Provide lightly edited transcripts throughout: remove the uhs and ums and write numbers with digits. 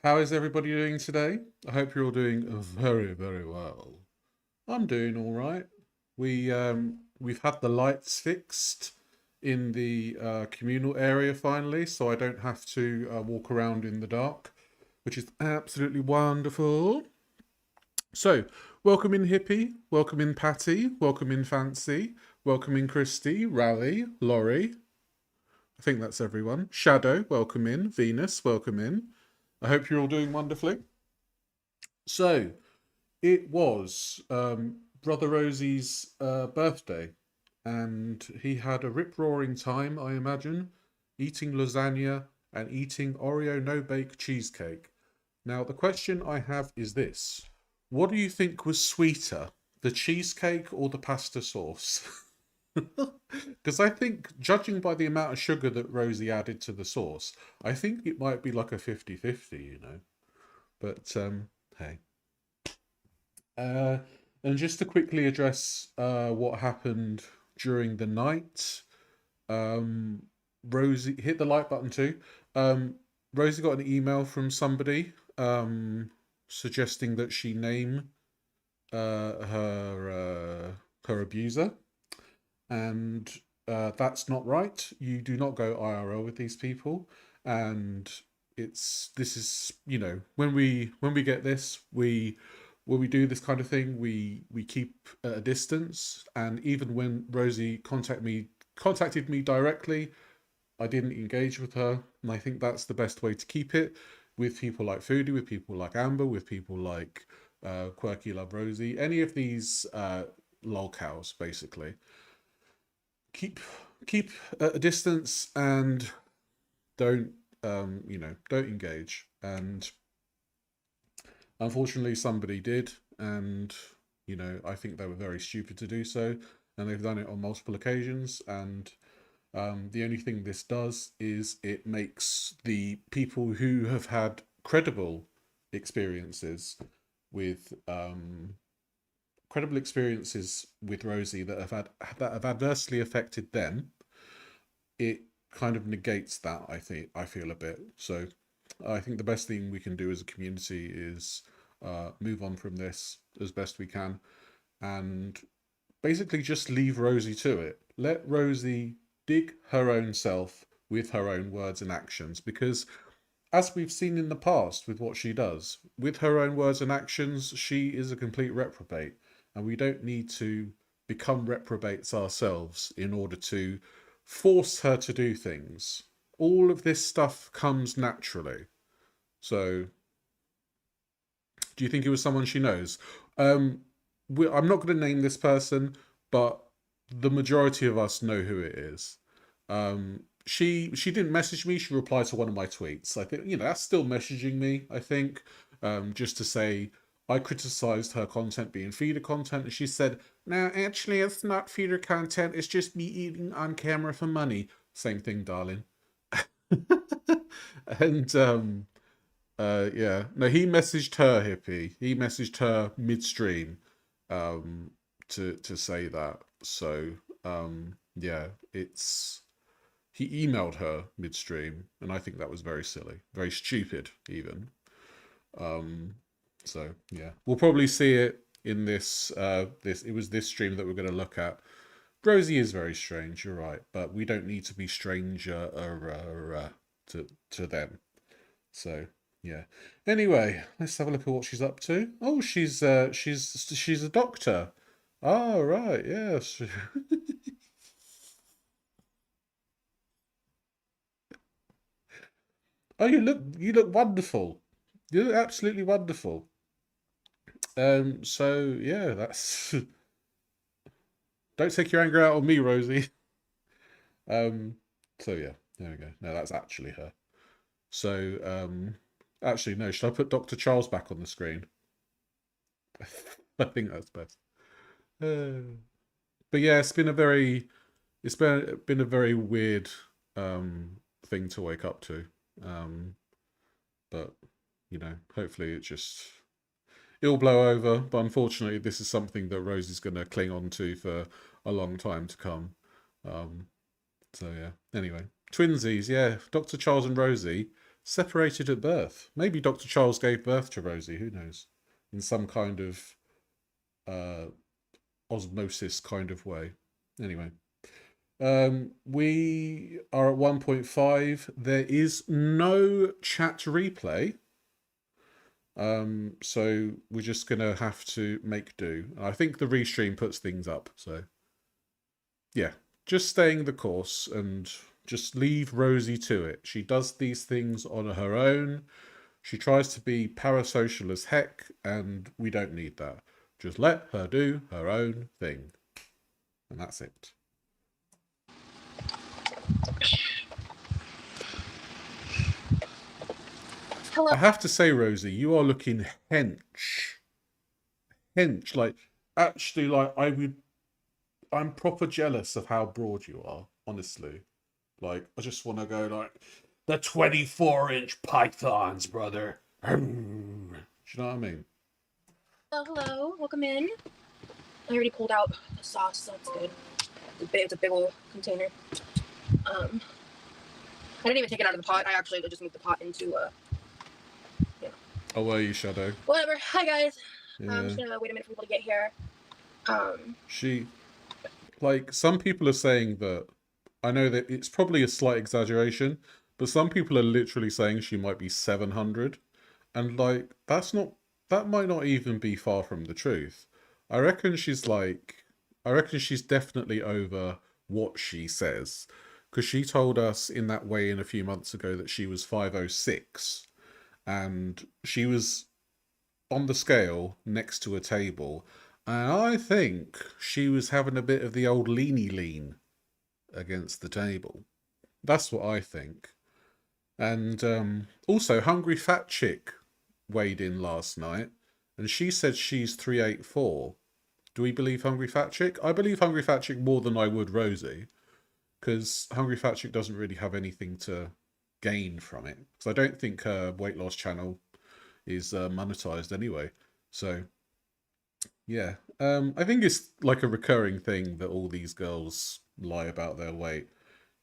How is everybody doing today? I hope you're all doing very, very well. I'm doing all right. We've had the lights fixed in the communal area finally, so I don't have to walk around in the dark, which is absolutely wonderful. So, welcome in Hippie, welcome in Patty, welcome in Fancy, welcome in Christy, Rally, Laurie. I think that's everyone. Shadow, welcome in. Venus, welcome in. I hope you're all doing wonderfully. So, it was Brother Rosie's birthday, and he had a rip roaring time, I imagine, eating lasagna and eating Oreo no bake cheesecake. Now, the question I have is this: what do you think was sweeter, the cheesecake or the pasta sauce? Because I think, judging by the amount of sugar that Rosie added to the sauce, I think it might be like a 50-50, you know. But hey. Uh, and just to quickly address what happened during the night, um, Rosie hit the like button too. Um, Rosie got an email from somebody suggesting that she name her abuser, and that's not right. You do not go IRL with these people, and this is, you know, when we get this, we when we do this kind of thing, we keep at a distance. And even when Rosie contacted me directly, I didn't engage with her, and I think that's the best way to keep it with people like Foodie, with people like Amber, with people like QuirkyLoveRosee, any of these lolcows, basically. Keep keep at a distance and don't don't engage. And unfortunately, somebody did, and I think they were very stupid to do so, and they've done it on multiple occasions. And the only thing this does is it makes the people who have had credible experiences with Rosie that have adversely affected them. It kind of negates that. I feel a bit. So I think the best thing we can do as a community is move on from this as best we can, and basically just leave Rosie to it. Let Rosie dig her own self with her own words and actions, because as we've seen in the past with what she does, with her own words and actions, she is a complete reprobate, and we don't need to become reprobates ourselves in order to force her to do things. All of this stuff comes naturally. So, do you think it was someone she knows? Um, I'm not going to name this person, but the majority of us know who it is. She didn't message me. She replied to one of my tweets. I think that's still messaging me. I think just to say I criticized her content being feeder content, and she said, "No, actually, it's not feeder content. It's just me eating on camera for money." Same thing, darling. And yeah, no, he messaged her, Hippie. He messaged her midstream um to say that. So yeah, it's he emailed her midstream, and I think that was very silly, very stupid even. um so yeah, we'll probably see it in this stream that we're going to look at. Rosie is very strange, you're right, but we don't need to be stranger to them. So yeah. Anyway, let's have a look at what she's up to. Oh, she's a doctor. Oh, right, yes. Oh, you look wonderful. You look absolutely wonderful. So yeah, that's don't take your anger out on me, Rosie. Um, so yeah, there we go. No, that's actually her. So actually no, should I put Dr. Charles back on the screen? I think that's best. Uh, but yeah, it's been a very weird thing to wake up to. Um, but hopefully it'll blow over. But unfortunately, this is something that Rosie's going to cling on to for a long time to come. Um, so yeah. Anyway, twinsies. Yeah, Dr. Charles and Rosie. separated at birth. Maybe Dr. Charles gave birth to Rosie, who knows? In some kind of osmosis kind of way. Anyway. We are at 1.5. There is no chat replay. So we're just gonna have to make do. I think the restream puts things up, so yeah. Just staying the course and just leave Rosie to it. She does these things on her own. She tries to be parasocial as heck, and we don't need that. Just let her do her own thing. And that's it. Hello. I have to say, Rosie, you are looking hench. Hench. Like, actually, like, I'm proper jealous of how broad you are, honestly. Like, I just want to go, like, the 24-inch pythons, brother. Do you know what I mean? Hello. Welcome in. I already pulled out the sauce, so that's good. It's a big old container. I didn't even take it out of the pot. I actually just moved the pot into Oh, were you, Shadow? Whatever. Hi, guys. Yeah. I'm just gonna wait a minute for people to get here. Like, some people are saying that, I know that it's probably a slight exaggeration, but some people are literally saying she might be 700. And, like, that might not even be far from the truth. I reckon she's definitely over what she says. Because she told us in that weigh-in a few months ago that she was 506. And she was on the scale next to a table. And I think she was having a bit of the old leany lean against the table. That's what I think. And also, Hungry Fat Chick weighed in last night, and she said she's 384. Do we believe Hungry Fat Chick? I believe Hungry Fat Chick more than I would Rosie, because Hungry Fat Chick doesn't really have anything to gain from it. Because I don't think her weight loss channel is monetized anyway. So, yeah. I think it's like a recurring thing that all these girls lie about their weight.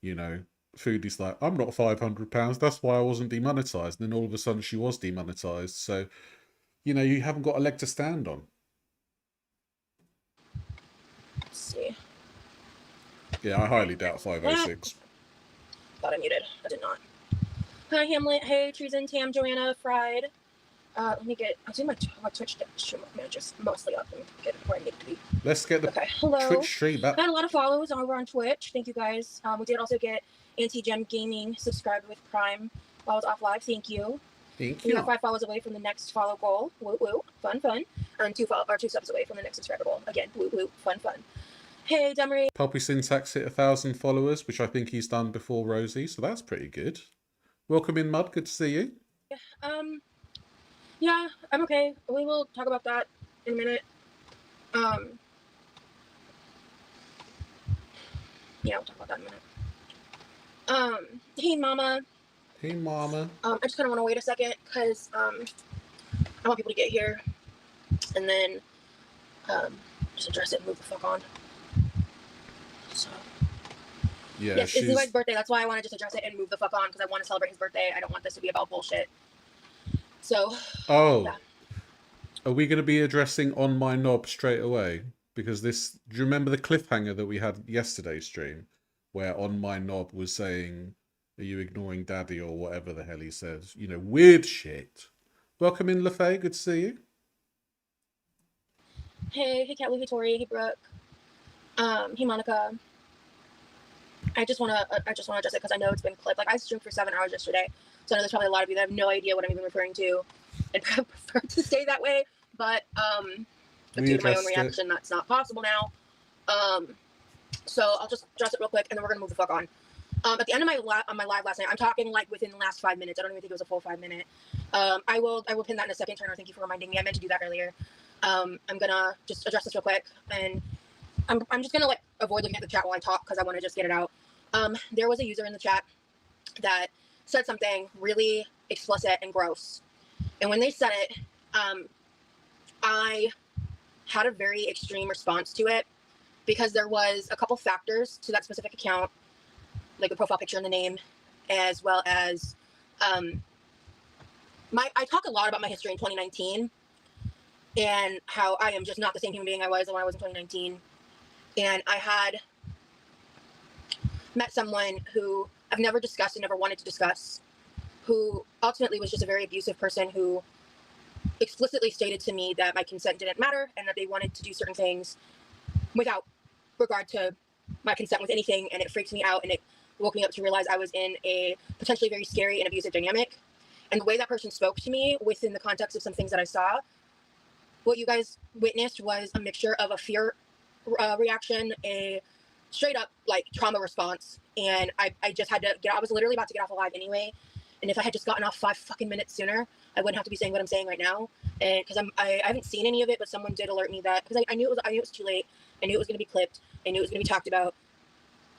You know, Foodie's like, I'm not 500 pounds, that's why I wasn't demonetized. And then all of a sudden she was demonetized. So, you know, you haven't got a leg to stand on. Let's see. Yeah, I highly doubt 506. Thought I muted. I did not. Hi, Hamlet. Hey, Treason, Tam, Joanna, Fried. Let me get. I'll do my Twitch stream managers mostly up and get where I need to be. Let's get the hello. Twitch stream up. I had a lot of follows over on Twitch. Thank you guys. We did also get Anti-Gem Gaming subscribed with Prime while I was off live. Thank you. Thank you. We got 5 follows away from the next follow goal. Woo woo. Fun. And 2 subs away from the next subscriber goal. Again, woo woo. Fun. Hey, Demery. Pulpy Syntax hit 1,000 followers, which I think he's done before Rosie, so that's pretty good. Welcome in, Mud. Good to see you. Yeah, I'm okay. We will talk about that in a minute. Yeah, we'll talk about that in a minute. Hey, Mama. Hey, Mama. I just kind of want to wait a second because I want people to get here, and then just address it and move the fuck on. So. Yeah, yes, it's Levi's birthday. That's why I want to just address it and move the fuck on, because I want to celebrate his birthday. I don't want this to be about bullshit. So. Oh. Yeah. Are we going to be addressing On My Knob straight away? Because this... Do you remember the cliffhanger that we had yesterday's stream? Where On My Knob was saying, are you ignoring Daddy or whatever the hell he says? You know, weird shit. Welcome in, LaFay. Good to see you. Hey, Cat, hey, Tori, hey, Brooke. Hey, Monica. I just want to address it because I know it's been clipped. Like, I streamed for 7 hours yesterday, so I know there's probably a lot of you that have no idea what I'm even referring to and prefer to stay that way. But due to my own reaction, that's not possible now. So I'll just address it real quick, and then we're gonna move the fuck on. At the end of my live last night, I'm talking like within the last 5 minutes. I don't even think it was a full 5 minute. I will pin that in a second. Turner, thank you for reminding me. I meant to do that earlier. I'm gonna just address this real quick, and I'm just gonna like avoid looking at the chat while I talk because I want to just get it out. There was a user in the chat that said something really explicit and gross, and when they said it, I had a very extreme response to it because there was a couple factors to that specific account, like the profile picture and the name, as well as I talk a lot about my history in 2019 and how I am just not the same human being I was when I was in 2019. And I had met someone who I've never discussed and never wanted to discuss, who ultimately was just a very abusive person who explicitly stated to me that my consent didn't matter and that they wanted to do certain things without regard to my consent with anything. And it freaked me out, and it woke me up to realize I was in a potentially very scary and abusive dynamic. And the way that person spoke to me within the context of some things that I saw, what you guys witnessed was a mixture of a fear reaction, a straight up like trauma response. And I just had to get, I was literally about to get off alive anyway. And if I had just gotten off 5 fucking minutes sooner, I wouldn't have to be saying what I'm saying right now. And because I haven't seen any of it, but someone did alert me that, because I knew it was too late. I knew it was going to be clipped. I knew it was going to be talked about.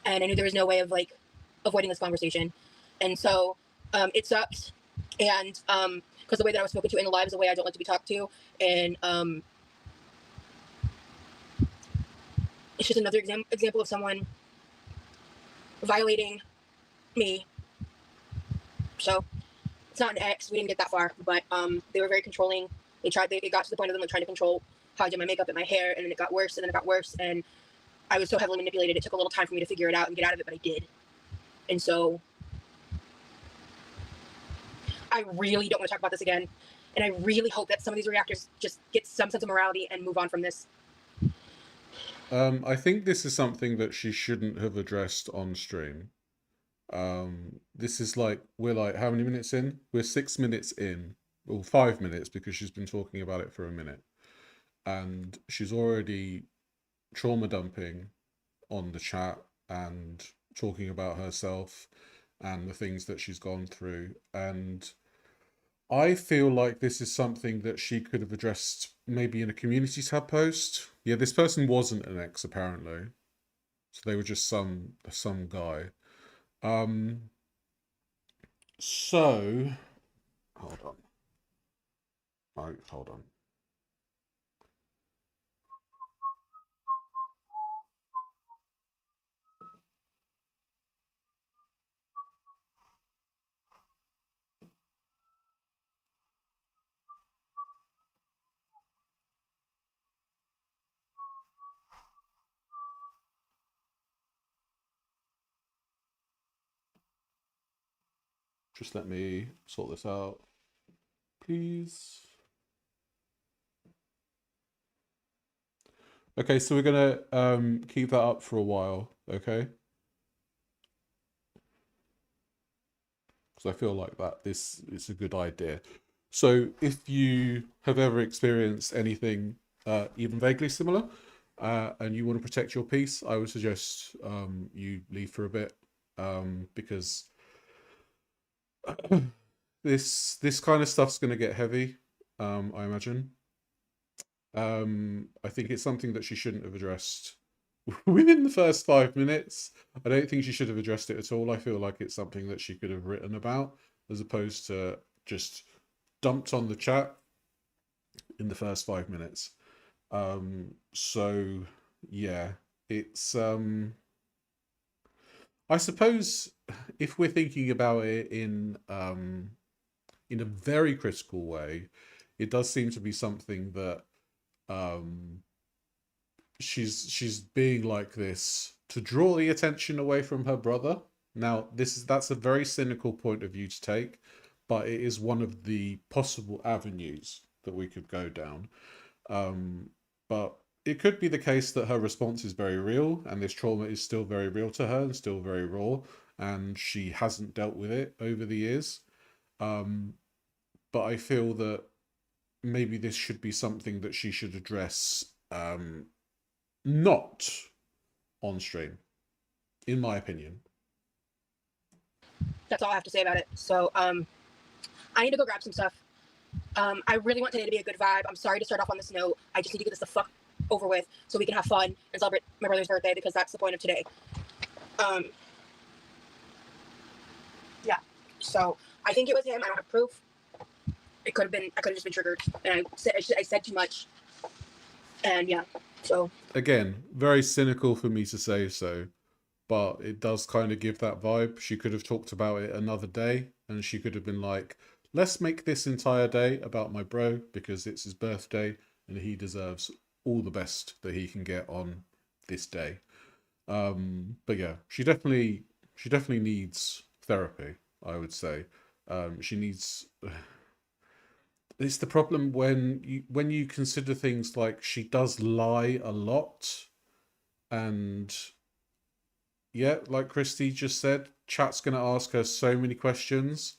And I knew there was no way of like avoiding this conversation. And so it sucked. And because the way that I was spoken to in the live is the way I don't like to be talked to. And it's just another example of someone violating me. So it's not an ex. We didn't get that far, but they were very controlling. It got to the point of them like, trying to control how I did my makeup and my hair, and then it got worse, and then it got worse, and I was so heavily manipulated. It took a little time for me to figure it out and get out of it, but I did. And so I really don't want to talk about this again, and I really hope that some of these reactors just get some sense of morality and move on from this. I think this is something that she shouldn't have addressed on stream. This is like, we're like, how many minutes in? We're 6 minutes in. Well, 5 minutes, because she's been talking about it for a minute. And she's already trauma dumping on the chat and talking about herself and the things that she's gone through. And I feel like this is something that she could have addressed maybe in a community tab post. Yeah, this person wasn't an ex, apparently. So they were just some guy. So hold on. Oh, hold on. Just let me sort this out, please. Okay, so we're gonna keep that up for a while, okay? Because I feel like that this is a good idea. So if you have ever experienced anything even vaguely similar, and you want to protect your peace, I would suggest you leave for a bit, because this kind of stuff's going to get heavy, I imagine. I think it's something that she shouldn't have addressed within the first 5 minutes. I don't think she should have addressed it at all. I feel like it's something that she could have written about, as opposed to just dumped on the chat in the first 5 minutes. So yeah, it's I suppose if we're thinking about it in a very critical way, it does seem to be something that she's being like this to draw the attention away from her brother. Now, that's a very cynical point of view to take, but it is one of the possible avenues that we could go down. But it could be the case that her response is very real, and this trauma is still very real to her and still very raw, and she hasn't dealt with it over the years. But I feel that maybe this should be something that she should address, not on stream, in my opinion. That's all I have to say about it. So I need to go grab some stuff. I really want today to be a good vibe. I'm sorry to start off on this note. I just need to get this the fuck over with so we can have fun and celebrate my brother's birthday, because that's the point of today. Yeah. So I think it was him. I don't have proof. It could have been. I could have just been triggered, and I said too much. And yeah. So again, very cynical for me to say so, but it does kind of give that vibe. She could have talked about it another day, and she could have been like, let's make this entire day about my bro because it's his birthday and he deserves all the best that he can get on this day. But yeah, she definitely needs therapy, I would say. She needs. It's the problem when you consider things like she does lie a lot, and yeah, like Christy just said, chat's gonna ask her so many questions,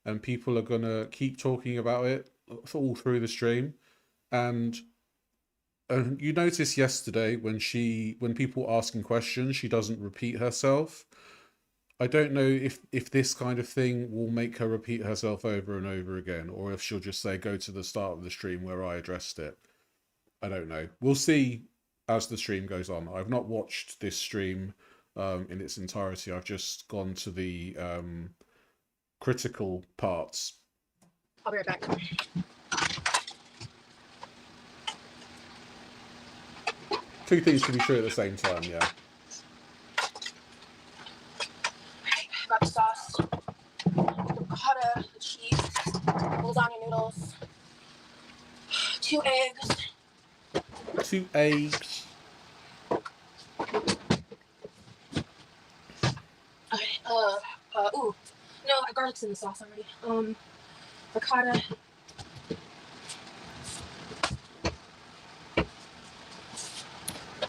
and people are gonna keep talking about it all through the stream, and you noticed yesterday when people asking questions, she doesn't repeat herself. I don't know if this kind of thing will make her repeat herself over and over again, or if she'll just say, go to the start of the stream where I addressed it. I don't know. We'll see as the stream goes on. I've not watched this stream in its entirety. I've just gone to the critical parts. I'll be right back. Two things can be true at the same time, yeah. Got the sauce, ricotta, the cheese, lasagna noodles, 2 eggs. 2 eggs. Okay, ooh, no, garlic's in the sauce already. Ricotta.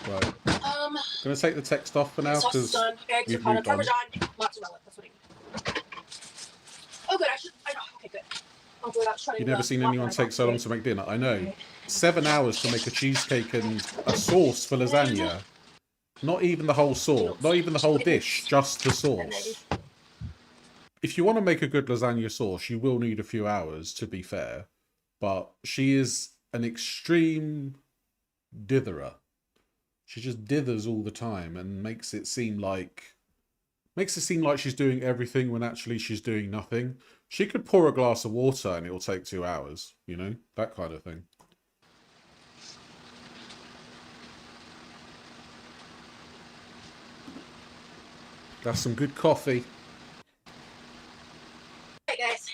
Right. Gonna take the text off for now because eggs, ricotta, parmesan, mozzarella. That's what I need. Oh, good. I know. Okay, good. I'll do that. You've never seen anyone take so long to make dinner. I know. 7 hours to make a cheesecake and a sauce for lasagna. Not even the whole sauce. Not even the whole dish. Just the sauce. If you want to make a good lasagna sauce, you will need a few hours, to be fair. But she is an extreme ditherer. She just dithers all the time and makes it seem like she's doing everything when actually she's doing nothing. She could pour a glass of water and it will take 2 hours, you know? That kind of thing. That's some good coffee. Hey guys.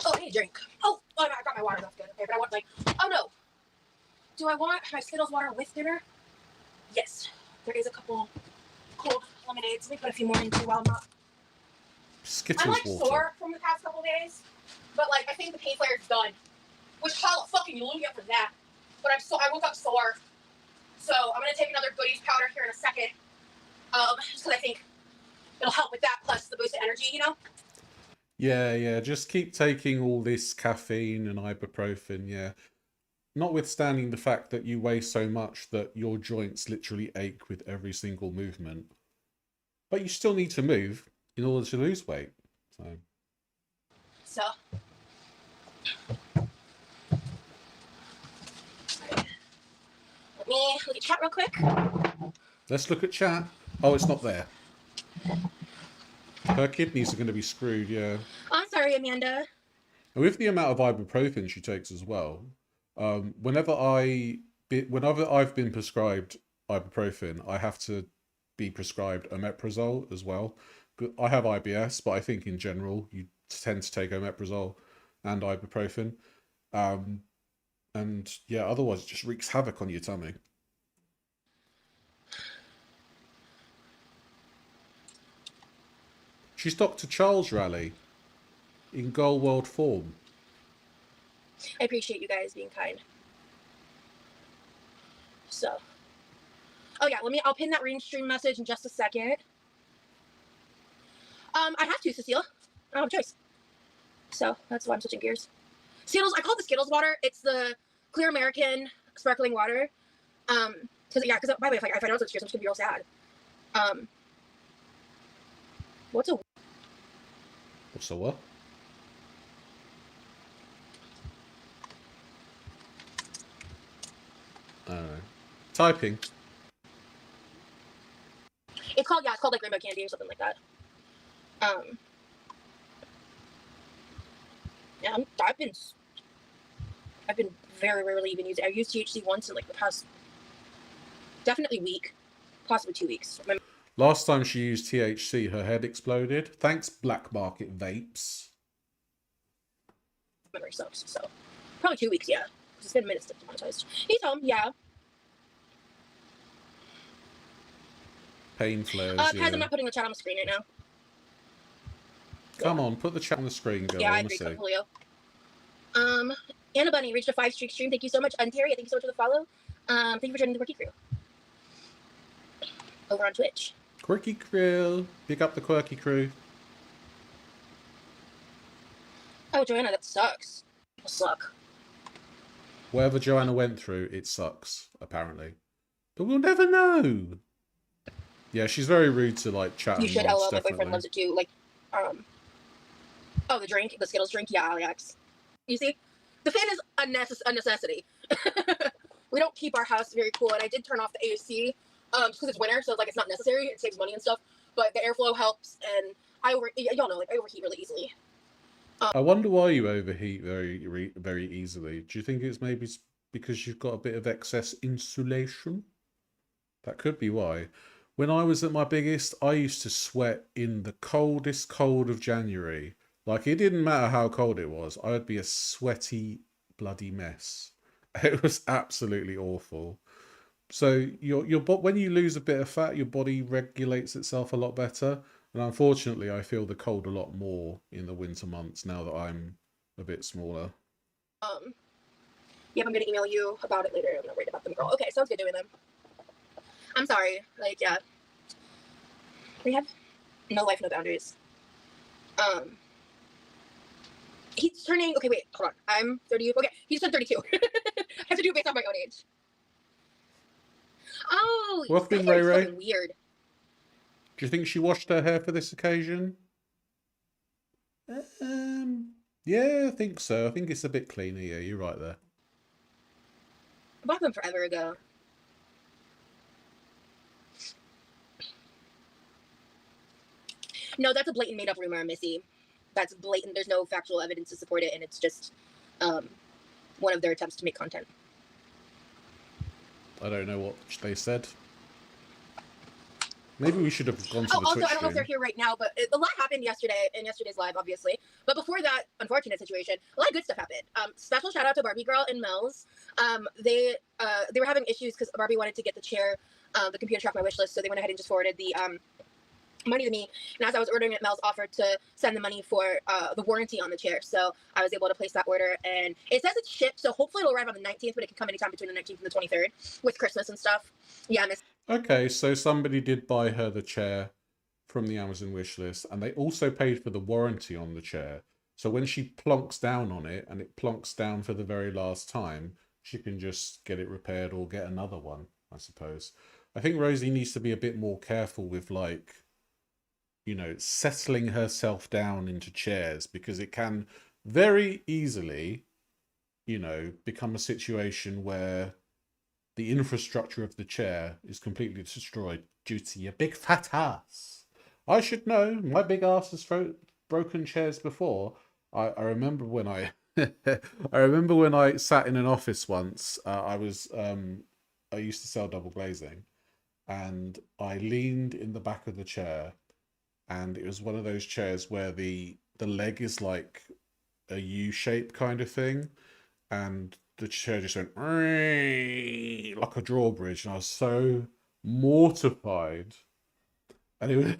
Oh, I need a drink. Oh, I got my water. That's good. Okay, but I want oh no. Do I want my Skittles water with dinner? Yes. There is a couple cold lemonades. Let me put a few more into while I'm not. Skittles I'm water. Sore from the past couple days, but I think the pain flare is done. Which hallelujah for that. But I woke up sore, so I'm gonna take another goodies powder here in a second. Just because I think it'll help with that plus the boost of energy, you know. Yeah. Just keep taking all this caffeine and ibuprofen. Yeah. Notwithstanding the fact that you weigh so much that your joints literally ache with every single movement. But you still need to move in order to lose weight. So. Let me look at chat real quick. Let's look at chat. Oh, it's not there. Her kidneys are going to be screwed, yeah. I'm sorry, Amanda. And with the amount of ibuprofen she takes as well, whenever I've been prescribed ibuprofen, I have to be prescribed omeprazole as well. I have IBS, but I think in general you tend to take omeprazole and ibuprofen. And yeah, otherwise it just wreaks havoc on your tummy. She's Dr. Charles Raleigh in Goal World form. I appreciate you guys being kind. So. Oh yeah, I'll pin that stream message in just a second. I have to, Cecile. I don't have a choice. So that's why I'm switching gears. Skittles, I call it the Skittles water. It's the Clear American sparkling water. Because by the way, if I don't switch gears, I'm just gonna be real sad. What's a what? I don't know. Typing. It's called like rainbow candy or something like that. Yeah, I've been very rarely even using it. I've used THC once in the past definitely week, possibly 2 weeks. Last time she used THC, her head exploded. Thanks, Black Market Vapes. memory sucks. So probably 2 weeks. Yeah, it's been minutes since demonetized. He's home. Yeah. Pain flares. Kaz, I'm not putting the chat on the screen right now. Come on, put the chat on the screen, girl. Yeah, I agree, Julio. Anna Bunny reached a 5-streak stream. Thank you so much. And Terry, thank you so much for the follow. Thank you for joining the Quirky Crew over on Twitch. Quirky Crew. Pick up the Quirky Crew. Oh, Joanna, that sucks. It'll suck. Whatever Joanna went through, it sucks, apparently. But we'll never know. Yeah, she's very rude to, like, chat. You should, LOL, my boyfriend loves it too. Like, oh, the drink, the Skittles drink, yeah, Alex. You see, the fan is a necessity. We don't keep our house very cool, and I did turn off the AC, just because it's winter, so it's like it's not necessary. It saves money and stuff, but the airflow helps, and y'all know, like, I overheat really easily. I wonder why you overheat very easily. Do you think it's maybe because you've got a bit of excess insulation? That could be why. When I was at my biggest, I used to sweat in the coldest cold of January. Like, it didn't matter how cold it was. I would be a sweaty, bloody mess. It was absolutely awful. So when you lose a bit of fat, your body regulates itself a lot better. And unfortunately, I feel the cold a lot more in the winter months now that I'm a bit smaller. Yep, I'm gonna email you about it later. I'm not worried about them, girl. Okay, sounds good doing them. I'm sorry. Like, yeah. We have no life, no boundaries. He's turning... Okay, wait. Hold on. I'm 30... Okay, he's turned 32. I have to do it based on my own age. Oh! What's been Ray Ray? Weird. Do you think she washed her hair for this occasion? Yeah, I think so. I think it's a bit cleaner. Yeah, you're right there. I bought them forever ago. No, that's a blatant made-up rumor, Missy. That's blatant. There's no factual evidence to support it, and it's just one of their attempts to make content. I don't know what they said. Maybe we should have gone to the also, Twitch I don't know if they're here right now, but a lot happened yesterday in yesterday's live, obviously. But before that unfortunate situation, a lot of good stuff happened. Special shout out to Barbie Girl and Mel's. They were having issues because Barbie wanted to get the chair, the computer tracked my wish list, so they went ahead and just forwarded the money to me. And as I was ordering it, Mel's offered to send the money for the warranty on the chair. So I was able to place that order, and it says it's shipped, so hopefully it'll arrive on the 19th, but it can come anytime between the 19th and the 23rd with Christmas and stuff. Yeah, Miss. Okay, so somebody did buy her the chair from the Amazon wish list, and they also paid for the warranty on the chair. So when she plonks down on it, and it plonks down for the very last time, she can just get it repaired or get another one, I suppose. I think Rosie needs to be a bit more careful with, like, you know, settling herself down into chairs, because it can very easily, you know, become a situation where the infrastructure of the chair is completely destroyed due to your big fat ass. I should know. My big ass has broken chairs before. I remember when I I remember when I sat in an office once. I used to sell double glazing, and I leaned in the back of the chair, and it was one of those chairs where the leg is like a U shape kind of thing, and the chair just went like a drawbridge, and I was so mortified. And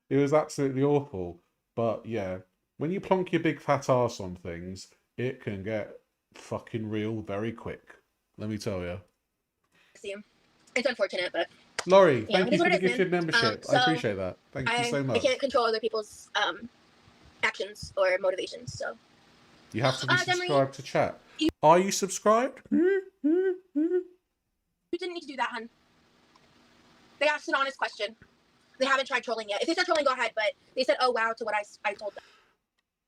it was absolutely awful. But yeah, when you plonk your big fat ass on things, it can get fucking real very quick. Let me tell you. It's unfortunate, but Laurie, thank you for the gifted membership. I appreciate that. Thank you so much. I can't control other people's actions or motivations, so. You have to be subscribed to chat. Are you subscribed? You didn't need to do that, hun. They asked an honest question. They haven't tried trolling yet. If they start trolling, go ahead, but they said, oh, wow, to what I told them.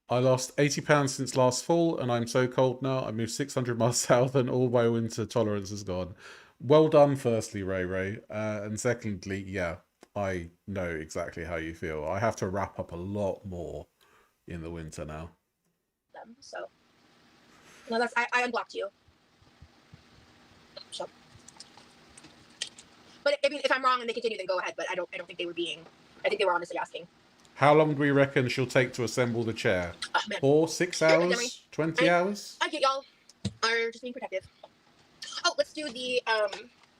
I lost 80 pounds since last fall, and I'm so cold now. I moved 600 miles south, and all my winter tolerance is gone. Well done, firstly, Ray Ray. And secondly, yeah, I know exactly how you feel. I have to wrap up a lot more in the winter now. So, no, that's I unblocked you. So, but I mean, if I'm wrong and they continue, then go ahead. But I don't think they were being. I think they were honestly asking. How long do we reckon she'll take to assemble the chair? Oh, man. 4, 6 hours? 20 hours? I get y'all are just being protective. Oh, let's do the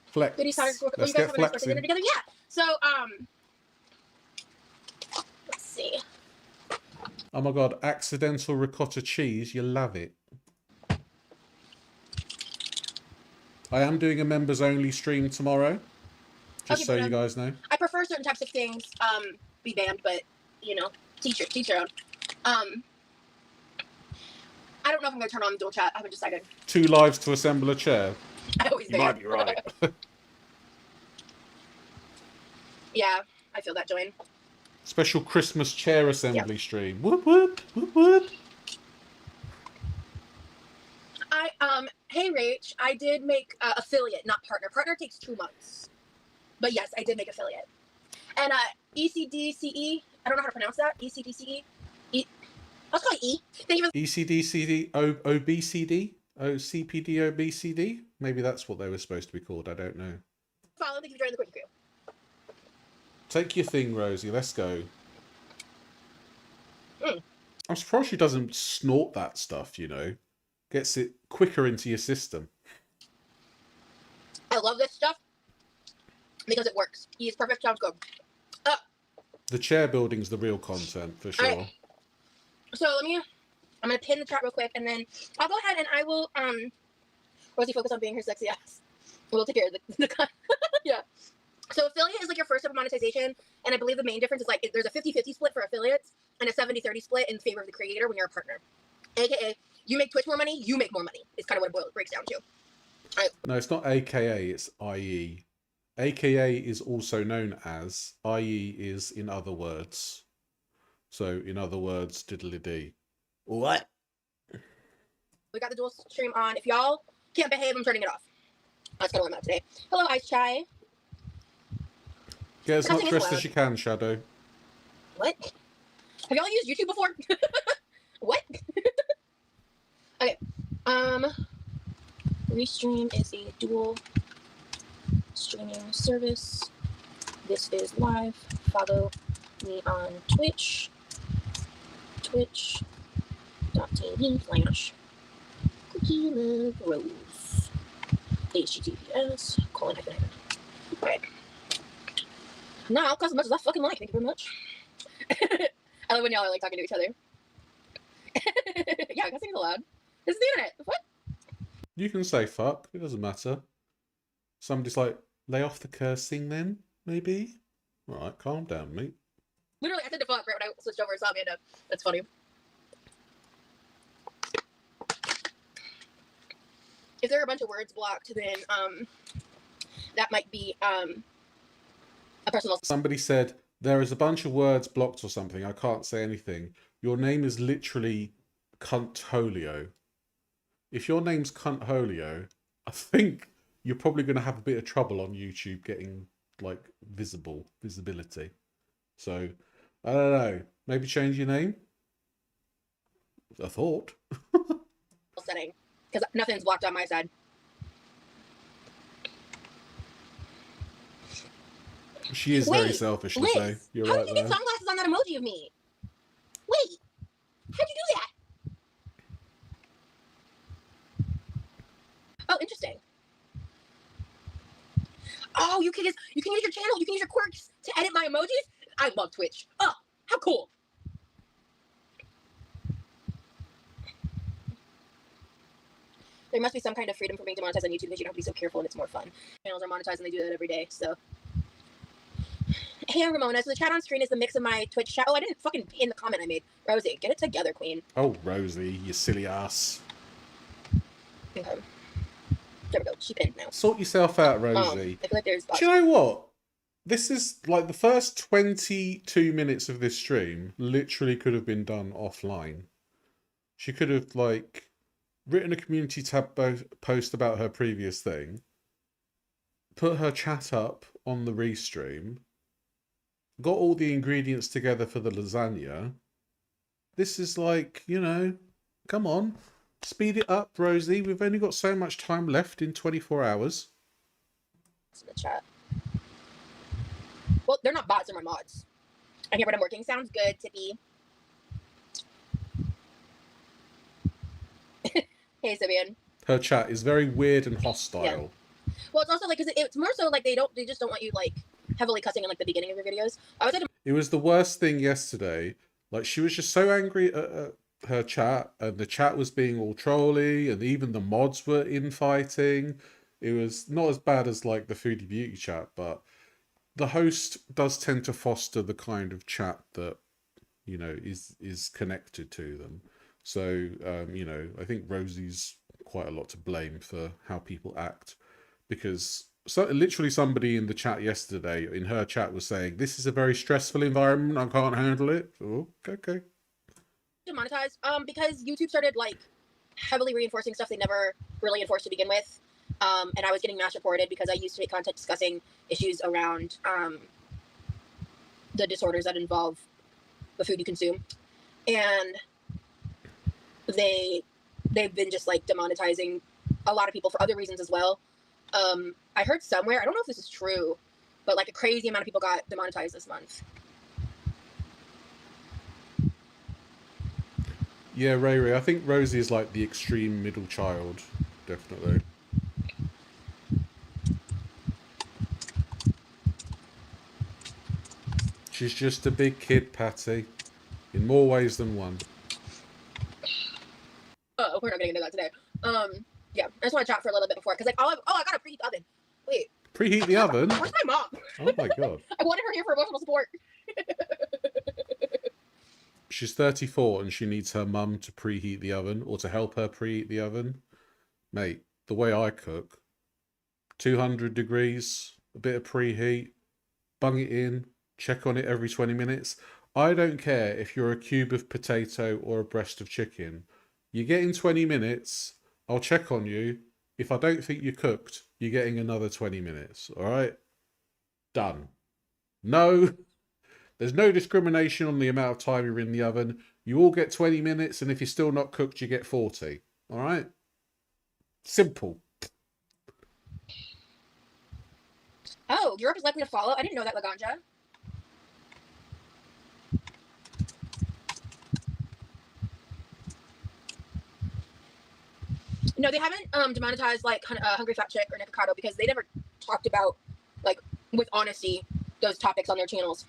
Flex. goodies time. Let's You guys get have a nice birthday flexing. dinner together. Yeah. So let's see. Oh my god, accidental ricotta cheese. You love it. I am doing a members only stream tomorrow. Just so you guys know. I prefer certain types of things be banned, but you know, teach your own. I don't know if I'm gonna turn on dual chat. I haven't decided. 2 lives to assemble a chair. I always You might be right. Yeah, I feel that, Joanne. Special Christmas chair assembly stream. Whoop whoop whoop whoop. Hey Rach, I did make affiliate, not partner. Partner takes 2 months. But yes, I did make affiliate. And ECDCE, I don't know how to pronounce that. ECDCE. Let's call it E. Thank you for ECDCD OBCD? OCPD OBCD? Maybe that's what they were supposed to be called. I don't know. follow. Thank you for joining the Quirky Crew. Take your thing, Rosie. Let's go. I'm surprised she doesn't snort that stuff, you know. Gets it quicker into your system. I love this stuff because it works. E is perfect. Sounds good. The chair building's the real content, for sure. Right. So I'm gonna pin the chat real quick, and then I'll go ahead and I will Rosie focus on being her sexy ass. We'll take care of the yeah. So affiliate is like your first step of monetization, and I believe the main difference is like there's a 50-50 split for affiliates and a 70-30 split in favor of the creator when you're a partner. AKA, you make Twitch more money, you make more money. It's kind of what it breaks down to. All right. No, it's not AKA, it's IE. AKA is also known as, IE is in other words. So, in other words, diddly-dee. What? We got the dual stream on. If y'all can't behave, I'm turning it off. That's kind of what I'm at today. Hello, Ice Chai. Get as much rest as you can, Shadow. What? Have y'all used YouTube before? What? Okay. Restream is a dual streaming service. This is live. Follow me on Twitch. Twitch.tv/QuirkyLoveRosee. HTTPS:// Alright. Now, I'll cost as much as I fucking like. Thank you very much. I love when y'all are like talking to each other. Yeah, cussing is allowed. This is the internet. What? You can say fuck. It doesn't matter. Somebody's like, lay off the cursing then, maybe? Alright, calm down, mate. Literally, I said to fuck right when I switched over and saw Amanda. That's funny. If there are a bunch of words blocked, then that might be a personal. Somebody said, there is a bunch of words blocked or something. I can't say anything. Your name is literally Cuntholio. If your name's Cuntholio, I think you're probably going to have a bit of trouble on YouTube getting, like, visibility. So, I don't know. Maybe change your name? A thought. Setting. Because nothing's blocked on my side. She is very selfish, to say. You're how right did you there. get sunglasses on that emoji of me? Wait, how'd you do that? Oh, interesting. Oh, you can use your channel. You can use your quirks to edit my emojis. I love Twitch. Oh, how cool. There must be some kind of freedom for being demonetized on YouTube because you don't have to be so careful and it's more fun. Channels are monetized and they do that every day, so. Hey, Ramona. So the chat on screen is the mix of my Twitch chat. Oh, I didn't fucking pin the comment I made. Rosie, get it together, queen. Oh, Rosie, you silly ass. Okay. There we go. She pinned now. Sort yourself out, Rosie. I feel like there's... Do you know what? This is, like, the first 22 minutes of this stream literally could have been done offline. She could have, like, written a community tab post about her previous thing, put her chat up on the restream, got all the ingredients together for the lasagna. This is like, you know, come on. Speed it up, Rosie. We've only got so much time left in 24 hours. In the chat. Well, they're not bots, they're my mods. I hear what I'm working. Sounds good, Tippy. Hey, Sibian. Her chat is very weird and hostile. Yeah. Well, it's also like, because it's more so like they just don't want you like heavily cussing in like the beginning of your videos. I was like, it was the worst thing yesterday. Like, she was just so angry at her chat, and the chat was being all trolly, and even the mods were infighting. It was not as bad as like the Foodie Beauty chat, but the host does tend to foster the kind of chat that, you know, is connected to them. So, you know, I think Rosie's quite a lot to blame for how people act, because literally somebody in the chat yesterday, in her chat, was saying, this is a very stressful environment, I can't handle it. Oh, okay. Demonetized, because YouTube started like heavily reinforcing stuff they never really enforced to begin with. And I was getting mass reported because I used to make content discussing issues around the disorders that involve the food you consume. And they've been just like demonetizing a lot of people for other reasons as well. I heard somewhere, I don't know if this is true, but like a crazy amount of people got demonetized this month. Yeah, Ray, I think Rosie is like the extreme middle child, definitely. She's just a big kid, Patty, in more ways than one. Oh, we're not getting into that today. Yeah, I just want to chat for a little bit before, because like, I got a preheat the oven. Wait. Preheat the oven? Where's my mom? Oh my god. I wanted her here for emotional support. She's 34 and she needs her mum to preheat the oven, or to help her preheat the oven. Mate, the way I cook, 200 degrees, a bit of preheat, bung it in, check on it every 20 minutes. I don't care if you're a cube of potato or a breast of chicken. You get in 20 minutes, I'll check on you. If I don't think you're cooked, you're getting another 20 minutes, all right? Done. No, there's no discrimination on the amount of time you're in the oven. You all get 20 minutes, and if you're still not cooked, you get 40, all right? Simple. Oh, Europe is likely to follow? I didn't know that, Laganja. No, they haven't demonetized like Hungry Fat Chick or Nikocado, because they never talked about, like, with honesty, those topics on their channels.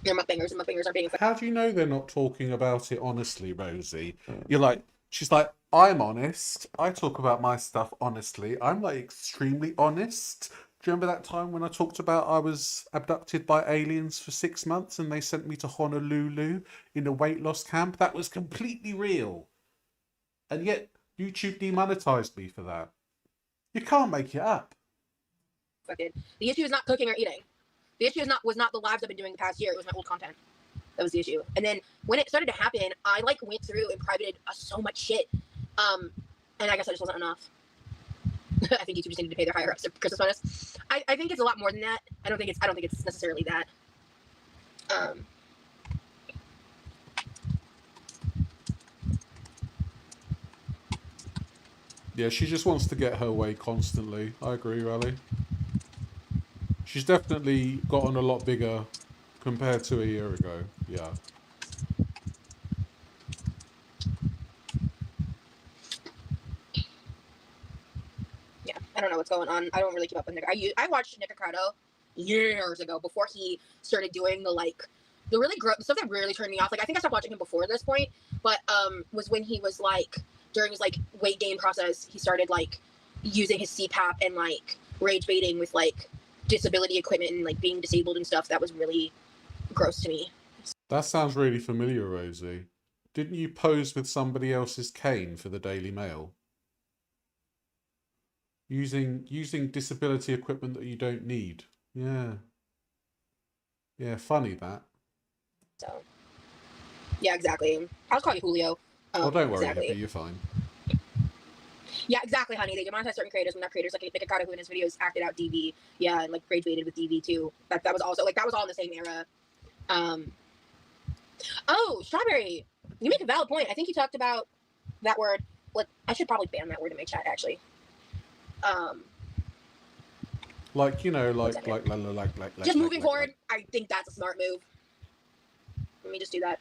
They're mukbangers, and mukbangers are being affected. How do you know they're not talking about it honestly, Rosie? You're like, she's like, I'm honest. I talk about my stuff honestly. I'm like extremely honest. Do you remember that time when I talked about I was abducted by aliens for 6 months and they sent me to Honolulu in a weight loss camp? That was completely real. And yet YouTube demonetized me for that. You can't make it up. The issue is not cooking or eating. The issue was not the lives I've been doing the past year. It was my old content. That was the issue. And then when it started to happen, I like went through and privated so much shit. And I guess that just wasn't enough. I think YouTube just needed to pay their higher ups a Christmas bonus. I think it's a lot more than that. I don't think it's necessarily that. Yeah, she just wants to get her way constantly. I agree, Raleigh. She's definitely gotten a lot bigger compared to a year ago. Yeah. Yeah, I don't know what's going on. I don't really keep up with Nick. I watched Nikocado years ago, before he started doing the really gross stuff that really turned me off. Like, I think I stopped watching him before this point, but was when he was like, during his like weight gain process, he started like using his CPAP and like rage baiting with like disability equipment and like being disabled and stuff. That was really gross to me. That sounds really familiar, Rosie. Didn't you pose with somebody else's cane for the Daily Mail? Using disability equipment that you don't need. Yeah. Yeah, funny that. So, yeah, exactly. I'll call you Julio. Oh, don't worry, exactly. Hippie, you're fine. Yeah, exactly, honey. They demonetize certain creators when that creators like Nikocado, who in his videos acted out DV. Yeah, and like rage baited with DV too. That was also like, that was all in the same era. Oh, strawberry. You make a valid point. I think you talked about that word. Like, I should probably ban that word in my chat, actually. Like, you know, like just moving forward, I think that's a smart move. Let me just do that.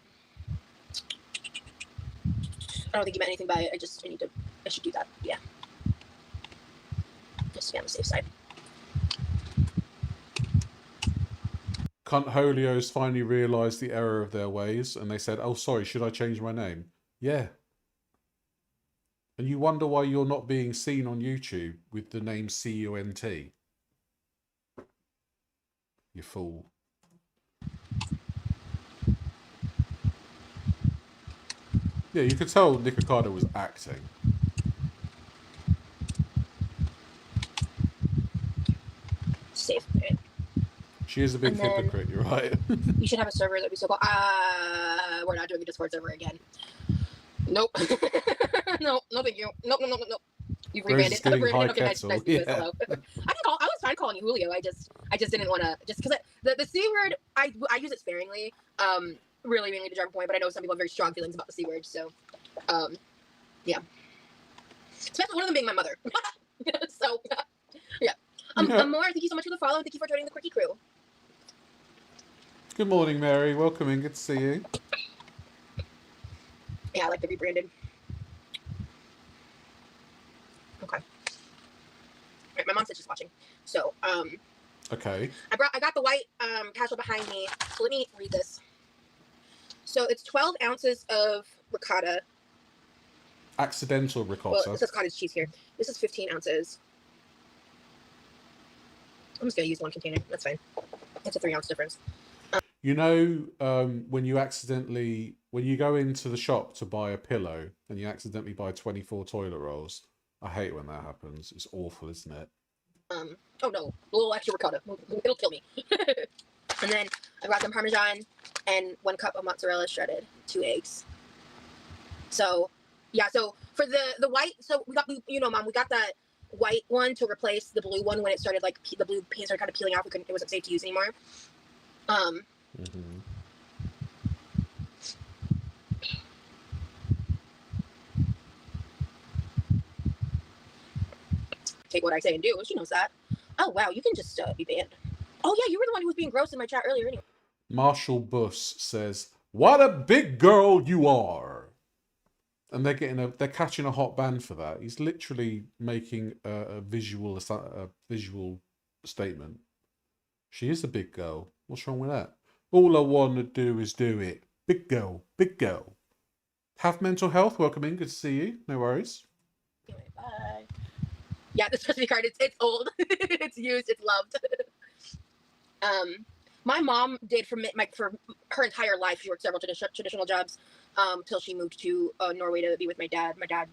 I don't think you meant anything by it. I should do that. Yeah. Just to be on the safe side. Cunt Holios finally realised the error of their ways and they said, oh, sorry, should I change my name? Yeah. And you wonder why you're not being seen on YouTube with the name CUNT. You fool. Yeah, you could tell Nikocado was acting. Safe. Right? She is a big hypocrite, you're right. You should have a server that'd be so cool. We're not doing a Discord server again. Nope. No, thank you. Nope. You've rebranded. Okay, nice to meet you. Hello. I was fine calling you Julio. I just didn't want to, just because the C word, I use it sparingly. Really mainly to drive a point, but I know some people have very strong feelings about the C word, so yeah. Especially one of them being my mother. So yeah. Amor, thank you so much for the follow. Thank you for joining the Quirky crew. Good morning, Mary. Welcome in. Good to see you. Yeah, I like the rebranded. Okay. All right, my mom said she's watching. So, okay. I got the white casual behind me. So let me read this. So it's 12 ounces of ricotta. Accidental ricotta. Well, it says cottage cheese here. This is 15 ounces. I'm just gonna use one container. That's fine. It's a 3-ounce difference. You know, when you go into the shop to buy a pillow and you accidentally buy 24 toilet rolls, I hate when that happens. It's awful, isn't it? Oh no, a little extra ricotta. It'll kill me. And then I brought some Parmesan and 1 cup of mozzarella shredded, 2 eggs. So, yeah, so for the white, so we got, Mom, we got that white one to replace the blue one when it started, like, the blue paint started kind of peeling off. It wasn't safe to use anymore. Take what I say and do. She knows that. Oh, wow, you can just be banned. Oh, yeah, you were the one who was being gross in my chat earlier anyway. Marshall Buss says, what a big girl you are. And they're catching a hot band for that. He's literally making a visual statement. She is a big girl. What's wrong with that? All I want to do is do it. Big girl, big girl. Have mental health. Welcome in. Good to see you. No worries. Anyway, bye. Yeah, this recipe card, it's old. It's used. It's loved. My mom did for her entire life. She worked several traditional jobs till she moved to Norway to be with my dad. My dad,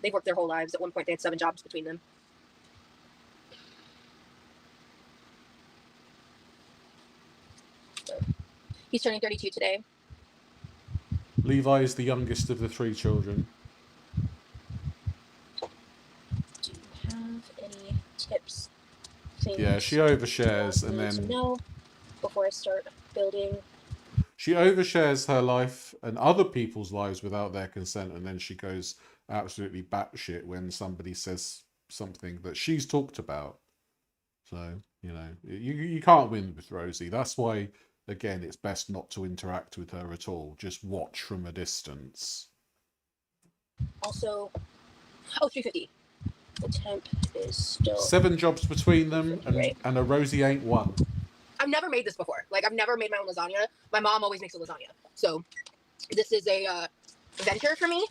they worked their whole lives. At one point, they had 7 jobs between them. So, he's turning 32 today. Levi is the youngest of the 3 children. Do you have any tips? Yeah, she overshares and then... No, before I start building. She overshares her life and other people's lives without their consent, and then she goes absolutely batshit when somebody says something that she's talked about. So, you can't win with Rosie. That's why, again, it's best not to interact with her at all. Just watch from a distance. Also, 350. The temp is still 7 jobs between them, and a Rosie ain't one. I've never made this before. Like, I've never made my own lasagna. My mom always makes a lasagna. So, this is a venture for me.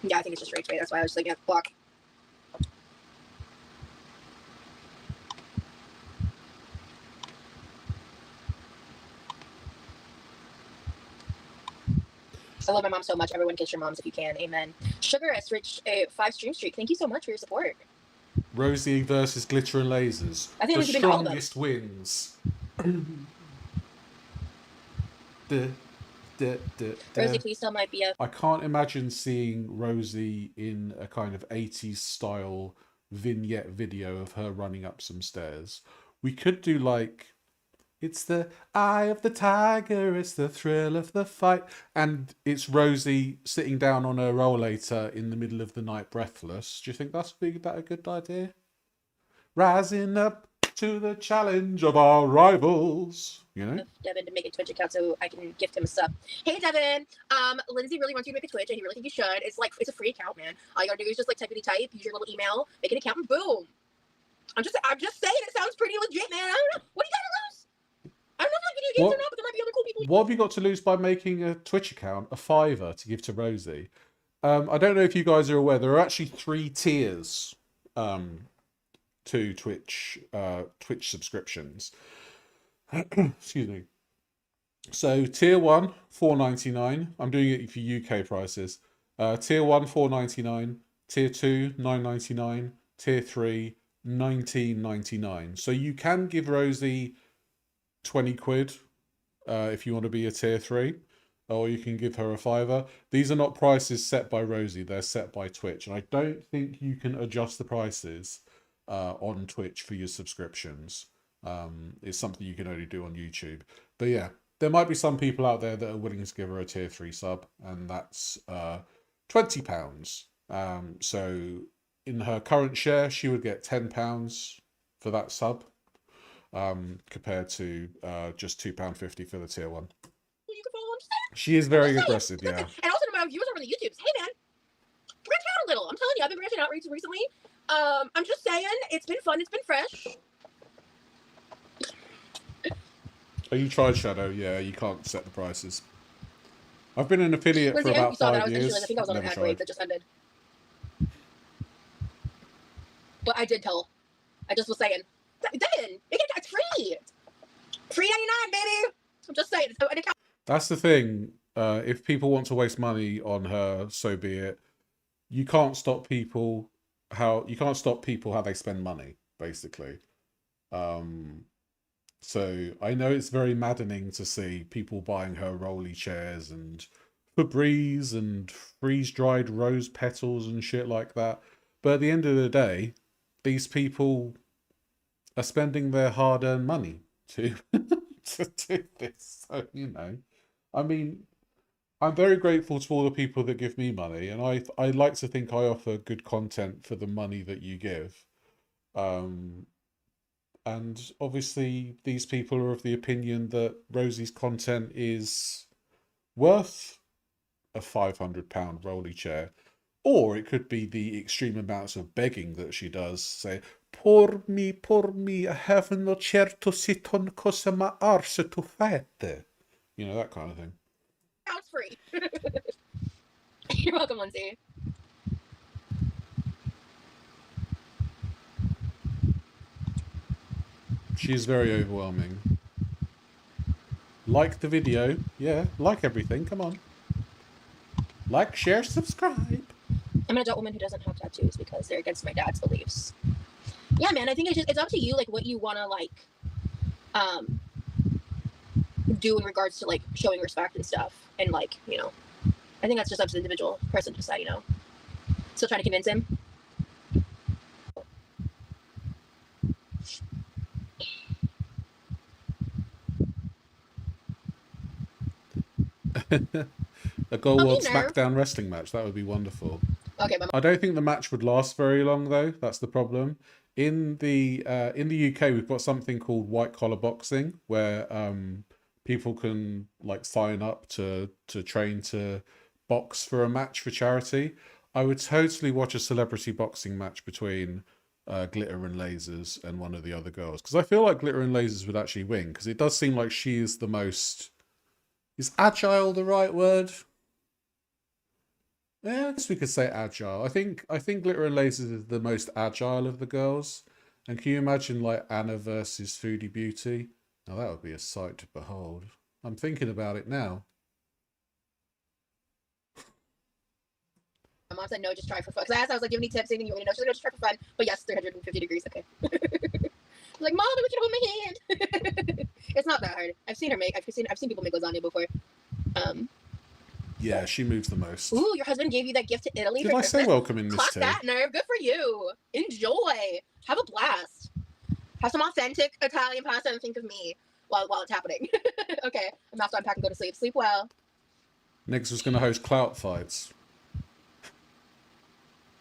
Yeah, I think it's just rage bait. That's why I was just like, yeah, block. I love my mom so much. Everyone kiss your moms if you can. Amen. Sugar has reached a 5 stream streak. Thank you so much for your support. Rosie versus Glitter and Lasers. I think the we should all of them. strongest wins. Rosie, please tell my BF. I can't imagine seeing Rosie in a kind of 80s style vignette video of her running up some stairs. We could do like, it's the eye of the tiger, it's the thrill of the fight, and it's Rosie sitting down on her rollator in the middle of the night breathless. Do you think that a good idea? Rising up to the challenge of our rivals. You know? Devin to make a Twitch account so I can gift him a sub. Hey Devin, Lindsay really wants you to make a Twitch, and he really think you should. It's a free account, man. All you gotta do is just like type, use your little email, make an account, and boom. I'm just saying, it sounds pretty legit, man. I don't know. What do you got to lose? I don't know if I like video games or not, but there might be other cool people. What have you got to lose by making a Twitch account, a $5 to give to Rosie? I don't know if you guys are aware, there are actually 3 tiers to Twitch subscriptions. Excuse me. So tier 1, $4.99. I'm doing it for UK prices. Tier 1, $4.99. Tier 2, $9.99. Tier 3, $19.99. So you can give Rosie 20 quid if you want to be a tier 3, or you can give her a $5. These are not prices set by Rosie, they're set by Twitch, and I don't think you can adjust the prices on Twitch for your subscriptions. It's something you can only do on YouTube. But yeah, there might be some people out there that are willing to give her a tier 3 sub, and that's £20. So in her current share, she would get £10 for that sub, compared to just £2.50 for the tier 1. You can follow him. She is very aggressive, yeah. And also to my viewers over on the YouTubes, hey man, branch out a little. I'm telling you, I've been branching out recently. I'm just saying, it's been fun, it's been fresh. Oh, you tried Shadow? Yeah, you can't set the prices. I've been an affiliate for about 5 years. I think I was on an ad rate that just ended. But I did tell. I just was saying, Devin, it's free. $3.99, baby. I'm just saying. That's the thing. If people want to waste money on her, so be it. You can't stop people how they spend money, basically. So I know it's very maddening to see people buying her rolly chairs and Febreze and freeze-dried rose petals and shit like that. But at the end of the day, these people are spending their hard-earned money to do this. So, you know, I mean, I'm very grateful to all the people that give me money, and I like to think I offer good content for the money that you give. And obviously, these people are of the opinion that Rosie's content is worth a £500 rolly chair. Or it could be the extreme amounts of begging that she does. Say, poor me, I have no chair to sit on because my arse is too fat. You know, that kind of thing. Sounds free. You're welcome, Lindsay. She's very overwhelming. Like the video. Yeah, like everything. Come on. Like, share, subscribe. I'm an adult woman who doesn't have tattoos because they're against my dad's beliefs. Yeah, man, I think it's up to you, like, what you want to, like, do in regards to, like, showing respect and stuff. And, like, you know, I think that's just up to the individual person to decide, you know. Still trying to convince him. A Go World SmackDown wrestling match. That would be wonderful. Okay, I don't think the match would last very long, though. That's the problem. In the UK, we've got something called white collar boxing, where people can like sign up to train to box for a match for charity. I would totally watch a celebrity boxing match between Glitter and Lasers and one of the other girls, because I feel like Glitter and Lasers would actually win, because it does seem like she is the most... Is agile the right word? Yeah, I guess we could say agile. I think Glitter and Lasers is the most agile of the girls. And can you imagine like Anna versus Foodie Beauty? Now that would be a sight to behold. I'm thinking about it now. My mom said no, just try for fun. Because I was like, give me tips, anything you want me to know. She's like, no, just try for fun. But yes, 350 degrees, okay. I was like, Mom, I want you to hold my hand. It's not that hard. I've seen people make lasagna before. Yeah, she moves the most. Ooh, your husband gave you that gift to Italy. Did I say welcome in, Miss Clock T? that nerve. Good for you. Enjoy. Have a blast. Have some authentic Italian pasta and think of me while it's happening. Okay, I'm about to unpack and go to sleep. Sleep well. Next was going to host clout fights.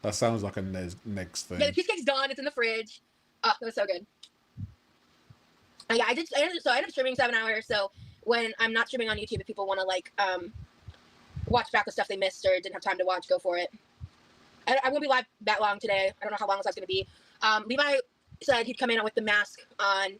That sounds like a Negs thing. Yeah, the cheesecake's done. It's in the fridge. Oh, that was so good. Yeah, I did. So I ended up streaming 7 hours. So when I'm not streaming on YouTube, if people want to like watch back the stuff they missed or didn't have time to watch, go for it. I won't be live that long today. I don't know how long this is going to be. Levi said he'd come in with the mask on.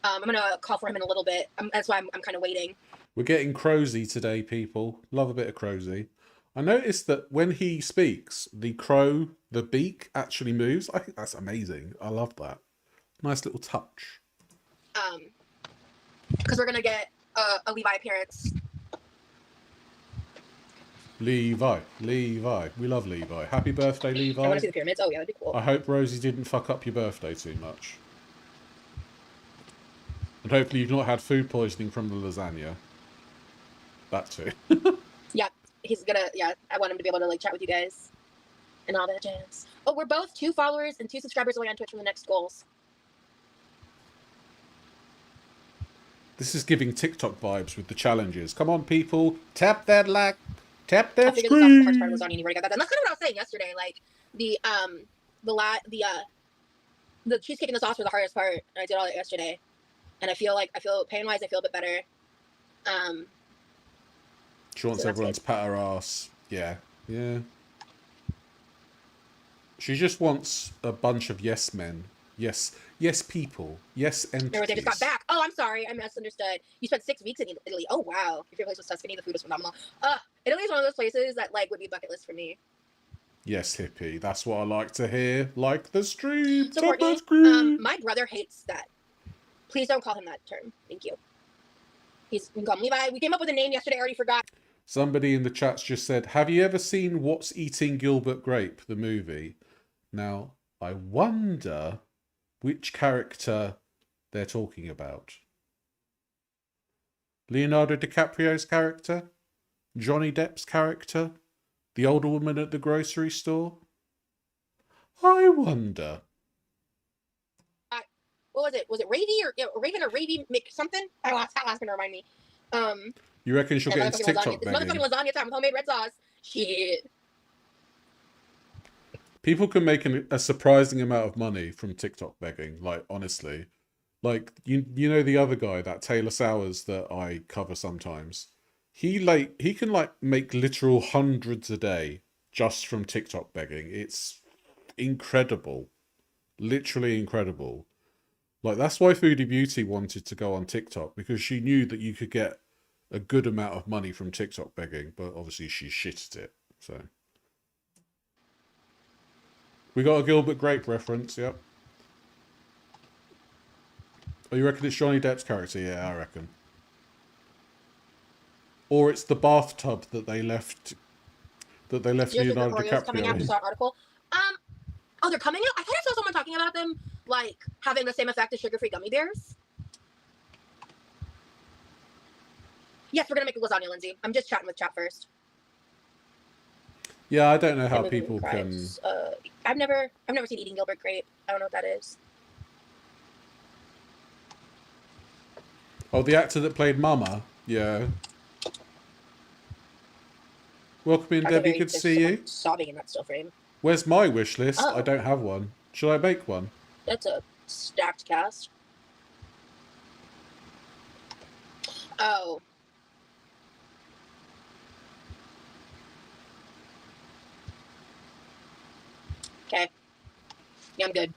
I'm going to call for him in a little bit. That's why I'm kind of waiting. We're getting Crosey today, people. Love a bit of Crosey. I noticed that when he speaks, the crow, the beak actually moves. I think that's amazing. I love that. Nice little touch. Because we're going to get a Levi appearance. Levi. We love Levi. Happy birthday, Levi. I want to see the pyramids. Oh, yeah, that'd be cool. I hope Rosie didn't fuck up your birthday too much. And hopefully you've not had food poisoning from the lasagna. That too. Yeah, he's gonna, yeah, I want him to be able to, like, chat with you guys. And all that jazz. Oh, we're both 2 followers and 2 subscribers away on Twitch from the next goals. This is giving TikTok vibes with the challenges. Come on, people. Tap that like. Tap that screen. I figured this out the hardest part was on you. You already got that done. That's kind of what I was saying yesterday. Like, the cheesecake and the sauce were the hardest part. And I did all that yesterday. And I feel pain-wise, I feel a bit better. She wants everyone to pat her ass. Yeah. Yeah. She just wants a bunch of yes men. Yes people. Yes entities. Remember, they just got back. Oh, I'm sorry. I misunderstood. You spent 6 weeks in Italy. Oh, wow. Your favorite place was Tuscany. The food was phenomenal. Italy is one of those places that, like, would be bucket list for me. Yes, hippie. That's what I like to hear. Like the stream. So, Courtney, my brother hates that. Please don't call him that term. Thank you. We can call him Levi. We came up with a name yesterday. I already forgot. Somebody in the chat's just said, have you ever seen What's Eating Gilbert Grape, the movie? Now, I wonder which character they're talking about. Leonardo DiCaprio's character? Johnny Depp's character? The older woman at the grocery store? I wonder. What was it? Was it Ravy or Raven or Ravy something? That last gonna remind me. You reckon she'll get into TikTok begging? It's motherfucking lasagna time with homemade red sauce. Shit. People can make a surprising amount of money from TikTok begging. Like, honestly. Like, you know the other guy, that Taylor Sowers that I cover sometimes. He can, like, make literal hundreds a day just from TikTok begging. It's incredible. Literally incredible. Like, that's why Foodie Beauty wanted to go on TikTok, because she knew that you could get a good amount of money from TikTok begging, but obviously she's shit at it, so. We got a Gilbert Grape reference, yep. Oh, you reckon it's Johnny Depp's character? Yeah, I reckon. Or it's the bathtub that they left Leonardo DiCaprio coming out. I saw an article. Oh, they're coming out? I thought I saw someone talking about them, like, having the same effect as sugar-free gummy bears. Yes, we're gonna make a lasagna, Lindsay. I'm just chatting with chat first. Yeah, I don't know how people can. I've never seen Eating Gilbert Grape. I don't know what that is. Oh, the actor that played Mama. Yeah. Welcome in, Debbie. Good to see you. Sobbing in that still frame. Where's my wish list? Oh. I don't have one. Should I make one? That's a stacked cast. Oh. Okay. Yeah, I'm good.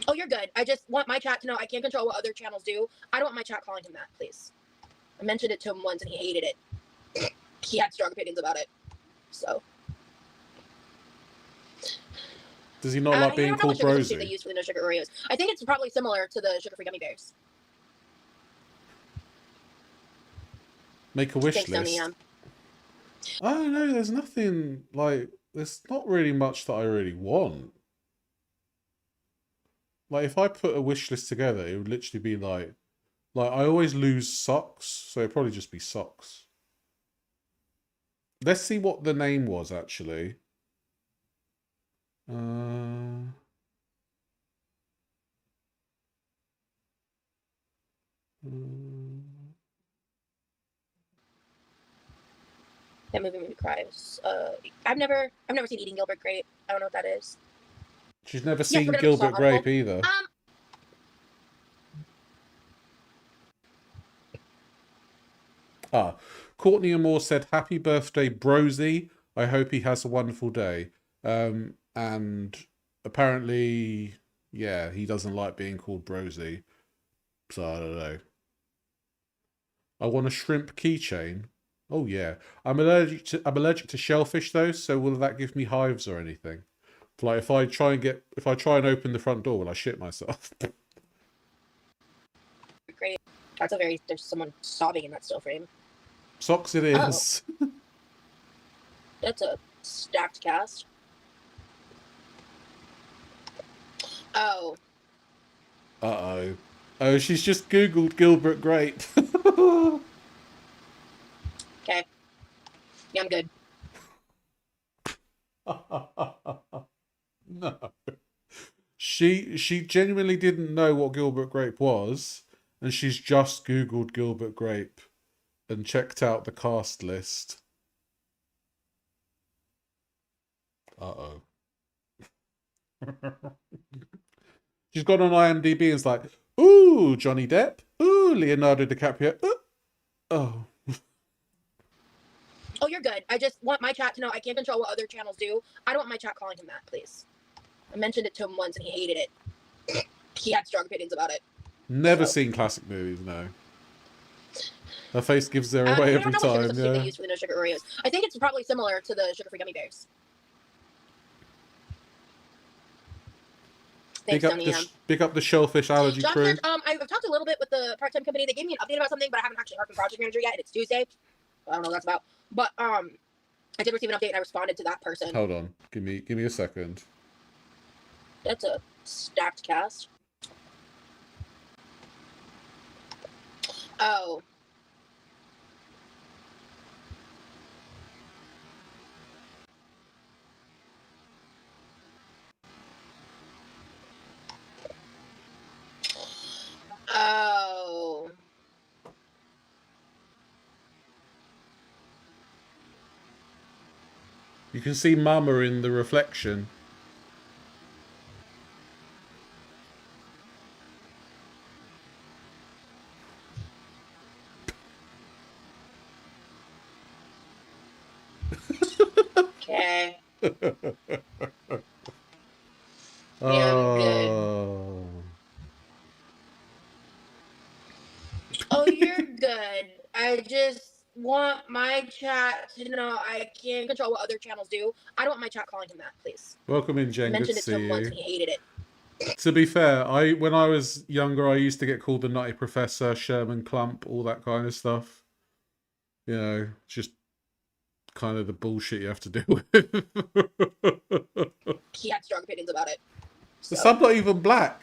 Oh, you're good. I just want my chat to know I can't control what other channels do. I don't want my chat calling him that, please. I mentioned it to him once and he hated it. He had strong opinions about it. So. Does he not like being called Brosie? They use for the no sugar Oreos. I think it's probably similar to the sugar-free gummy bears. Make a wish list. Oh no, there's nothing like. There's not really much that I really want. Like, if I put a wish list together, it would literally be like I always lose socks, so it'd probably just be socks. Let's see what the name was actually. That movie made me cry. I've never seen Eating Gilbert Grape. I don't know what that is. She's never seen Gilbert Grape either. Ah, Courtney Amore said, "Happy birthday, Brosie. I hope he has a wonderful day." And apparently, yeah, he doesn't like being called Brosie. So I don't know. I want a shrimp keychain. Oh yeah, I'm allergic to shellfish though. So will that give me hives or anything? Like if I try and open the front door, will I shit myself? Great. That's a very. There's someone sobbing in that still frame. Socks it is. Oh. That's a stacked cast. Oh. Uh-oh. Oh, she's just Googled Gilbert Grape. Okay. Yeah, I'm good. No. She genuinely didn't know what Gilbert Grape was, and she's just Googled Gilbert Grape and checked out the cast list. Uh-oh. She's gone on IMDb and it's like, ooh, Johnny Depp. Ooh, Leonardo DiCaprio. Oh. Oh, you're good. I just want my chat to know I can't control what other channels do. I don't want my chat calling him that, please. I mentioned it to him once and he hated it. He had strong opinions about it. Never seen classic movies, no. Her face gives her away every time. I don't know what sugar substitute they use for the no sugar Oreos. I think it's probably similar to the sugar-free gummy bears. Thanks, big up the shellfish allergy crew. I've talked a little bit with the part-time company. They gave me an update about something, but I haven't actually heard from project manager yet, and it's Tuesday. I don't know what that's about. But I did receive an update and I responded to that person. Hold on. Give me a second. That's a stacked cast. Oh. Oh. You can see Mama in the reflection. Okay. Yeah, I'm good. Oh, you're good. I just want my chat to know I can't control what other channels do. I don't want my chat calling him that, please. Welcome in, Jen. I mentioned Good to it to see him you. once and he hated it. To be fair, when I was younger, I used to get called the Nutty Professor, Sherman Clump, all that kind of stuff. You know, just kind of the bullshit you have to deal with. He had strong opinions about it. So. I'm not even black.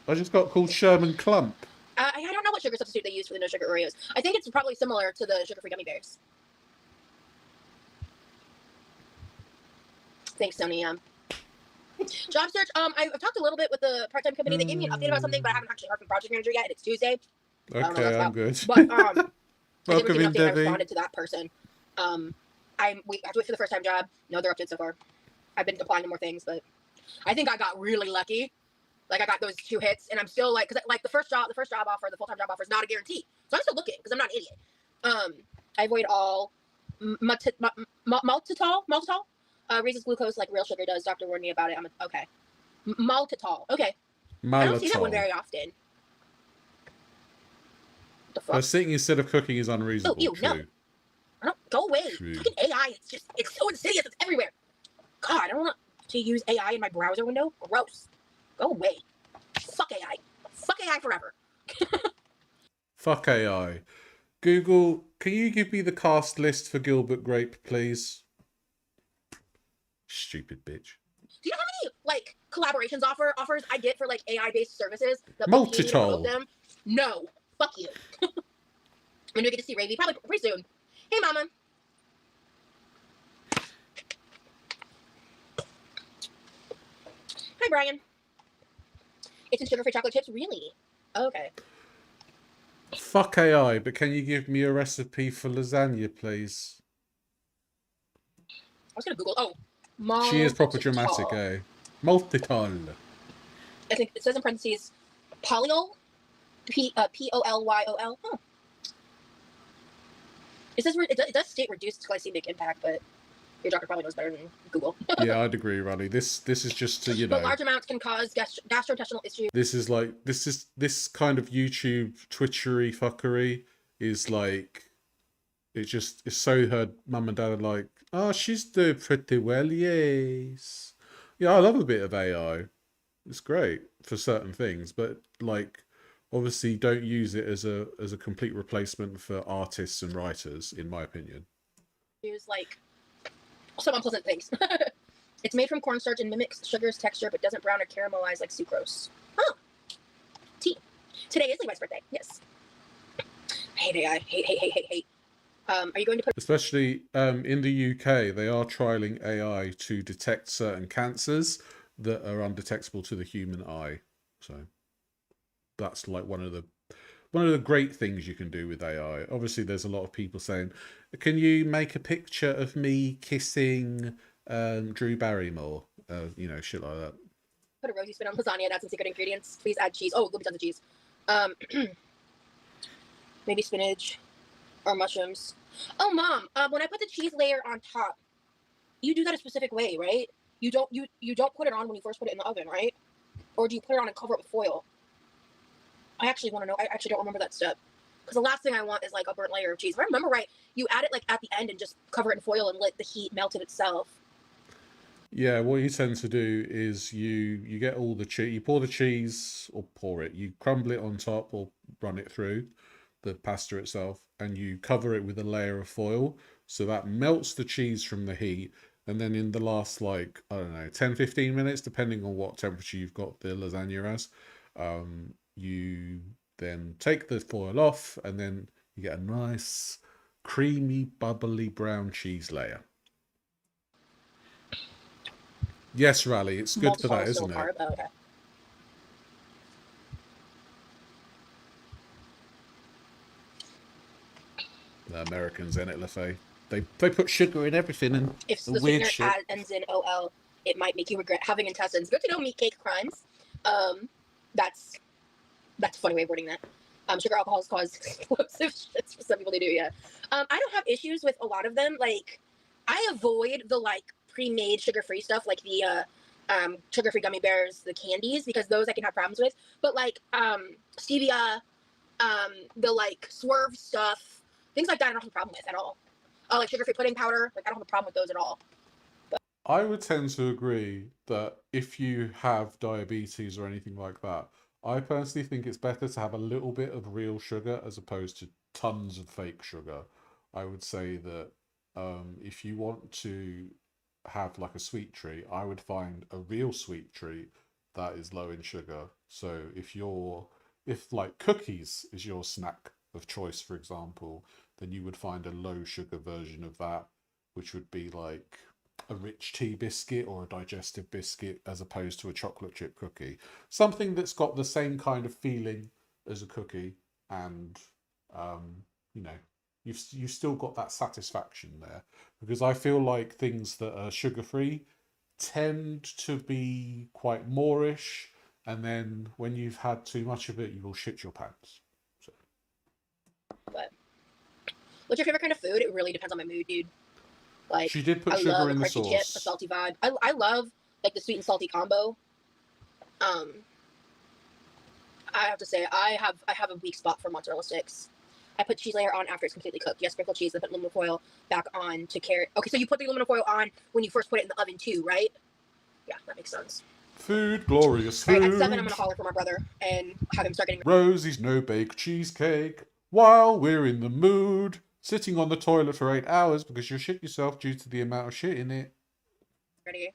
I just got called Sherman Clump. I don't know what sugar substitute they use for the no sugar Oreos. I think it's probably similar to the sugar-free gummy bears. Thanks, Tony. Job search. I've talked a little bit with the part-time company. They gave me an update about something, but I haven't actually heard from project manager yet, and it's Tuesday. Okay, I'm good. But welcome in, Debbie. I responded to that person. We have to wait for the first-time job. No, they're up to it so far. I've been applying to more things, but I think I got really lucky. Like, I got those 2 hits, and I'm still like, because like the first job offer, the full-time job offer is not a guarantee. So I'm still looking because I'm not an idiot. I avoid all maltitol. Raises glucose like real sugar does. Doctor warned me about it. Okay. Maltitol. Okay. Maltitol. I don't see that one very often. What the fuck? Sitting instead of cooking is unreasonable. Oh, ew, no. I don't, go away. Fucking AI. It's so insidious. It's everywhere. God, I don't want to use AI in my browser window. Gross. Go away. Fuck AI. Fuck AI forever. Fuck AI. Google, can you give me the cast list for Gilbert Grape, please? Stupid bitch. Do you know how many like collaborations offers I get for like AI-based services? Multitol. Them? No. Fuck you. When do we get to see Ravy? Probably pretty soon. Hey, Mama. Hi, Brian. It's in sugar-free chocolate chips? Really? Okay. Fuck AI, but can you give me a recipe for lasagna, please? I was going to Google. Oh. Maltitol. She is proper dramatic, eh? Maltitol. I think it says in parentheses, polyol? P-O-L-Y-O-L. Oh. It says it does state reduced glycemic impact, but your doctor probably knows better than Google. Yeah, I'd agree, Ronnie. This is just to, you But know, large amounts can cause gastrointestinal issues. this is like this kind of YouTube twitchery fuckery is like it's so her mum and dad are like, oh, she's doing pretty well, yes. Yeah, I love a bit of AI. It's great for certain things, but like obviously don't use it as a complete replacement for artists and writers, in my opinion. Use like some unpleasant things. It's made from cornstarch and mimics sugar's texture, but doesn't brown or caramelize like sucrose. Huh. Tea. Today is Levi's birthday. Yes. Hate AI. Hate. Are you going to put? Especially in the UK, they are trialing AI to detect certain cancers that are undetectable to the human eye. So that's like one of the great things you can do with AI. Obviously, there's a lot of people saying, "Can you make a picture of me kissing Drew Barrymore?" You know, shit like that. Put a Rosie spin on lasagna. Add some secret ingredients. Please add cheese. Oh, go be tons of cheese. Maybe spinach or mushrooms. Oh, Mom. When I put the cheese layer on top, you do that a specific way, right? You don't put it on when you first put it in the oven, right? Or do you put it on and cover it with foil? I actually want to know. I actually don't remember that step. Because the last thing I want is like a burnt layer of cheese. If I remember right, you add it like at the end and just cover it in foil and let the heat melt it itself. Yeah, what you tend to do is you get all the cheese, you pour the cheese or pour it, you crumble it on top or run it through the pasta itself, and you cover it with a layer of foil so that melts the cheese from the heat. And then in the last, like, I don't know, 10-15 minutes, depending on what temperature you've got the lasagna as, you then take the foil off, and then you get a nice creamy bubbly brown cheese layer. Yes, Rally, it's good for that, isn't it? Oh, okay. The Americans in it, Lafay. They put sugar in everything and if the weird sweetener shit. ends in OL, it might make you regret having intestines. Good to know meat cake crimes. That's a funny way of wording that. Sugar alcohols cause explosive shits for some people. They do, yeah. I don't have issues with a lot of them. Like, I avoid the like pre-made sugar-free stuff, like the sugar-free gummy bears, the candies, because those I can have problems with. But like stevia, the like Swerve stuff, things like that, I don't have a problem with at all. Like sugar-free pudding powder, like I don't have a problem with those at all. But I would tend to agree that if you have diabetes or anything like that, I personally think it's better to have a little bit of real sugar as opposed to tons of fake sugar. I would say that if you want to have like a sweet treat, I would find a real sweet treat that is low in sugar. So if like cookies is your snack of choice, for example, then you would find a low sugar version of that, which would be like a rich tea biscuit or a digestive biscuit as opposed to a chocolate chip cookie. Something that's got the same kind of feeling as a cookie, and you know, you've still got that satisfaction there. Because I feel like things that are sugar-free tend to be quite moreish, and then when you've had too much of it, you will shit your pants. So. But what's your favorite kind of food? It really depends on my mood, dude. Like, She did put I sugar love in a the crunchy sauce. chip, a salty vibe. I love like the sweet and salty combo. I have to say I have a weak spot for mozzarella sticks. I put cheese layer on after it's completely cooked. Yes, sprinkle cheese, then put aluminum foil back on to carrot. Okay, so you put the aluminum foil on when you first put it in the oven too, right? Yeah, that makes sense. Food, glorious food. All right, at 7, I'm gonna holler for my brother and have him start getting Rosie's no-bake cheesecake. While we're in the mood, sitting on the toilet for 8 hours because you shit yourself due to the amount of shit in it. ready.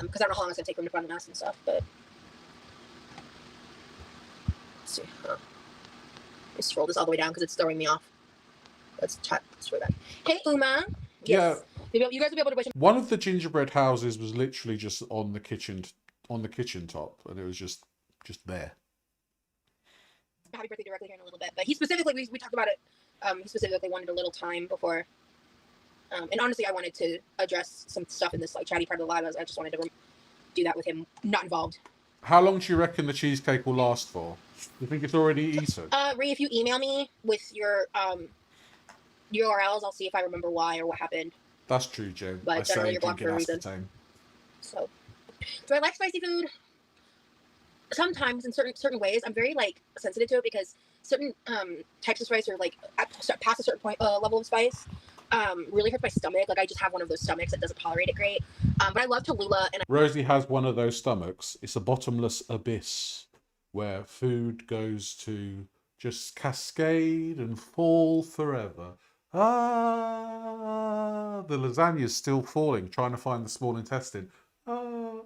Because I don't know how long it's gonna take for him to put on the mask and stuff, but let's see. Let's scroll this all the way down because it's throwing me off. Let's chat this way back. Hey, Uma. Yes. Yeah. You guys will be able to wish him. One of the gingerbread houses was literally just on the kitchen top, and it was just there. Happy birthday directly here in a little bit, but he specifically we talked about it. He specifically wanted a little time before. And honestly, I wanted to address some stuff in this like chatty part of the live. I just wanted to do that with him not involved. How long do you reckon the cheesecake will last for? You think it's already eaten? Ree, if you email me with your URLs. I'll see if I remember why or what happened. That's true, Jen. But I generally, say you're blocked drinking for a reason. aspartame. So, do I like spicy food? Sometimes in certain ways. I'm very like sensitive to it because certain types of spice are like past a certain point level of spice really hurts my stomach. Like I just have one of those stomachs that doesn't tolerate it great. But I love Tallulah and Rosie has one of those stomachs. It's a bottomless abyss where food goes to just cascade and fall forever. Ah, the lasagna's still falling, trying to find the small intestine. Ah.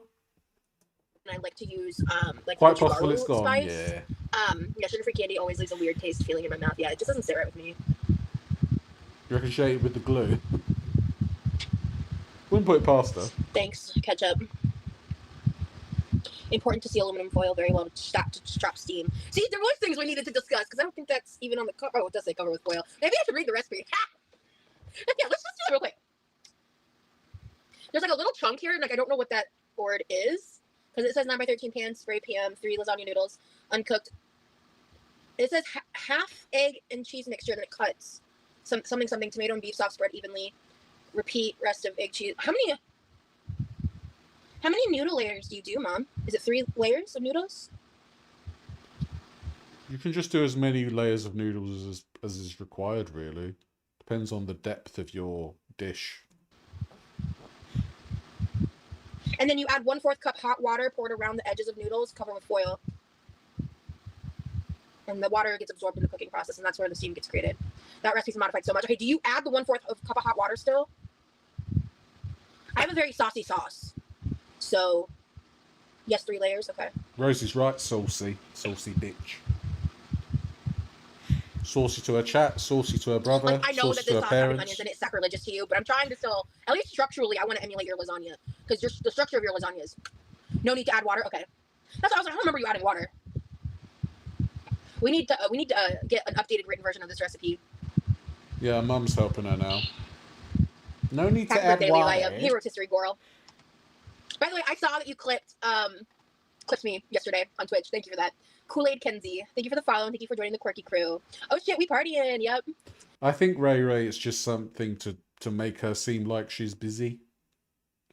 I like to use like Quite possible it's gone. spice. Yeah. Yeah, sugar-free candy always leaves a weird taste feeling in my mouth. Yeah, it just doesn't sit right with me. You ricochet it with the glue. Wouldn't put it past her. Thanks, ketchup. Important to see aluminum foil very well to trap steam. See, there was things we needed to discuss because I don't think that's even on the cover. Oh, it does say cover with foil. Maybe I should read the recipe. Yeah, let's just do it real quick. There's like a little chunk here, and like I don't know what that board is because it says 9x13 pan, spray PM, 3 lasagna noodles, uncooked. It says half egg and cheese mixture, then it cuts something tomato and beef sauce spread evenly. Repeat rest of egg cheese. How many noodle layers do you do, Mom? Is it 3 layers of noodles? You can just do as many layers of noodles as is required, really. Depends on the depth of your dish. And then you add 1/4 cup hot water poured around the edges of noodles, cover with foil. And the water gets absorbed in the cooking process, and that's where the steam gets created. That recipe's modified so much. Okay, do you add the 1/4 cup of hot water still? I have a very saucy sauce. So, yes, 3 layers, okay. Rosie's right, saucy bitch. Saucy to her chat, saucy to her brother, like, I know saucy that to this her sauce having parents. onions in it is sacrilegious to you, but I'm trying to still, at least structurally, I want to emulate your lasagna. Because the structure of your lasagna is no need to add water. Okay. That's what I was like, I don't remember you adding water. We need to get an updated written version of this recipe. Yeah, Mum's helping her now. No need to add water. water. Heroes history, Goral. By the way, I saw that you clipped me yesterday on Twitch. Thank you for that. Kool-Aid Kenzie. Thank you for the follow and thank you for joining the Quirky crew. Oh shit, we partying. Yep. I think Ray is just something to make her seem like she's busy.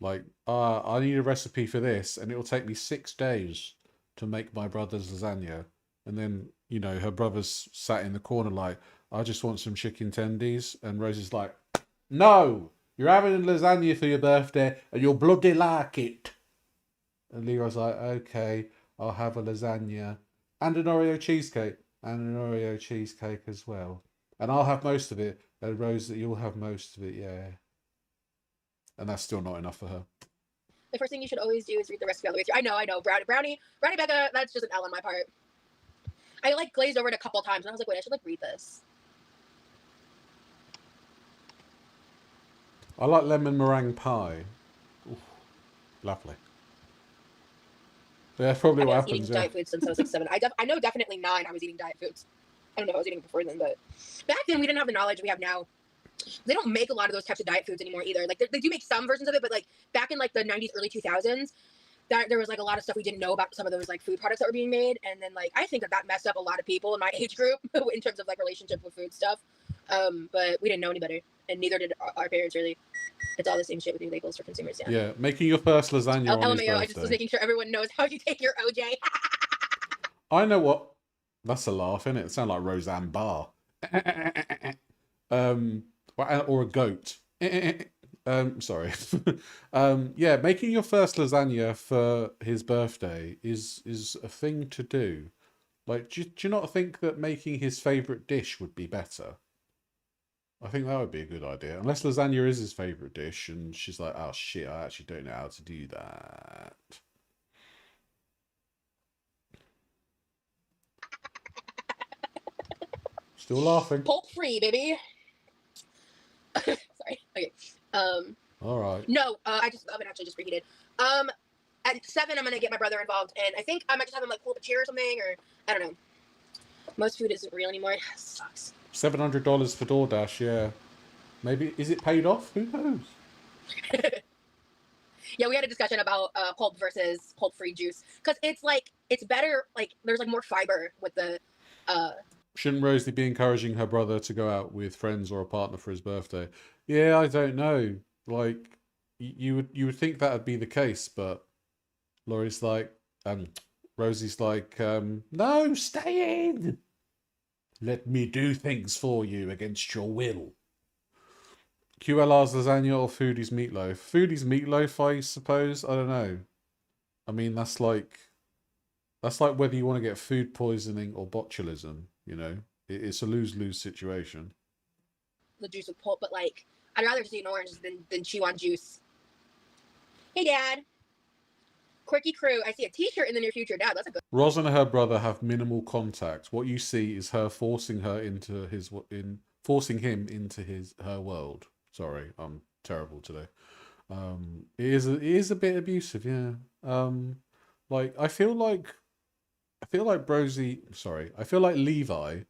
Like, I need a recipe for this, and it'll take me 6 days to make my brother's lasagna. And then, you know, her brother's sat in the corner like, I just want some chicken tendies. And Rosie's like, no, you're having a lasagna for your birthday, and you'll bloody like it. And Leroy's like, okay, I'll have a lasagna and an Oreo cheesecake and an Oreo cheesecake as well. And I'll have most of it. And Rose, you'll have most of it, yeah. And that's still not enough for her. The first thing you should always do is read the recipe all the way through. I know. Brownie Becca, that's just an L on my part. I like glazed over it a couple times, and I was like, wait, I should like read this. I like lemon meringue pie. Oof, lovely. Yeah, that's probably what happens. Eating diet foods since I was like 7. I know definitely 9 I was eating diet foods. I don't know if I was eating before then, but back then we didn't have the knowledge we have now. They don't make a lot of those types of diet foods anymore either. Like they do make some versions of it, but like back in like the 90s, early 2000s, there was like a lot of stuff we didn't know about some of those like food products that were being made, and then like I think that messed up a lot of people in my age group in terms of like relationship with food stuff. But we didn't know any better, and neither did our parents really. It's all the same shit with new labels for consumers. Yeah, making your first lasagna on his birthday. I just was making sure everyone knows how you take your OJ. I know what. That's a laugh, isn't it? It sounds like Roseanne Barr. Or a goat. Sorry. Yeah, making your first lasagna for his birthday is a thing to do. Like, do you not think that making his favourite dish would be better? I think that would be a good idea. Unless lasagna is his favourite dish and she's like, oh shit, I actually don't know how to do that. Still laughing. Pulp free, baby. Sorry. Okay. All right. No, I just oven actually just preheated. At 7, I'm gonna get my brother involved, and I think I might just have him like pull up a chair or something, or I don't know. Most food isn't real anymore. It sucks. $700 for DoorDash, yeah. Maybe, is it paid off? Who knows? Yeah, we had a discussion about pulp versus pulp-free juice. Because it's like, it's better, like, there's like more fiber with the Shouldn't Rosie be encouraging her brother to go out with friends or a partner for his birthday? Yeah, I don't know. Like, you would think that would be the case, but Laurie's like, Rosie's like, no, stay in. Let me do things for you against your will. QLR's lasagna or Foodie's meatloaf? Foodie's meatloaf, I suppose. I don't know. I mean, that's like whether you want to get food poisoning or botulism. You know, it's a lose-lose situation. The juice with pulp, but like, I'd rather just eat an orange than chew on juice. Hey, Dad. Quirky Crew. I see a T-shirt in the near future. Dad, that's a good. Roz and her brother have minimal contact. What you see is her forcing him into her world. Sorry, I'm terrible today. It is a bit abusive, yeah. Like I feel like Levi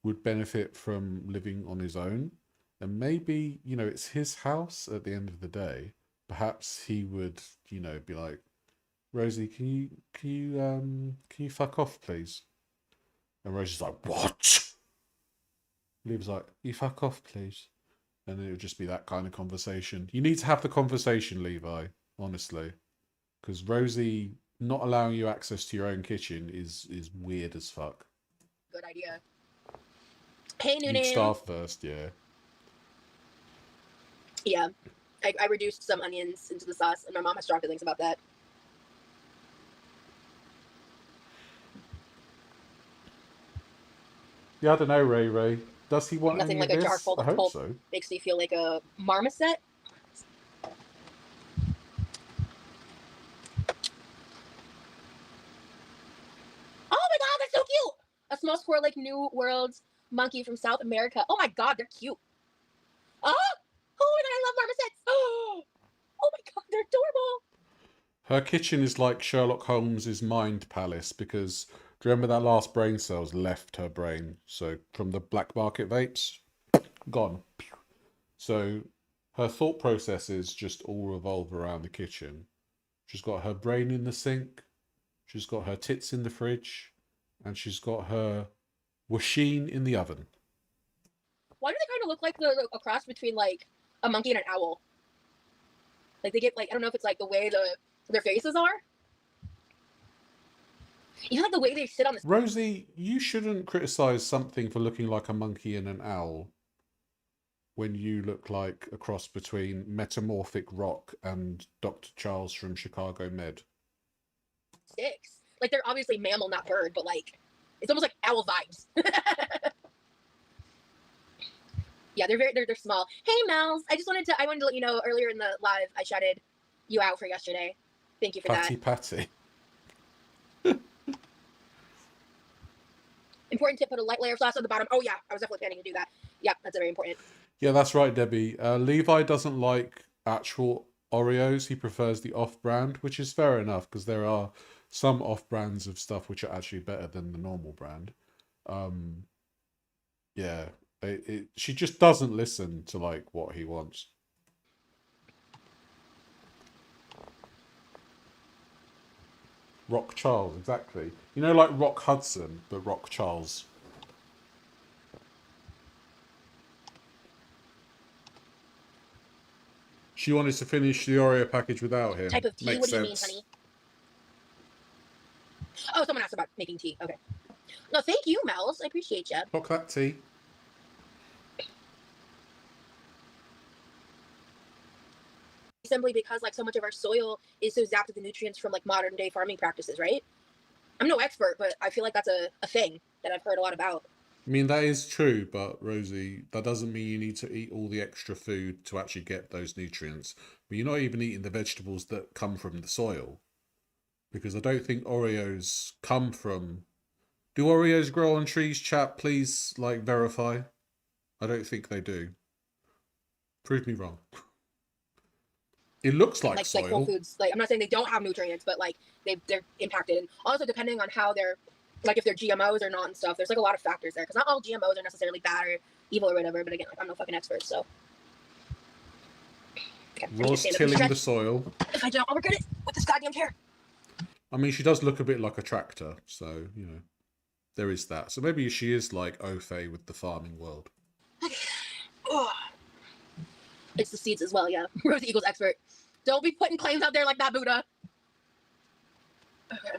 would benefit from living on his own, and maybe, you know, it's his house at the end of the day. Perhaps he would, you know, be like, Rosie, can you fuck off, please? And Rosie's like, what? Levi's like, you fuck off, please. And it would just be that kind of conversation. You need to have the conversation, Levi, honestly. Because Rosie not allowing you access to your own kitchen is weird as fuck. Good idea. Hey, Nunu. You'd starve first, yeah. Yeah. I reduced some onions into the sauce, and my mom has strong feelings about that. Yeah, I don't know, Ray. Does he want nothing any like of a this? jar full I of hope pulp so. makes me feel like a marmoset. Oh my god, they're so cute! A small squirrel like New World monkey from South America. Oh my god, they're cute. Oh my god, I love marmosets. Oh my god, they're adorable. Her kitchen is like Sherlock Holmes's mind palace, because do you remember that last brain cells left her brain? So from the black market vapes, gone. So her thought processes just all revolve around the kitchen. She's got her brain in the sink, she's got her tits in the fridge, and she's got her washeen in the oven. Why do they kind of look like a cross between like a monkey and an owl? Like they get like, I don't know if it's like the way their faces are. You know, like the way they sit on this. Rosie, you shouldn't criticize something for looking like a monkey and an owl when you look like a cross between Metamorphic Rock and Dr. Charles from Chicago Med. Sticks. Like they're obviously mammal, not bird, but like it's almost like owl vibes. Yeah, they're small. Hey, Mels, I wanted to let you know earlier in the live I shouted you out for yesterday. Thank you for that. Patty. Important tip: put a light layer of sauce on the bottom. Oh yeah, I was definitely planning to do that. Yeah, that's very important. Yeah, that's right, Debbie. Levi doesn't like actual Oreos. He prefers the off-brand, which is fair enough, because there are some off-brands of stuff which are actually better than the normal brand. Yeah, she just doesn't listen to like what he wants. Rock Charles, exactly. You know, like Rock Hudson, but Rock Charles. She wanted to finish the Oreo package without him. Type of tea? Makes What do you sense. mean, honey? Oh, someone asked about making tea. Okay. No, thank you, Mels. I appreciate you. Lock that tea. Simply because like so much of our soil is so zapped with the nutrients from like modern day farming practices, right? I'm no expert, but I feel like that's a thing that I've heard a lot about. I mean, that is true, but Rosie, that doesn't mean you need to eat all the extra food to actually get those nutrients. But you're not even eating the vegetables that come from the soil. Because I don't think Oreos come from... Do Oreos grow on trees, chat? Please, like, verify. I don't think they do. Prove me wrong. It looks like soil. Like Whole Foods. Like, I'm not saying they don't have nutrients, but like they're impacted. And also depending on how they're, like if they're GMOs or not and stuff, there's like a lot of factors there. Because not all GMOs are necessarily bad or evil or whatever. But again, like, I'm no fucking expert, so. Okay, Roz tilling the soil. If I don't, I'll regret it with this goddamn chair. I mean, she does look a bit like a tractor, so, you know. there is that. So maybe she is like au fait with the farming world. Oh. It's the seeds as well, yeah. Rosie equals expert. Don't be putting claims out there like that, Buddha. Okay.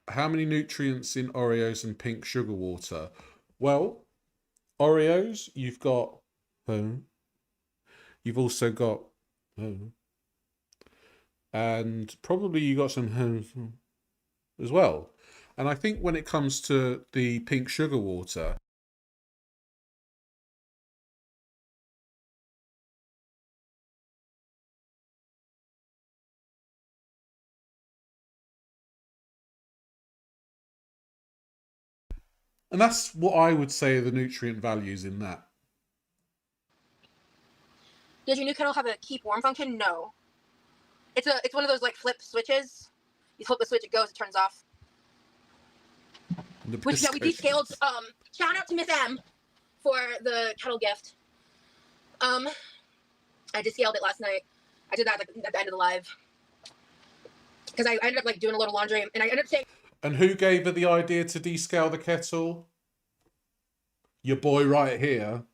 How many nutrients in Oreos and pink sugar water? Well, Oreos, you've got... You've also got... and probably you got some as well. And I think when it comes to the pink sugar water... And that's what I would say are the nutrient values in that. Does your new kettle have a keep warm function? No. It's one of those like flip switches. You flip the switch, it goes, it turns off. Which, yeah, we descaled. Shout out to Miss M for the kettle gift. I descaled it last night. I did that at the end of the live. Because I ended up like doing a little laundry, and I ended up saying... And who gave her the idea to descale the kettle? Your boy right here.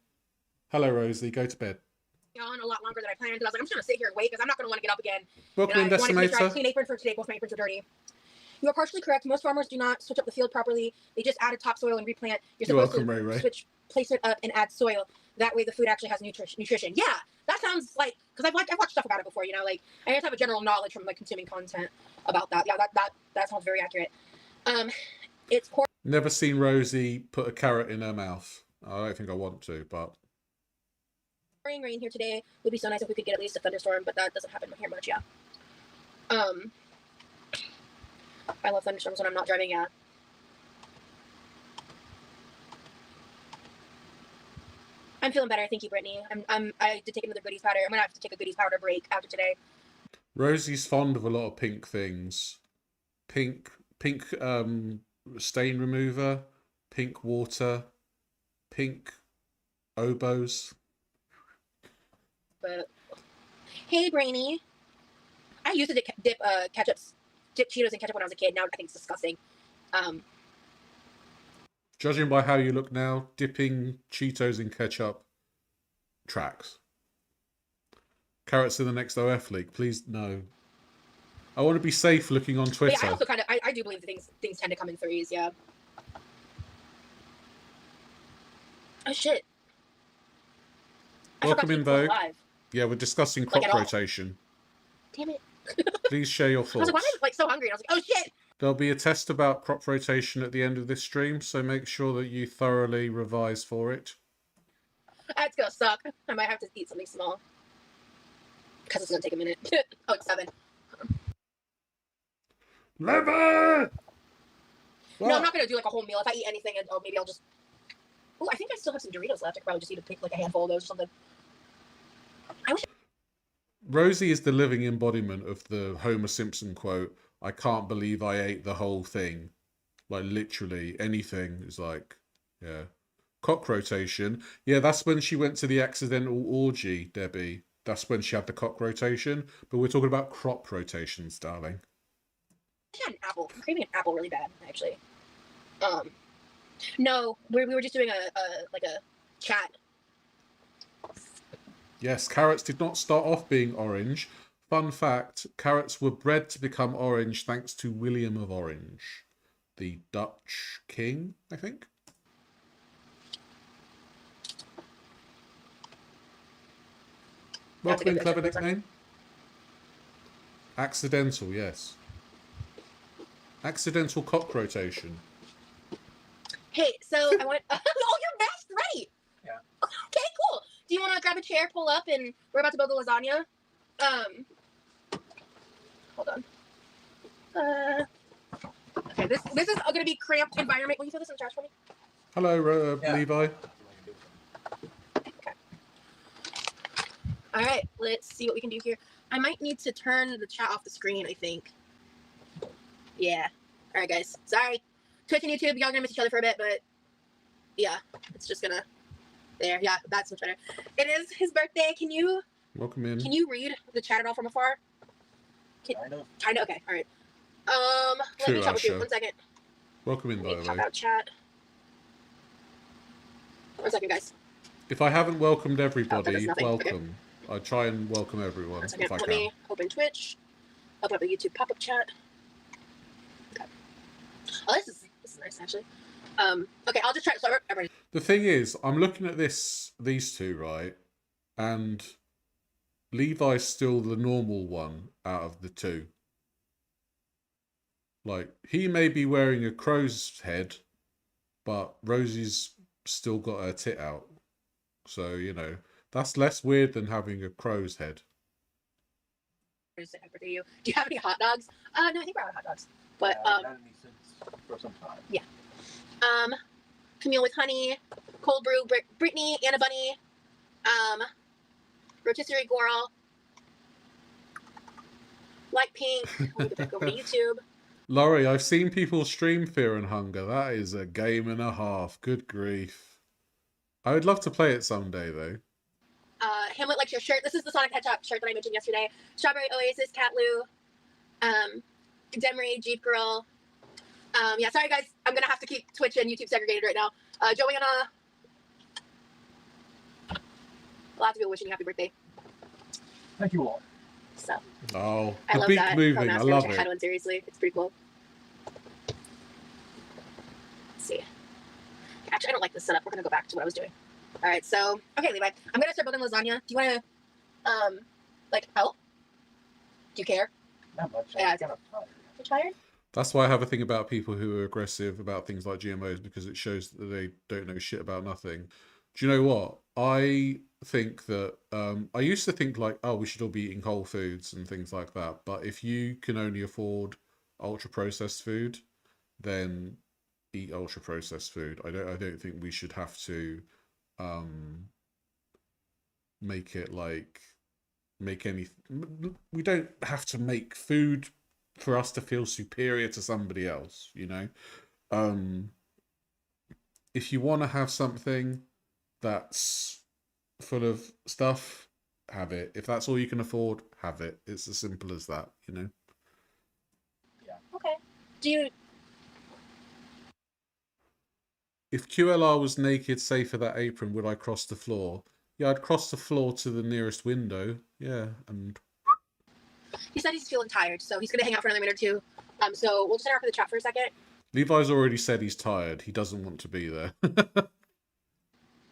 Hello, Rosie. Go to bed. On a lot longer than I planned. I was like, I'm just going to sit here and wait because I'm not going to want to get up again. Welcome in, I wanted to make sure I had Decimator. a clean apron for today. Both my aprons are dirty. You are partially correct. Most farmers do not switch up the field properly. They just added topsoil and replant. You're welcome, supposed Ray Ray. to switch placement up and add soil. That way the food actually has nutrition. Yeah, that sounds like... Because I've watched stuff about it before, you know? Like, I just have a general knowledge from like consuming content about that. Yeah, that sounds very accurate. It's poor. Never seen Rosie put a carrot in her mouth. I don't think I want to, but... Rain here today. Would be so nice if we could get at least a thunderstorm, but that doesn't happen here much, yeah. I love thunderstorms when I'm not driving, yeah. I'm feeling better, thank you, Brittany. I did take another goodies powder. I'm gonna have to take a goodies powder break after today. Rosie's fond of a lot of pink things. Pink stain remover, pink water, pink oboes. But hey, Brainy. I used to dip Cheetos in ketchup when I was a kid. Now I think it's disgusting. Judging by how you look now, dipping Cheetos in ketchup tracks. Carrots in the next OF league, please no. I want to be safe looking on Twitter. But yeah, I also kind of I do believe things tend to come in threes. Yeah. Oh shit. Welcome in, Vogue. Yeah, we're discussing crop rotation. Damn it. Please share your thoughts. I was like, why am I like so hungry? And I was like, oh shit. There'll be a test about crop rotation at the end of this stream, so make sure that you thoroughly revise for it. That's gonna suck. I might have to eat something small. Because it's gonna take a minute. Oh, it's 7. Never! No, I'm not gonna do like a whole meal. If I eat anything, maybe I'll just... Oh, I think I still have some Doritos left. I could probably just eat like a handful of those or something. I wish... Rosie is the living embodiment of the Homer Simpson quote, I can't believe I ate the whole thing. Like, literally, anything is like, yeah. Cock rotation. Yeah, that's when she went to the accidental orgy, Debbie. That's when she had the cock rotation. But we're talking about crop rotations, darling. I had an apple. I'm craving an apple really bad, actually. No, we were just doing a chat. Yes, carrots did not start off being orange. Fun fact, carrots were bred to become orange thanks to William of Orange, the Dutch king, I think. Welcome in, clever nickname. Accidental, yes. Accidental cock rotation. Hey, so I want... Oh, you're masked ready! Yeah. Okay, cool. Do you want to grab a chair, pull up, and we're about to build the lasagna? Hold on. Okay, this is going to be cramped environment. Will you throw this in the trash for me? Hello, Levi. Okay. All right, let's see what we can do here. I might need to turn the chat off the screen, I think. Yeah. All right, guys. Sorry. Twitch and YouTube, y'all gonna miss each other for a bit, but yeah, it's just gonna... There, yeah, that's much better. It is his birthday. Can you... Welcome in. Can you read the chat at all from afar? Kind of. Okay, all right. Let me troubleshoot. 1 second. Welcome in, Let by me the pop way. out chat. 1 second, guys. If I haven't welcomed Oh, that does everybody, nothing. Okay. welcome. I try and welcome everyone 1 second. if I Let can. me open Twitch. Open up a YouTube pop-up chat. Okay. Oh, this is nice actually. Okay, I'll just try. So everybody. The thing is, I'm looking at these two, right? And Levi's still the normal one out of the two. Like, he may be wearing a crow's head, but Rosie's still got her tit out. So, you know, that's less weird than having a crow's head. Do you have any hot dogs? No, I think we're out of hot dogs. But I haven't had any since for some time. Yeah. Camille with honey, cold brew, Brittany, Anna Bunny, rotisserie Goral, light pink. Let me get back over to YouTube. Laurie, I've seen people stream Fear and Hunger. That is a game and a half. Good grief. I would love to play it someday, though. Hamlet likes your shirt. This is the Sonic Hedgehog shirt that I mentioned yesterday. Strawberry Oasis, Cat Lou, Demery, Jeep Girl. Yeah, sorry guys. I'm gonna have to keep Twitch and YouTube segregated right now. Joanna. Lots of people wishing you happy birthday. Thank you all. So. Oh, I the love beak that. moving. I love I it. had one seriously. It's pretty cool. Let's see. Actually, I don't like this setup. We're gonna go back to what I was doing. All right. So, okay, Levi, I'm gonna start building lasagna. Do you want to, like, help? Do you care? Not much. Yeah, I'm kind of tired. You're tired? That's why I have a thing about people who are aggressive about things like GMOs, because it shows that they don't know shit about nothing. Do you know what? I think that I used to think like, oh, we should all be eating whole foods and things like that. But if you can only afford ultra processed food, then eat ultra processed food. I don't think we should have to make it like we don't have to make food for us to feel superior to somebody else, you know. If you want to have something that's full of stuff, have it. If that's all you can afford, have it. It's as simple as that, you know. Yeah. Okay. Do you? If QLR was naked, save for that apron, would I cross the floor? Yeah, I'd cross the floor to the nearest window. Yeah, and He said he's feeling tired, so he's gonna hang out for another minute or two. So we'll just hang out for the chat for a second. Levi's already said he's tired. He doesn't want to be there.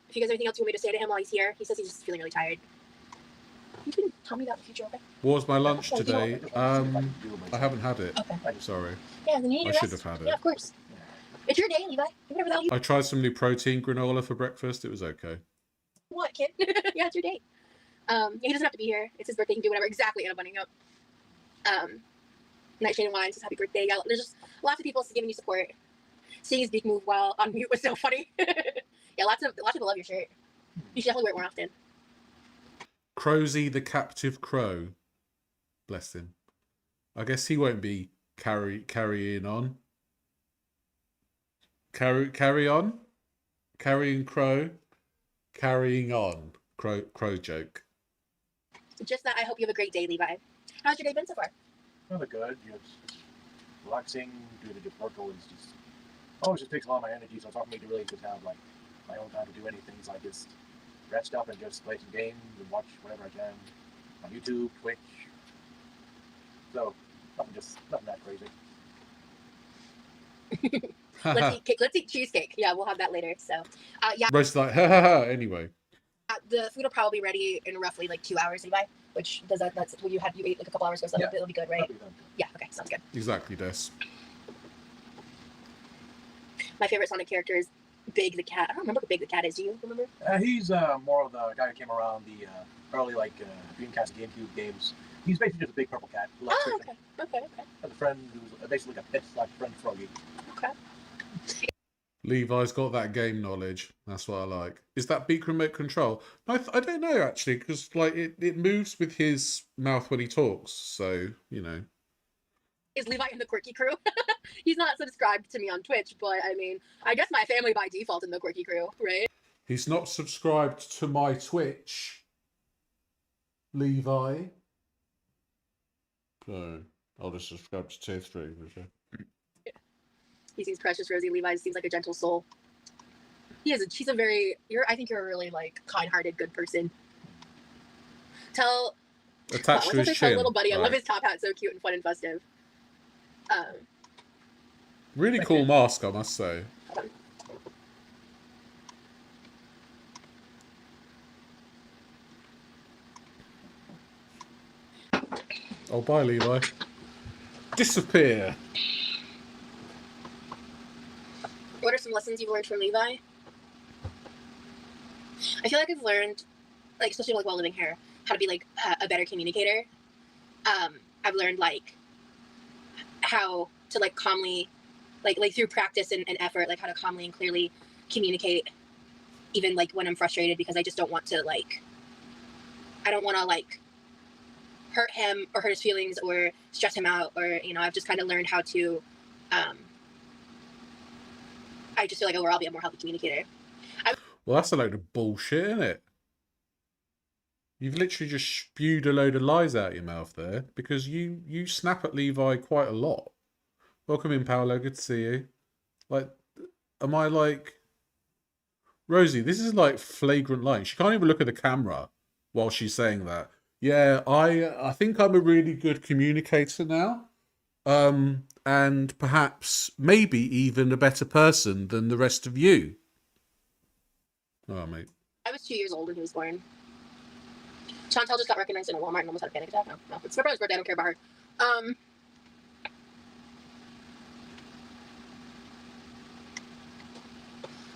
If you guys have anything else you want me to say to him while he's here, he says he's just feeling really tired. You can tell me that in the future, okay? What was my lunch Yeah, you today? know, I haven't had it. Okay. Sorry. Yeah, then you need I to should rest. have had it. Yeah, of course. It's your day, Levi. Do whatever the hell you I tried some new protein granola for breakfast. It was okay. want, kid. Yeah, it's your day. He doesn't have to be here. It's his birthday. He can do whatever. Exactly, Anna Bunny. Yep. Nightshade and Wine says happy birthday. Yeah, there's just lots of people giving you support. Seeing his beak move while on mute was so funny. Yeah, lots of people love your shirt. You should definitely wear it more often. Crosie the captive crow. Bless him. I guess he won't be carrying on. Carry on? Carrying crow? Carrying on. Crow joke. Just that, I hope you have a great day, Levi. How's your day been so far? Really good. You know, just relaxing, doing the different work always just always just takes a lot of my energy, so it's hard for me to really just have like my own time to do anything. So I just rest up and just play some games and watch whatever I can on YouTube, Twitch. So nothing that crazy. Let's eat cheesecake. Yeah, we'll have that later. So, yeah. Rosie's like, ha ha ha. Anyway. The food will probably be ready in roughly like 2 hours, Levi. Which does that's what you ate like a couple hours ago, so Yeah. it'll be good, right? Yeah. Okay, sounds good. Exactly, Des. My favorite Sonic character is Big the Cat. I don't remember who Big the Cat is. Do you remember? He's more of the guy who came around the early Dreamcast GameCube games. He's basically just a big purple cat. Who likes Oh, fishing. okay. Has a friend who's basically like a pet/friend froggy. Okay. Levi's got that game knowledge. That's what I like. Is that beak remote control? I don't know, actually, because like it moves with his mouth when he talks. So, you know. Is Levi in the Quirky crew? He's not subscribed to me on Twitch, but I mean, I guess my family by default in the Quirky crew, right? He's not subscribed to my Twitch, Levi. So, I'll just subscribe to tier 3. He seems precious. Rosie Levi seems like a gentle soul. She's a very. I think you're a really like kind-hearted, good person. Attached to his tell chin. little buddy. I Right. love his top hat. So cute and fun and festive. Really cool mask, I must say. Oh, bye, Levi. Disappear. What are some lessons you've learned from Levi? I feel like I've learned, like especially like while living here, how to be like a better communicator. I've learned like how to like calmly, like through practice and effort, like how to calmly and clearly communicate, even like when I'm frustrated, because I just don't want to like, I don't want to like hurt him or hurt his feelings or stress him out, or I've just kind of learned how to. I just feel like overall I'll be a more healthy communicator. Well, that's a load of bullshit, isn't it? You've literally just spewed a load of lies out your mouth there, because you snap at Levi quite a lot. Welcome in, Paolo. Good to see you. Like, am I like... Rosie, this is like flagrant lying. She can't even look at the camera while she's saying that. Yeah, I think I'm a really good communicator now. And perhaps, maybe even a better person than the rest of you. Oh, mate. I was 2 years old when he was born. Chantal just got recognized in a Walmart and almost had a panic attack. No, it's my brother's birthday. I don't care about her.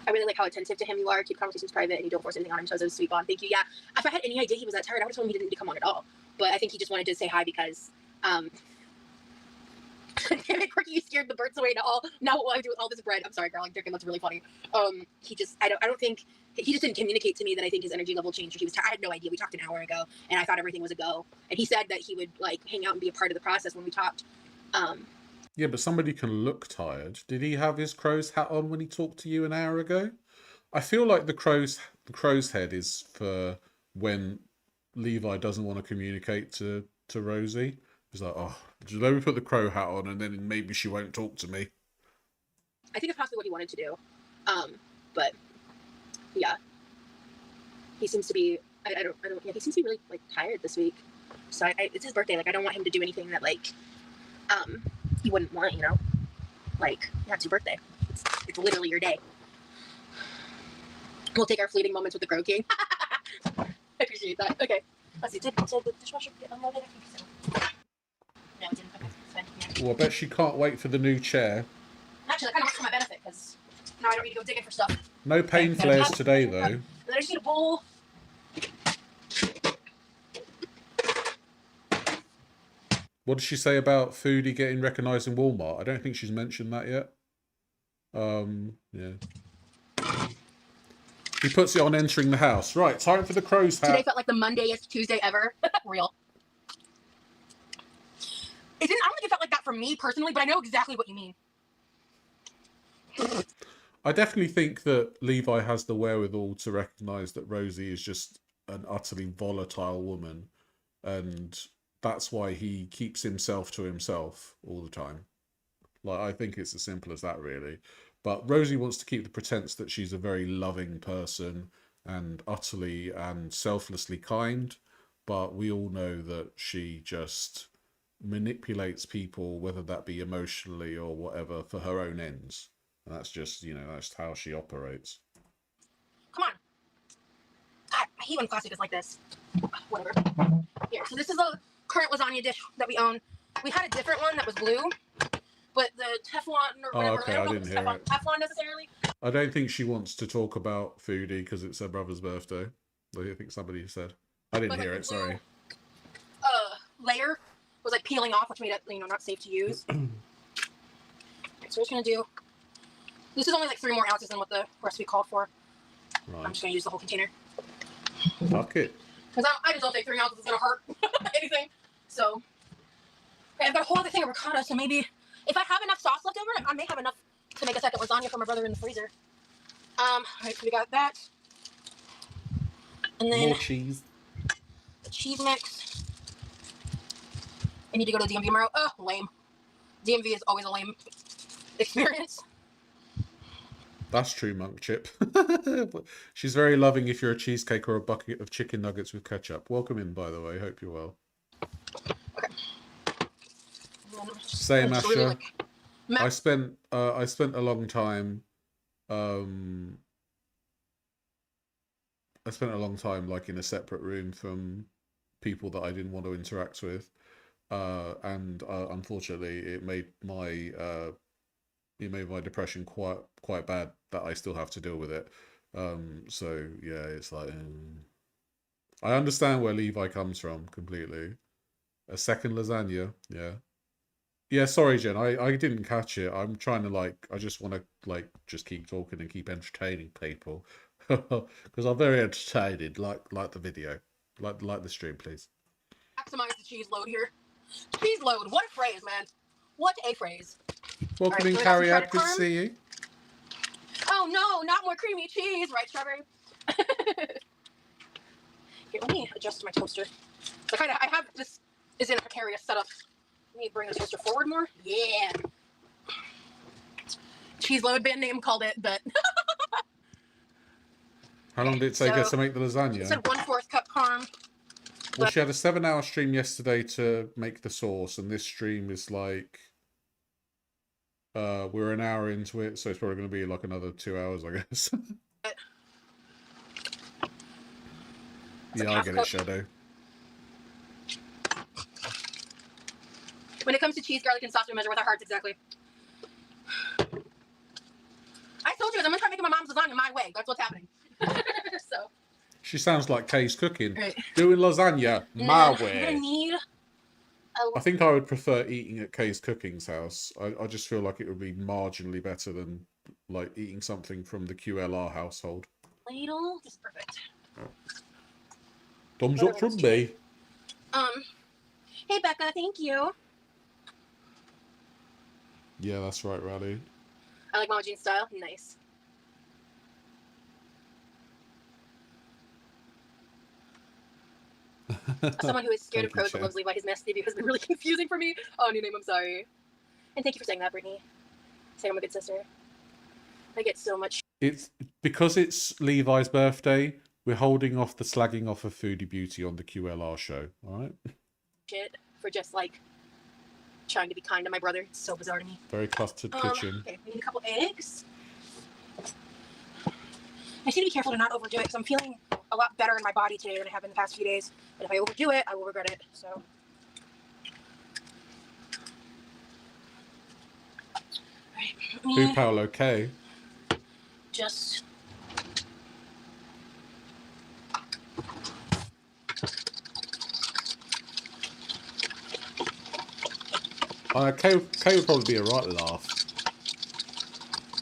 I really like how attentive to him you are. Keep conversations private and you don't force anything on him. Shows a sweet bond. Thank you. Yeah, if I had any idea he was that tired, I would have told him he didn't need to come on at all. But I think he just wanted to say hi because, damn it, Quirky, you scared the birds away. Now what will I do with all this bread? I'm sorry, girl. I'm joking. That's really funny. I don't think he just didn't communicate to me that I think his energy level changed. Or he was tired. I had no idea. We talked an hour ago, and I thought everything was a go. And he said that he would like hang out and be a part of the process when we talked. Yeah, but somebody can look tired. Did he have his crow's hat on when he talked to you an hour ago? I feel like the crow's head is for when Levi doesn't want to communicate to Rosie. He's like, oh, just let me put the crow hat on, and then maybe she won't talk to me. I think it's possibly what he wanted to do. But yeah, he seems to be. I don't. Yeah, he seems to be really like tired this week. So it's his birthday. Like I don't want him to do anything that like, he wouldn't want. Like yeah, it's your birthday. It's literally your day. We'll take our fleeting moments with the Crow King. I appreciate that. Okay. Let's see. Did the dishwasher get unloaded? I think so. No, it didn't. Okay, it's fine. Yeah. Well, I bet she can't wait for the new chair. Actually, that kind of works for my benefit because now I don't need to go digging for stuff. No pain flares today, though. And then I just need a bowl. What did she say about Foodie getting recognised in Walmart? I don't think she's mentioned that yet. Yeah. He puts it on entering the house. Right, time for the crow's hat. Today felt like the Mondayest Tuesday ever. Real. I don't think it felt like that for me personally, but I know exactly what you mean. I definitely think that Levi has the wherewithal to recognise that Rosie is just an utterly volatile woman, and that's why he keeps himself to himself all the time. Like, I think it's as simple as that, really. But Rosie wants to keep the pretense that she's a very loving person and utterly and selflessly kind, but we all know that she just manipulates people, whether that be emotionally or whatever, for her own ends. And that's just, that's how she operates. Come on. God, I hate when classic is like this. Whatever. Here, so this is the current lasagna dish that we own. We had a different one that was blue, but the Teflon or whatever. Okay, I didn't hear it. Teflon necessarily. I don't think she wants to talk about Foodie because it's her brother's birthday. I think somebody said. I didn't hear it, sorry. Layer was like peeling off, which made it, not safe to use. So we're just gonna do. This is only like 3 more ounces than what the recipe called for. Right. I'm just gonna use the whole container. Fuck it. Because I just don't think 3 ounces is gonna hurt anything. So I've got a whole other thing of ricotta, so maybe if I have enough sauce left over, I may have enough to make a second lasagna for my brother in the freezer. Alright, so we got that. And then more cheese. The cheese mix. I need to go to DMV tomorrow. Oh, lame. DMV is always a lame experience. That's true, Monk Chip. She's very loving if you're a cheesecake or a bucket of chicken nuggets with ketchup. Welcome in, by the way. Hope you're well. Okay. Same, Asher. Really, like, I spent a long time. I spent a long time like in a separate room from people that I didn't want to interact with, and unfortunately, it made my depression quite bad that I still have to deal with it. So yeah, it's like I understand where Levi comes from completely. A second lasagna, yeah. Yeah, sorry, Jen. I didn't catch it. I'm trying to like. I just want to like just keep talking and keep entertaining people because I'm very entertained. Like the video, like the stream, please. Maximize the cheese load here. Cheese load. What a phrase, man. What a phrase. Welcome in, so Carrie. Good to see you. Oh no, not more creamy cheese, right, Strawberry? Here, let me adjust my toaster. So I have this is in a precarious setup. Let me bring the toaster forward more. Yeah. Cheese load band name called it, but. How long did it take us to make the lasagna? It said 1/4 cup parm. Well, she had a 7-hour stream yesterday to make the sauce, and this stream is like we're an hour into it, so it's probably going to be like another 2 hours, I guess. Yeah, I get it, Shadow. When it comes to cheese, garlic, and sauce, we measure with our hearts exactly. I told you, I'm gonna try making my mom's lasagna my way. That's what's happening. So. She sounds like Kay's cooking. Right. Doing lasagna my way. I'm gonna need. I think I would prefer eating at Kay's cooking's house. I just feel like it would be marginally better than like eating something from the QLR household. Ladle, just perfect. Thumbs up from me. Hey Becca, thank you. Yeah, that's right, Rally. I like Mama Jean's style. Nice. Someone who is scared of crows but loves Levi, his mess debut has been really confusing for me. Oh, new name, I'm sorry. And thank you for saying that, Brittany. Saying I'm a good sister. I get so much. It's because it's Levi's birthday. We're holding off the slagging off of Foodie Beauty on the QLR show. All right. Shit for just like trying to be kind to my brother. It's so bizarre to me. Very clustered kitchen. Okay, we need a couple eggs. I need to be careful to not overdo it because I'm feeling a lot better in my body today than I have in the past few days. But if I overdo it, I will regret it. So. All right. Who, Paolo? K? Just. K would probably be a right laugh.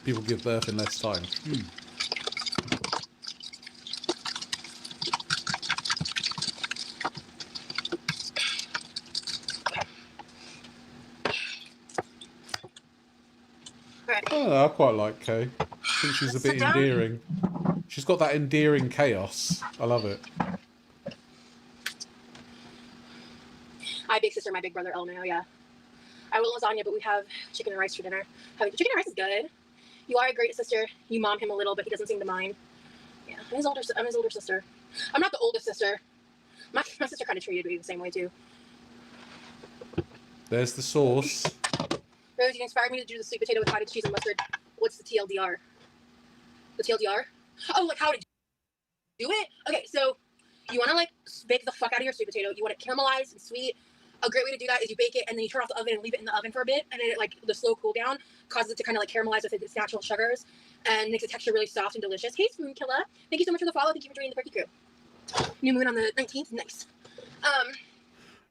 People give birth in less time. Oh, I quite like Kay. I think she's a bit endearing. She's got that endearing chaos. I love it. My big sister, my big brother, Elmo, yeah. I will lasagna, but we have chicken and rice for dinner. Chicken and rice is good. You are a great sister. You mom him a little, but he doesn't seem to mind. Yeah, I'm his older sister. I'm not the oldest sister. My sister kind of treated me the same way, too. There's the sauce. Rose, you inspired me to do the sweet potato with cottage cheese and mustard. What's the TLDR? The TLDR? Oh, like how to do it? Okay, so you want to like bake the fuck out of your sweet potato. You want it caramelized and sweet. A great way to do that is you bake it and then you turn off the oven and leave it in the oven for a bit, and then it like the slow cool down causes it to kind of like caramelize with its natural sugars and makes the texture really soft and delicious. Hey, Spoon Killer, thank you so much for the follow. Thank you for joining the Quirky Crew. New moon on the 19th, nice.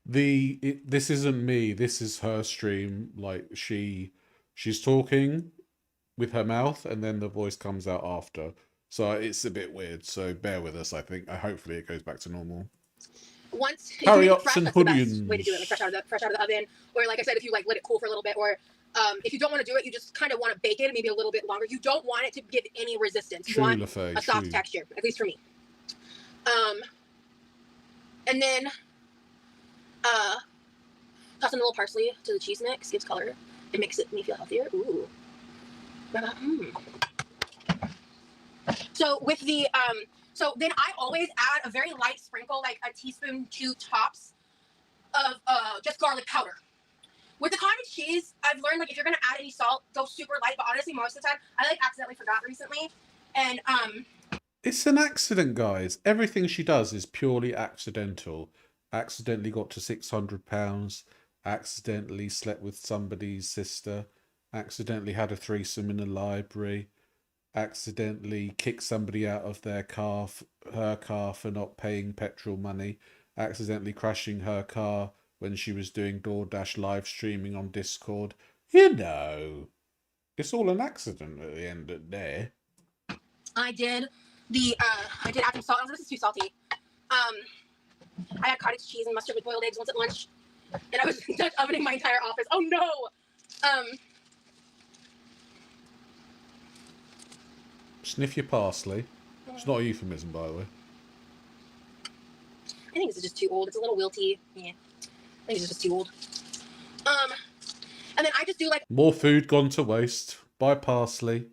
This isn't me. This is her stream. Like she's talking with her mouth, and then the voice comes out after. So it's a bit weird. So bear with us. I think. Hopefully it goes back to normal. Once Curry ups and that's the best onions. way to do it, like fresh out of the oven, or like I said, if you like let it cool for a little bit, or if you don't want to do it, you just kind of want to bake it maybe a little bit longer. You don't want it to give any resistance. You want a soft texture, at least for me. And then toss in a little parsley to the cheese mix, gives color. It makes me feel healthier. Ooh. So with the so then I always add a very light sprinkle, like a teaspoon, 2 tops of just garlic powder. With the cottage cheese, I've learned like if you're gonna add any salt, go super light. But honestly, most of the time, I like accidentally forgot recently, and It's an accident, guys. Everything she does is purely accidental. Accidentally got to £600. Accidentally slept with somebody's sister. Accidentally had a threesome in a library. Accidentally kicked somebody out of their car, her car, for not paying petrol money. Accidentally crashing her car when she was doing DoorDash live streaming on Discord. You know, it's all an accident at the end of the day. I did add some salt. This is too salty. I had cottage cheese and mustard with boiled eggs once at lunch, and I was Dutch ovening my entire office. Oh no! Sniff your parsley. It's not a euphemism, by the way. I think this is just too old. It's a little wilty. Yeah, I think it's just too old. And then I just do like More food gone to waste. Buy parsley.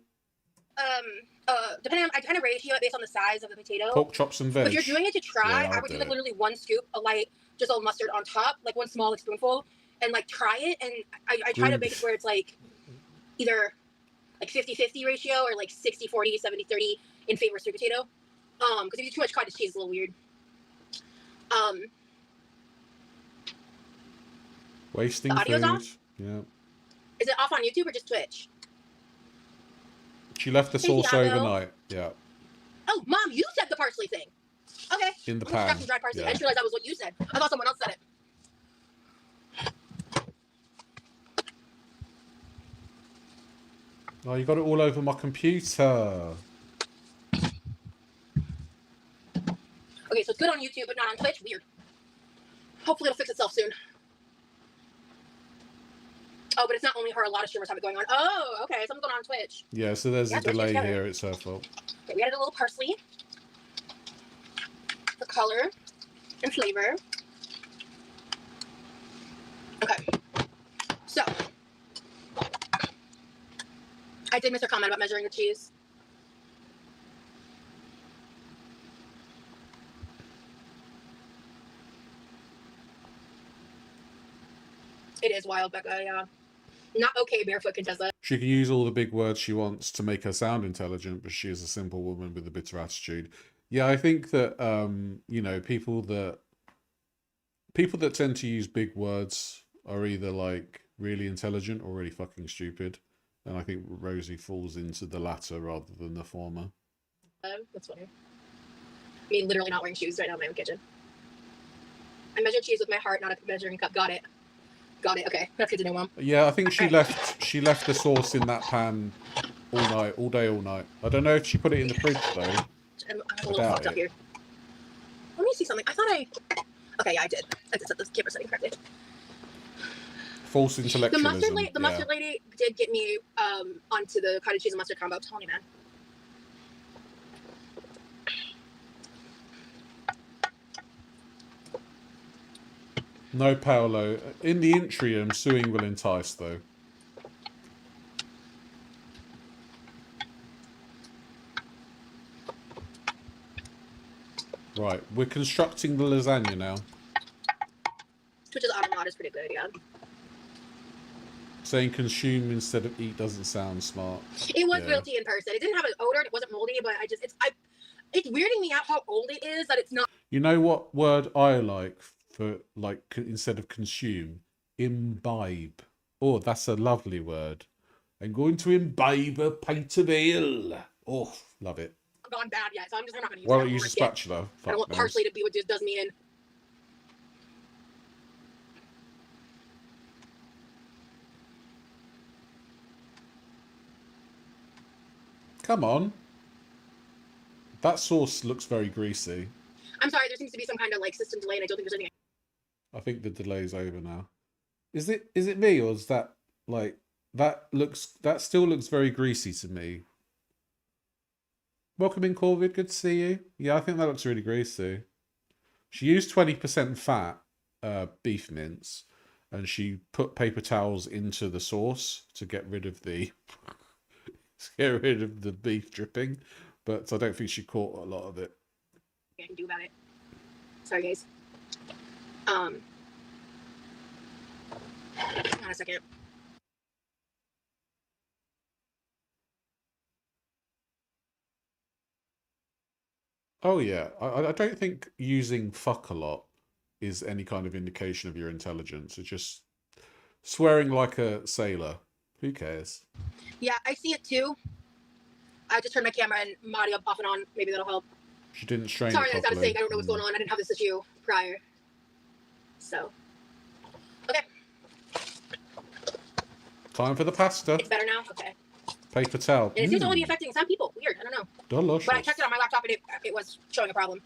Depending on, I kind of ratio it based on the size of the potato. Pork chops and veg. If you're doing it to try, Yeah, I would do like literally 1 scoop of light, just all mustard on top, like 1 small like, spoonful, and like try it. And I try to make it where it's like either like 50-50 ratio or like 60-40, 70-30 in favor of sweet potato. Because if you do too much cottage cheese, it's a little weird. Wasting the audio's food. off? Yeah. Is it off on YouTube or just Twitch? She left the sauce overnight. Yeah. Oh, Mom, you said the parsley thing. Okay. In the I'm gonna pan. grab some dried parsley. Yeah. I just realized that was what you said. I thought someone else said it. Oh, you got it all over my computer. Okay, so it's good on YouTube, but not on Twitch. Weird. Hopefully it'll fix itself soon. Oh, but it's not only her. A lot of streamers have it going on. Oh, okay. Something's going on Twitch. Yeah, so there's a delay here. It's her fault. Okay, we added a little parsley for color and flavor. Okay. So, I did miss her comment about measuring the cheese. It is wild, Becca, yeah. Not okay, barefoot Contessa. She can use all the big words she wants to make her sound intelligent, but she is a simple woman with a bitter attitude. Yeah, I think that you know, people that tend to use big words are either like really intelligent or really fucking stupid. And I think Rosie falls into the latter rather than the former. That's funny. Me literally not wearing shoes right now in my own kitchen. I measure cheese with my heart, not a measuring cup. Got it. Got it. Okay, that's good to know, Mom. Yeah, I think she left the sauce in that pan all night, all day, all night. I don't know if she put it in the fridge though. I'm a little fucked up here. Let me see something. I thought I. Okay, yeah, I did. I did set this camera setting correctly. False intellectualism. The mustard lady did get me onto the cottage cheese and mustard combo. I'm telling you, man. No, Paolo. In the interim, suing will entice, though. Right, we're constructing the lasagna now. Twitch's automod is pretty good, yeah. Saying consume instead of eat doesn't sound smart. It was wilty in person. It didn't have an odor. It wasn't moldy, but it's weirding me out how old it is that it's not. You know what word I like for, like, instead of consume? Imbibe. Oh, that's a lovely word. I'm going to imbibe a pint of ale. Oh, love it. Gone bad yet, so I'm just not going to use it. Why don't you use a spatula? I don't want parsley to be what just does me in. Come on. That sauce looks very greasy. I'm sorry, there seems to be some kind of like system delay, and I don't think there's anything. I think the delay's over now. Is it me, or is that like that still looks very greasy to me? Welcome in, Corvid. Good to see you. Yeah, I think that looks really greasy. She used 20% fat beef mince, and she put paper towels into the sauce to get rid of the beef dripping. but I don't think she caught a lot of it. I can do about it. Sorry, guys. Hang on a second. Oh yeah, I don't think using fuck a lot is any kind of indication of your intelligence. It's just swearing like a sailor. Who cares? Yeah, I see it too. I just turned my camera and audio off and on. Maybe that'll help. She didn't strain Sorry, it I was out of properly. sync. I don't know what's going on. I didn't have this issue prior. So, okay. Time for the pasta. It's better now? Okay. Paper towel. And it seems to only be affecting some people. Weird. I don't know. Delicious. But I checked it on my laptop and it was showing a problem.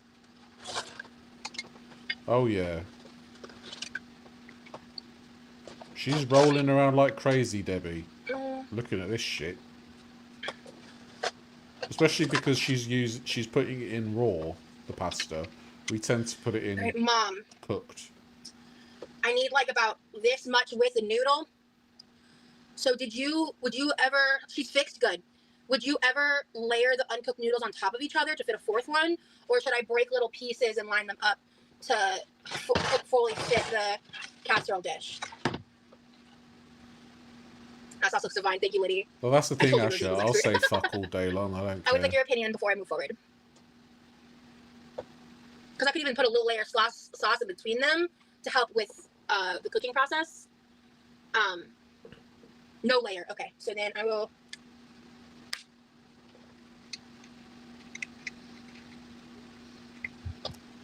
Oh yeah. She's rolling around like crazy, Debbie. Looking at this shit. Especially because she's putting it in raw, the pasta. We tend to put it in Right, Mom. cooked. I need like about this much width of noodle. So would you ever, she's fixed, good. Would you ever layer the uncooked noodles on top of each other to fit a fourth one? Or should I break little pieces and line them up to fully fit the casserole dish? That's also divine. Thank you, Liddy. Well, that's the thing, told you Asha. it I'll was say fuck all day long. I don't I would care. like your opinion before I move forward. Because I could even put a little layer of sauce in between them to help with the cooking process. No layer. Okay, so then I will.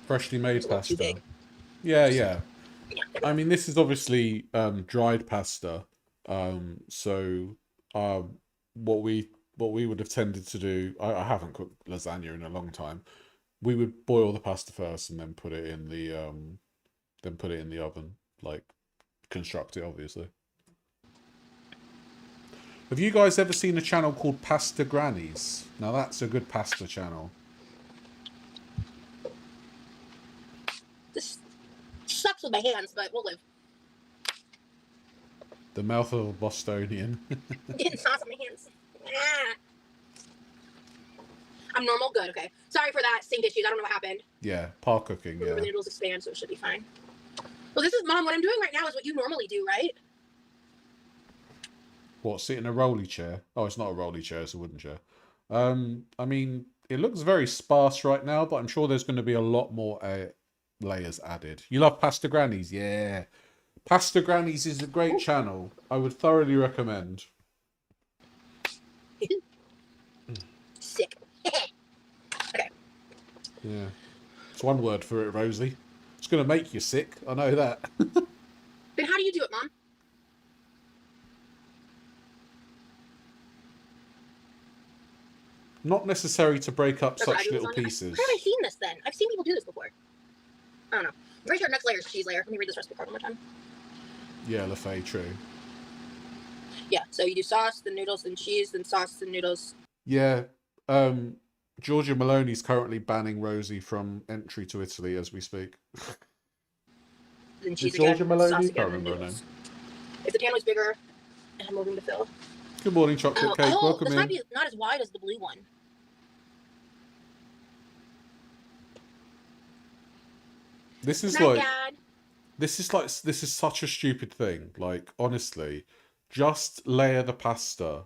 Freshly made It's a little too pasta. big. Yeah, yeah. Yeah. I mean, this is obviously dried pasta. So what we would have tended to do, I haven't cooked lasagna in a long time. We would boil the pasta first and then put it in the oven, like construct it, obviously. Have you guys ever seen a channel called Pasta Grannies? Now that's a good pasta channel. This sucks with my hands, but we'll live. The mouth of a Bostonian. Getting sauce on my hands. Ah. I'm normal? Good, okay. Sorry for that sink issues. I don't know what happened. Yeah, par cooking, yeah. The noodles expand, so it should be fine. Well, this is, Mom, what I'm doing right now is what you normally do, right? What, sit in a rolly chair? Oh, it's not a rolly chair, it's a wooden chair. I mean, it looks very sparse right now, but I'm sure there's going to be a lot more layers added. You love Pasta Grannies? Yeah. Pasta Grannies is a great channel. I would thoroughly recommend. Sick. Okay. Yeah. It's one word for it, Rosie. It's going to make you sick. I know that. Then how do you do it, Mom? Not necessary to break up That's what I such do little lasagna. pieces. Where have I seen this then? I've seen people do this before. I don't know. I'm pretty sure next layer is cheese layer. Let me read this recipe card one more time. Yeah, LaFay, true. Yeah, so you do sauce, then noodles, then cheese, then sauce, then noodles. Yeah. Giorgia Maloney's currently banning Rosie from entry to Italy as we speak. Then cheese Is Giorgia again, Maloney? sauce Can't again, then remember her noodles. If the pan was bigger, and I'm moving to fill. Good morning, chocolate cake. Welcome this in. might be not as wide as the blue one. This is Good night, like Dad. this is such a stupid thing. Like, honestly, just layer the pasta.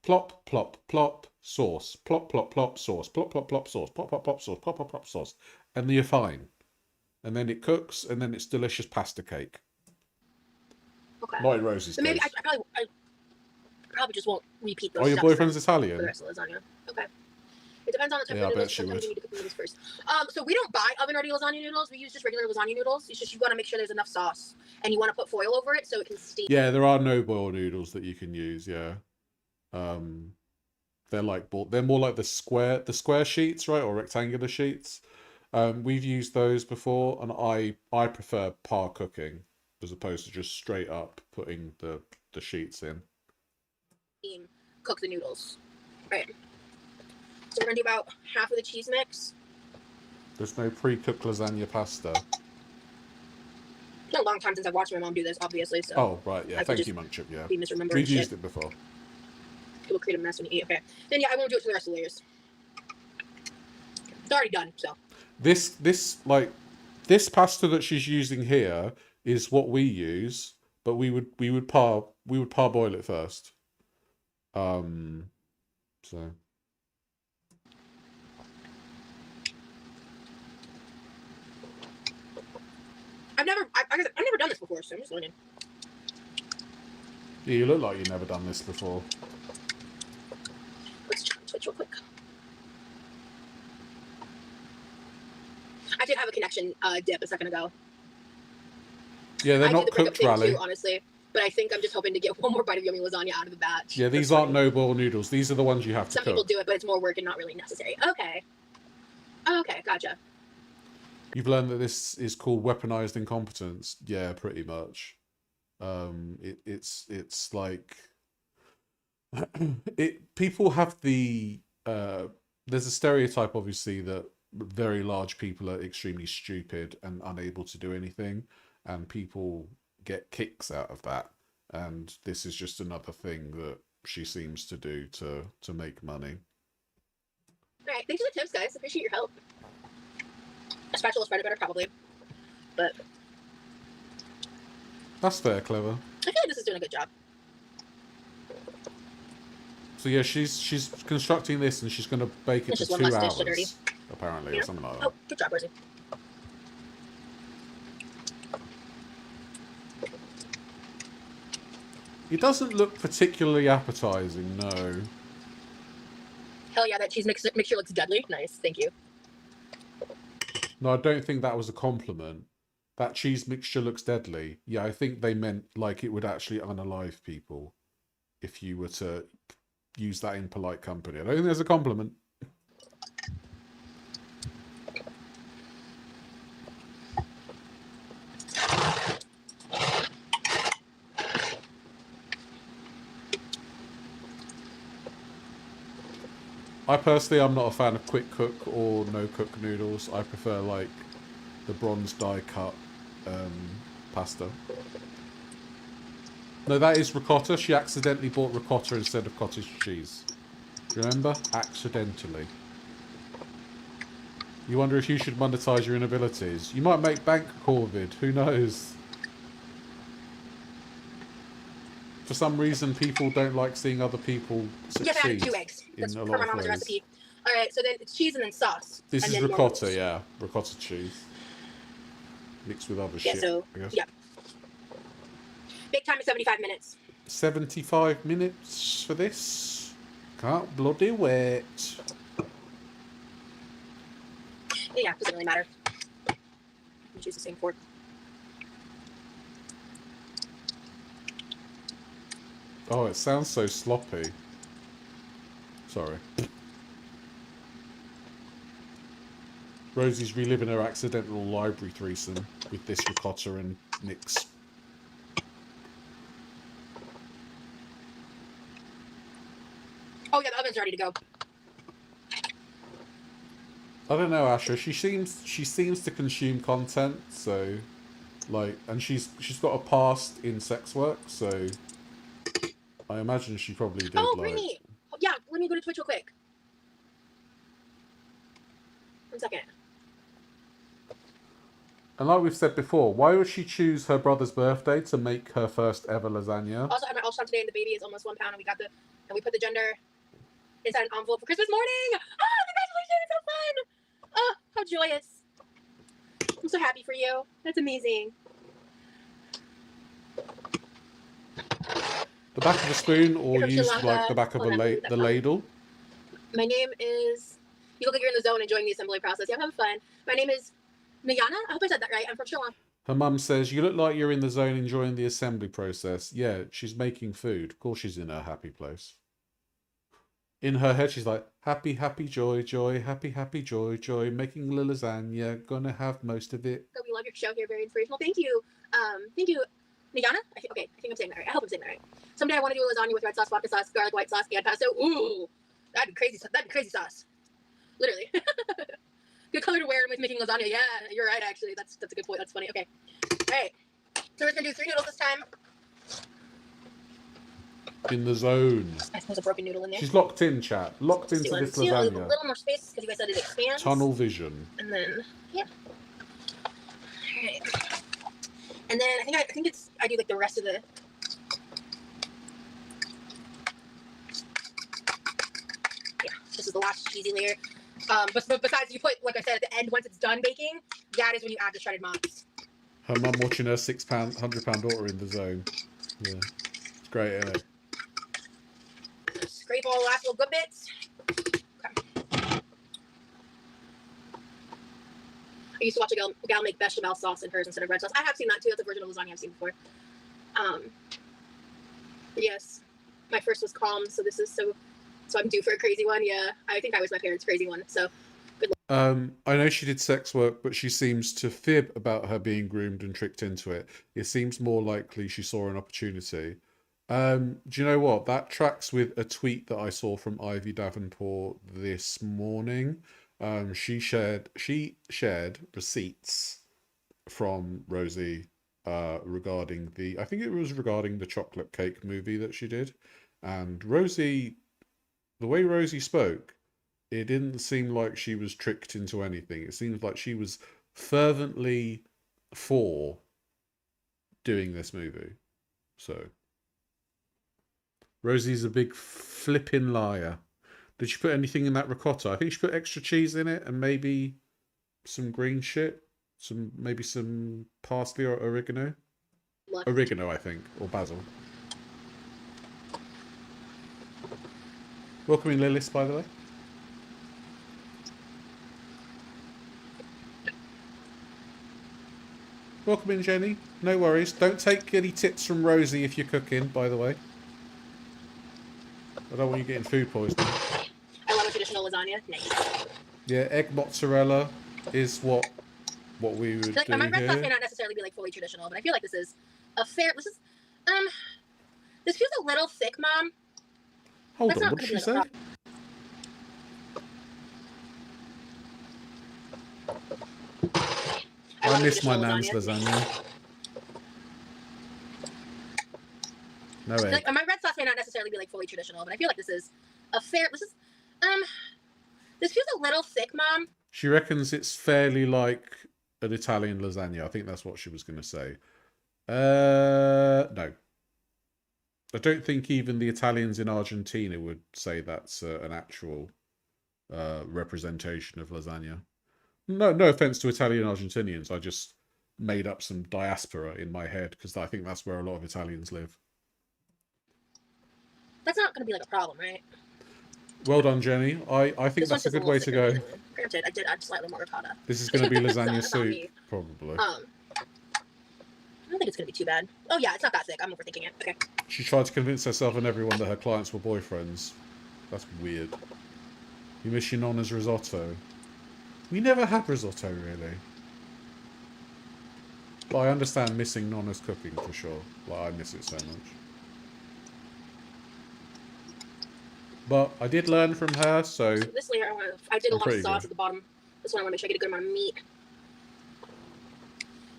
Plop, plop, plop, sauce. Plop, plop, plop, sauce. Plop, plop, plop, sauce. Plop, plop, plop, sauce. Plop, plop, plop, sauce. And then you're fine. And then it cooks, and then it's delicious pasta cake. Okay. Not in Rosie's So maybe case. I probably just won't repeat those Oh, your steps boyfriend's then Italian? for the rest of the lasagna. Okay. It depends on the type Yeah, I of bet noodles. she Sometimes would. you need to cook the noodles first. So we don't buy oven-ready lasagna noodles. We use just regular lasagna noodles. It's just you want to make sure there's enough sauce, and you want to put foil over it so it can steam. Yeah, there are no boiled noodles that you can use. Yeah, they're more like the square sheets, right, or rectangular sheets. We've used those before, and I prefer par cooking as opposed to just straight up putting the sheets in. Cook the noodles, right? So we're gonna do about half of the cheese mix. There's no pre-cooked lasagna pasta. It's been a long time since I've watched my mom do this, obviously. So Oh right, yeah. I could Thank just you, Monkchip. Yeah, be misremembering we've shit. used it before. It will create a mess when you eat. Okay, then yeah, I won't do it to the rest of the layers. It's already done, so. This pasta that she's using here is what we use, but we would parboil it first. So. I've never done this before, so I'm just learning. Yeah, you look like you've never done this before. Let's try Twitch real quick. I did have a connection dip a second ago. Yeah, they're not the cooked, Rally. Too, honestly, but I think I'm just hoping to get one more bite of yummy lasagna out of the batch. Yeah, these aren't no-boil noodles. These are the ones you have to cook. Some people do it, but it's more work and not really necessary. Okay. Okay, gotcha. You've learned that this is called weaponized incompetence. Yeah, pretty much. It's like people have the there's a stereotype, obviously, that very large people are extremely stupid and unable to do anything, and people get kicks out of that. And this is just another thing that she seems to do to make money. All right, thanks for the tips, guys. Appreciate your help. A spatula spread it better, probably, but that's fair, Clever. I feel like this is doing a good job. So yeah, she's constructing this, and she's going to bake it for 2 hours, apparently, or something like that. Oh, good job, Brosie. It doesn't look particularly appetizing, no. Hell yeah, that cheese mixture looks deadly. Nice, thank you. No, I don't think that was a compliment. That cheese mixture looks deadly. Yeah, I think they meant like it would actually unalive people if you were to use that in polite company. I don't think there's a compliment. I personally, I'm not a fan of quick cook or no cook noodles. I prefer like the bronze die cut pasta. No, that is ricotta. She accidentally bought ricotta instead of cottage cheese. Remember? Accidentally. You wonder if you should monetize your inabilities. You might make bank, Corvid. Who knows? For some reason, people don't like seeing other people succeed. Yes, I added 2 eggs. That's per my mom's recipe. All right, so then it's cheese and then sauce. This is ricotta, yeah. Ricotta cheese. Mixed with other shit, so, I guess. Yeah. Bake time is 75 minutes. 75 minutes for this? Can't bloody wait. Yeah, doesn't really matter. You choose the same fork. Oh, it sounds so sloppy. Sorry. Rosie's reliving her accidental library threesome with this ricotta and mix. Oh yeah, the oven's ready to go. I don't know, Asher. She seems to consume content, so like, and she's got a past in sex work, so I imagine she probably did. Oh, like... Brittany! Yeah, let me go to Twitch real quick. 1 second. And like we've said before, why would she choose her brother's birthday to make her first ever lasagna? Also, I had my ultrasound today, and the baby is almost 1 pound, and we put the gender inside an envelope for Christmas morning. Oh, congratulations! So fun! Oh, how joyous! I'm so happy for you. That's amazing. The back of a spoon, or use like the back of the ladle. My name is. You look like you're in the zone, enjoying the assembly process. Yeah, I'm having fun. My name is Nayana. I hope I said that right. I'm from Sri Lanka. Her mum says, "You look like you're in the zone, enjoying the assembly process." Yeah, she's making food. Of course, she's in her happy place. In her head, she's like, "Happy, happy, joy, joy, happy, happy, joy, joy, making a lasagna. Gonna have most of it." We love your show here. Very inspirational. Thank you. Nayana? I think I'm saying that right. I hope I'm saying that right. Someday I want to do a lasagna with red sauce, vodka sauce, garlic, white sauce, and pesto. Ooh, that'd be crazy. That'd be crazy sauce. Literally. Good color to wear with making lasagna. Yeah, you're right. Actually, that's a good point. That's funny. Okay. All right. So we're gonna do 3 noodles this time. In the zone. I suppose a broken noodle in there. She's locked in, chat. Locked into this See, a lasagna. little more space because you guys said it expands. Tunnel vision. And then, yeah. Alright. And then I think I do like the rest of the. Yeah, this is the last cheesy layer. But besides, you put, like I said, at the end, once it's done baking, that is when you add the shredded mozz. Her mum watching her £100 daughter in the zone. Yeah. It's great, isn't it? Scrape all the last little good bits. Okay. I used to watch a gal make bechamel sauce in hers instead of red sauce. I have seen that too. That's a version of lasagna I've seen before. Yes, my first was calm, so this is so I'm due for a crazy one. Yeah, I think I was my parents' crazy one. So good luck. I know she did sex work, but she seems to fib about her being groomed and tricked into it. It seems more likely she saw an opportunity. Do you know what? That tracks with a tweet that I saw from Ivy Davenport this morning. She shared receipts from Rosie regarding I think it was regarding the chocolate cake movie that she did. And Rosie, the way Rosie spoke, it didn't seem like she was tricked into anything. It seems like she was fervently for doing this movie. So Rosie's a big flipping liar. Did she put anything in that ricotta? I think she put extra cheese in it and maybe some green shit. Maybe some parsley or oregano. Luck. Oregano, I think, or basil. Welcome in, Lilith, by the way. Welcome in, Jenny. No worries. Don't take any tips from Rosie if you're cooking, by the way. I don't want you getting food poisoning. I love a traditional lasagna. Nice. Yeah, egg mozzarella is what we would do my red sauce may here. not necessarily be like fully traditional, but I feel like this is a fair. This feels a little thick, Mom. Hold That's on, not what did gonna she be like say? I miss my nan's lasagna. No egg. My red sauce may not necessarily be like fully traditional, but I feel like this is a fair. This feels a little thick, Mom. She reckons it's fairly like an Italian lasagna. I think that's what she was going to say. No. I don't think even the Italians in Argentina would say that's an actual representation of lasagna. No offense to Italian Argentinians. I just made up some diaspora in my head because I think that's where a lot of Italians live. That's not going to be like a problem, right? Well done, Jenny. I think that's a good way to go. Granted, I did add slightly more ricotta. This is going to be lasagna So, soup, probably. I don't think it's going to be too bad. Oh, yeah, it's not that thick. I'm overthinking it. Okay. She tried to convince herself and everyone that her clients were boyfriends. That's weird. You miss your nonna's risotto. We never had risotto, really. But I understand missing nonna's cooking, for sure. Like, I miss it so much. But I did learn from her, so this layer, I did a lot of sauce good. at the bottom. This one I want to make sure I get a good amount of meat.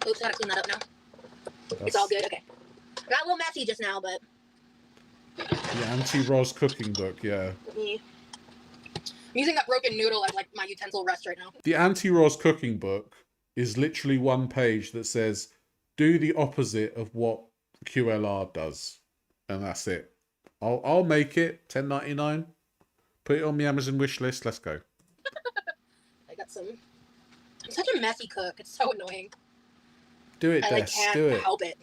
Oops, I gotta clean that up now. It's all good. Okay. Got a little messy just now, but. The Auntie-Roz cooking book, yeah. I'm using that broken noodle as like my utensil rest right now. The Auntie-Roz cooking book is literally one page that says, do the opposite of what QLR does. And that's it. I'll make it. $10.99. Put it on my Amazon wish list. Let's go. I got some. I'm such a messy cook. It's so annoying. Do it, I Des. can't Do it. help it.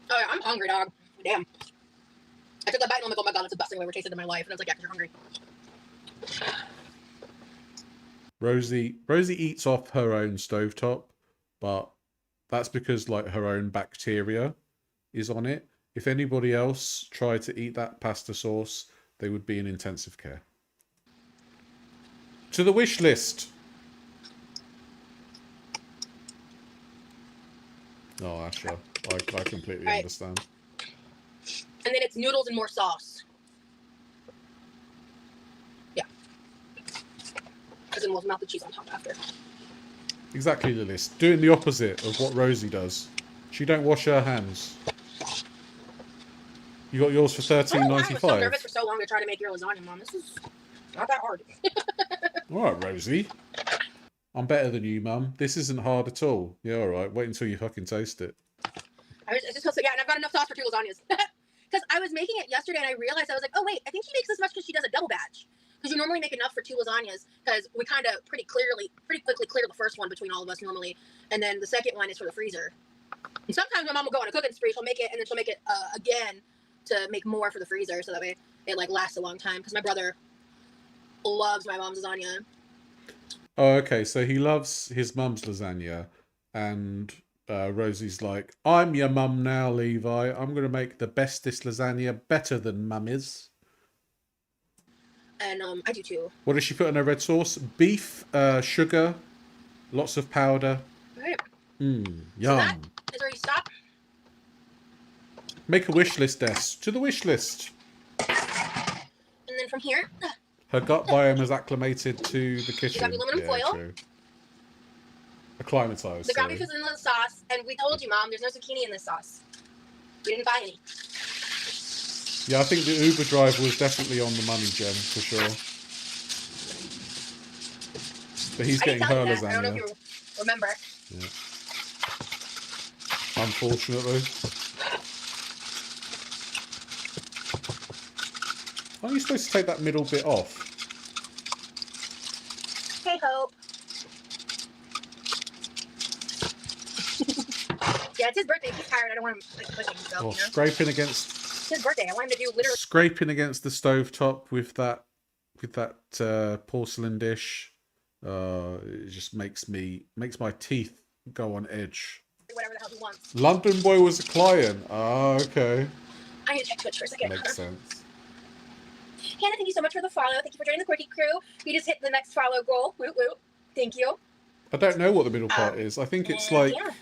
Oh, yeah, I'm hungry, dog. Damn. I took a bite and I'm like, oh my god, that's the best thing I've ever tasted in my life. And I was like, yeah, 'cause you're hungry. Rosie eats off her own stovetop, but that's because like her own bacteria is on it. If anybody else tried to eat that pasta sauce, they would be in intensive care. To the wish list. Oh, Asha, I completely understand. And then it's noodles and more sauce. Yeah. Because then we'll melt the cheese on top after. Exactly, Lilith. Doing the opposite of what Rosie does. She don't wash her hands. You got yours for I don't know why I was so nervous $13.95. for so long to try to make your lasagna, Mom. This is not that hard. All right, Rosie. I'm better than you, Mum. This isn't hard at all. Yeah, all right. Wait until you fucking taste it. I just yeah, and I've got enough sauce for 2 lasagnas. Because I was making it yesterday and I realized I was like, oh wait, I think she makes this much because she does a double batch. Because you normally make enough for 2 lasagnas because we kind of pretty quickly clear the first one between all of us normally, and then the second one is for the freezer. And sometimes my mom will go on a cooking spree. She'll make it and then she'll make it again to make more for the freezer so that way it like lasts a long time. Because my brother loves my mom's lasagna. Oh, okay. So he loves his mum's lasagna, and Rosie's like, I'm your mum now, Levi. I'm going to make the bestest lasagna better than mummy's. And I do too. What does she put in her red sauce? Beef, sugar, lots of powder. Right. Mmm, So that yum. is where you stop. Make a wish list, Des. To the wish list. And then from here, Her gut biome has acclimated to the kitchen. you got the aluminum foil. True. Acclimatized. The ground Sorry. beef is in the sauce, and we told you, Mom, there's no zucchini in this sauce. We didn't buy any. Yeah, I think the Uber driver was definitely on the money, Jen, for sure. But he's getting her lasagna. I don't know if you remember. Yeah. Unfortunately. Aren't you supposed to take that middle bit off? Hey, Hope. Yeah, it's his birthday. He's tired. I don't want him like pushing himself. Oh, You know? scraping against. It's his birthday. I want him to do literally. Scraping against the stovetop with that porcelain dish. It just makes my teeth go on edge. Whatever the hell he wants. London Boy was a client. Ah, okay. I need to check Twitch for a second. Makes sense. Hannah, thank you so much for the follow. Thank you for joining the Quirky crew. We just hit the next follow goal. Woot woot. Thank you. I don't know what the middle part is. I think it's like, yeah.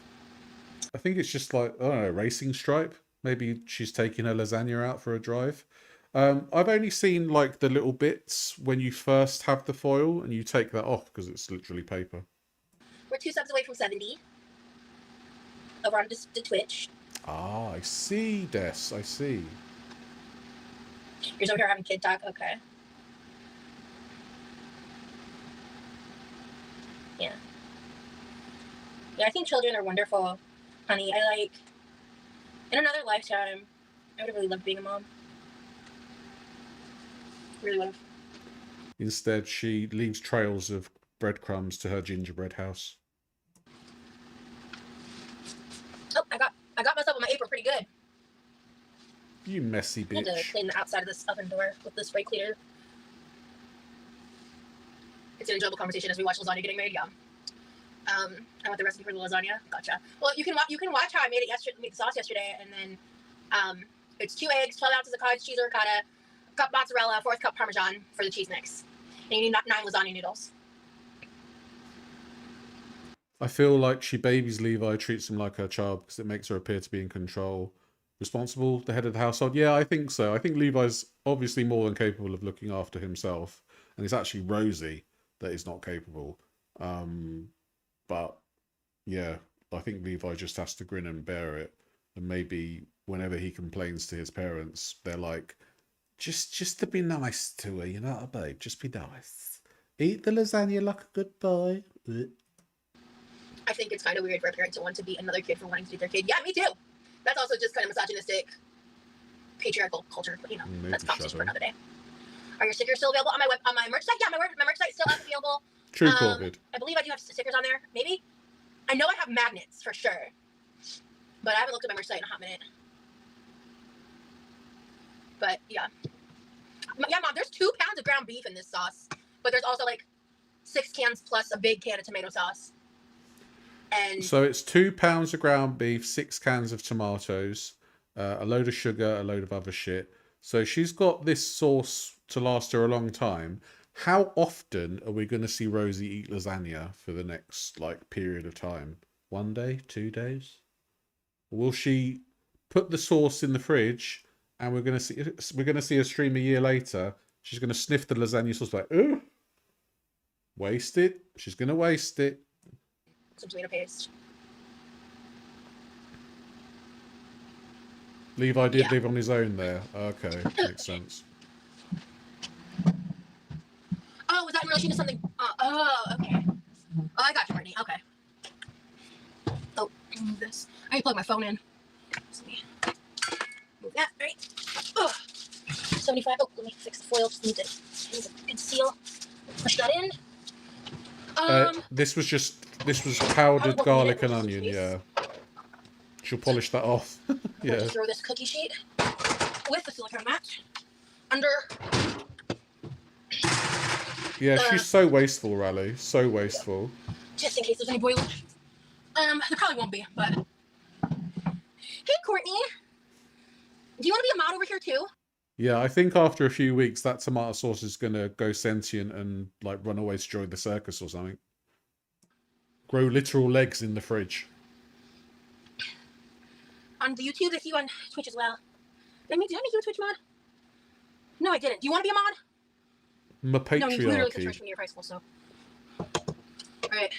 I think it's just like, I don't know, racing stripe. Maybe she's taking her lasagna out for a drive. I've only seen like the little bits when you first have the foil and you take that off because it's literally paper. We're 2 subs away from 70. Over on the Twitch. Ah, I see, Des. I see. You're over here having kid talk. Okay. Yeah. Yeah, I think children are wonderful, honey. In another lifetime, I would have really loved being a mom. Really would have. Instead, she leaves trails of breadcrumbs to her gingerbread house. Oh, I got myself on my apron pretty good. You messy I had to bitch. clean the outside of this oven door with the spray cleaner. It's an enjoyable conversation as we watch lasagna getting made. Yeah. I want the recipe for the lasagna. Gotcha. Well, you can watch how I made it yesterday. Made the sauce yesterday, and then it's 2 eggs, 12 ounces of cottage cheese or ricotta, a cup mozzarella, 1/4 cup Parmesan for the cheese mix, and you need 9 lasagna noodles. I feel like she babies Levi, treats him like her child because it makes her appear to be in control. Responsible, the head of the household. Yeah, I think so. I think Levi's obviously more than capable of looking after himself, and it's actually Rosie that is not capable. But yeah, I think Levi just has to grin and bear it. And maybe whenever he complains to his parents, they're like, just to be nice to her, you know, babe. Just be nice. Eat the lasagna like a good boy. I think it's kind of weird for a parent to want to beat another kid for wanting to beat their kid. Yeah, me too. That's also just kind of misogynistic, patriarchal culture. But you know, Maybe that's conversation for another day. Are your stickers still available on my merch site? Yeah, my merch site still is available. True COVID. I believe I do have stickers on there. Maybe. I know I have magnets for sure, but I haven't looked at my merch site in a hot minute. But yeah, Mom. There's 2 pounds of ground beef in this sauce, but there's also like 6 cans plus a big can of tomato sauce. And So it's 2 pounds of ground beef, 6 cans of tomatoes, a load of sugar, a load of other shit. So she's got this sauce to last her a long time. How often are we going to see Rosie eat lasagna for the next period of time? 1 day, 2 days? Will she put the sauce in the fridge and we're going to see a stream a year later? She's going to sniff the lasagna sauce like, ooh, waste it. She's going to waste it. some tomato paste. Levi did Yeah. live on his own there. Okay, makes sense. Oh, was that in relation to something? Oh, okay. Oh, I got you, Brittany. Okay. Oh, move this. I need to plug my phone in. So let me move that, right? Oh, 75. Oh, let me fix the foil. Just need a good seal. Push that in. This was probably powdered won't need garlic it and in this onion, case. yeah. She'll polish that off. We'll Yeah. just throw this cookie sheet with the silicone mat under. Yeah, she's so wasteful, Raleigh. So wasteful. Just in case there's any boilage. There probably won't be, but. Hey, Courtney. Do you want to be a mod over here too? Yeah, I think after a few weeks, that tomato sauce is gonna go sentient and like run away to join the circus or something. Grow literal legs in the fridge. On the YouTube, they see you on Twitch as well. Did I make you a Twitch mod? No, I didn't. Do you want to be a mod? My No, you literally just patriarchy. freshman year of high school, so. Alright.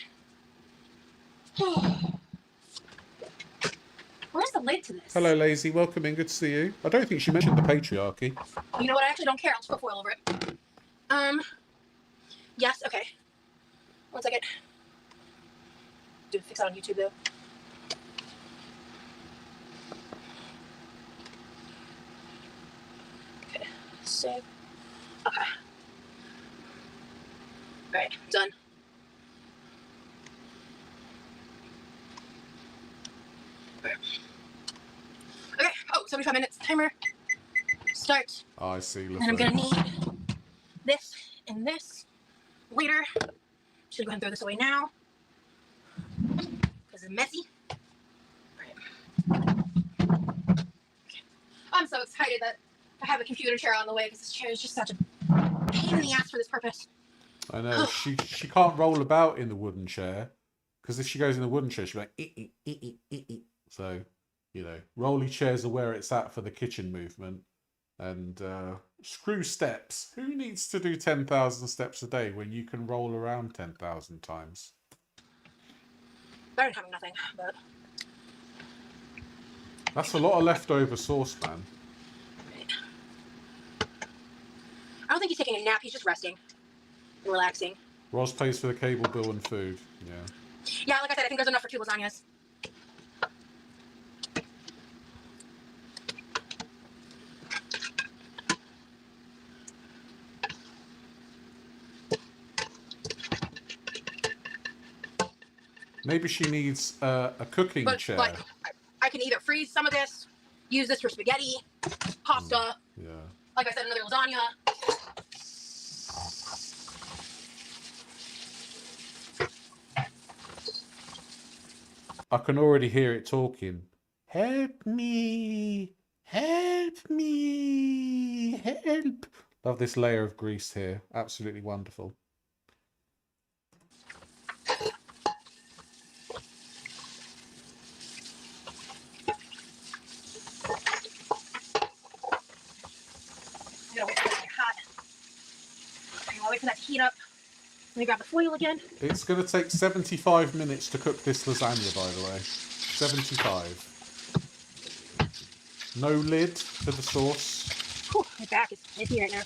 Where's the lid to this? Hello, Lazy. Welcome in. Good to see you. I don't think she mentioned the patriarchy. You know what? I actually don't care. I'll just put foil over it. Yes, okay. 1 second. Dude, fix that on YouTube though. Okay, save. Okay. Alright, done. Okay, oh, 75 minutes timer. Start. Oh, I see. And I'm gonna need this and this later. Should go ahead and throw this away now because it's messy. Right. Okay. I'm so excited that I have a computer chair on the way because this chair is just such a pain in the ass for this purpose. I know. she can't roll about in the wooden chair because if she goes in the wooden chair, she'll be like, So, you know, rolly chairs are where it's at for the kitchen movement. And screw steps. Who needs to do 10,000 steps a day when you can roll around 10,000 times? Better than having nothing, but That's a lot of leftover sauce, man. I don't think he's taking a nap. He's just resting and relaxing. Roz pays for the cable bill and food. Yeah. Yeah, like I said, I think there's enough for 2 lasagnas. Maybe she needs a cooking chair. But I can either freeze some of this, use this for spaghetti, pasta. Yeah. Like I said, another lasagna. I can already hear it talking. Help me! Help me! Help! Love this layer of grease here. Absolutely wonderful. I gotta wait for that to get hot. I gotta wait for that to heat up. Let me grab the foil again. It's going to take 75 minutes to cook this lasagna, by the way. 75. No lid to the sauce. Whew, my back is itchy right now.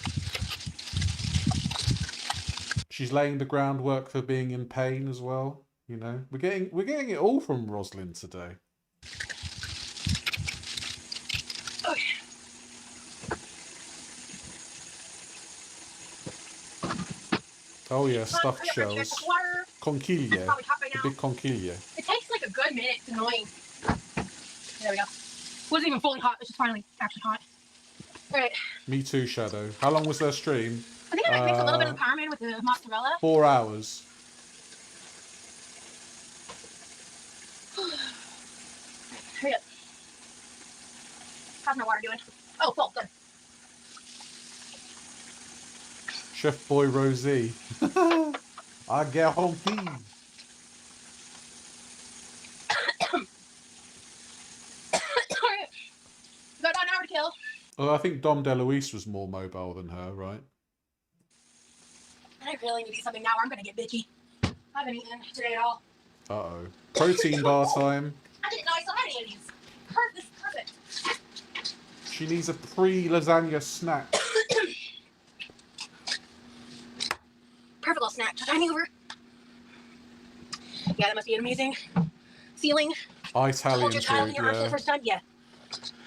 She's laying the groundwork for being in pain as well. You know, we're getting it all from Rosalind today. Okay. Oh yeah, Come on, stuffed hurry up, shells. some water. Conchiglia. It's probably hot by The now. big conchiglia. It takes like a good minute. It's annoying. There we go. It wasn't even fully hot. It's just finally actually hot. All right. Me too, Shadow. How long was their stream? I think I might mix a little bit of the parmesan with the mozzarella. 4 hours. Hurry up. How's my water doing? Oh, full. Good. Chef Boy Rosie. I guarantee. Alright. Got about an hour to kill. Well, I think Dom DeLuise was more mobile than her, right? I really need to eat something now or I'm going to get bitchy. I haven't eaten today at all. Uh-oh. Protein bar time. I didn't know I saw any of these. This is perfect. She needs a pre-lasagna snack. Perfect little snack. Dining over. Yeah, that must be an amazing feeling. Italian Hold your child food, in your arms for the yeah. first time. Yeah.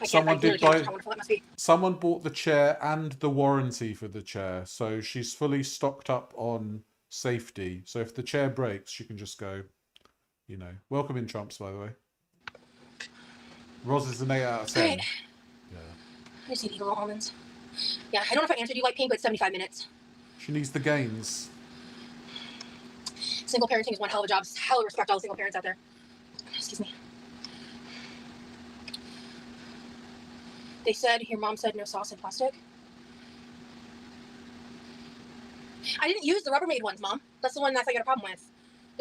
Someone did can't buy. how wonderful that must be. Someone bought the chair and the warranty for the chair, so she's fully stocked up on safety. So if the chair breaks, she can just go. You know. Welcome in, Trumps, by the way. Roz is an 8 out of 10. Right. Yeah. I just need to eat little almonds. Yeah, I don't know if I answered you like pink, but it's 75 minutes. She needs the gains. Single parenting is one hell of a job. Hell of respect all the single parents out there. Excuse me. They said, your mom said no sauce in plastic. I didn't use the Rubbermaid ones, Mom. That's the one that I got a problem with.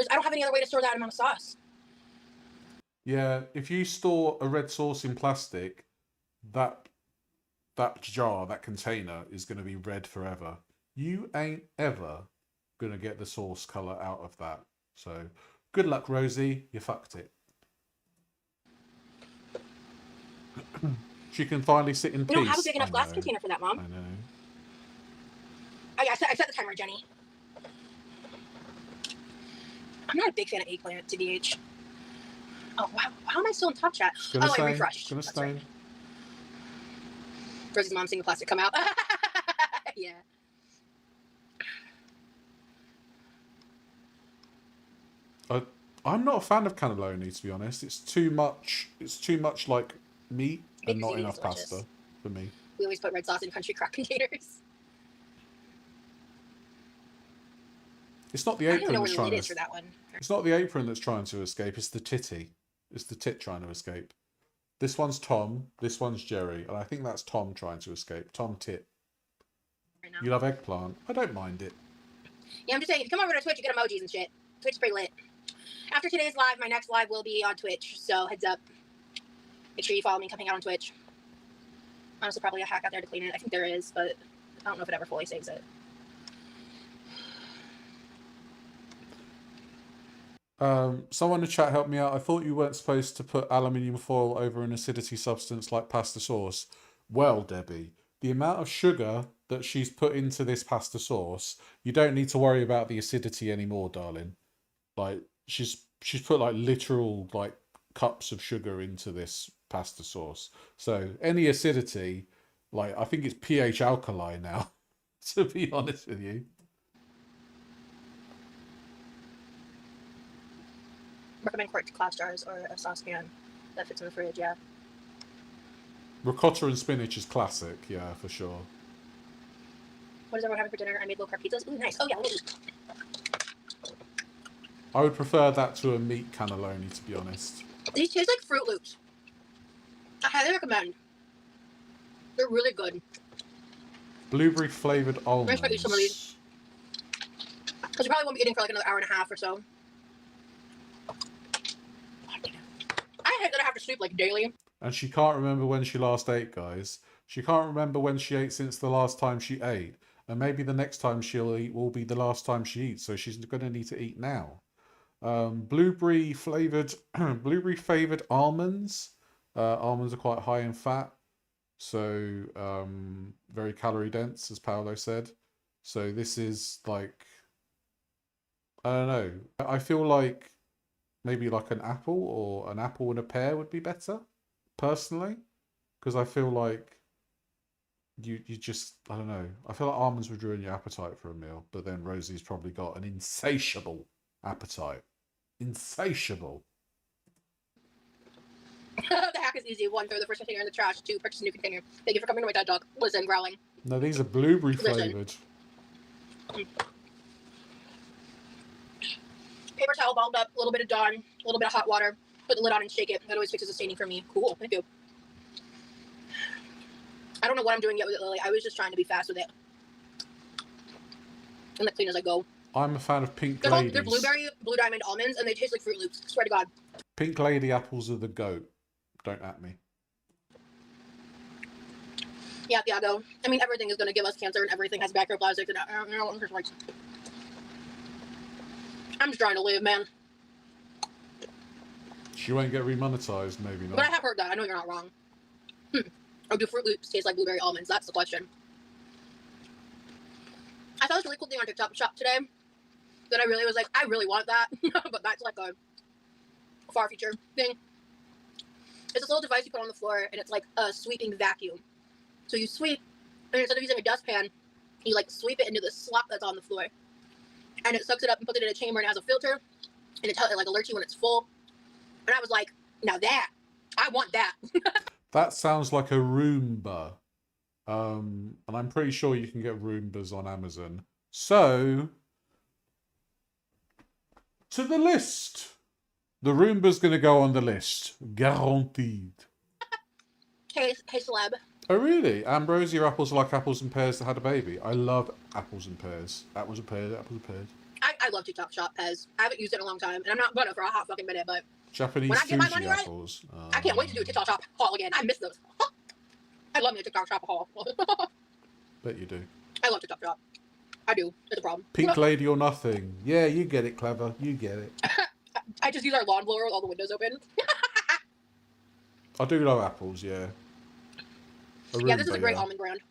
I don't have any other way to store that amount of sauce. Yeah, if you store a red sauce in plastic, that jar, that container, is going to be red forever. You ain't ever going to get the sauce colour out of that. So, good luck, Rosie. You fucked it. She can finally sit in peace. We don't have a big enough glass container for that, Mom. I know. Oh, yeah, I set the timer, Jenny. I'm not a big fan of eggplant, TBH. Oh, wow. How am I still in top chat? I refreshed. Gonna stain. Right. Rosie's mom seeing the plastic come out. Yeah. I'm not a fan of cannelloni, to be honest. It's too much. It's too much like meat and not enough pasta for me. We always put red sauce in country crock containers. It's not the I don't apron know that's where the trying lid is to. for that one. It's not the apron that's trying to escape. It's the titty. It's the tit trying to escape. This one's Tom. This one's Jerry, and I think that's Tom trying to escape. Tom tit. Right now. You love eggplant? I don't mind it. Yeah, I'm just saying, if you come over to Twitch, you get emojis and shit. Twitch is pretty lit. After today's live, my next live will be on Twitch, so heads up. Make sure you follow me coming out on Twitch. Honestly, probably a hack out there to clean it. I think there is, but I don't know if it ever fully saves it. Someone in the chat helped me out. I thought you weren't supposed to put aluminium foil over an acidity substance like pasta sauce. Well, Debbie, the amount of sugar that she's put into this pasta sauce, you don't need to worry about the acidity anymore, darling. Like she's put like literal like cups of sugar into this pasta sauce. So any acidity, like I think it's pH alkali now, to be honest with you. Recommend quart glass jars or a saucepan that fits in the fridge, yeah. Ricotta and spinach is classic, yeah, for sure. What is everyone having for dinner? I made low carb pizzas. Ooh, nice. Oh, yeah, let me eat. I would prefer that to a meat cannelloni, to be honest. These taste like Fruit Loops. I highly recommend. They're really good. Blueberry flavoured almonds. I'm going to eat some of these. Because you probably won't be eating for like another hour and a half or so. I hate that I have to sleep like daily. And she can't remember when she last ate, guys. She can't remember when she ate since the last time she ate. And maybe the next time she'll eat will be the last time she eats. So she's going to need to eat now. Blueberry flavoured almonds. Almonds are quite high in fat. So very calorie dense, as Paolo said. So this is like, I don't know. I feel like maybe like an apple or an apple and a pear would be better, personally, because I feel like you just, I don't know. I feel like almonds would ruin your appetite for a meal, but then Rosie's probably got an insatiable appetite. Insatiable. The hack is easy. 1, throw the first container in the trash. 2, purchase a new container. Thank you for coming to my TED Talk. Listen, growling. No, these are blueberry flavoured. Paper towel balled up, a little bit of Dawn, a little bit of hot water. Put the lid on and shake it. That always fixes the staining for me. Cool, thank you. I don't know what I'm doing yet with it, Lily. I was just trying to be fast with it. And like clean as I go. I'm a fan of pink ladies. They're blueberry, blue diamond almonds, and they taste like Fruit Loops. Swear to God. Pink lady apples are the goat. Don't at me. Yeah, Thiago. I mean, everything is going to give us cancer, and everything has microplastics. And I'm just trying to live, man. She won't get remonetized, maybe But I not. have heard that. I know you're not wrong. Or do Fruit Loops taste like blueberry almonds? That's the question. I saw this really cool thing on TikTok Shop today that I really was like, I really want that. But that's like a far future thing. It's this little device you put on the floor, and it's like a sweeping vacuum. So you sweep, and instead of using a dustpan, you like sweep it into the slop that's on the floor. And it sucks it up and puts it in a chamber and has a filter. And it like alerts you when it's full. And I was like, now that, I want that. That sounds like a Roomba. And I'm pretty sure you can get Roombas on Amazon. So, to the list. The Roomba's going to go on the list. Guaranteed. Hey celeb. Oh, really? Ambrosie, your apples are like apples and pears that had a baby. I love apples and pears. Apples and pears, apples and pears. I love TikTok Shop Pez. I haven't used it in a long time, and I'm not gonna for a hot fucking minute, but Japanese when I get my Fuji money right, apples. I can't wait to do a TikTok Shop haul again. I miss those. I love me a TikTok Shop haul. Bet you do. I love TikTok Shop. I do. It's a problem. Pink lady or nothing. Yeah, you get it, clever. You get it. I just use our lawn blower with all the windows open. I do love apples, yeah. Yeah, this is a great almond brand.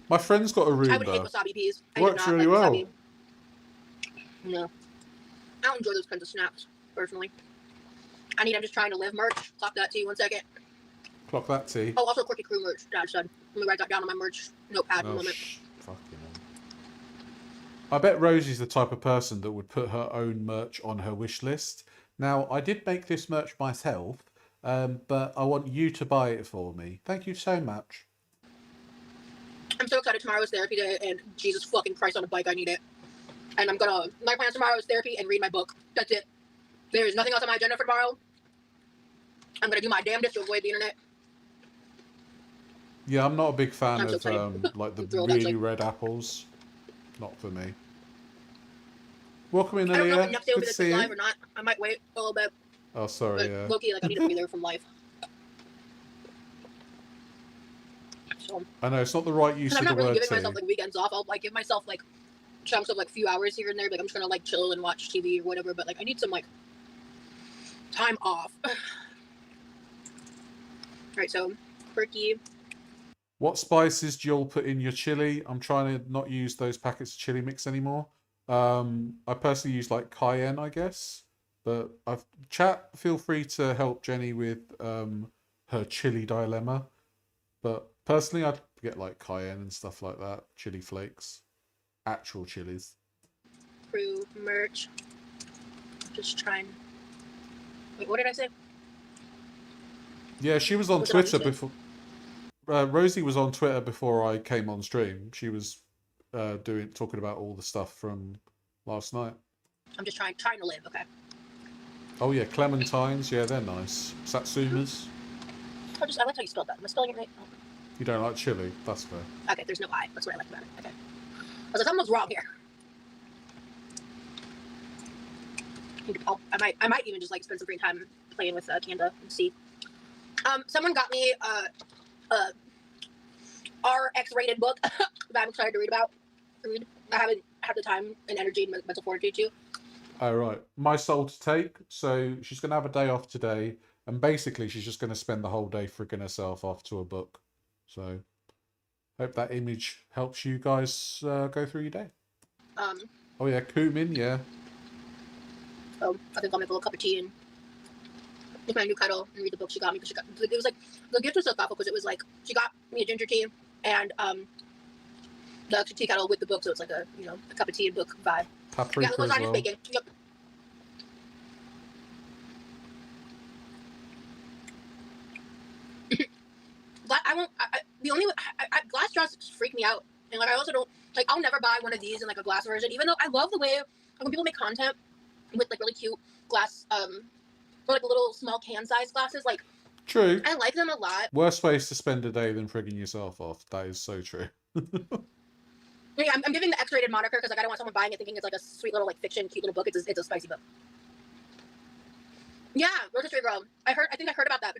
My friend's got a Roomba. I would hate wasabi peas. I Works do not really like well. wasabi. No. I don't enjoy those kinds of snacks, personally. I'm just trying to live merch. Clock that to you 1 second. Clock that tea. Oh, also Quirky Crew merch, Dad said. Let me write that down on my merch notepad in a moment. Fucking hell. I bet Rosie's the type of person that would put her own merch on her wish list. Now, I did make this merch myself, but I want you to buy it for me. Thank you so much. I'm so excited. Tomorrow is therapy day, and Jesus fucking Christ on a bike, I need it. And my plan tomorrow is therapy and read my book. That's it. There is nothing else on my agenda for tomorrow. I'm gonna do my damnedest to avoid the internet. Yeah, I'm not a big fan I'm so of excited. like the Thrilled, really actually. red apples. Not for me. Welcome in, I don't know if Aaliyah. next day will Good be to see this you. live or not. I might wait a little bit. Oh, sorry, But yeah. Loki, like I need to be there from life. So, I know, it's not the right use and of I'm the not really word giving tea. myself like weekends off. I'll like give myself like chunks of like few hours here and there. Like I'm just gonna like chill and watch TV or whatever. But like I need some like time off. Alright, so Quirky. What spices do you all put in your chili? I'm trying to not use those packets of chili mix anymore. I personally use like cayenne, I guess. But chat, feel free to help Jenny with her chili dilemma. But personally, I'd get like cayenne and stuff like that. Chili flakes. Actual chilies. Crew merch. Just trying. Wait, what did I say? Yeah, she was on What's it on Twitter today? before. Rosie was on Twitter before I came on stream. She was talking about all the stuff from last night. I'm just trying to live. Okay. Oh yeah, clementines. Yeah, they're nice. Satsumas. I like how you spelled that. Am I spelling it right? Oh. You don't like chili? That's fair. Okay, there's no I. That's what I like about it. Okay. I was like, something's wrong here. I might even just like spend some free time playing with Canva and see. Someone got me a RX-rated book that I'm excited to read. I haven't had the time and energy and mental fortitude to. Oh right, my soul to take. So she's gonna have a day off today, and basically she's just gonna spend the whole day freaking herself off to a book. So hope that image helps you guys go through your day. Oh yeah, cumin, yeah. So I think I'll make a little cup of tea and with my new kettle and read the book she got me. It was like the gift was so thoughtful because it was like she got me a ginger tea and the extra tea kettle with the book, so it's like a cup of tea and book vibe. Paprika Yeah, as lasagne's well. bacon. Yep. Glass straws freak me out, and like I also don't like. I'll never buy one of these in like a glass version, even though I love the way when people make content with like really cute glass, or like little small can size glasses. Like True. I like them a lot. Worse ways to spend a day than frigging yourself off. That is so true. Yeah, I'm giving the X-rated moniker because like I don't want someone buying it thinking it's like a sweet little like fiction, cute little book. It's a spicy book. Yeah, Rotisserie Girl. I think I heard about that.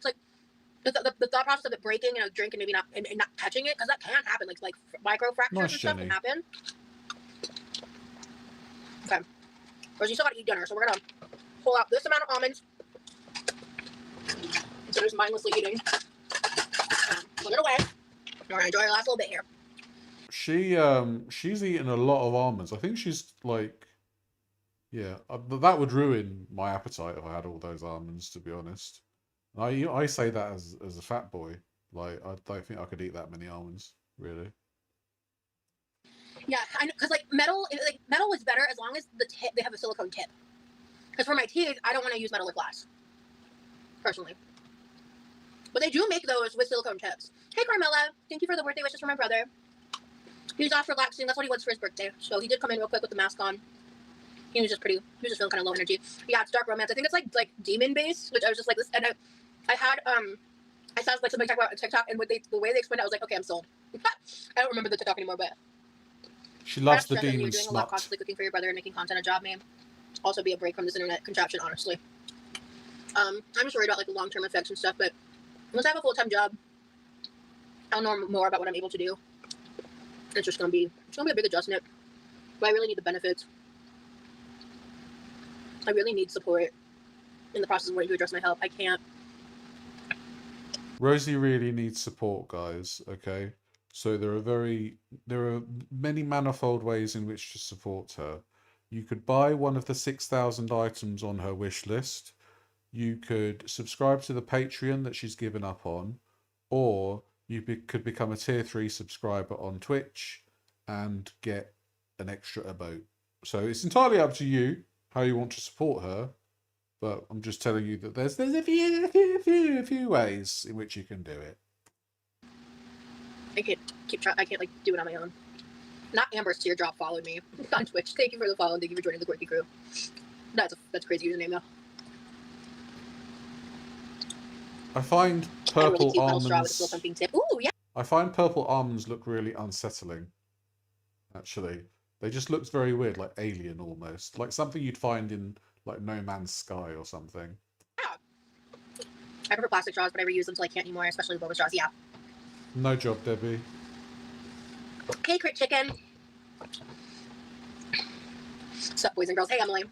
the thought process of it breaking and a drink and maybe not and not catching it, because that can happen. Like micro fractures Nice, and stuff Jenny. can happen. Okay, because you still gotta eat dinner, so we're gonna pull out this amount of almonds. So there's mindlessly eating. Put it away. We're gonna enjoy our last little bit here. She's eaten a lot of almonds. I think she's like, yeah, that would ruin my appetite if I had all those almonds, to be honest. I say that as a fat boy. Like, I don't think I could eat that many almonds, really. Yeah, I know, because like metal is better as long as the tip, they have a silicone tip. Because for my teeth, I don't want to use metal or glass, personally. But they do make those with silicone tips. Hey, Carmela, thank you for the birthday wishes for my brother. He's off relaxing. That's what he wants for his birthday. So he did come in real quick with the mask on. He was just feeling kind of low energy. Yeah, it's dark romance. I think it's like demon based, which I was just like this. And I saw like somebody talk about TikTok, and the way they explained it, I was like, okay, I'm sold. I don't remember the TikTok anymore, but She loves the you're demon doing a lot, snot. constantly cooking for your brother and making content a job may also be a break from this internet contraption, honestly. I'm just worried about like the long-term effects and stuff, but once I have a full-time job, I'll know more about what I'm able to do. It's gonna be a big adjustment. But I really need the benefits. I really need support in the process of wanting to address my health. I can't. Rosie really needs support, guys. Okay, so there are many manifold ways in which to support her. You could buy one of the 6,000 items on her wish list. You could subscribe to the Patreon that she's given up on, or you could become a tier 3 subscriber on Twitch and get an extra emote. So it's entirely up to you how you want to support her, but I'm just telling you that there's a few ways in which you can do it. I can't keep trying. I can't like do it on my own. Not Amber's Teardrop followed me on Twitch. Thank you for the follow and thank you for joining the Quirky crew. That's crazy username though. I find I really purple cute metal straw with a almonds. silicone pink tip. Ooh, yeah. I find purple almonds look really unsettling. Actually, they just look very weird, like alien almost, like something you'd find in like No Man's Sky or something. Yeah. I prefer plastic straws, but I reuse them until I can't anymore, especially boba straws. Yeah. No job, Debbie. Hey, Crit Chicken. Sup, boys and girls. Hey, Emily.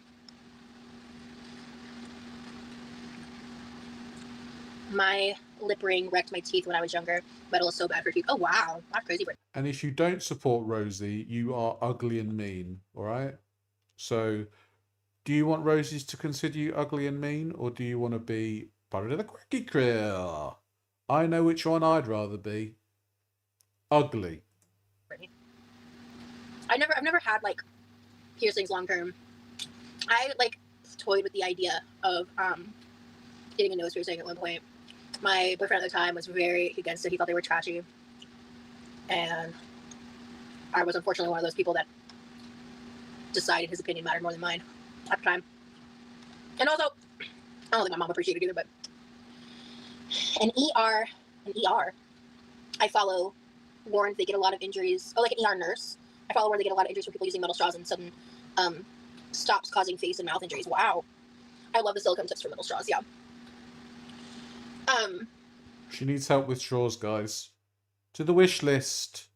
My lip ring wrecked my teeth when I was younger. Metal is so bad for teeth. Oh, wow. That's crazy. And if you don't support Rosie, you are ugly and mean, all right? So, do you want Rosies to consider you ugly and mean, or do you want to be part of the Quirky crew? I know which one I'd rather be. Ugly. I've never had like piercings long term. I like toyed with the idea of getting a nose piercing at one point. My boyfriend at the time was very against it. He thought they were trashy, and I was unfortunately one of those people that decided his opinion mattered more than mine at the time. And also, I don't think my mom appreciated it either, but an ER, I follow warns they get a lot of injuries. Oh, like an ER nurse. I follow where they get a lot of injuries from people using metal straws and sudden stops causing face and mouth injuries. Wow. I love the silicone tips for metal straws, yeah. She needs help with straws, guys. To the wish list.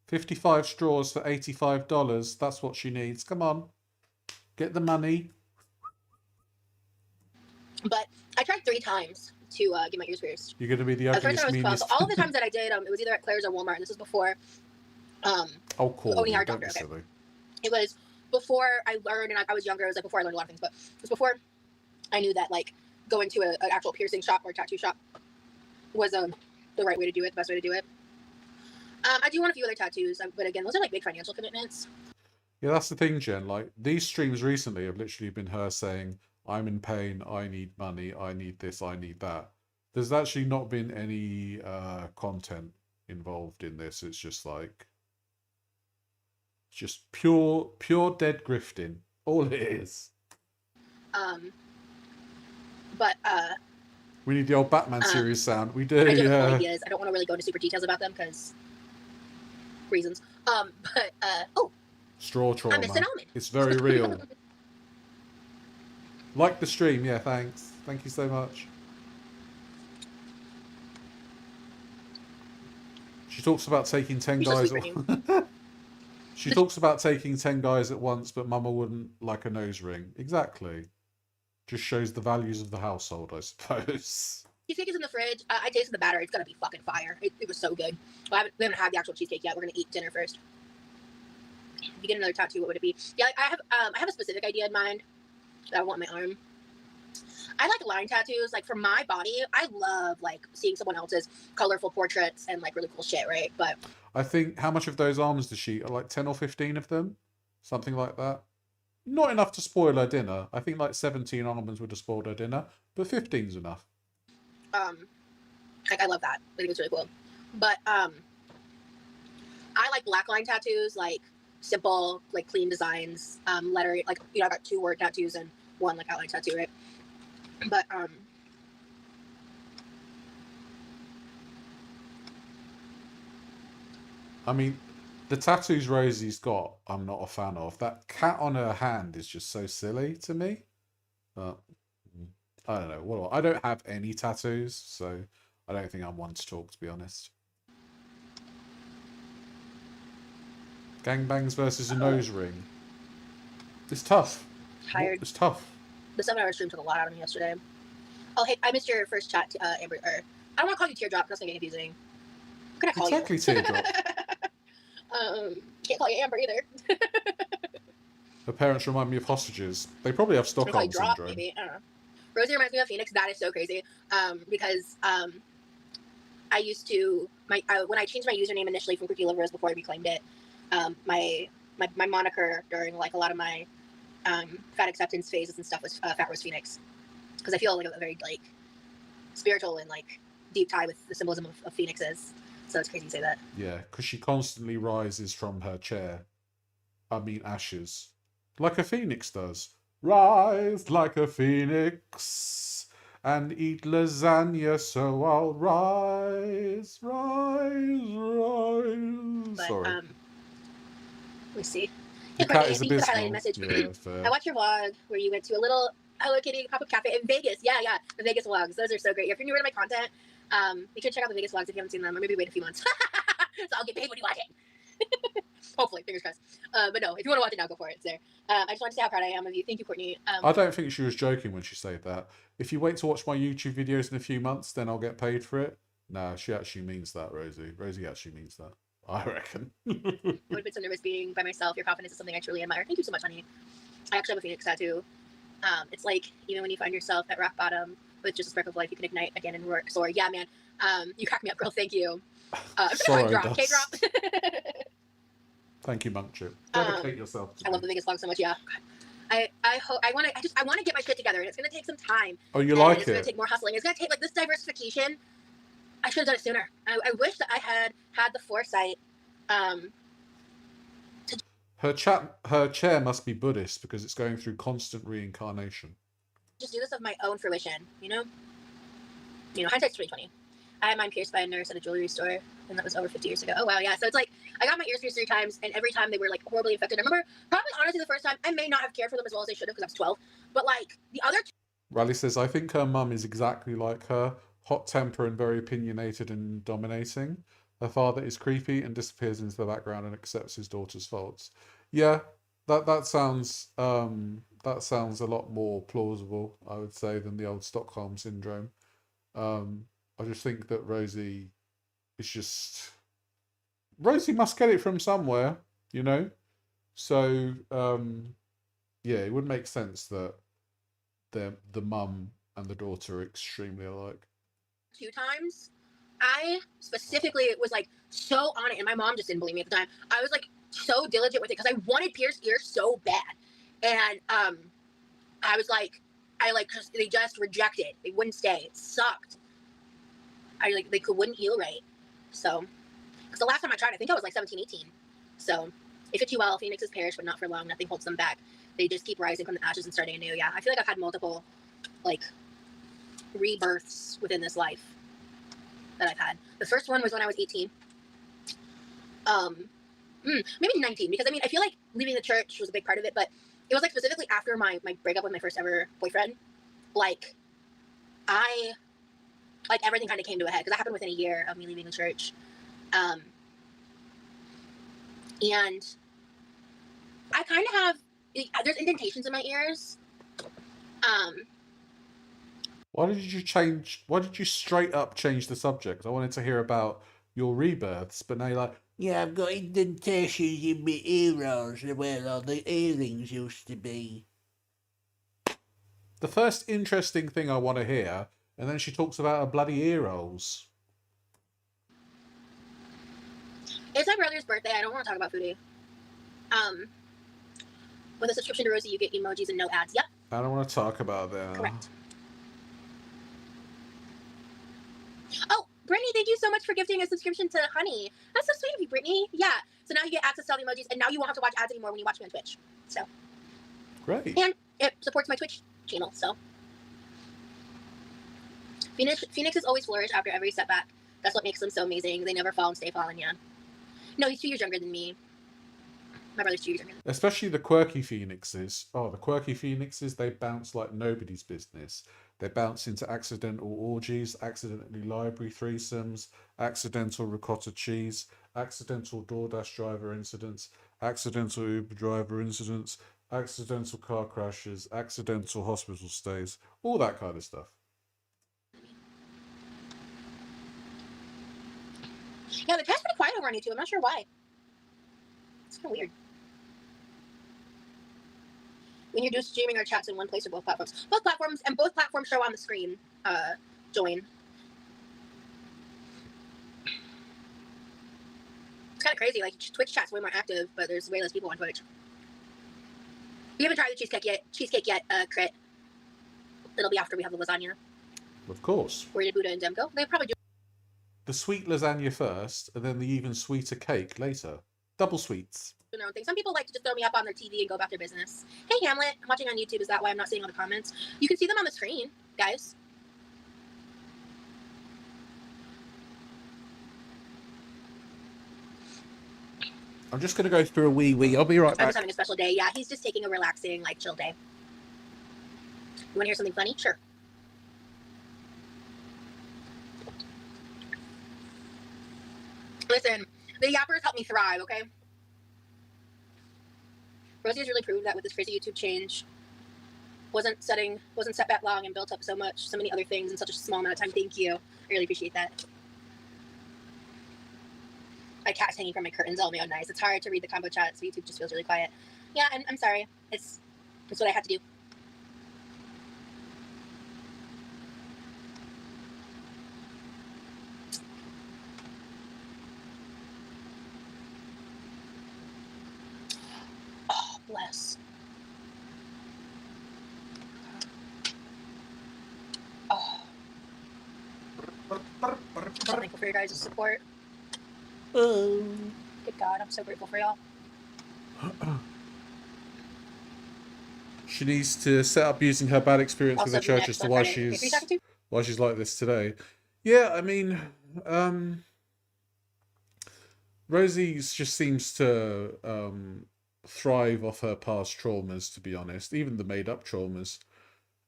55 straws for $85. That's what she needs. Come on. Get the money. But I tried 3 times to get my ears pierced. You're going to be the The first ugliest, time I was 12. meanest. So all of the times that I did, it was either at Claire's or Walmart. And this was before Oh, cool. owning our Don't be doctor. Okay. silly. It was before I learned, and I was younger. It was like before I learned a lot of things, but it was before I knew that like going to an actual piercing shop or tattoo shop was the right way to do it, the best way to do it. I do want a few other tattoos, but again, those are like big financial commitments. Yeah, that's the thing, Jen. Like, these streams recently have literally been her saying, I'm in pain, I need money, I need this, I need that. There's actually not been any content involved in this. It's just like, just pure dead grifting. All it is. But We need the old Batman series sound. We do, I do have yeah. some ideas. I don't want to really go into super details about them because reasons. But oh, Straw trauma. I missed an almond. It's very real. Like the stream, yeah, thanks. Thank you so much. She talks about taking 10 You're so guys. sweet, Brittany. She talks about taking 10 guys at once, but Mama wouldn't like a nose ring. Exactly. Just shows the values of the household, I suppose. Cheesecake is in the fridge. I tasted the batter. It's gonna be fucking fire. It was so good. Well, we haven't had the actual cheesecake yet. We're gonna eat dinner first. If you get another tattoo, what would it be? Yeah, I have a specific idea in mind that I want on my arm. I like line tattoos. Like for my body, I love like seeing someone else's colorful portraits and like really cool shit, right? But I think, how much of those arms does she? Like 10 or 15 of them? Something like that. Not enough to spoil her dinner. I think like 17 almonds would have spoiled her dinner, but 15's enough. like I love that. I think it's really cool. But I like black line tattoos, like simple, like clean designs, lettering. Like, you know, I got 2 word tattoos and 1 like outline tattoo, right? But I mean, the tattoos Rosie's got, I'm not a fan of. That cat on her hand is just so silly to me. But I don't know. I don't have any tattoos, so I don't think I'm one to talk, to be honest. Gangbangs versus a nose ring. It's tough. tired. It's tough. The 7-hour stream took a lot out of me yesterday. Oh, hey, I missed your first chat, Amber. I don't want to call you Teardrop. That's gonna get confusing. What can I call Exactly, you? Teardrop. Can't call you Amber either. Her parents remind me of hostages. They probably have I'm gonna call you Stockholm Drop, syndrome. maybe. I don't know. Rosie reminds me of Phoenix. That is so crazy. Because I used to when I changed my username initially from QuirkyLoveRosee before I reclaimed it, my moniker during like a lot of my fat acceptance phases and stuff was Fat Rose Phoenix, because I feel like a very like spiritual and like deep tie with the symbolism of phoenixes. So it's crazy to say that. Yeah, because she constantly rises from her chair. I mean, ashes. Like a phoenix does. Rise like a phoenix and eat lasagna, so I'll rise, rise, rise. But Sorry. let me see. The Yeah, cat Courtney, is thank you for highlighting abysmal. message. Yeah, fair. I watched your vlog where you went to a little Hello Kitty pop-up cafe in Vegas. Yeah, the Vegas vlogs. Those are so great. If you're newer to my content, make sure to check out the Vegas vlogs if you haven't seen them, or maybe wait a few months. So I'll get paid when you watch it. Hopefully, fingers crossed. But no, if you want to watch it now, go for it. It's there. I just want to say how proud I am of you. Thank you, Courtney. I don't think she was joking when she said that. If you wait to watch my YouTube videos in a few months, then I'll get paid for it. No, she actually means that, Rosie. Rosie actually means that. I reckon. I would have been so nervous being by myself. Your confidence is something I truly admire. Thank you so much, honey. I actually have a Phoenix tattoo. It's like, even when you find yourself at rock bottom with just a spark of life, you can ignite again and soar. Yeah, man. You crack me up, girl. Thank you. Sorry, drop. Dust. K-drop. Thank you, Monkchip. Dedicate yourself to I love the me. Vegas vlog so much. Yeah. I hope I want to get my shit together, and it's gonna take some time. Oh, you and like it's gonna it? take more hustling. It's gonna take like this diversification. I should have done it sooner. I wish that I had the foresight. Her chair must be Buddhist because it's going through constant reincarnation. Just do this of my own fruition. You know, hindsight's 2020. I had mine pierced by a nurse at a jewelry store, and that was over 50 years ago. Oh wow, yeah. So it's like I got my ears pierced 3 times, and every time they were like horribly infected. I remember, probably honestly, the first time I may not have cared for them as well as I should have because I was 12. But like the other Riley says, I think her mum is exactly like her, hot temper and very opinionated and dominating. Her father is creepy and disappears into the background and accepts his daughter's faults. Yeah, that sounds a lot more plausible, I would say, than the old Stockholm syndrome. I just think that Rosie must get it from somewhere, you know? So, yeah, it would make sense that the mum and the daughter are extremely alike. 2 times, I specifically was like so on it, and my mom just didn't believe me at the time. I was like so diligent with it because I wanted pierced ears so bad, and I was like, cause they just rejected. They wouldn't stay. It sucked. They wouldn't heal right. So, because the last time I tried, I think I was like 17, 18. So, if it's you well, phoenixes perish, but not for long. Nothing holds them back. They just keep rising from the ashes and starting anew. Yeah, I feel like I've had multiple, like, rebirths within this life that I've had. The first one was when I was 18. Maybe 19, because I mean, I feel like leaving the church was a big part of it, but it was like specifically after my breakup with my first ever boyfriend. Like, everything kind of came to a head, because that happened within a year of me leaving the church. And I kind of have, there's indentations in my ears. Why did you straight up change the subject? I wanted to hear about your rebirths, but now you're like, yeah, I've got indentations in my earholes where all the earrings used to be. The first interesting thing I want to hear, and then she talks about her bloody earholes. It's my brother's birthday. I don't want to talk about foodie. With a subscription to Rosie, you get emojis and no ads. Yep. I don't want to talk about that. Correct. Oh, Brittany, thank you so much for gifting a subscription to Honey. That's so sweet of you, Brittany. Yeah. So now you get access to all the emojis, and now you won't have to watch ads anymore when you watch me on Twitch. So. Great. And it supports my Twitch channel, so. Phoenixes always flourish after every setback. That's what makes them so amazing. They never fall and stay fallen, yeah. No, he's 2 years younger than me. My brother's 2 years younger. Especially the quirky phoenixes. Oh, the quirky phoenixes, they bounce like nobody's business. They bounce into accidental orgies, accidentally library threesomes, accidental ricotta cheese, accidental DoorDash driver incidents, accidental Uber driver incidents, accidental car crashes, accidental hospital stays, all that kind of stuff. Yeah, the chat's pretty quiet over on YouTube. I'm not sure why. It's kind of weird. When you're just streaming our chats in one place or both platforms? Both platforms, and both platforms show on the screen. Join. It's kind of crazy. Like, Twitch chat's way more active, but there's way less people on Twitch. We haven't tried the cheesecake yet, Crit. It'll be after we have the lasagna. Of course. Where did Buddha and Dem go? They probably do. The sweet lasagna first, and then the even sweeter cake later. Double sweets. Their own thing. Some people like to just throw me up on their TV and go about their business. Hey Hamlet, I'm watching on YouTube. Is that why I'm not seeing all the comments? You can see them on the screen, guys. I'm just going to go through a wee. I'll be right I'm back. just having a special day. Yeah, he's just taking a relaxing, like, chill day. You want to hear something funny? Sure. Listen, the yappers help me thrive, okay? Rosie has really proved that with this crazy YouTube change, wasn't set back long and built up so many other things in such a small amount of time. Thank you. I really appreciate that. My cat's hanging from my curtains. Oh, man, nice. It's hard to read the combo chat, so YouTube just feels really quiet. Yeah, I'm sorry. It's what I had to do. Oh, bless. Oh. I'm so thankful for your guys' support. Good God, I'm so grateful for y'all. She needs to set up using her bad experience Also, with the church as to why she's like this today. Yeah, I mean, Rosie just seems to thrive off her past traumas, to be honest, even the made-up traumas,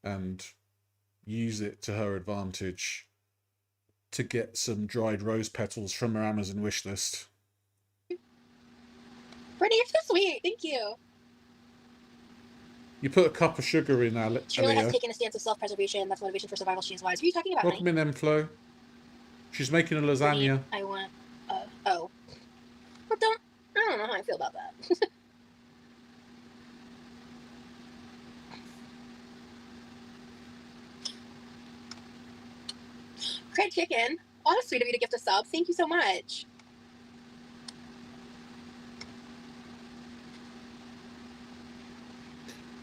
and use it to her advantage to get some dried rose petals from her Amazon wish list. Brittany, you're so sweet. Thank you. You put a cup of sugar in She really has taken a stance of self-preservation. That's motivation for survival. She is wise. What are you talking about, Welcome honey? in, Flo. She's making a lasagna. I want... oh. Well, I don't know how I feel about that. Craig Chicken. Oh, that's sweet of you to gift a sub. Thank you so much.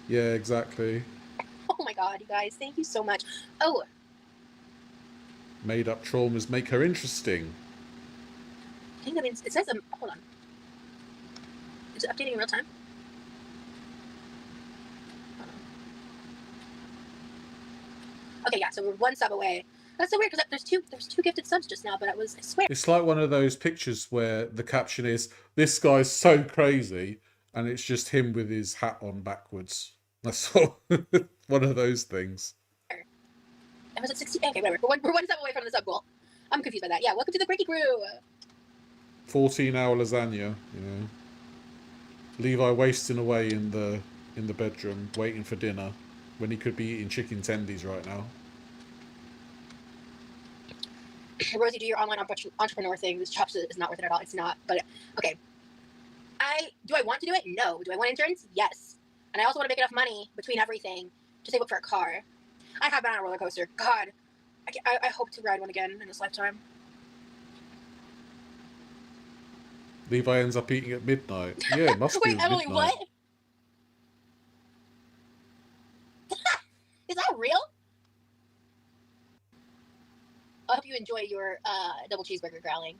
Yeah, exactly. Oh my God, you guys. Thank you so much. Oh. Made up traumas make her interesting. I think that means... It says... hold on. Is it updating in real time? Okay, yeah, so we're one sub away. That's so weird because there's two gifted subs just now, but I swear. It's like one of those pictures where the caption is, "This guy's so crazy," and it's just him with his hat on backwards. That's all. One of those things. I was at 60. Okay, whatever. We're one sub away from the sub goal. I'm confused by that. Yeah, welcome to the Quirky Crew. 14-hour lasagna, you know. Levi wasting away in the bedroom, waiting for dinner, when he could be eating chicken tendies right now. Rosie, do your online entrepreneur thing. This job is not worth it at all. It's not. But okay. Do I want to do it? No. Do I want insurance? Yes. And I also want to make enough money between everything to save up for a car. I have been on a roller coaster. God, I hope to ride one again in this lifetime. Levi ends up eating at midnight. Yeah, it must be Wait, Emily, midnight. what? Is that real? I hope you enjoy your double cheeseburger growling.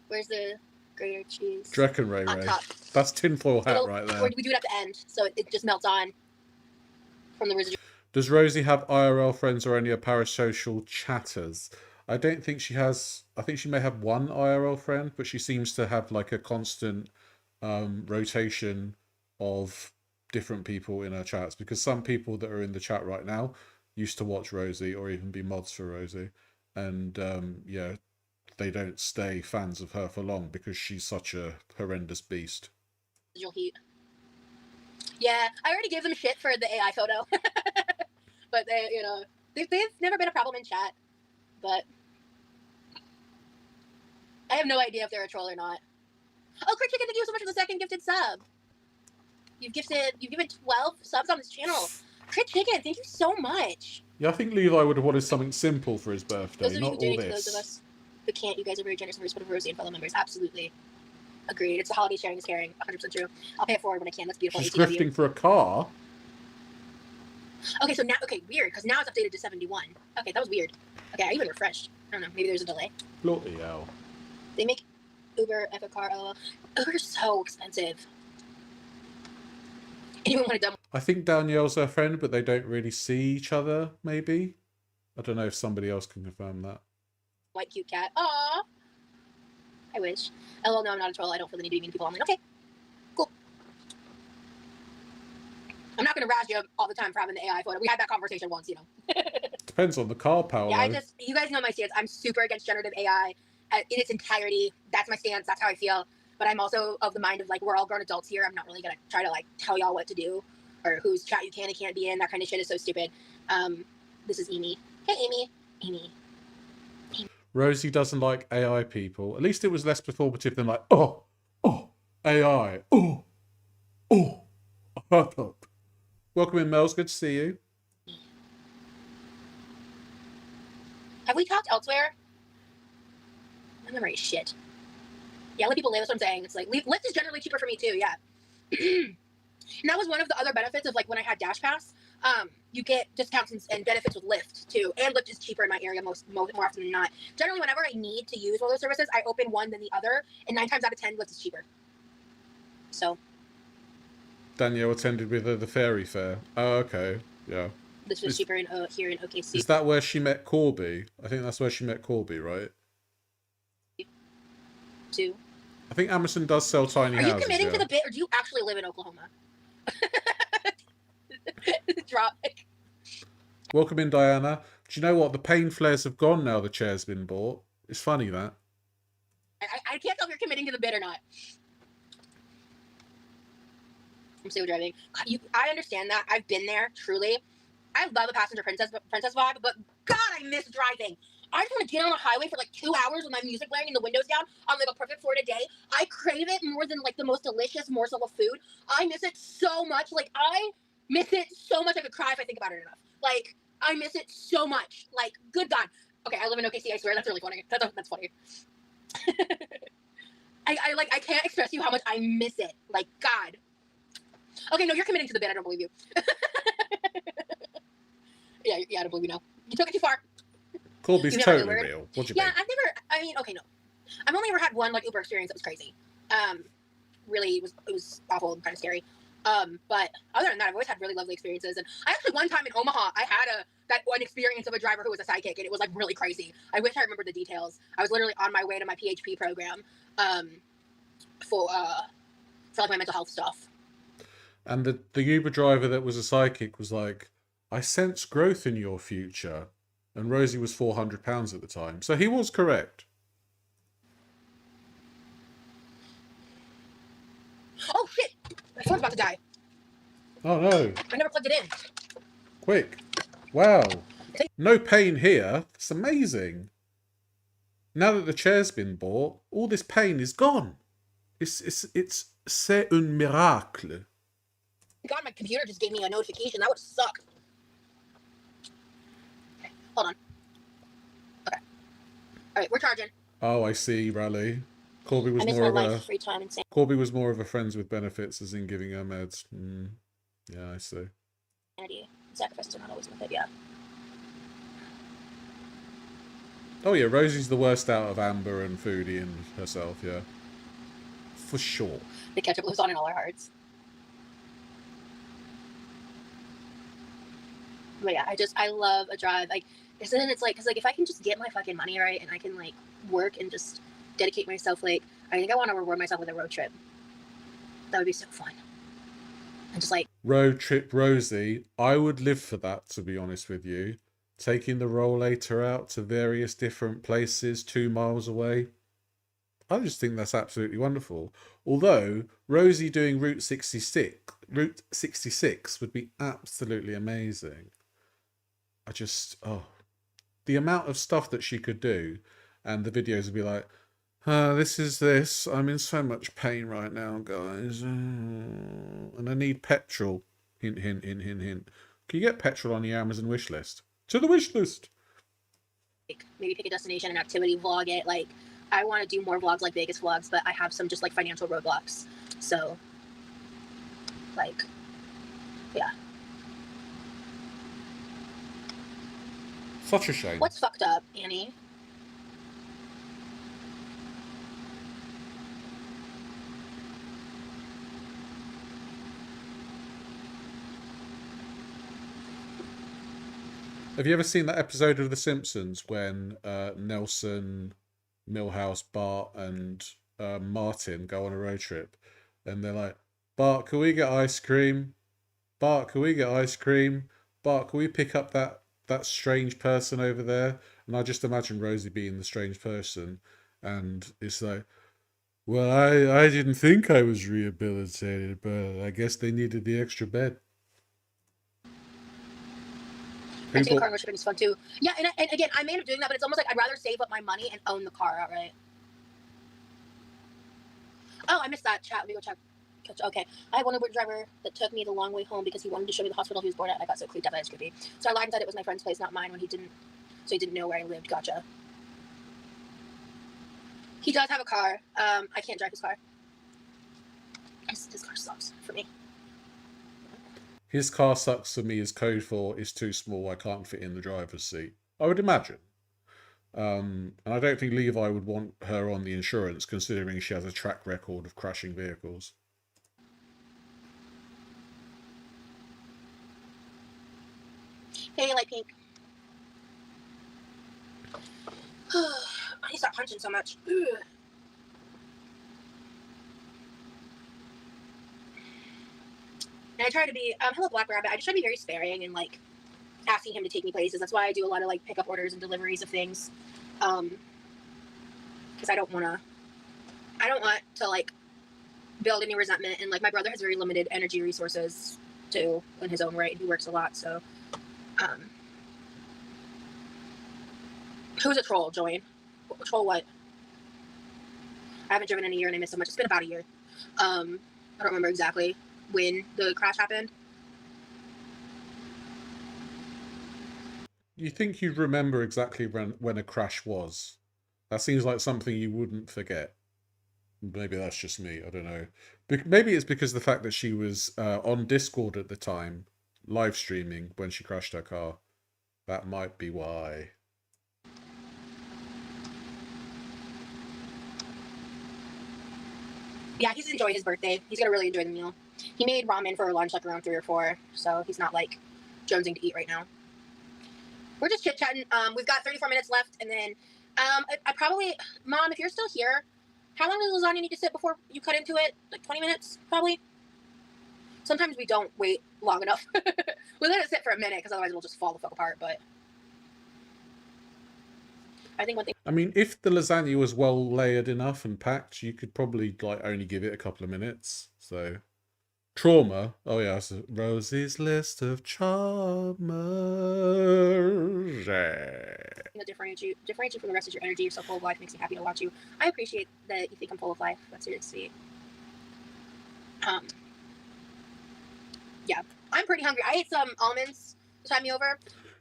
Where's the grated cheese? Do you reckon, Ray On Ray? top. That's tinfoil hat right there. We do it at the end, so it just melts on from the residual. Does Rosie have IRL friends or any parasocial chatters? I don't think she has. I think she may have one IRL friend, but she seems to have like a constant rotation of different people in her chats, because some people that are in the chat right now used to watch Rosie or even be mods for Rosie, and yeah, they don't stay fans of her for long because she's such a horrendous beast. Heat. Yeah, I already gave them shit for the AI photo, but they, you know, they've never been a problem in chat, but I have no idea if they're a troll or not. Oh, Crit Chicken, thank you so much for the second gifted sub. You've given 12 subs on this channel. Crit Chicken, thank you so much. Yeah, I think Levi would have wanted something simple for his birthday, Those of you not who all donate this. to those of us who can't, you guys are very generous and very supportive of Rosie and fellow members. Absolutely. Agreed. It's the holiday sharing is caring. 100% true. I'll pay it forward when I can. That's beautiful. She's ATW. grifting for a car. Okay, so now, okay, weird, because now it's updated to 71. Okay, that was weird. Okay, I even refreshed. I don't know, maybe there's a delay. Bloody hell. They make Uber Epic car, LOL. Uber's so expensive. Anyone want to dumb? I think Danielle's her friend, but they don't really see each other, maybe. I don't know if somebody else can confirm that. White cute cat. Aww. I wish. LOL, no, I'm not a troll. I don't feel the need to be mean to people online. Okay, cool. I'm not going to razz you all the time for having the AI photo. We had that conversation once, you know. Depends on the car power. Yeah, you guys know my stance. I'm super against generative AI in its entirety. That's my stance. That's how I feel. But I'm also of the mind of, like, we're all grown adults here. I'm not really going to try to, like, tell y'all what to do or whose chat you can and can't be in. That kind of shit is so stupid. This is Amy. Hey, Amy. Amy. Rosie doesn't like AI people. At least it was less performative than like, oh, AI, oh. Welcome in, Mels. Good to see you. Have we talked elsewhere? My memory is shit. Yeah, let people live. That's what I'm saying. It's like, Lyft is generally cheaper for me too, yeah. And that was one of the other benefits of, like, when I had Dash Pass. You get discounts and benefits with Lyft too. And Lyft is cheaper in my area more often than not. Generally, whenever I need to use one of those services, I open one than the other. And 9 times out of 10, Lyft is cheaper. So. Danielle attended with her the fairy fair. Oh, okay. Yeah. This was cheaper here in OKC. Is that where she met Corby? I think that's where she met Corby, right? Too. I think Amazon does sell tiny houses. Are you committing to the bit, or do you actually live in Oklahoma? Drop. Welcome in, Diana. Do you know what? The pain flares have gone now the chair's been bought. It's funny, that. I can't tell if you're committing to the bit or not. I'm still driving. I understand that. I've been there, truly. I love a passenger princess vibe, but God, I miss driving. I just want to get on a highway for like 2 hours with my music blaring and the windows down on like a perfect Florida day. I crave it more than like the most delicious morsel of food. I miss it so much. Like, I miss it so much I could cry if I think about it enough. Like, I miss it so much. Like, good God. Okay, I live in OKC, I swear. That's really funny. That's funny. I can't express to you how much I miss it. Like, God. Okay, no, you're committing to the bit. I don't believe you. yeah, I don't believe you now. You took it too far. Corby's totally real. What do you mean? Okay, no. I've only ever had one, like, Uber experience that was crazy. Really, it was awful and kind of scary. But other than that, I've always had really lovely experiences. And I actually, one time in Omaha, I had that one experience of a driver who was a sidekick, and it was, like, really crazy. I wish I remembered the details. I was literally on my way to my PHP program, for like, my mental health stuff. And the Uber driver that was a psychic was like, I sense growth in your future. And Rosie was £400 at the time. So he was correct. My phone's about to die. Oh no. I never plugged it in. Quick. Wow. No pain here. It's amazing. Now that the chair's been bought, all this pain is gone. C'est un miracle. God, my computer just gave me a notification. That would suck. Okay, hold on. Okay. All right, we're charging. Oh, I see, Raleigh. Corby was I miss more my of life, a free time, and Corby was more of a friends with benefits, as in giving her meds. Yeah, I see. sanity. Sacrifices are not always worth it. Yeah. Oh yeah, Rosie's the worst out of Amber and Foodie and herself. Yeah, for sure. The ketchup lives on in all our hearts. But yeah, I love a drive. Like, isn't it's like, because like if I can just get my fucking money right and I can like work and just dedicate myself, like I think I want to reward myself with a road trip. That would be so fun. And just like Road trip Rosie, I would live for that, to be honest with you. Taking the rollator out to various different places 2 miles away. I just think that's absolutely wonderful. Although Rosie doing Route 66 would be absolutely amazing. The amount of stuff that she could do, and the videos would be like, this is this. I'm in so much pain right now, guys. And I need petrol. Hint, hint, hint, hint, hint. Can you get petrol on your Amazon wish list? To the wish list. maybe pick a destination and activity, vlog it. Like, I want to do more vlogs like Vegas vlogs, but I have some just like financial roadblocks. So, like, yeah. Such a shame. What's fucked up, Annie? Have you ever seen that episode of The Simpsons when Nelson, Milhouse, Bart, and Martin go on a road trip, and they're like, "Bart, can we get ice cream? Bart, can we get ice cream? Bart, can we pick up that strange person over there?" And I just imagine Rosie being the strange person, and it's like, well, I didn't think I was rehabilitated, but I guess they needed the extra bed. Renting a car road tripping is fun too. Yeah, and again, I may end up doing that, but it's almost like I'd rather save up my money and own the car outright. Oh, I missed that chat. Let me go check. Okay, I had one Uber driver that took me the long way home because he wanted to show me the hospital he was born at, and I got so creeped out that it was creepy. So I lied and said it was my friend's place, not mine, when he didn't. So he didn't know where I lived. Gotcha. He does have a car. I can't drive his car. His car sucks for me. His car sucks for me is code for it's too small, I can't fit in the driver's seat. I would imagine. And I don't think Levi would want her on the insurance, considering she has a track record of crashing vehicles. Hey, light pink. I need to stop punching so much. Ugh. And I try to be, hello Black Rabbit, I just try to be very sparing and like asking him to take me places. That's why I do a lot of like pickup orders and deliveries of things. Because I don't want to like build any resentment. And like my brother has very limited energy resources too in his own right. He works a lot. So, who's a troll, Join? Troll what? I haven't driven in a year and I miss so much. It's been about a year. I don't remember exactly when the crash happened. You think you'd remember exactly when a crash was? That seems like something you wouldn't forget. Maybe that's just me, I don't know. Maybe it's because the fact that she was on Discord at the time, live streaming when she crashed her car. That might be why. Yeah, he's enjoying his birthday. He's gonna really enjoy the meal. He made ramen for lunch like around 3 or 4, so he's not like jonesing to eat right now. We're just chit-chatting. We've got 34 minutes left, and then I probably, Mom, if you're still here, how long does lasagna need to sit before you cut into it? Like 20 minutes, probably? Sometimes we don't wait long enough. We let it sit for a minute, because otherwise we'll just fall the fuck apart, but I think one thing... I mean, if the lasagna was well layered enough and packed, you could probably like only give it a couple of minutes, so... Trauma. Oh yeah, it's Rosie's list of charmers. Differentiate from the rest of your energy. You're so full of life. Makes me happy to watch you. I appreciate that you think I'm full of life. That's really sweet. Yeah, I'm pretty hungry. I ate some almonds to time me over.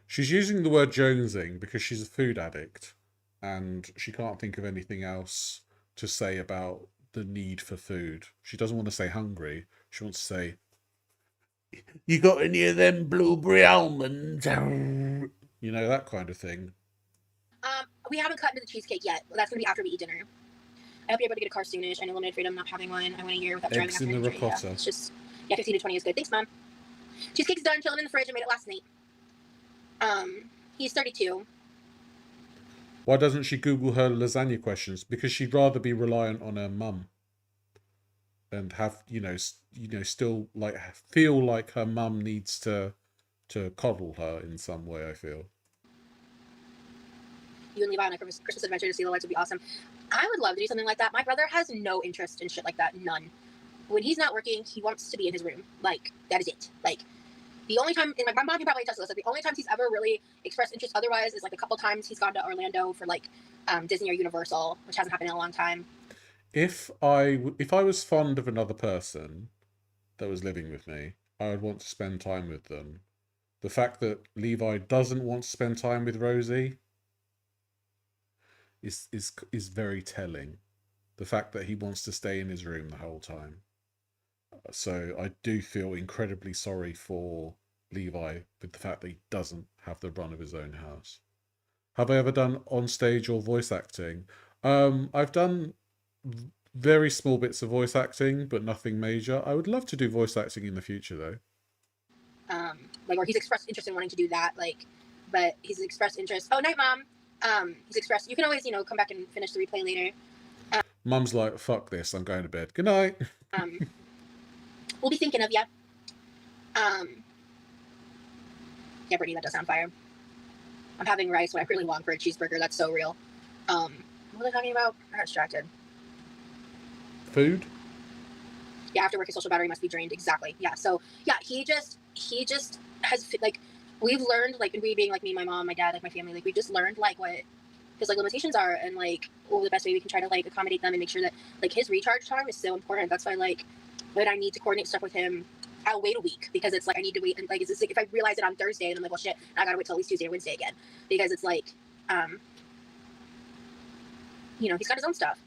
She's using the word jonesing because she's a food addict and she can't think of anything else to say about the need for food. She doesn't want to say hungry. She wants to say, "You got any of them blueberry almonds?" You know, that kind of thing. We haven't cut into the cheesecake yet. That's going to be after we eat dinner. I hope you're able to get a car soonish. I know limited freedom not having one. I went a year without driving Eggs after in the injury. Yeah, ricotta. it's just, 15 to 20 is good. Thanks, Mom. Cheesecake's done, chilling in the fridge. I made it last night. He's 32. Why doesn't she Google her lasagna questions? Because she'd rather be reliant on her mum and have, still like feel like her mum needs to coddle her in some way, I feel. You and Levi on a Christmas adventure to see the lights would be awesome. I would love to do something like that. My brother has no interest in shit like that. None. When he's not working, he wants to be in his room. Like, that is it. Like, the only time, and my mom can probably attest to this, like, the only times he's ever really expressed interest otherwise is like a couple times he's gone to Orlando for like Disney or Universal, which hasn't happened in a long time. If I was fond of another person that was living with me, I would want to spend time with them. The fact that Levi doesn't want to spend time with Rosie is very telling. The fact that he wants to stay in his room the whole time. So I do feel incredibly sorry for Levi with the fact that he doesn't have the run of his own house. Have I ever done on stage or voice acting? I've done very small bits of voice acting, but nothing major. I would love to do voice acting in the future, though. Like, or he's expressed interest in wanting to do that, like, but he's expressed interest. Oh, night, Mom. He's expressed. You can always, come back and finish the replay later. Mum's like, fuck this, I'm going to bed. Good night. We'll be thinking of you. Yeah, Brittany, that does sound fire. I'm having rice when I really long for a cheeseburger. That's so real. What was I talking about? I got distracted. Food? Yeah, after work, his social battery must be drained. Exactly. Yeah. So yeah, he just has like, we've learned, like, we being like me, my mom, my dad, like my family, like, we've just learned like what his like limitations are and like the best way we can try to like accommodate them and make sure that like his recharge time is so important. That's why like when I need to coordinate stuff with him, I'll wait a week because it's like I need to wait, and like it's just like if I realize it on Thursday and I'm like, well shit, I gotta wait till at least Tuesday or Wednesday again because it's like he's got his own stuff.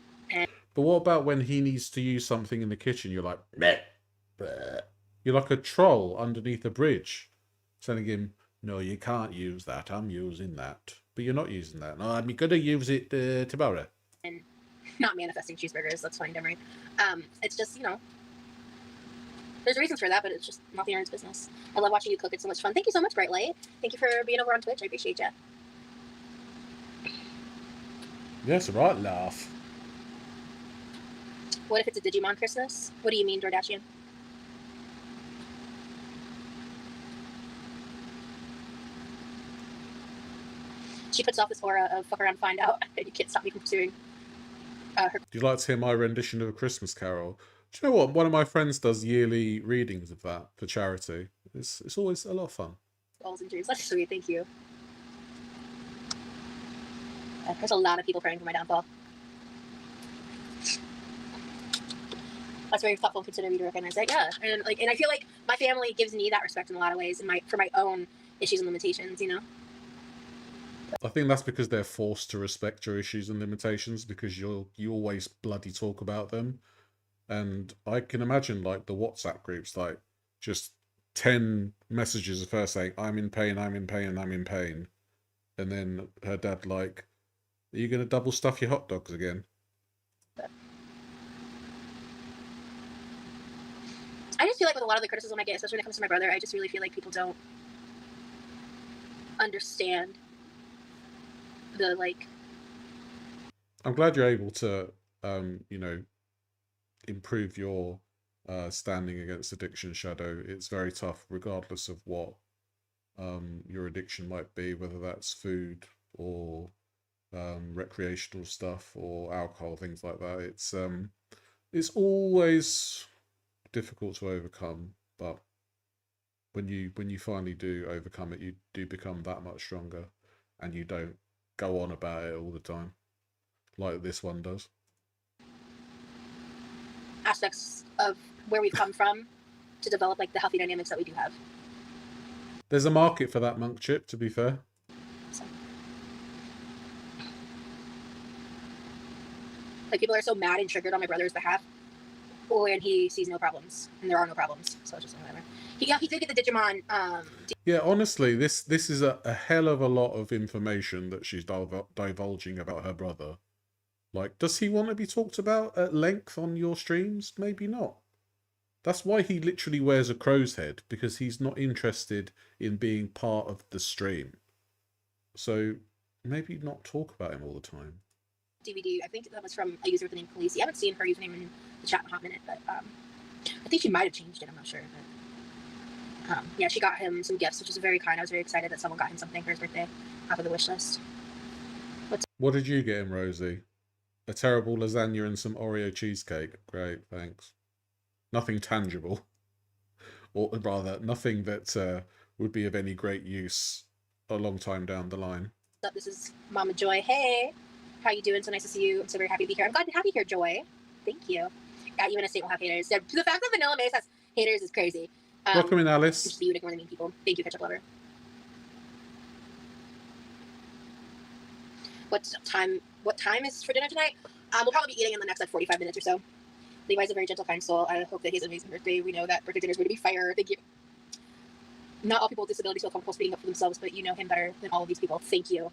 But what about when he needs to use something in the kitchen? You're like, bleh, bleh. You're like a troll underneath a bridge, telling him, "No, you can't use that. I'm using that." But you're not using that. No, I'm gonna use it tomorrow. And not manifesting cheeseburgers. That's funny, Demery. It's just there's reasons for that, but it's just not the Aaron's business. I love watching you cook. It's so much fun. Thank you so much, Bright Light. Thank you for being over on Twitch. I appreciate you. Yes, right, laugh. What if it's a Digimon Christmas? What do you mean, Dordashian? She puts off this aura of fuck around, find out, and you can't stop me from pursuing her. Do you like to hear my rendition of A Christmas Carol? Do you know what? One of my friends does yearly readings of that for charity. It's always a lot of fun. Goals and dreams. That's sweet. Thank you. There's a lot of people praying for my downfall. That's very thoughtful and considerate to recognize that. Yeah, and I feel like my family gives me that respect in a lot of ways, and for my own issues and limitations. I think that's because they're forced to respect your issues and limitations because you always bloody talk about them. And I can imagine like the WhatsApp groups, like just 10 messages of her saying, I'm in pain, I'm in pain, I'm in pain. And then her dad like, are you going to double stuff your hot dogs again? I just feel like with a lot of the criticism I get, especially when it comes to my brother, I just really feel like people don't understand the like. I'm glad you're able to, improve your standing against addiction, Shadow. It's very tough, regardless of what your addiction might be, whether that's food or recreational stuff or alcohol, things like that. It's always difficult to overcome, but when you finally do overcome it, you do become that much stronger, and you don't go on about it all the time like this one does. Aspects of where we've come from to develop like the healthy dynamics that we do have. There's a market for that monk chip, to be fair. So, like, people are so mad and triggered on my brother's behalf when he sees no problems, and there are no problems. So it's just whatever. He did get the Digimon. Yeah, honestly, this is a hell of a lot of information that she's divulging about her brother. Like, does he want to be talked about at length on your streams? Maybe not. That's why he literally wears a crow's head, because he's not interested in being part of the stream. So maybe not talk about him all the time. DVD. I think that was from a user with the name Khaleesi. I haven't seen her username in the chat in a hot minute, but I think she might have changed it. I'm not sure. But yeah, she got him some gifts, which is very kind. I was very excited that someone got him something for his birthday off of the wish list. What did you get him, Rosie? A terrible lasagna and some Oreo cheesecake. Great, thanks. Nothing tangible. Or rather, nothing that would be of any great use a long time down the line. What's up? This is Mama Joy. Hey, how you doing? So nice to see you. I'm so very happy to be here. I'm glad to have you here, Joy. Thank you. Yeah, even a state will have haters. The fact that Vanilla Mace has haters is crazy. Welcome in, Alice. Just be you ignore the mean people. Thank you, Ketchup Lover. What time is for dinner tonight? We'll probably be eating in the next like 45 minutes or so. Levi's a very gentle, kind soul. I hope that he has an amazing birthday. We know that birthday dinner is going to be fire. Thank you. Not all people with disabilities feel comfortable speaking up for themselves, but you know him better than all of these people. Thank you.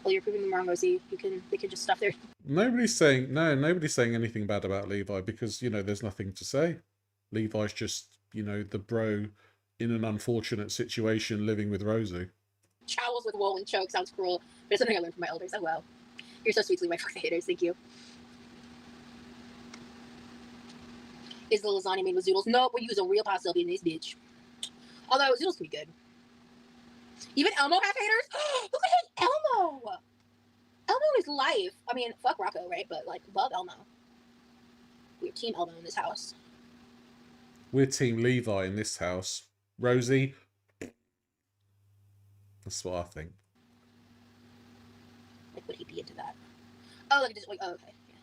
Well, you're proving them wrong, Rosie. They can just stuff their... Nobody's saying anything bad about Levi, because, you know, there's nothing to say. Levi's just, you know, the bro in an unfortunate situation living with Rosie. Trowels with wool and choke sounds cruel, but it's something I learned from my elders. Oh, well. You're so sweet to Levi. Fuck the haters. Thank you. Is the lasagna made with zoodles? No, we use a real pasta in this bitch. Although zoodles can be good. Even Elmo has haters? Who could hate Elmo? Elmo is life. I mean, fuck Rocco, right? But, like, love Elmo. We're team Elmo in this house. We're team Levi in this house. Rosie? That's what I think. Like, would he be into that? Oh, like, just, like, oh, okay. Yeah.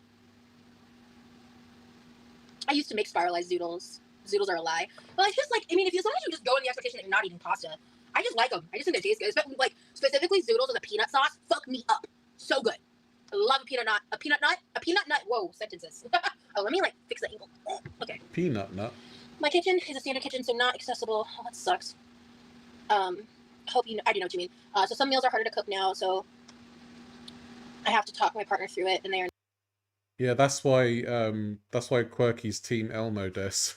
I used to make spiralized zoodles. Zoodles are a lie. Well, it's just, like, I mean, as long as you just go in the expectation that you're not eating pasta, I just like them. I just think they taste good. Like, specifically zoodles with a peanut sauce, fuck me up. So good. I love a peanut nut. A peanut nut. Whoa, sentences. Oh, let me, like, fix the angle. Okay. Peanut nut? My kitchen is a standard kitchen, so not accessible. Oh, that sucks. Hope you know, I do know what you mean. So some meals are harder to cook now, so I have to talk my partner through it, and they are... Yeah, that's why Quirky's team Elmo does.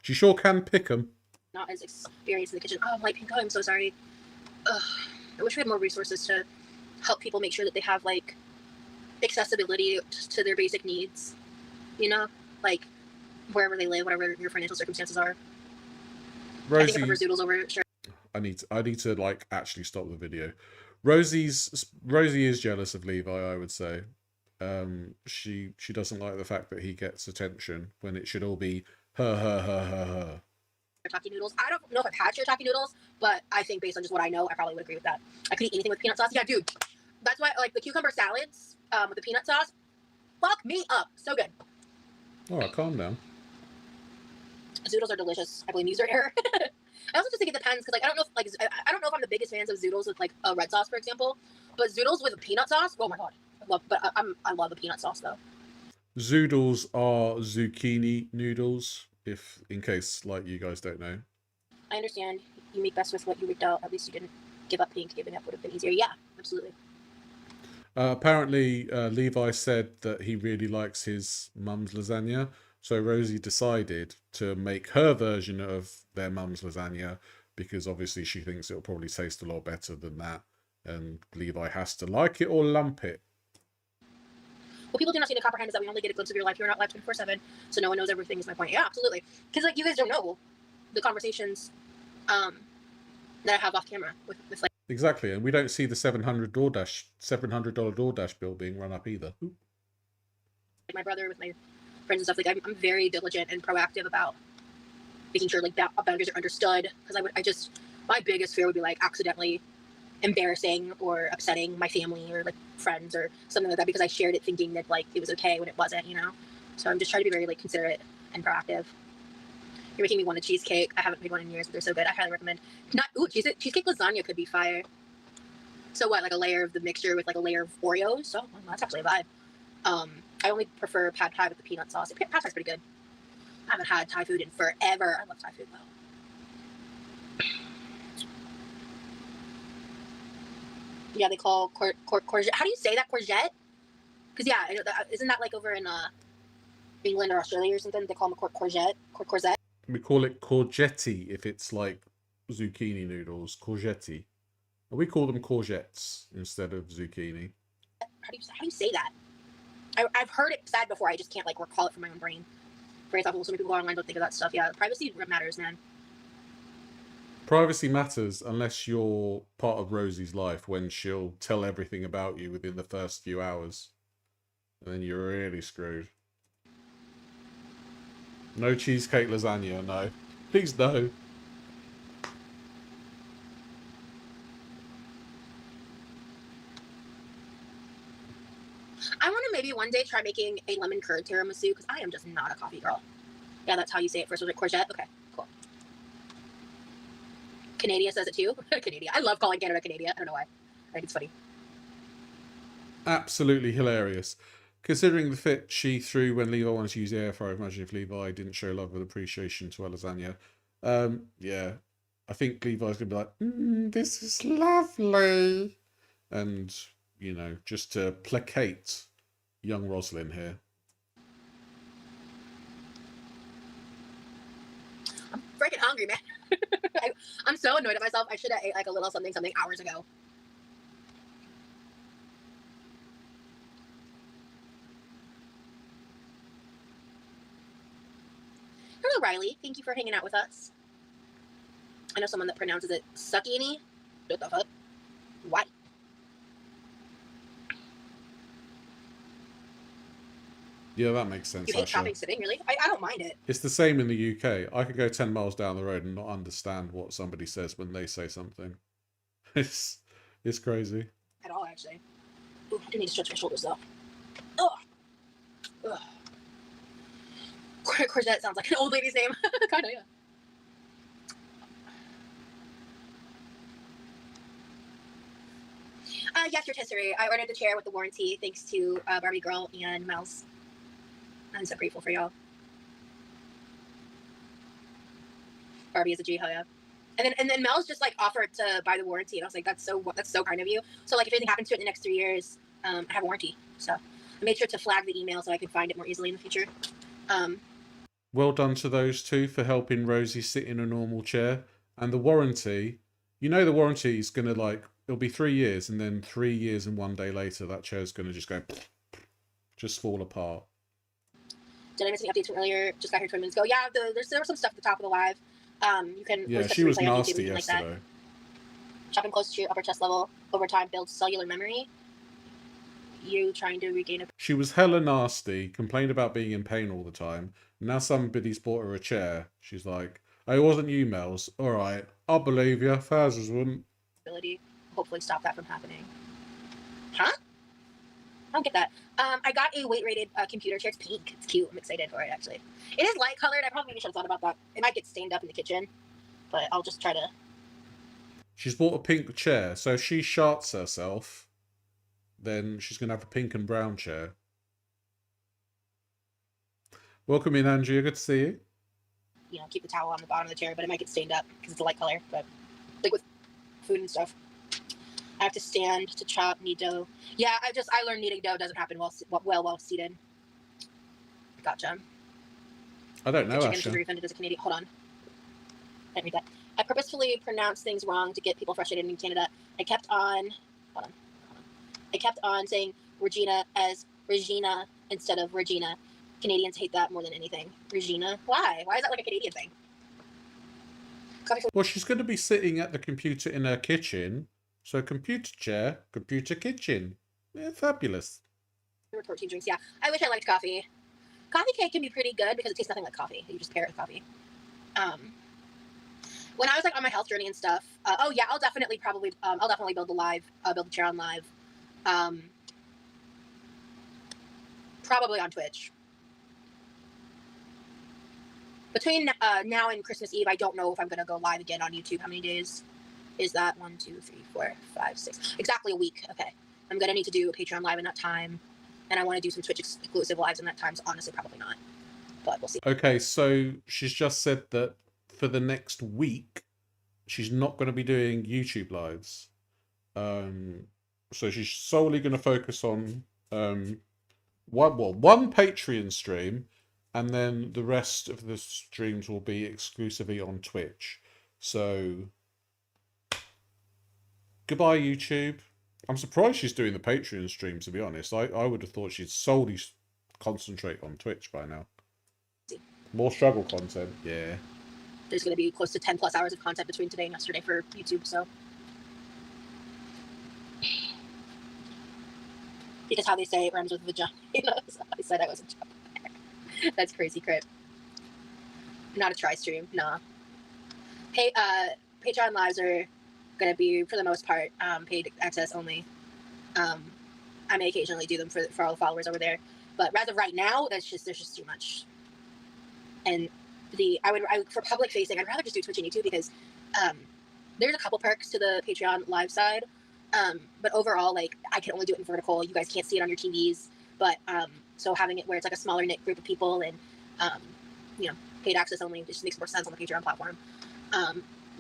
She sure can pick 'em. Not as experienced in the kitchen. Oh, Light Pink, I'm so sorry. Ugh. I wish we had more resources to help people make sure that they have, like, accessibility to their basic needs. You know? Like, wherever they live, whatever your financial circumstances are. Rosie, I think I prefer zoodles over... Sure. I need to like actually stop the video. Rosie is jealous of Levi, I would say. She doesn't like the fact that he gets attention when it should all be her. Shirataki noodles. I don't know if I've had shirataki noodles, but I think based on just what I know, I probably would agree with that. I could eat anything with peanut sauce. Yeah, dude. That's why, like, the cucumber salads with the peanut sauce, fuck me up. So good. All right, calm down. Zoodles are delicious. I blame user error. I also just think it depends, because, like, I don't know if I'm the biggest fans of zoodles with, like, a red sauce, for example, but zoodles with a peanut sauce, oh my god, I love a peanut sauce though. Zoodles are zucchini noodles, if in case like you guys don't know. I understand. You make best with what you ripped out. At least you didn't give up pink. Giving up would have been easier. Yeah, absolutely. Apparently, Levi said that he really likes his mum's lasagna. So Rosie decided to make her version of their mum's lasagna, because obviously she thinks it'll probably taste a lot better than that. And Levi has to like it or lump it. What people do not seem to comprehend is that we only get a glimpse of your life. You're not live 24/7, so no one knows everything is my point. Yeah, absolutely. Because, like, you guys don't know the conversations that I have off camera with like... Exactly, and we don't see the $700 DoorDash bill being run up either. My brother, with my friends and stuff. Like, I'm very diligent and proactive about making sure like boundaries are understood. Because my biggest fear would be like accidentally embarrassing or upsetting my family or like friends or something like that because I shared it thinking that like it was okay when it wasn't, you know. So I'm just trying to be very like considerate and proactive. You're making me want a cheesecake. I haven't made one in years, but they're so good. I highly recommend. Cheesecake lasagna could be fire. So what, like a layer of the mixture with like a layer of Oreos? So well, that's actually a vibe. I only prefer pad thai with the peanut sauce. Pad thai's pretty good. I haven't had Thai food in forever. I love Thai food though. Yeah, they call courgette. How do you say that, courgette? Because yeah, isn't that like over in England or Australia or something? They call them courgette. Courgette. We call it courgette if it's like zucchini noodles. Courgette. We call them courgettes instead of zucchini. How do you say that? I've heard it said before. I just can't like recall it from my own brain. Very thoughtful. So many people online don't think of that stuff. Yeah, privacy matters, man. Privacy matters unless you're part of Rosie's life when she'll tell everything about you within the first few hours. And then you're really screwed. No cheesecake lasagna, no. Please no. I want to maybe one day try making a lemon curd tiramisu because I am just not a coffee girl. Yeah, that's how you say it first. Was it courgette? Okay, cool. Canada says it too. Canada. I love calling Canada Canada. I don't know why. I think it's funny. Absolutely hilarious. Considering the fit she threw when Levi wanted to use the air fryer, imagine if Levi didn't show love and appreciation to her lasagna. Yeah. I think Levi's going to be like, this is lovely. And, you know, just to placate young Rosalind here. I'm freaking hungry, man. I'm so annoyed at myself. I should have ate like a little something hours ago. Hello, Riley. Thank you for hanging out with us. I know someone that pronounces it suckiany. What the fuck? Why? Yeah, that makes sense. You hate shopping sitting, really? I don't mind it. It's the same in the UK. I could go 10 miles down the road and not understand what somebody says when they say something. It's crazy. At all, actually. Ooh, I do need to stretch my shoulders, though. Ugh. Ugh. Courgette sounds like an old lady's name. Kind of, yeah. Yes, your history. I ordered the chair with the warranty thanks to Barbie Girl and Mouse. I'm so grateful for y'all. Barbie is a G, hell yeah. And then Mel's just like offered to buy the warranty, and I was like, that's so kind of you. So like, if anything happens to it in the next 3 years, I have a warranty. So I made sure to flag the email so I can find it more easily in the future. Well done to those two for helping Rosie sit in a normal chair. And the warranty, you know, the warranty is gonna like, it'll be 3 years, and then 3 years and 1 day later, that chair's gonna just go, just fall apart. Did I miss any updates from earlier? Just got here 20 minutes ago. Yeah, there was some stuff at the top of the live. You can. Yeah, she was nasty yesterday. Like that. Chopping close to your upper chest level over time builds cellular memory. You trying to regain a. She was hella nasty, complained about being in pain all the time. Now somebody's bought her a chair. She's like, oh, it wasn't you, Mels. All right, I'll believe you. Thousands wouldn't. Ability. Hopefully stop that from happening. Huh? I don't get that. I got a weight-rated computer chair. It's pink. It's cute. I'm excited for it, actually. It is light-colored. I probably should have thought about that. It might get stained up in the kitchen, but I'll just try to... She's bought a pink chair, so if she sharts herself, then she's going to have a pink and brown chair. Welcome in, Andrea. Good to see you. You know, keep the towel on the bottom of the chair, but it might get stained up because it's a light color, but like with food and stuff. I have to stand to chop, knead dough. Yeah, I learned kneading dough doesn't happen while seated. Gotcha. I don't know, Chicken actually. should be refunded as a Canadian. Hold on. I didn't read that. I purposefully pronounced things wrong to get people frustrated in Canada. I kept on saying Regina as Regina instead of Regina. Canadians hate that more than anything. Regina? Why? Why is that like a Canadian thing? Well, she's going to be sitting at the computer in her kitchen. So computer chair, computer kitchen. Yeah, fabulous. Protein drinks, yeah. I wish I liked coffee. Coffee cake can be pretty good because it tastes nothing like coffee. You just pair it with coffee. When I was like on my health journey and stuff, oh yeah, I'll definitely build a chair on live, probably on Twitch. Between now and Christmas Eve, I don't know if I'm gonna go live again on YouTube. How many days is that? 1, 2, 3, 4, 5, 6. Exactly a week. Okay, I'm gonna need to do a Patreon live in that time, and I want to do some Twitch exclusive lives in that time. So honestly, probably not, but we'll see. Okay, so she's just said that for the next week, she's not going to be doing YouTube lives. So she's solely going to focus on one Patreon stream, and then the rest of the streams will be exclusively on Twitch. So goodbye, YouTube. I'm surprised she's doing the Patreon stream, to be honest. I would have thought she'd solely concentrate on Twitch by now. More struggle content, yeah. There's going to be close to 10 plus hours of content between today and yesterday for YouTube, so. Because how they say it rhymes with vagina. So I said I was a joke. That's crazy, Crit. Not a try stream, nah. Patreon lives are going to be, for the most part, paid access only. I may occasionally do them for all the followers over there, but as of right now, there's just too much. And for public facing, I'd rather just do Twitch and YouTube because there's a couple perks to the Patreon live side, but overall, like, I can only do it in vertical. You guys can't see it on your TVs, but so having it where it's like a smaller knit group of people and paid access only just makes more sense on the Patreon platform.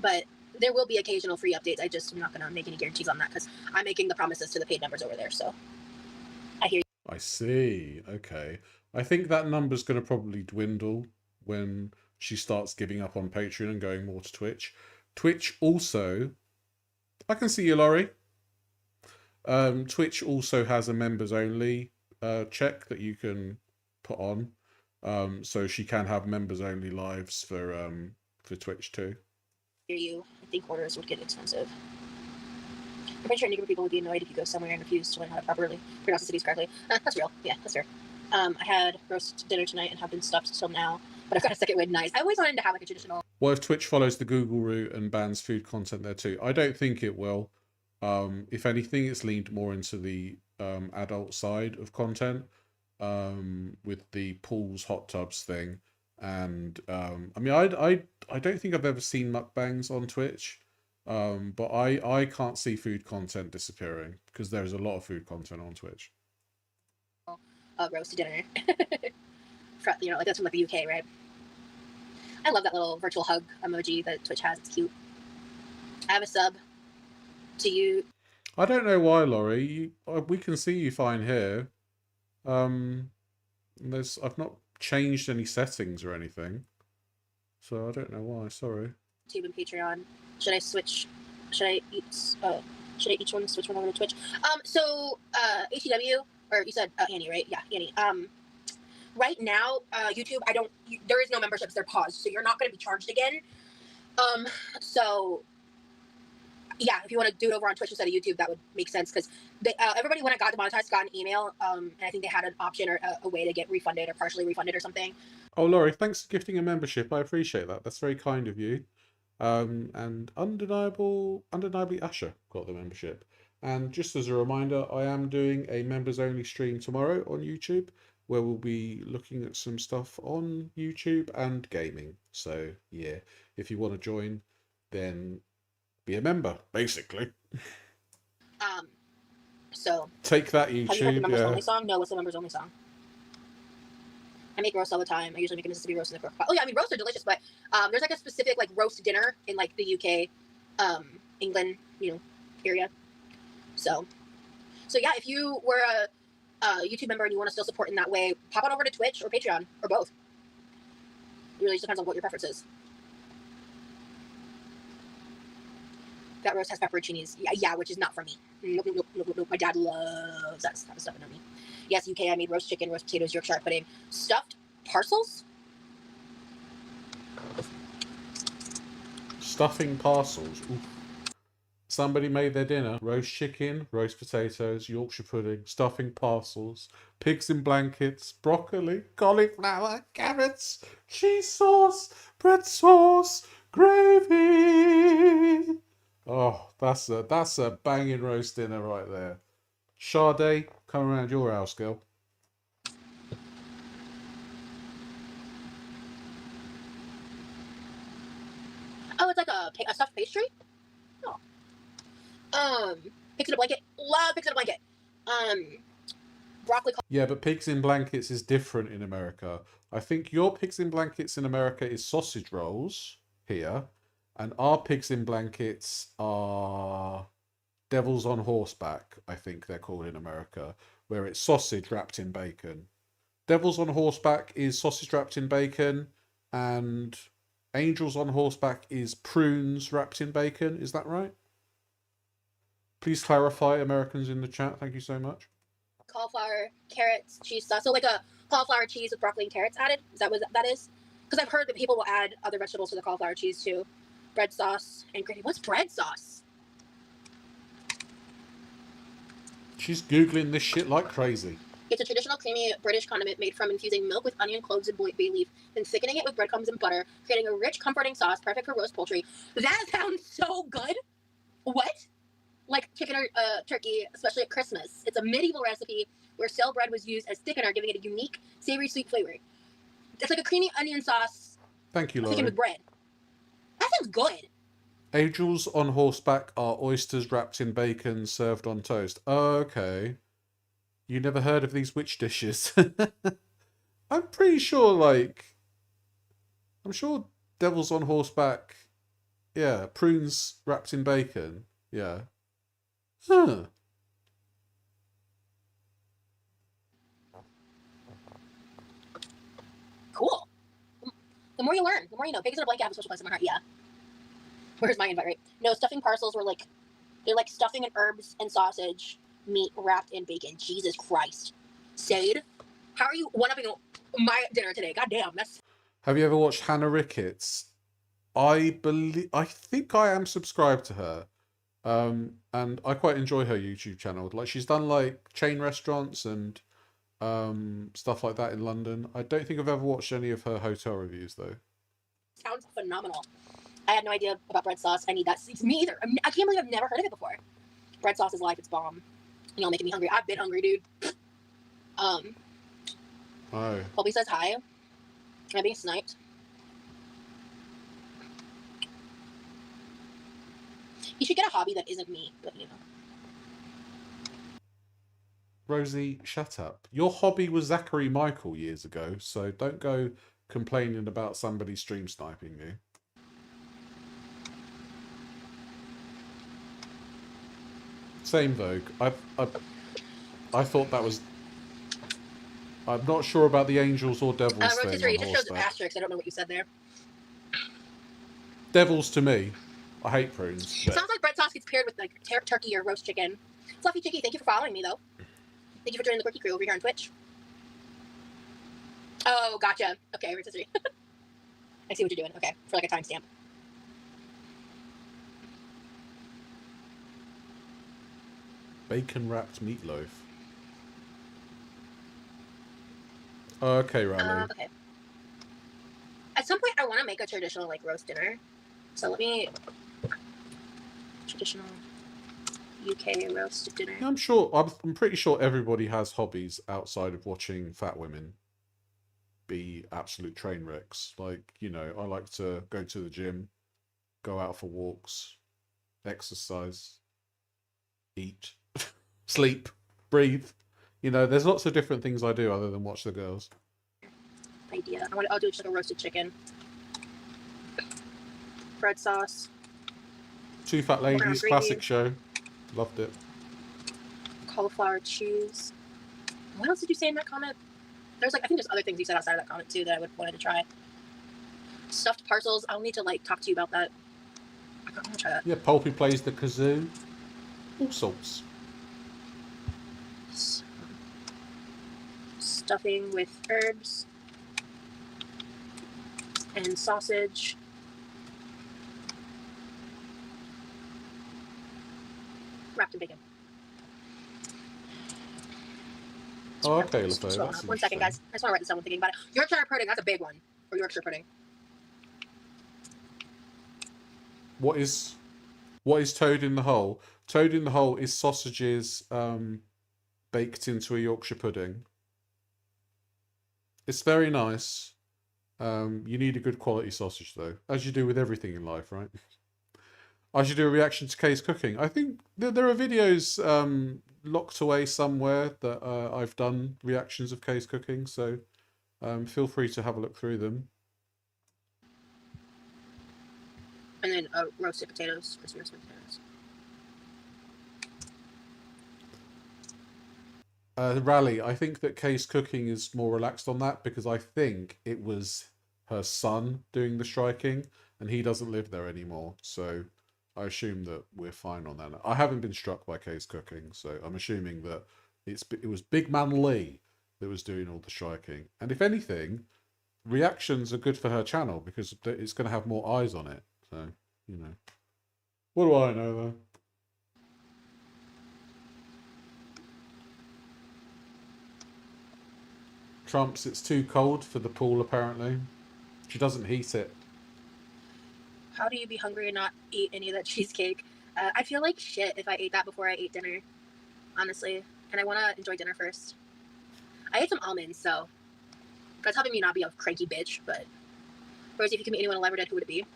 But there will be occasional free updates. I'm not going to make any guarantees on that because I'm making the promises to the paid members over there. So I hear you. I see. Okay. I think that number's going to probably dwindle when she starts giving up on Patreon and going more to Twitch. Twitch also, I can see you, Laurie. Twitch also has a members only check that you can put on, so she can have members only lives for Twitch too. Hear you. I think orders would get expensive. I'm pretty sure people would be annoyed if you go somewhere and refuse to learn how to properly pronounce the cities correctly. That's real. Yeah, that's fair. I had roast dinner tonight and have been stuffed till now, but I've got a second wind. Nice. I always wanted to have like a traditional. What if Twitch follows the Google route and bans food content there too? I don't think it will. If anything, it's leaned more into the adult side of content, with the pools, hot tubs thing. And I mean, I don't think I've ever seen mukbangs on Twitch, but I can't see food content disappearing because there is a lot of food content on Twitch. Roast dinner. Like that's from like the UK, right? I love that little virtual hug emoji that Twitch has. It's cute. I have a sub to you. I don't know why, Laurie. We can see you fine here. I've not changed any settings or anything, so I don't know why. Sorry. YouTube and Patreon. Should I switch? Should I each one switch one over to Twitch? So HEW, or you said Annie, right? Yeah, Annie. Right now, YouTube, there is no memberships. They're paused, so you're not going to be charged again. So yeah, if you want to do it over on Twitch instead of YouTube, that would make sense because everybody, when it got demonetized, got an email, and I think they had an option or a way to get refunded or partially refunded or something. Oh, Laurie, thanks for gifting a membership. I appreciate that. That's very kind of you. And undeniably Asher got the membership. And just as a reminder, I am doing a members only stream tomorrow on YouTube where we'll be looking at some stuff on YouTube and gaming. So yeah, if you want to join, then be a member, basically. So take that, YouTube. Have you heard the members only song? No, what's the members only song? I make roast all the time. I usually make a Mississippi roast in the crock pot. Oh yeah, I mean roasts are delicious, but there's like a specific like roast dinner in like the UK, England, area. So yeah, if you were a YouTube member and you want to still support in that way, pop on over to Twitch or Patreon or both. It really just depends on what your preference is. That roast has pepperoncinis. Yeah, which is not for me. Nope. My dad loves that type of stuff, not me. Yes, UK, I made roast chicken, roast potatoes, Yorkshire pudding, stuffed parcels. Stuffing parcels. Oof. somebody made their dinner. Roast chicken, roast potatoes, Yorkshire pudding, stuffing parcels, pigs in blankets, broccoli, cauliflower, carrots, cheese sauce, bread sauce, gravy. Oh, that's a banging roast dinner right there. Sade, come around your house, girl. Oh, it's like a stuffed pastry. Oh. Pigs in a blanket. Love pigs in a blanket. Broccoli. Yeah, but pigs in blankets is different in America. I think your pigs in blankets in America is sausage rolls here, and our pigs in blankets are devils on horseback, I think they're called in America, where it's sausage wrapped in bacon. Devils on horseback is sausage wrapped in bacon, and angels on horseback is prunes wrapped in bacon. Is that right? Please clarify, Americans in the chat. Thank you so much. Cauliflower, carrots, cheese sauce. So like a cauliflower cheese with broccoli and carrots added. Is that what that is? Because I've heard that people will add other vegetables to the cauliflower cheese too. Bread sauce and gravy. What's bread sauce? She's Googling this shit like crazy. It's a traditional creamy British condiment made from infusing milk with onion, cloves, and bay leaf, then thickening it with breadcrumbs and butter, creating a rich, comforting sauce perfect for roast poultry. That sounds so good. What? Like chicken or turkey, especially at Christmas. It's a medieval recipe where stale bread was used as thickener, giving it a unique, savory, sweet flavor. It's like a creamy onion sauce. Thank you, Laurie. Thickened with bread. That sounds good. Angels on horseback are oysters wrapped in bacon served on toast. Okay. You never heard of these witch dishes? I'm pretty sure, like... I'm sure devils on horseback... Yeah, prunes wrapped in bacon. Yeah. Huh. Cool. The more you learn, the more you know. Pigs in a blanket have a special place in my heart. Yeah. Where's my invite rate? No, stuffing parcels were like... They're like stuffing and herbs and sausage, meat wrapped in bacon. Jesus Christ. Sade, how are you one-upping my dinner today? God damn, that's... Have you ever watched Hannah Ricketts? I think I am subscribed to her. And I quite enjoy her YouTube channel. Like, she's done like chain restaurants and stuff like that in London. I don't think I've ever watched any of her hotel reviews though. Sounds phenomenal. I had no idea about bread sauce. I need that. It's me either. I can't believe I've never heard of it before. Bread sauce is life. It's bomb. You know, making me hungry. I've been hungry, dude. Oh. Colby says hi. I'm being sniped. You should get a hobby that isn't me, but you know. Rosie, shut up. Your hobby was Zachary Michael years ago, so don't go complaining about somebody stream sniping you. Same though. I thought that was... I'm not sure about the angels or devils thing. Rotisserie, it just shows an asterisk. I don't know what you said there. Devils to me. I hate prunes. It sounds like bread sauce gets paired with like turkey or roast chicken. Fluffy Chicky, thank you for following me though. Thank you for joining the Quirky crew over here on Twitch. Oh, gotcha. Okay, rotisserie. I see what you're doing. Okay, for like a timestamp. Bacon wrapped meatloaf. Okay, Riley. Okay. At some point, I want to make a traditional like roast dinner. So let me... Traditional UK roast dinner. Yeah, I'm pretty sure everybody has hobbies outside of watching fat women be absolute train wrecks. Like, you know, I like to go to the gym, go out for walks, exercise, eat, sleep, breathe. You know, there's lots of different things I do other than watch the girls. Idea. I'll do just like a roasted chicken. Bread sauce. Two Fat Ladies, classic show. Loved it. Cauliflower cheese. What else did you say in that comment? There's like, I think there's other things you said outside of that comment too that I would wanted to try. Stuffed parcels. I'll need to like talk to you about that. I want to try that. Yeah, Pulpy plays the kazoo. All sorts. Stuffing with herbs and sausage. Oh, okay, Just LaFay, scrolling that's up. 1 second, interesting. guys. I just want to write this down when thinking about it. Yorkshire pudding, that's a big one. Or Yorkshire pudding. What is toad in the hole? Toad in the hole is sausages baked into a Yorkshire pudding. It's very nice. You need a good quality sausage though, as you do with everything in life, right? I should do a reaction to Kay's cooking. I think there are videos locked away somewhere that I've done reactions of Kay's cooking, so feel free to have a look through them. And then roasted potatoes. Crispy roasted potatoes. Rally, I think that Kay's cooking is more relaxed on that because I think it was her son doing the striking and he doesn't live there anymore. So I assume that we're fine on that. I haven't been struck by Kay's cooking, so I'm assuming that it was Big Man Lee that was doing all the striking. And if anything, reactions are good for her channel because it's going to have more eyes on it. So, you know. What do I know though? Trump's, it's too cold for the pool apparently. She doesn't heat it. How do you be hungry and not eat any of that cheesecake? I feel like shit if I ate that before I ate dinner, honestly. And I want to enjoy dinner first. I ate some almonds, so that's helping me not be a cranky bitch. But Rosie, if you could meet anyone alive or dead, who would it be?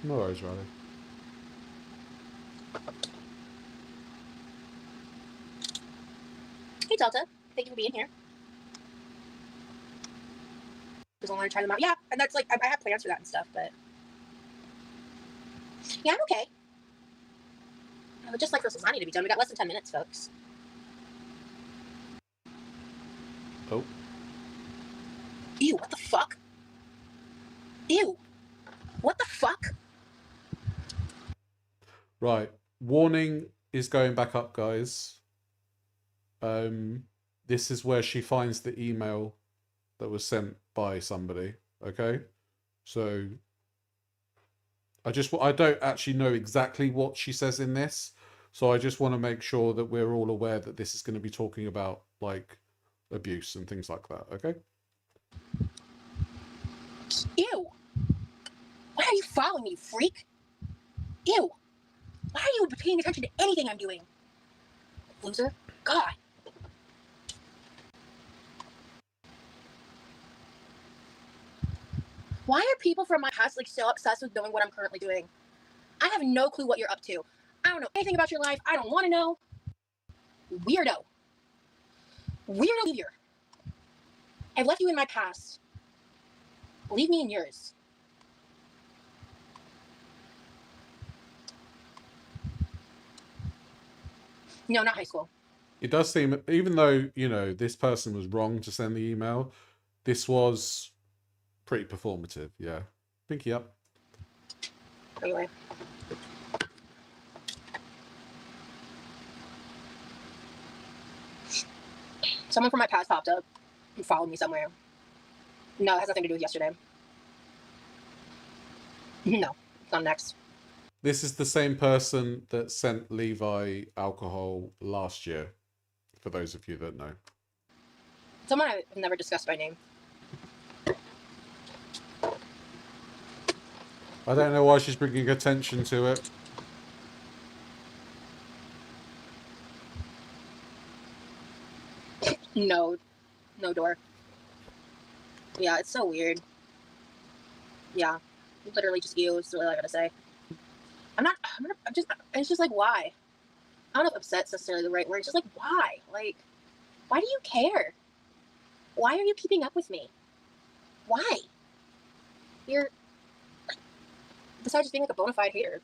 No worries, Riley. Hey Delta, thank you for being here. Just want to try them out. Yeah, and that's like I have plans for that and stuff, but yeah, I'm okay. I would just like for Lasagne to be done. We got less than 10 minutes, folks. Oh. Ew, what the fuck? Ew. What the fuck? Right. Warning is going back up, guys. This is where she finds the email that was sent by somebody. Okay? So I don't actually know exactly what she says in this. So I just want to make sure that we're all aware that this is going to be talking about like abuse and things like that. Okay? Ew. Why are you following me, you freak? Ew. Why are you paying attention to anything I'm doing? Loser. God. Why are people from my past like so obsessed with knowing what I'm currently doing? I have no clue what you're up to. I don't know anything about your life. I don't want to know. Weirdo. Weirdo behavior. I've left you in my past. Leave me in yours. No, not high school. It does seem, even though, you know, this person was wrong to send the email, this was pretty performative. Yeah. Pinky up. Anyway. Someone from my past popped up and followed me somewhere. No, it has nothing to do with yesterday. No, it's on next. This is the same person that sent Levi alcohol last year, for those of you that know. Someone I've never discussed by name. I don't know why she's bringing attention to it. No door. Yeah, it's so weird. Yeah, literally just you. That's really all I gotta say. It's just like, why? I don't know if upset's necessarily the right word. It's just like, why? Like, why do you care? Why are you keeping up with me? Why? You're, besides just being like a bona fide hater.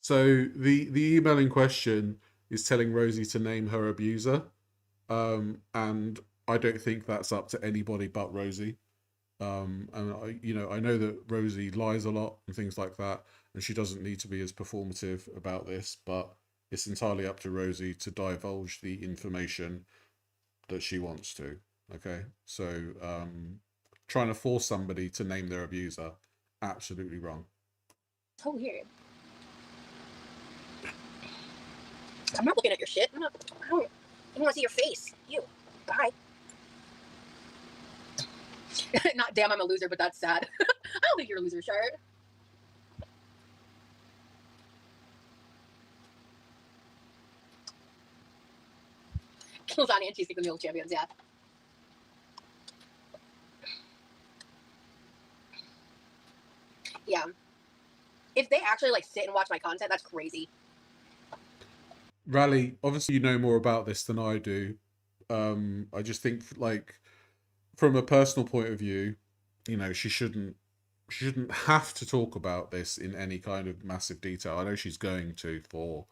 So the email in question is telling Rosie to name her abuser. And I don't think that's up to anybody but Rosie. And I know that Rosie lies a lot and things like that, and she doesn't need to be as performative about this, but it's entirely up to Rosie to divulge the information that she wants to. Okay, so trying to force somebody to name their abuser, absolutely wrong. So weird. I'm not looking at your shit. I don't want to see your face. You. Bye. Not damn, I'm a loser, but that's sad. I don't think you're a loser, Chart. Lasagne and cheesesteak the meal champions, yeah. Yeah. If they actually like sit and watch my content, that's crazy. Rally, obviously you know more about this than I do. I just think, like, from a personal point of view, you know, she shouldn't have to talk about this in any kind of massive detail. I know she's going to for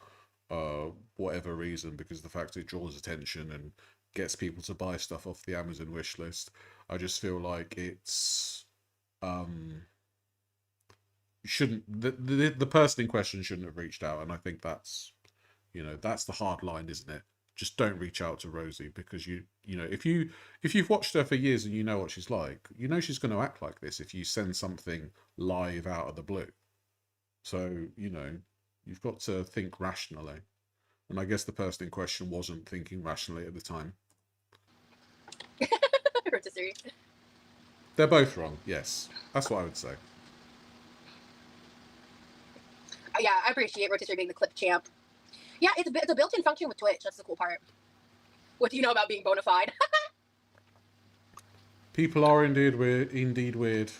whatever reason, because the fact it draws attention and gets people to buy stuff off the Amazon wish list. I just feel like it's shouldn't the person in question shouldn't have reached out, and I think that's, you know, that's the hard line, isn't it? Just don't reach out to Rosie, because you know, if you've watched her for years and you know what she's like, you know she's going to act like this if you send something live out of the blue. So, you know, you've got to think rationally. And I guess the person in question wasn't thinking rationally at the time. They're both wrong, yes. That's what I would say. Yeah, I appreciate Rotisserie being the clip champ. Yeah, it's a built-in function with Twitch. That's the cool part. What do you know about being bona fide? People are indeed weird.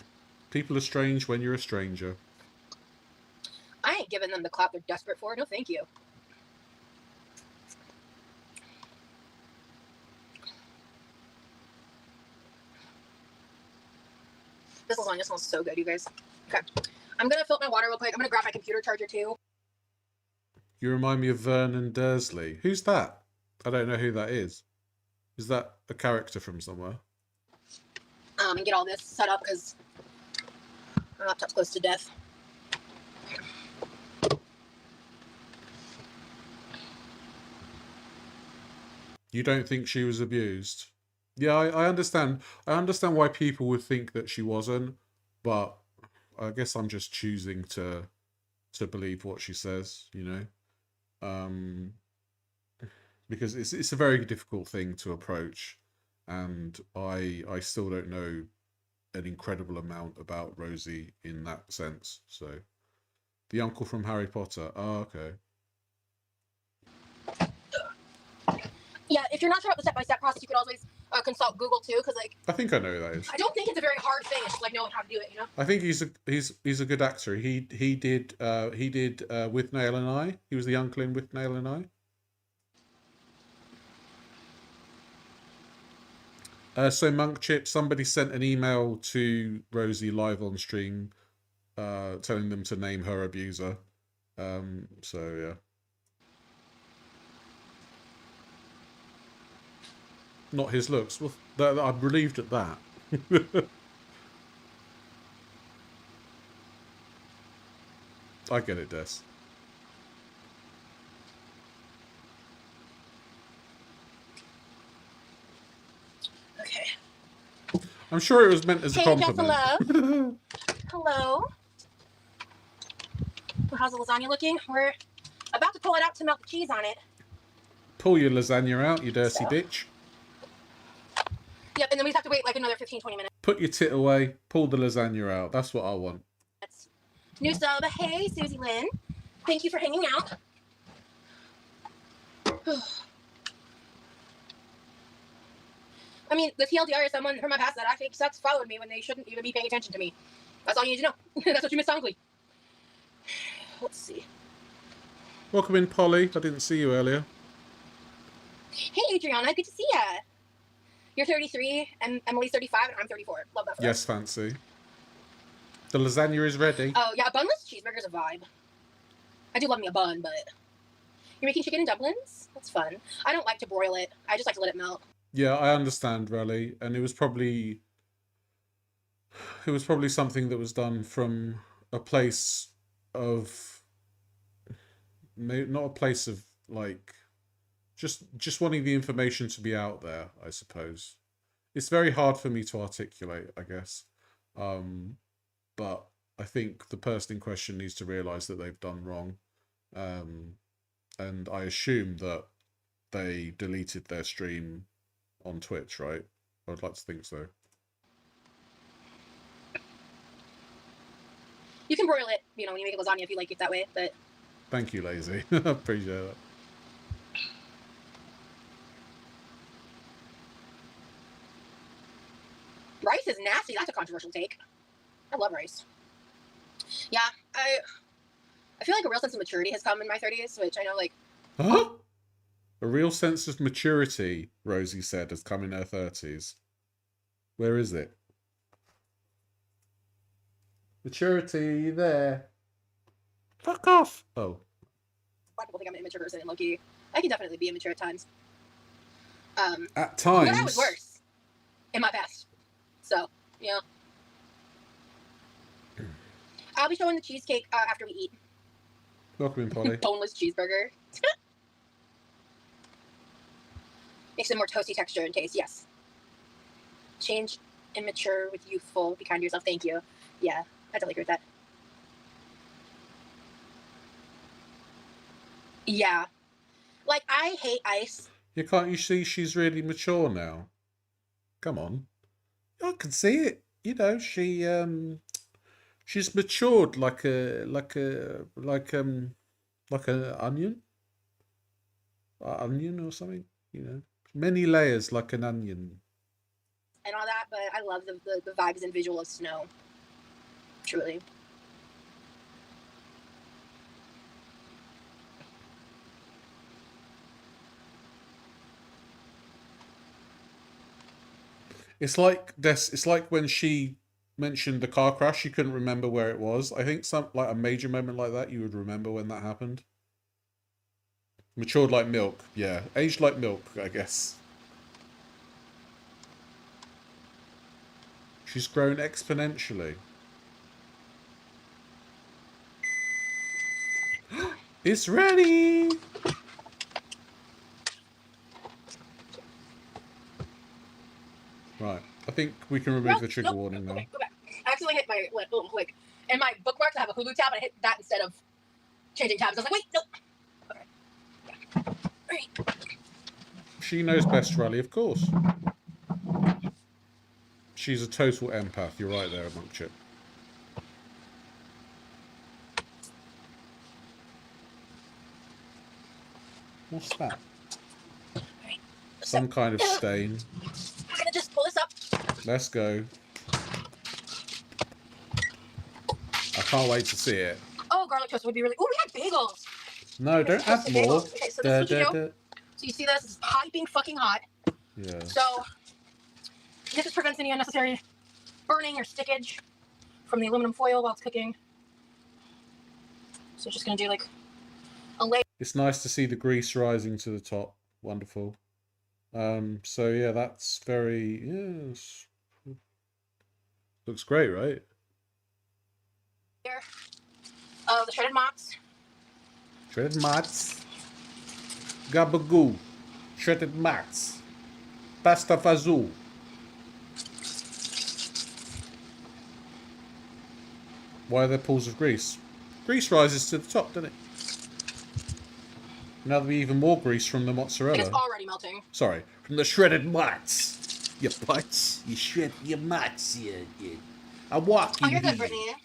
People are strange when you're a stranger. I ain't giving them the clout they're desperate for. No, thank you. This lasagna smells so good, you guys. Okay. I'm going to fill up my water real quick. I'm going to grab my computer charger, too. You remind me of Vernon Dursley. Who's that? I don't know who that is. Is that a character from somewhere? And get all this set up, because my laptop's close to death. You don't think she was abused? Yeah, I understand. I understand why people would think that she wasn't, but I guess I'm just choosing to believe what she says, you know, because it's a very difficult thing to approach, and I still don't know an incredible amount about Rosie in that sense. So, the uncle from Harry Potter. Oh, okay. Yeah, if you're not sure about the step-by-step process, you could always consult Google too, because like I think I know who that is. I don't think it's a very hard thing. It's just like knowing how to do it, you know. I think he's a good actor. He did With Nail and I. He was the uncle in With Nail and I. So Monk Chip, somebody sent an email to Rosie live on stream, telling them to name her abuser. So yeah. Not his looks. Well, I'm relieved at that. I get it, Des. Okay. I'm sure it was meant as a compliment. Love. Hello. How's the lasagna looking? We're about to pull it out to melt the cheese on it. Pull your lasagna out, you dirty bitch. Yep, and then we just have to wait like another 15-20 minutes. Put your tit away, pull the lasagna out. That's what I want. New sub. Hey, Susie Lynn. Thank you for hanging out. I mean, the TLDR is someone from my past that actually sucks followed me when they shouldn't even be paying attention to me. That's all you need to know. That's what you missed, Ugly. Let's see. Welcome in, Polly. I didn't see you earlier. Hey, Adriana. Good to see ya. You're 33, and Emily's 35, and I'm 34. Love that for Yes, us. fancy. The lasagna is ready. Oh, yeah, a bunless cheeseburger's a vibe. I do love me a bun, but... You're making chicken and dumplings? That's fun. I don't like to broil it. I just like to let it melt. Yeah, I understand, Raleigh. And it was probably something that was done from a place of... Not a place of, like... Just wanting the information to be out there, I suppose. It's very hard for me to articulate, I guess. But I think the person in question needs to realise that they've done wrong. and I assume that they deleted their stream on Twitch, right? I would like to think so. You can broil it, you know, when you make a lasagna if you like it that way, but... Thank you, Lazy. I appreciate that. Rice is nasty. That's a controversial take. I love rice. Yeah, I feel like a real sense of maturity has come in my 30s, which I know, like... Huh? A real sense of maturity, Rosie said, has come in her 30s. Where is it? Maturity, there. Fuck off! Oh. A lot of people think I'm an immature person, and low-key, I can definitely be immature at times. At times. But I was worse in my past. So, yeah. I'll be showing the cheesecake after we eat. Welcome in, Polly. Boneless cheeseburger. Makes it more toasty texture and taste, yes. Change immature with youthful. Be kind to yourself. Thank you. Yeah, I totally agree with that. Yeah. Like, I hate ice. You can't you see she's really mature now? Come on. I can see it. You know, she's matured like an onion. Onion or something, you know. Many layers like an onion. And all that, but I love the vibes and visual of snow. Truly. It's like when she mentioned the car crash, you couldn't remember where it was. I think like a major moment like that, you would remember when that happened. Matured like milk, yeah. Aged like milk, I guess. She's grown exponentially. It's ready! Right, I think we can remove the trigger warning now. Okay, go back. I accidentally hit my lip a little quick. In my bookmarks, I have a Hulu tab, and I hit that instead of changing tabs. I was like, wait, nope. Okay. Yeah. All right. She knows best, Riley, of course. She's a total empath. You're right there, Monk Chip. What's that? Right. Some kind of stain. I'm gonna just pull this up. Let's go. I can't wait to see it. Oh, garlic toast would be really... Oh, we had bagels. No, don't add Toasted more. bagels. Okay, so this is what you do. So you see this? It's piping fucking hot. Yeah. So this just prevents any unnecessary burning or stickage from the aluminum foil while it's cooking. So just gonna do like a layer. It's nice to see the grease rising to the top. Wonderful. So yeah, that's very, yes. Looks great, right? The shredded mozz. Shredded mozz. Gabagoo. Shredded mozz. Pasta fazool. Why are there pools of grease? Grease rises to the top, doesn't it? Now there'll be even more grease from the mozzarella. It's already melting. Sorry, from the shredded mozz. Your butts, you shred your mozz, yeah. I walk Oh, in you're good, here. Brittany.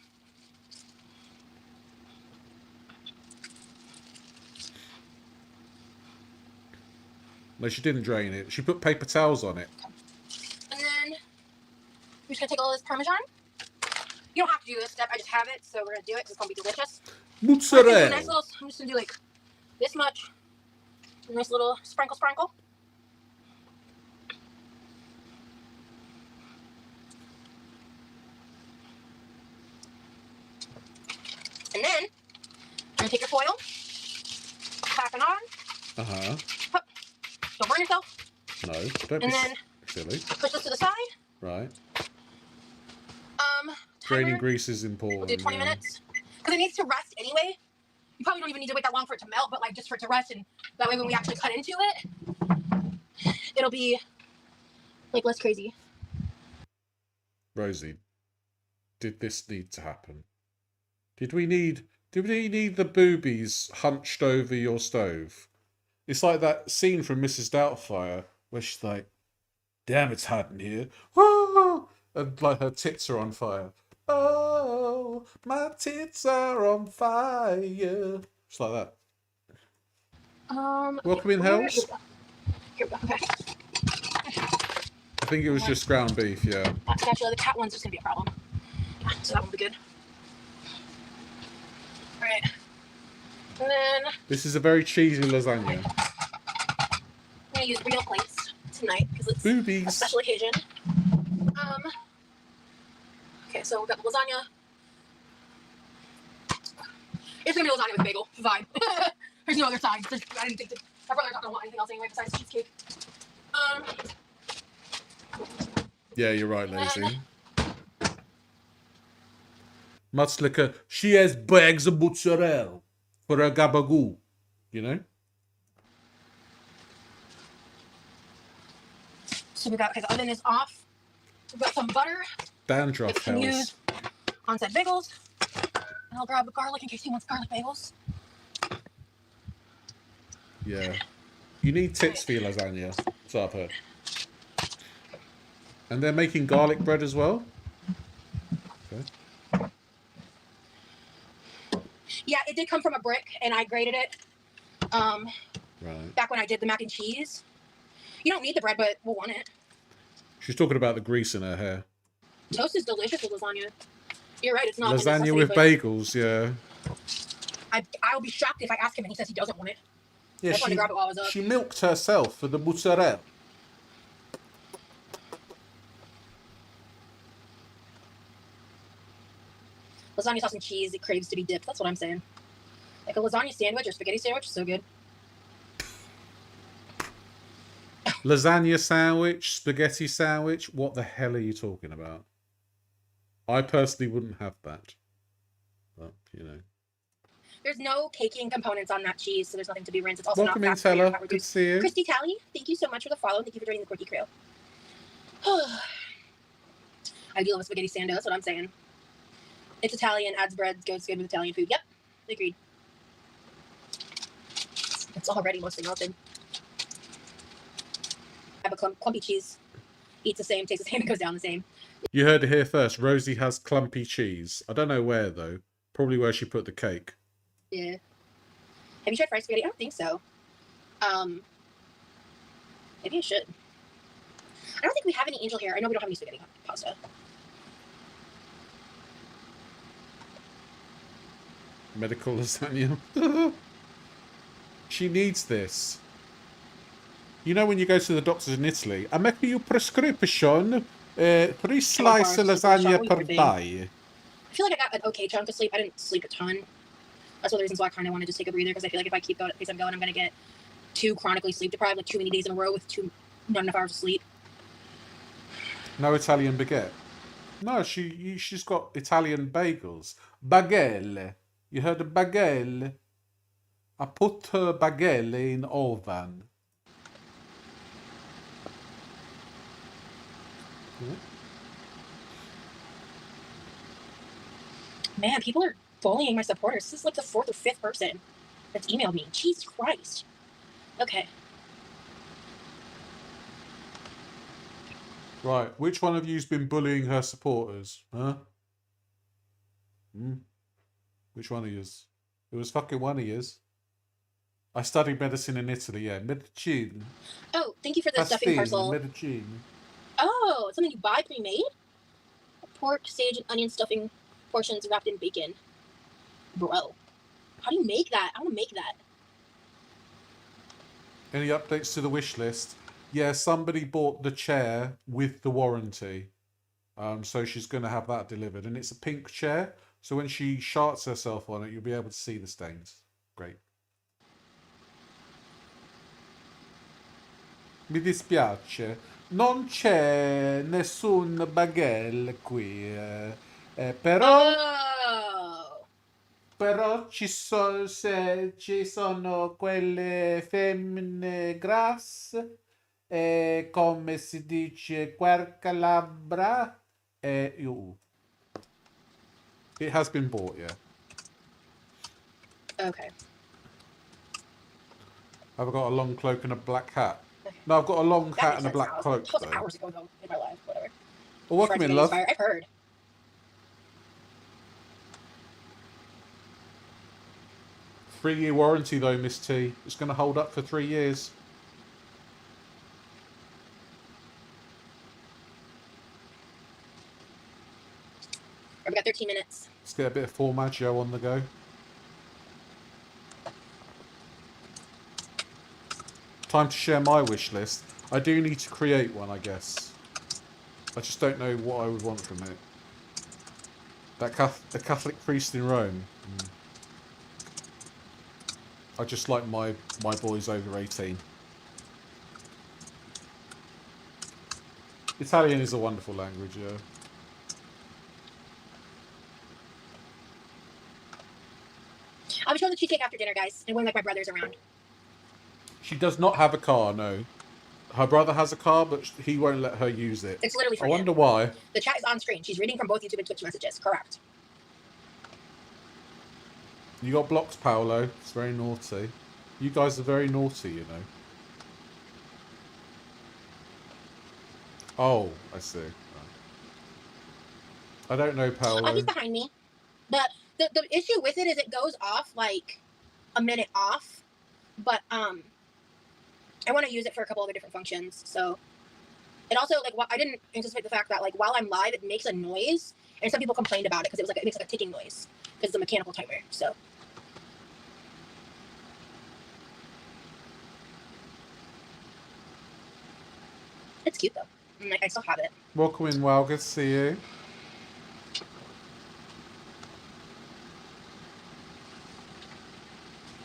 No, she didn't drain it. She put paper towels on it. And then we're just gonna take all this Parmesan. You don't have to do this step. I just have it, so we're gonna do it because it's gonna be delicious. Mozzarella. Nice little. I'm just gonna do like this much. A nice little sprinkle. And then you're gonna take your foil, clap it on. Uh-huh. Don't burn yourself. No, don't And be then silly. push this to the side. Right. Timer, Draining grease is important. we'll do 20 minutes. Because it needs to rest anyway. You probably don't even need to wait that long for it to melt, but like just for it to rest, and that way when we actually cut into it, it'll be like less crazy. Rosie, did this need to happen? Did we need Do we need the boobies hunched over your stove? It's like that scene from Mrs. Doubtfire where she's like, damn, it's hot in here. Whoa! And like her tits are on fire. Oh, my tits are on fire. It's like that. Welcome in, Hells. Here we go. Okay. I think it was just ground beef, yeah. Actually, the cat one's just gonna be a problem. Yeah, so that won't be good. Alright. And then This is a very cheesy lasagna. I'm gonna use real plates tonight because it's Boobies. a special occasion. Okay, so we've got the lasagna. It's gonna be lasagna with bagel. Fine. There's no other side. I didn't think that my brother's not gonna want anything else anyway besides cheesecake. Yeah, you're right, Lazy. Much like a, she has bags of mozzarella for a gabagoo, you know? So we got, okay, the oven is off. We've got some butter. Dandruff, We can Hells. use on said bagels. And I'll grab the garlic in case he wants garlic bagels. Yeah. You need tits for your lasagna. That's what I've heard. And they're making garlic bread as well? Okay. Yeah, it did come from a brick, and I grated it. Right. Back when I did the mac and cheese. You don't need the bread, but we'll want it. She's talking about the grease in her hair. Toast is delicious with lasagna. You're right, it's not a Lasagna necessity, with but bagels, yeah. I'll be shocked if I ask him and he says he doesn't want it. Yeah, I just wanted to grab it while I was up. she milked herself for the mozzarella. Lasagna sauce and cheese, it craves to be dipped. That's what I'm saying. Like a lasagna sandwich or spaghetti sandwich is so good. Lasagna sandwich, spaghetti sandwich. What the hell are you talking about? I personally wouldn't have that. But, you know. There's no caking components on that cheese, so there's nothing to be rinsed. It's also Welcome in, not fat free or Teller. fat Good reduced. to see you. Christy Tally, thank you so much for the follow. Thank you for joining the Quirky Crew. I do love a spaghetti sando, that's what I'm saying. It's Italian, adds bread, goes good with Italian food. Yep, agreed. It's already mostly melted. I have a clumpy cheese. Eats the same, tastes the same, and goes down the same. You heard it here first. Rosie has clumpy cheese. I don't know where, though. Probably where she put the cake. Yeah. Have you tried fried spaghetti? I don't think so. Maybe I should. I don't think we have any angel hair. I know we don't have any spaghetti pasta. Medical lasagna. She needs this. You know when you go to the doctors in Italy, I make you prescription, 3 slices lasagna per day. I feel like I got an okay chunk of sleep. I didn't sleep a ton. That's one of the reasons why I kind of want to just take a breather, because I feel like if I keep going at the pace I'm going, I'm going to get too chronically sleep deprived, like too many days in a row with not enough hours of sleep. No Italian baguette. No, she's got Italian bagels. Bagelle. You heard of bagelle? I put her bagelle in oven. Man, people are bullying my supporters. This is like the 4th or 5th person that's emailed me. Jesus Christ. Okay. Right, which one of you's been bullying her supporters? Huh? Which one of yous? It was fucking one of yous. I studied medicine in Italy, yeah. Medicine. Oh, thank you for the stuffing parcel. Medicine. Oh, it's something you buy pre-made? Pork, sage, and onion stuffing portions wrapped in bacon. Bro, how do you make that? I want to make that. Any updates to the wish list? Yeah, somebody bought the chair with the warranty. So she's going to have that delivered. And it's a pink chair. So when she sharts herself on it, you'll be able to see the stains. Great. Mi dispiace. Non c'è nessun bagel qui. Però... Oh! Però ci sono quelle femmine grasse, come si dice, QuirkyLoveRosee. It has been bought, yeah. Okay. I've got a long cloak and a black hat. Okay. No, I've got a long That hat makes and a sense black now. cloak, That was though. hours ago, though, in my life. Whatever. Well, welcome in, love. I've heard. 3-year warranty, though, Miss T. It's going to hold up for 3 years. I've got 13 minutes. Let's get a bit of formaggio on the go. Time to share my wish list. I do need to create one, I guess. I just don't know what I would want from it. The Catholic priest in Rome. I just like my boys over 18. Italian is a wonderful language, yeah. I'll be showing the cheesecake after dinner, guys, and when like my brother's around. She does not have a car, no. Her brother has a car, but he won't let her use it. It's literally for I wonder him. why. The chat is on screen. She's reading from both YouTube and Twitch messages. Correct. You got blocked, Paolo. It's very naughty. You guys are very naughty, you know. Oh, I see. I don't know, Paolo. Oh, he's behind me. But the issue with it is it goes off like a minute off. But I want to use it for a couple other different functions. So it also like I didn't anticipate the fact that like while I'm live it makes a noise, and some people complained about it because it makes like a ticking noise because it's a mechanical timer. So it's cute though. And, like, I still have it. Welcome in, Wow. Good to see you.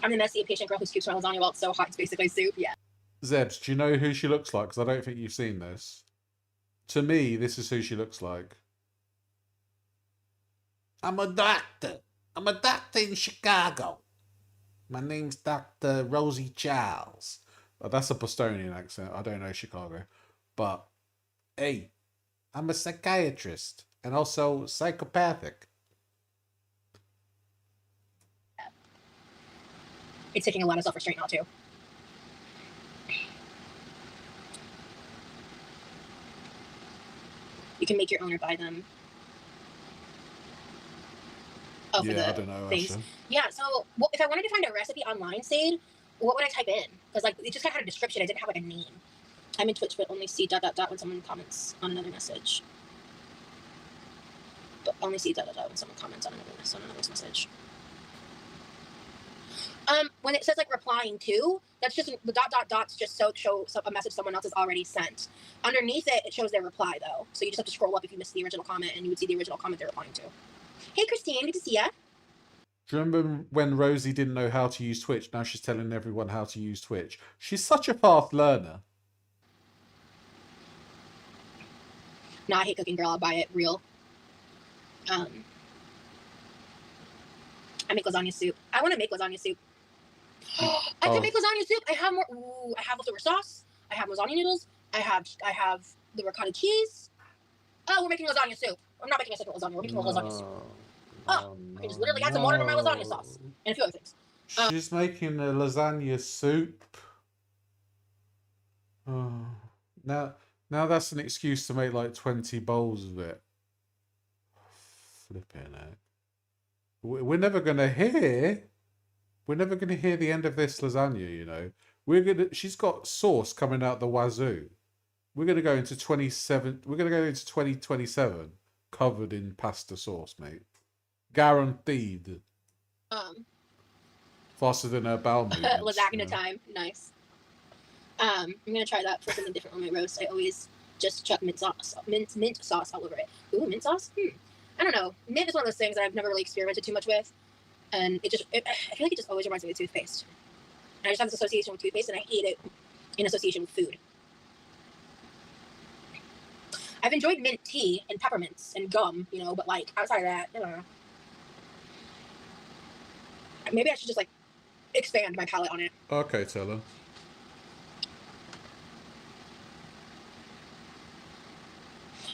I'm the messy, impatient girl who scoops around lasagna while it's so hot it's basically soup. Yeah. Zebs, do you know who she looks like? Because I don't think you've seen this. To me, this is who she looks like. I'm a doctor. I'm a doctor in Chicago. My name's Dr. Rosie Charles. That's a Bostonian accent. I don't know Chicago. But, hey, I'm a psychiatrist and also psychopathic. It's taking a lot of self-restraint now, too. You can make your own or buy them. Oh, yeah, I don't know, things. Asha. Yeah, so if I wanted to find a recipe online, Sade, what would I type in? Because like it just kind of had a description. I didn't have like a name. I'm in Twitch, but only see ... when someone comments on another message. But only see ... when someone comments on another message. When it says like replying to, that's just the ... just show a message someone else has already sent. Underneath it, it shows their reply though. So you just have to scroll up if you missed the original comment, and you would see the original comment they're replying to. Hey Christine, good to see ya. Do you remember when Rosie didn't know how to use Twitch? Now she's telling everyone how to use Twitch. She's such a fast learner. No, I hate cooking, girl. I'll buy it real. I make lasagna soup. I want to make lasagna soup. I can make lasagna soup. I have more. Ooh, I have leftover sauce. I have lasagna noodles. I have the ricotta cheese. Oh, we're making lasagna soup. I'm not making a second lasagna. We're making a lasagna soup. Oh, I can just literally add some water to my lasagna sauce and a few other things. She's making a lasagna soup. Oh, now that's an excuse to make like 20 bowls of it. Flipping it. We're never gonna hear the end of this lasagna, you know. She's got sauce coming out the wazoo. We're gonna go into 2027 covered in pasta sauce, mate. Guaranteed. Faster than her bowel movements. Lasagna time. Nice. I'm gonna try that for something different on my roast. I always just chuck mint sauce all over it. Ooh, mint sauce? I don't know. Mint is one of those things that I've never really experimented too much with. And I feel like it just always reminds me of toothpaste. And I just have this association with toothpaste, and I hate it in association with food. I've enjoyed mint tea and peppermints and gum, you know, but like outside of that, I don't know. Maybe I should just like expand my palate on it. Okay, tell her.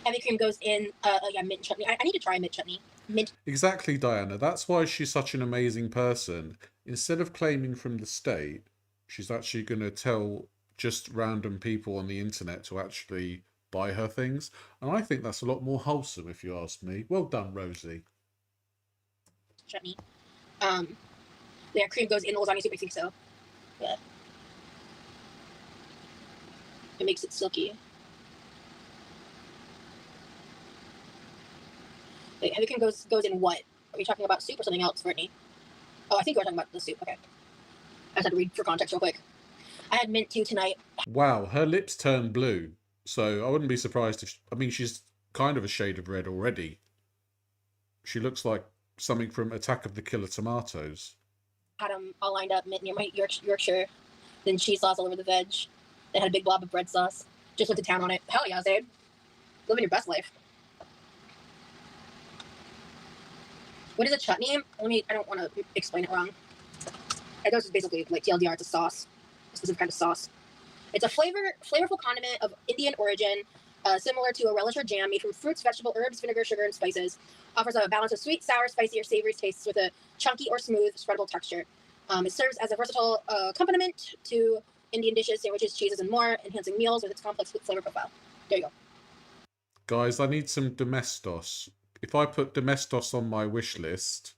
Heavy cream goes in, yeah, mint chutney. I need to try mint chutney. mint. Exactly, Diana. That's why she's such an amazing person. Instead of claiming from the state, she's actually going to tell just random people on the internet to actually buy her things. And I think that's a lot more wholesome, if you ask me. Well done, Rosie. Chutney. Yeah, cream goes in the lasagna soup. I think so. Yeah. It makes it silky. Wait, heavy cream goes in what? Are you talking about soup or something else, Brittany? Oh, I think you were talking about the soup. Okay. I just had to read for context real quick. I had mint too tonight. Wow, her lips turn blue. So I wouldn't be surprised if... I mean, she's kind of a shade of red already. She looks like something from Attack of the Killer Tomatoes. Had them all lined up, mint near my Yorkshire. Then cheese sauce all over the veg. Then had a big blob of bread sauce. Just went to town on it. Hell yeah, Zabe. Living your best life. What is a chutney? I don't want to explain it wrong. I know it's basically like TLDR, it's a sauce. A specific kind of sauce. It's a flavorful condiment of Indian origin, similar to a relish or jam made from fruits, vegetable, herbs, vinegar, sugar, and spices. Offers a balance of sweet, sour, spicy, or savory tastes with a chunky or smooth, spreadable texture. It serves as a versatile accompaniment to Indian dishes, sandwiches, cheeses, and more, enhancing meals with its complex flavor profile. There you go. Guys, I need some Domestos. If I put Domestos on my wish list,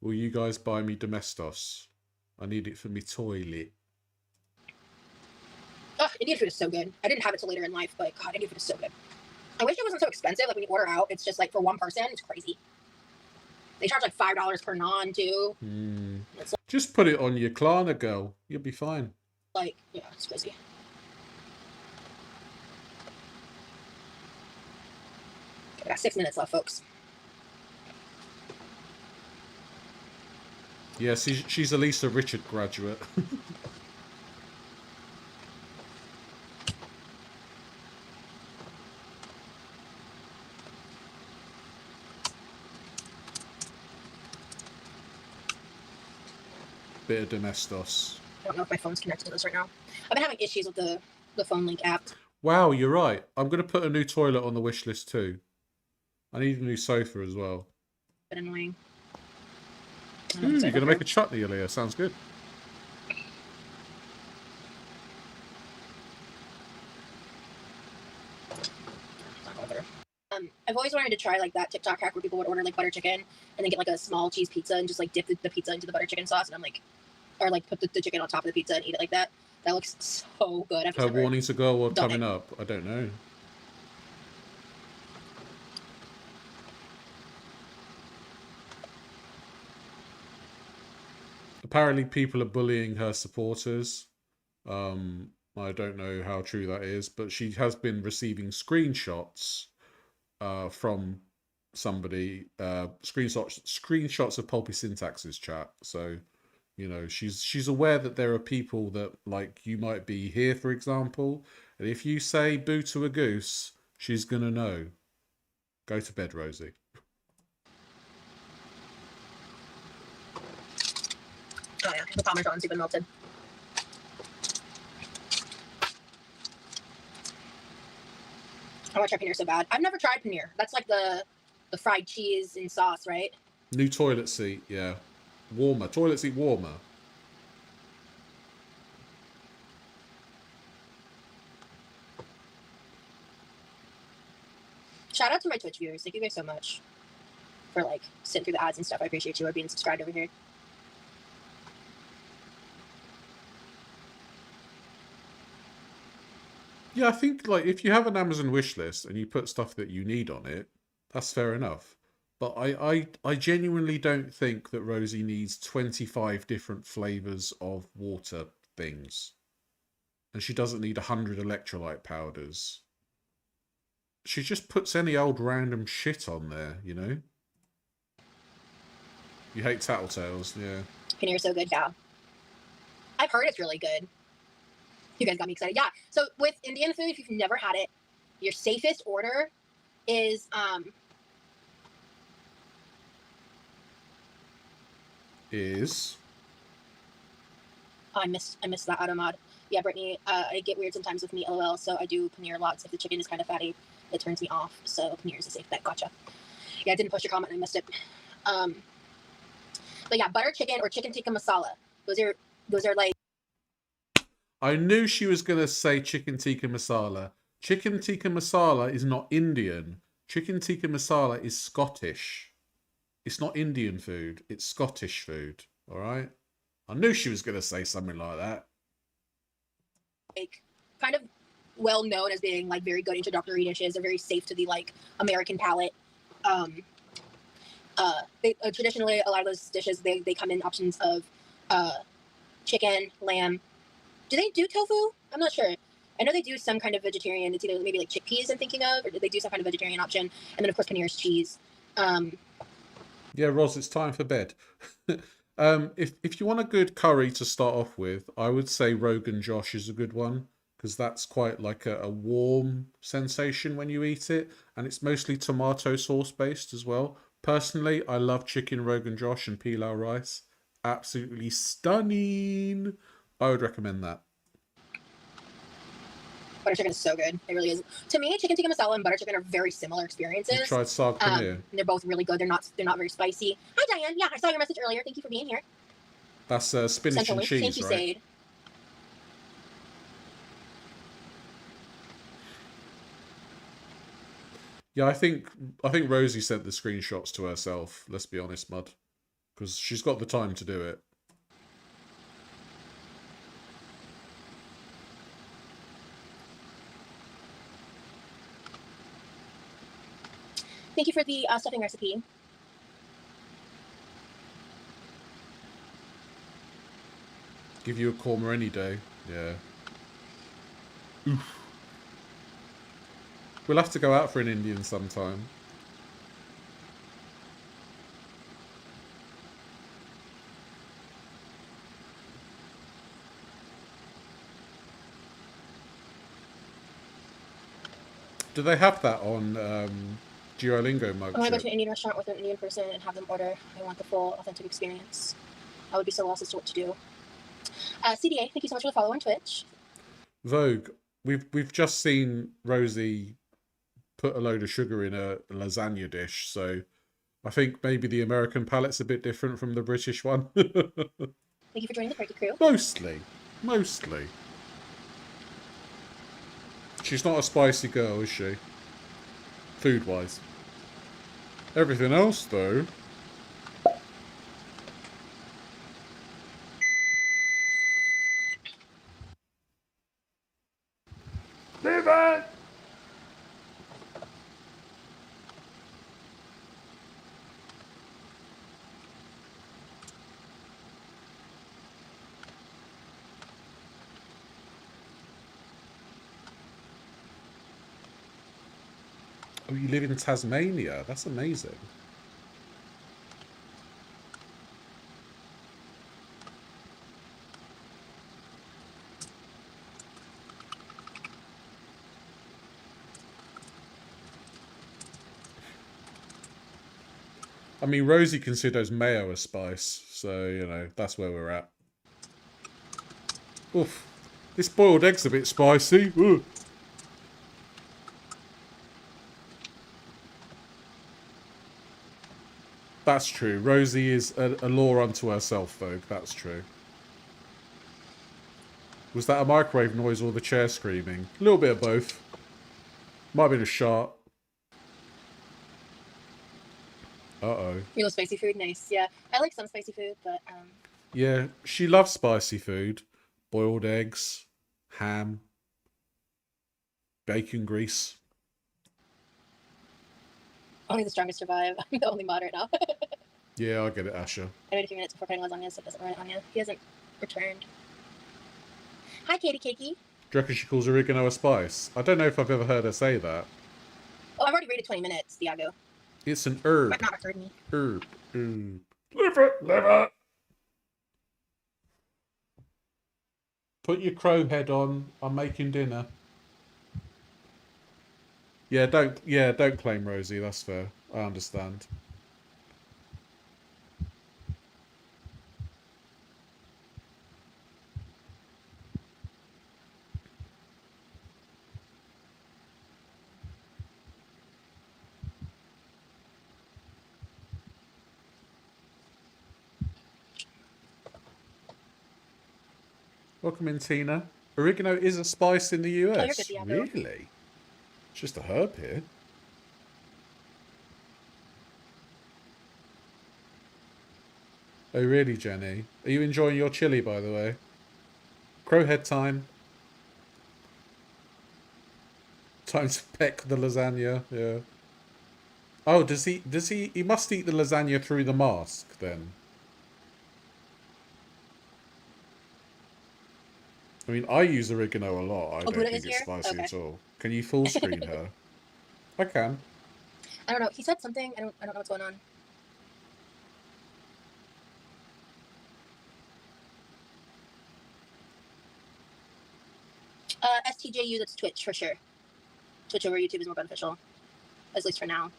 will you guys buy me Domestos? I need it for me toilet. Oh, Indian food is so good. I didn't have it till later in life, but God, Indian food is so good. I wish it wasn't so expensive. Like when you order out, it's just like for one person, it's crazy. They charge like $5 per naan too. It's Just put it on your Klarna, girl. You'll be fine. like, yeah, it's crazy. I got 6 minutes left, folks. Yeah, she's a Lisa Richard graduate. Bit of Domestos. I don't know if my phone's connected to this right now. I've been having issues with the phone link app. Wow, you're right. I'm going to put a new toilet on the wish list too. I need a new sofa as well. Bit annoying. You're going to make a chutney, Aaliyah. Sounds good. I've always wanted to try like that TikTok hack where people would order like butter chicken and then get like a small cheese pizza and just like dip the pizza into the butter chicken sauce, and I'm like, or like put the chicken on top of the pizza and eat it like that. That looks so good. Her warning to go or coming up? I don't know. Apparently people are bullying her supporters. I don't know how true that is, but she has been receiving screenshots from somebody, screenshots of Pulpy Syntax's chat. So, you know, she's aware that there are people that, like, you might be here, for example, and if you say boo to a goose, she's gonna know. Go to bed, Rosie. Oh yeah, the Parmesan's even melted. I want to try paneer so bad. I've never tried paneer. That's like the fried cheese in sauce, right? New toilet seat, yeah. Warmer. Toilet seat warmer. Shout out to my Twitch viewers. Thank you guys so much for like sitting through the ads and stuff. I appreciate you for being subscribed over here. Yeah, I think like if you have an Amazon wish list and you put stuff that you need on it, that's fair enough. But I genuinely don't think that Rosie needs 25 different flavors of water things. And she doesn't need 100 electrolyte powders. She just puts any old random shit on there, you know? You hate tattletales, yeah. Paneer's so good, yeah. I've heard it's really good. You guys got me excited. Yeah. So with Indian food, if you've never had it, your safest order is Oh, I missed that automod. Yeah, Brittany, I get weird sometimes with meat, lol, so I do paneer lots. If the chicken is kind of fatty, it turns me off. So paneer is a safe bet. Gotcha. Yeah, I didn't post your comment and I missed it. But yeah, butter chicken or chicken tikka masala. Those are like. I knew she was going to say chicken tikka masala. Chicken tikka masala is not Indian. Chicken tikka masala is Scottish. It's not Indian food. It's Scottish food. All right? I knew she was going to say something like that. Like, kind of well known as being like very good introductory dishes. They're very safe to the like American palate. Traditionally, a lot of those dishes they come in options of chicken, lamb. Do they do tofu? I'm not sure. I know they do some kind of vegetarian. It's either maybe like chickpeas I'm thinking of, or they do some kind of vegetarian option. And then of course paneer's cheese. Yeah, Ros, it's time for bed. If you want a good curry to start off with, I would say Rogan Josh is a good one, because that's quite like a warm sensation when you eat it, and it's mostly tomato sauce based as well. Personally, I love chicken Rogan Josh and pilau rice. Absolutely stunning. I would recommend that. Butter chicken is so good. It really is. To me, chicken tikka masala and butter chicken are very similar experiences. You tried saag paneer? They're both really good. They're not very spicy. Hi Diane. Yeah, I saw your message earlier. Thank you for being here. That's spinach and cheese, Thank you, right? Sade. Yeah, I think Rosie sent the screenshots to herself. Let's be honest, Mud, because she's got the time to do it. Thank you for the stuffing recipe. Give you a korma any day. Yeah. Oof. We'll have to go out for an Indian sometime. Do they have that on Duolingo mug? I want to go to an Indian restaurant with an Indian person and have them order. I want the full, authentic experience. I would be so lost as to what to do. CDA, thank you so much for the follow on Twitch. Vogue, we've just seen Rosie put a load of sugar in a lasagna dish, so I think maybe the American palate's a bit different from the British one. Thank you for joining the Quirky crew. Mostly. She's not a spicy girl, is she? Food-wise. Everything else, though. Leave it! Oh, you live in Tasmania? That's amazing. I mean, Rosie considers mayo a spice, so, you know, that's where we're at. Oof. This boiled egg's a bit spicy. Ooh. That's true. Rosie is a law unto herself, Vogue. That's true. Was that a microwave noise or the chair screaming? A little bit of both. Might have been a shark. Uh-oh. You love spicy food? Nice. Yeah, I like some spicy food, but Yeah, she loves spicy food. Boiled eggs, ham, bacon grease. only the strongest survive. I'm the only mod right now. Yeah, I get it, Asher. I waited a few minutes before cutting lasagna, so it doesn't run it on you. He hasn't returned. Hi, Katie Cakey. Do you reckon she calls oregano a spice? I don't know if I've ever heard her say that. Oh, I've already waited 20 minutes, Diago. It's an herb. Might not have heard me. Herb. Liver. Put your crow head on. I'm making dinner. Yeah, don't claim Rosie. That's fair. I understand. Welcome in, Tina. Oregano is a spice in the US. Oh, you're good, yeah, though. Really? It's just a herb here. Oh, really, Jenny? Are you enjoying your chili, by the way? Crowhead time. Time to peck the lasagna, yeah. Oh, he must eat the lasagna through the mask, then. I mean, I use oregano a lot. I don't Buddha think is it's here? spicy Okay. at all. Can you full screen her? I can. I don't know. He said something. I don't know what's going on. STJU, that's Twitch for sure. Twitch over YouTube is more beneficial, at least for now.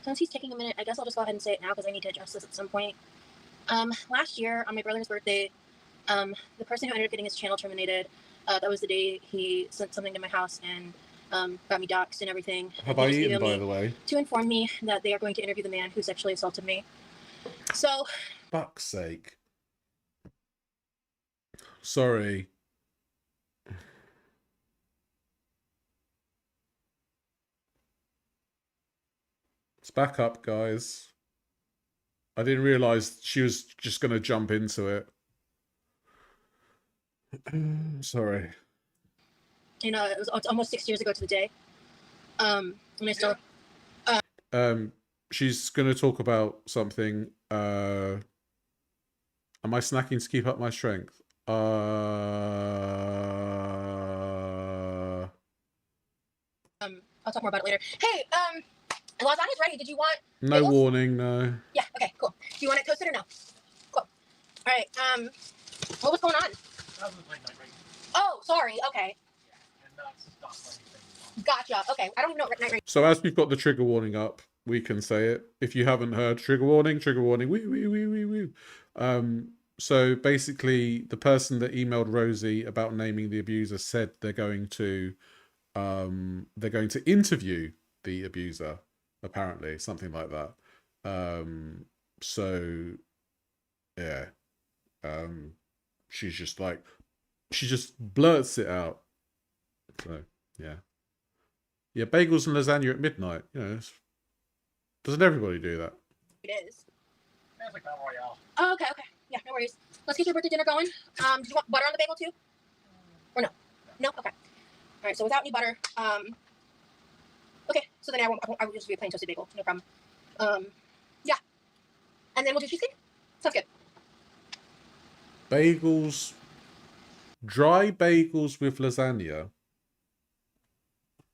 Since he's taking a minute, I guess I'll just go ahead and say it now because I need to address this at some point. Last year on my brother's birthday, the person who ended up getting his channel terminated, that was the day he sent something to my house and got me doxxed and everything. Have And I he just eaten, emailed by me the way? to inform me that they are going to interview the man who sexually assaulted me. So, Fuck's sake. Sorry. It's back up, guys. I didn't realise she was just going to jump into it. Sorry. you know, it's almost 6 years ago to the day. And I still... She's going to talk about something. Am I snacking to keep up my strength? I'll talk more about it later. Hey, lasagna's ready. Did you want... No bagels? warning, no. Yeah, okay, cool. Do you want it toasted or no? Cool. All right, what was going on? I was playing Night Raid. Oh, sorry, okay. Yeah, and not stop anything. Gotcha, okay. I don't even know what night raid... So as we've got the trigger warning up, we can say it. If you haven't heard, trigger warning, wee, wee, wee, wee, wee. So basically, the person that emailed Rosie about naming the abuser said they're going to interview the abuser, apparently, something like that. So yeah, she's just like, she just blurts it out. So yeah, bagels and lasagna at midnight. You know, doesn't everybody do that? It is. That's like Battle Royale. Oh, okay, okay. Yeah, no worries. Let's get your birthday dinner going. Do you want butter on the bagel too? Or no? No? Okay. All right, so without any butter. Okay, so then I will just be a plain toasted bagel. No problem. Yeah. And then we'll do cheesecake? Sounds good. Bagels, dry bagels with lasagna.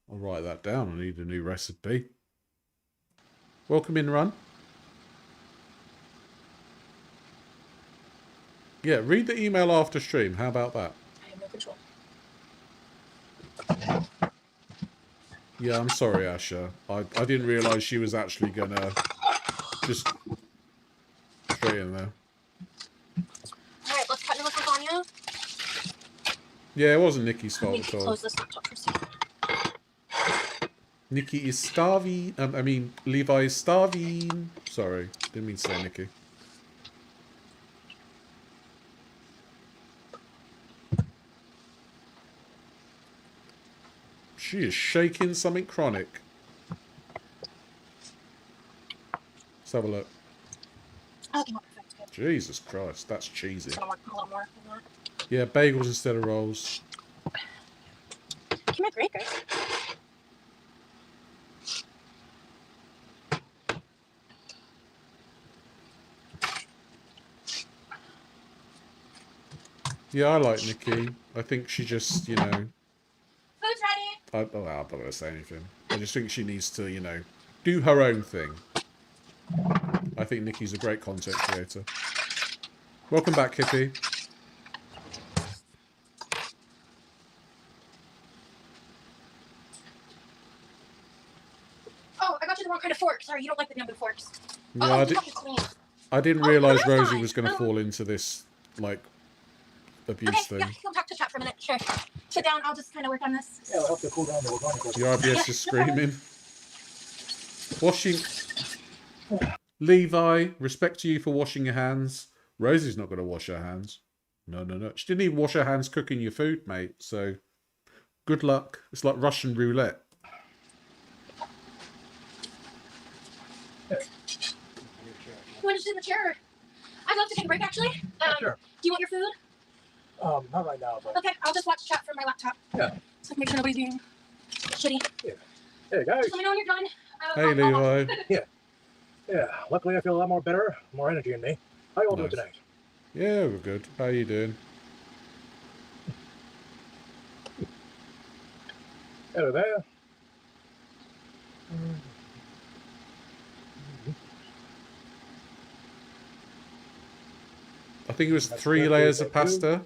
I'll write that down. I need a new recipe. Welcome in, Run. Yeah, read the email after stream. How about that? I have no control. Yeah, I'm sorry, Asha. I didn't realise she was actually gonna just straight in there. Alright, let's cut into this lasagna. Yeah, it wasn't Nikki's I fault need at to all. close this laptop for a second. Nikki is starving. I mean, Levi is starving. Sorry, didn't mean to say Nikki. She is shaking something chronic. Let's have a look. Oh, okay, perfect. Good. Jesus Christ, that's cheesy. I want a lot more than that. Yeah, bagels instead of rolls. Keep my great, guys. Yeah, I like Nikki. I think she just, you know... Food's ready! I'm not going to say anything. I just think she needs to, you know, do her own thing. I think Nikki's a great content creator. Welcome back, Kitty. Oh, I got you the wrong kind of fork. Sorry, you don't like the number forks. Yeah, I didn't Oh, realise that's Rosie fine. was going to fall into this, like, abuse Okay, thing. yeah, come talk to chat for a minute. Sure. Sit down. I'll just kind of work on this. Yeah, it'll help to cool down the lasagna. Your IBS is screaming. Washing... Levi, respect to you for washing your hands. Rosie's not going to wash her hands. No, no, no. She didn't even wash her hands cooking your food, mate. So, good luck. It's like Russian roulette. You want to sit in the chair? I'd love to take a break, actually. Sure. Do you want your food? Not right now, but... Okay, I'll just watch chat from my laptop. Yeah. So make sure nobody's being shitty. Yeah. Hey, guys. Let me know when you're done. Hey, I'll watch. Levi. Yeah, luckily I feel a lot more better, more energy in me. How you all doing Nice. tonight? Yeah, we're good. How you doing? Hello there. I think it was That's 3 good, layers of thank you. pasta.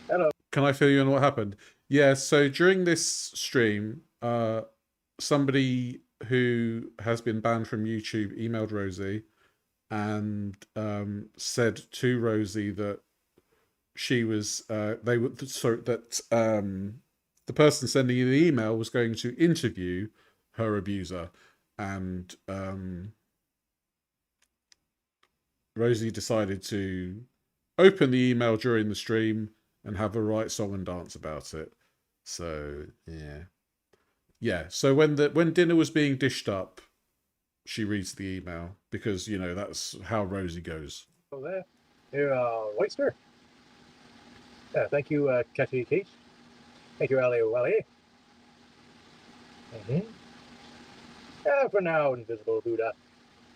Hello. Can I fill you in what happened? Yeah, so during this stream, somebody who has been banned from YouTube emailed Rosie and said to Rosie that she was the person sending you the email was going to interview her abuser, and Rosie decided to open the email during the stream and have a right song and dance about it. So yeah. So when dinner was being dished up, she reads the email because you know that's how Rosie goes. Hello there. Here, Whitester. Yeah, thank you, Catchy Kate. Thank you, Ali Wally. Yeah, for now, Invisible Buddha.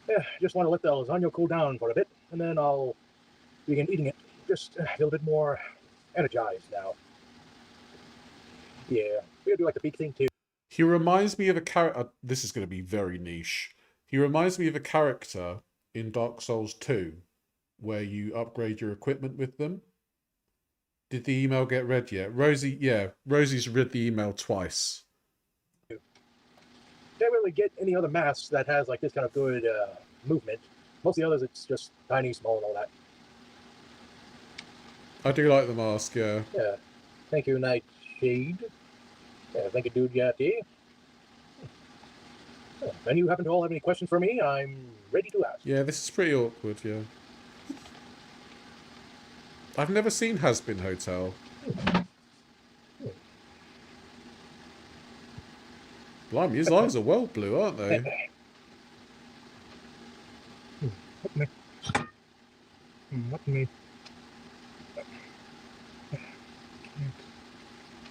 Yeah, just want to let the lasagna cool down for a bit, and then I'll begin eating it. Just feel a bit more energized now. Yeah, we're gonna do like the big thing too. He reminds me of a character. This is going to be very niche. He reminds me of a character in Dark Souls 2 where you upgrade your equipment with them. Did the email get read yet? Rosie, yeah, Rosie's read the email twice. Can't really get any other mask that has like this kind of good movement. Most of the others, it's just tiny, small, and all that. I do like the mask, yeah. Yeah. Thank you, Nightshade. Yeah, thank you, Dude Yati. And you happen to all have any questions for me? I'm ready to ask. Yeah, this is pretty awkward, yeah. I've never seen Has Been Hotel. Blimey, his eyes are well blue, aren't they?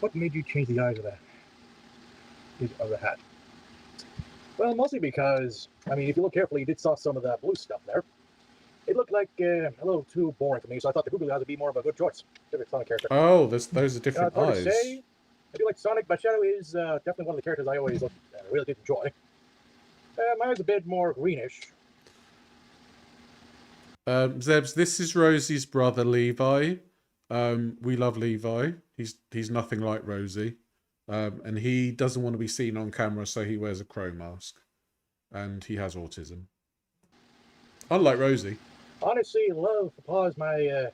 What made you change the eyes of the hat? Well, mostly because, I mean, if you look carefully, you did saw some of that blue stuff there. It looked like a little too boring for me, so I thought the googly eyes would be more of a good choice. Favorite Sonic character. Oh, those are different Hard eyes. to say. I do like Sonic, but Shadow is definitely one of the characters I always really did enjoy. Mine was a bit more greenish. Zebs, this is Rosie's brother Levi. We love Levi. He's nothing like Rosie. And he doesn't want to be seen on camera, so he wears a crow mask. And he has autism. Unlike Rosie. Honestly, love applause. My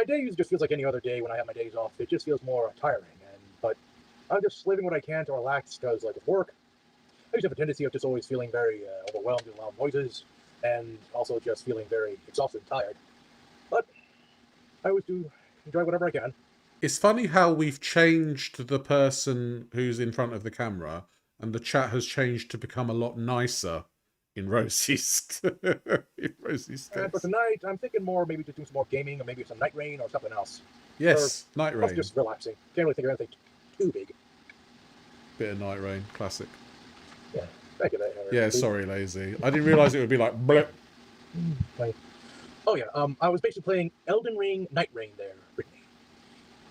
days just feels like any other day when I have my days off. It just feels more tiring. But I'm just living what I can to relax because, like, with work, I just have a tendency of just always feeling very overwhelmed with loud noises, and also just feeling very exhausted and tired. But I always do enjoy whatever I can. It's funny how we've changed the person who's in front of the camera, and the chat has changed to become a lot nicer in Rosie's Rosie's case. For tonight, I'm thinking more maybe just doing some more gaming, or maybe some Night Rain or something else. Yes, Night Rain. Just relaxing. Can't really think of anything too big. Bit of Night Rain, classic. Yeah, thank you. Yeah, sorry, lazy. I didn't realise it would be like blip. Oh yeah, I was basically playing Elden Ring Night Rain there, Brittany.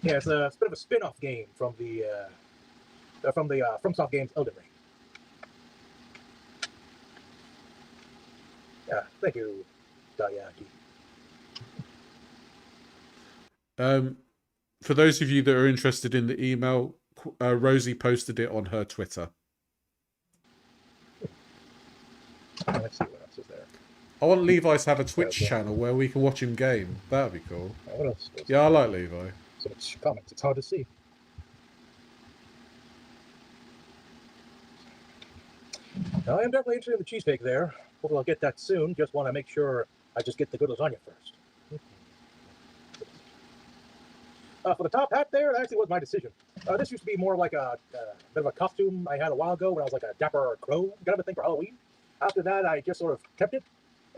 Yeah, it's a bit of a spin-off game from the FromSoft games Elden Ring. Yeah, thank you, Dayaki. For those of you that are interested in the email, Rosie posted it on her Twitter. Let's see what else is there. I want Levi to have a Twitch channel where we can watch him game. That'd be cool. What else? Yeah, I like Levi. So much comments, it's hard to see. I am definitely interested in the cheesecake there. Hopefully I'll get that soon. Just want to make sure I just get the good lasagna first. For the top hat there, that actually was my decision. This used to be more like a bit of a costume I had a while ago when I was like a dapper crow kind of a thing for Halloween. After that, I just sort of kept it,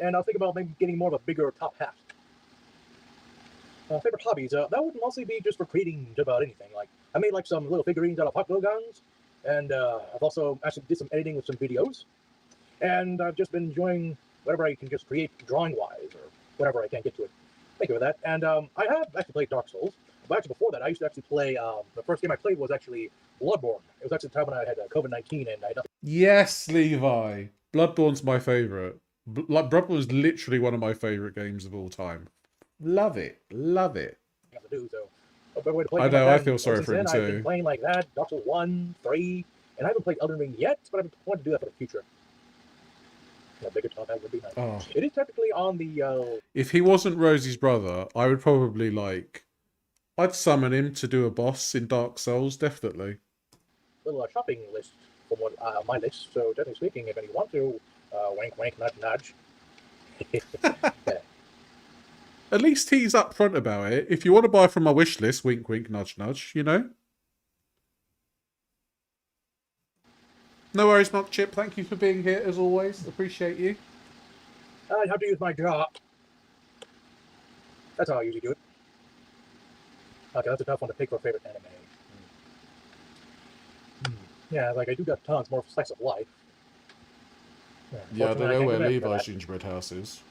and I was thinking about maybe getting more of a bigger top hat. Favorite hobbies, that would mostly be just for creating just about anything. Like, I made like some little figurines out of hot glue guns, and I've also actually did some editing with some videos, and I've just been enjoying whatever I can just create drawing-wise, or whatever I can get to it. Thank you for that. And I have actually played Dark Souls, but actually before that, I used to actually play, the first game I played was actually Bloodborne. It was actually the time when I had COVID-19, and I... Yes, Levi. Bloodborne's my favourite. Like, Bloodborne's literally one of my favourite games of all time. Love it. Love it. Have to do, so a better way to play I like know, that. I feel sorry Since for him then, I've been too. playing like that, Dark Souls 1, 3, and I haven't played Elden Ring yet, but I want to do that for the future. A bigger top hat would be nice. Oh. It is technically on the... If he wasn't Rosie's brother, I would probably, like... I'd summon him to do a boss in Dark Souls, definitely. little shopping list from what, my list, so technically speaking, if anyone want to, wink, wink, nudge, nudge. Yeah. At least he's upfront about it. If you want to buy from my wish list, wink, wink, nudge, nudge, you know? No worries, Mark Chip. Thank you for being here, as always. Appreciate you. I have to use my jaw. That's how I usually do it. Okay, that's a tough one to pick for a favorite anime. Yeah, like I do got tons more slice of life. Yeah, I don't know where Levi's that. gingerbread house is.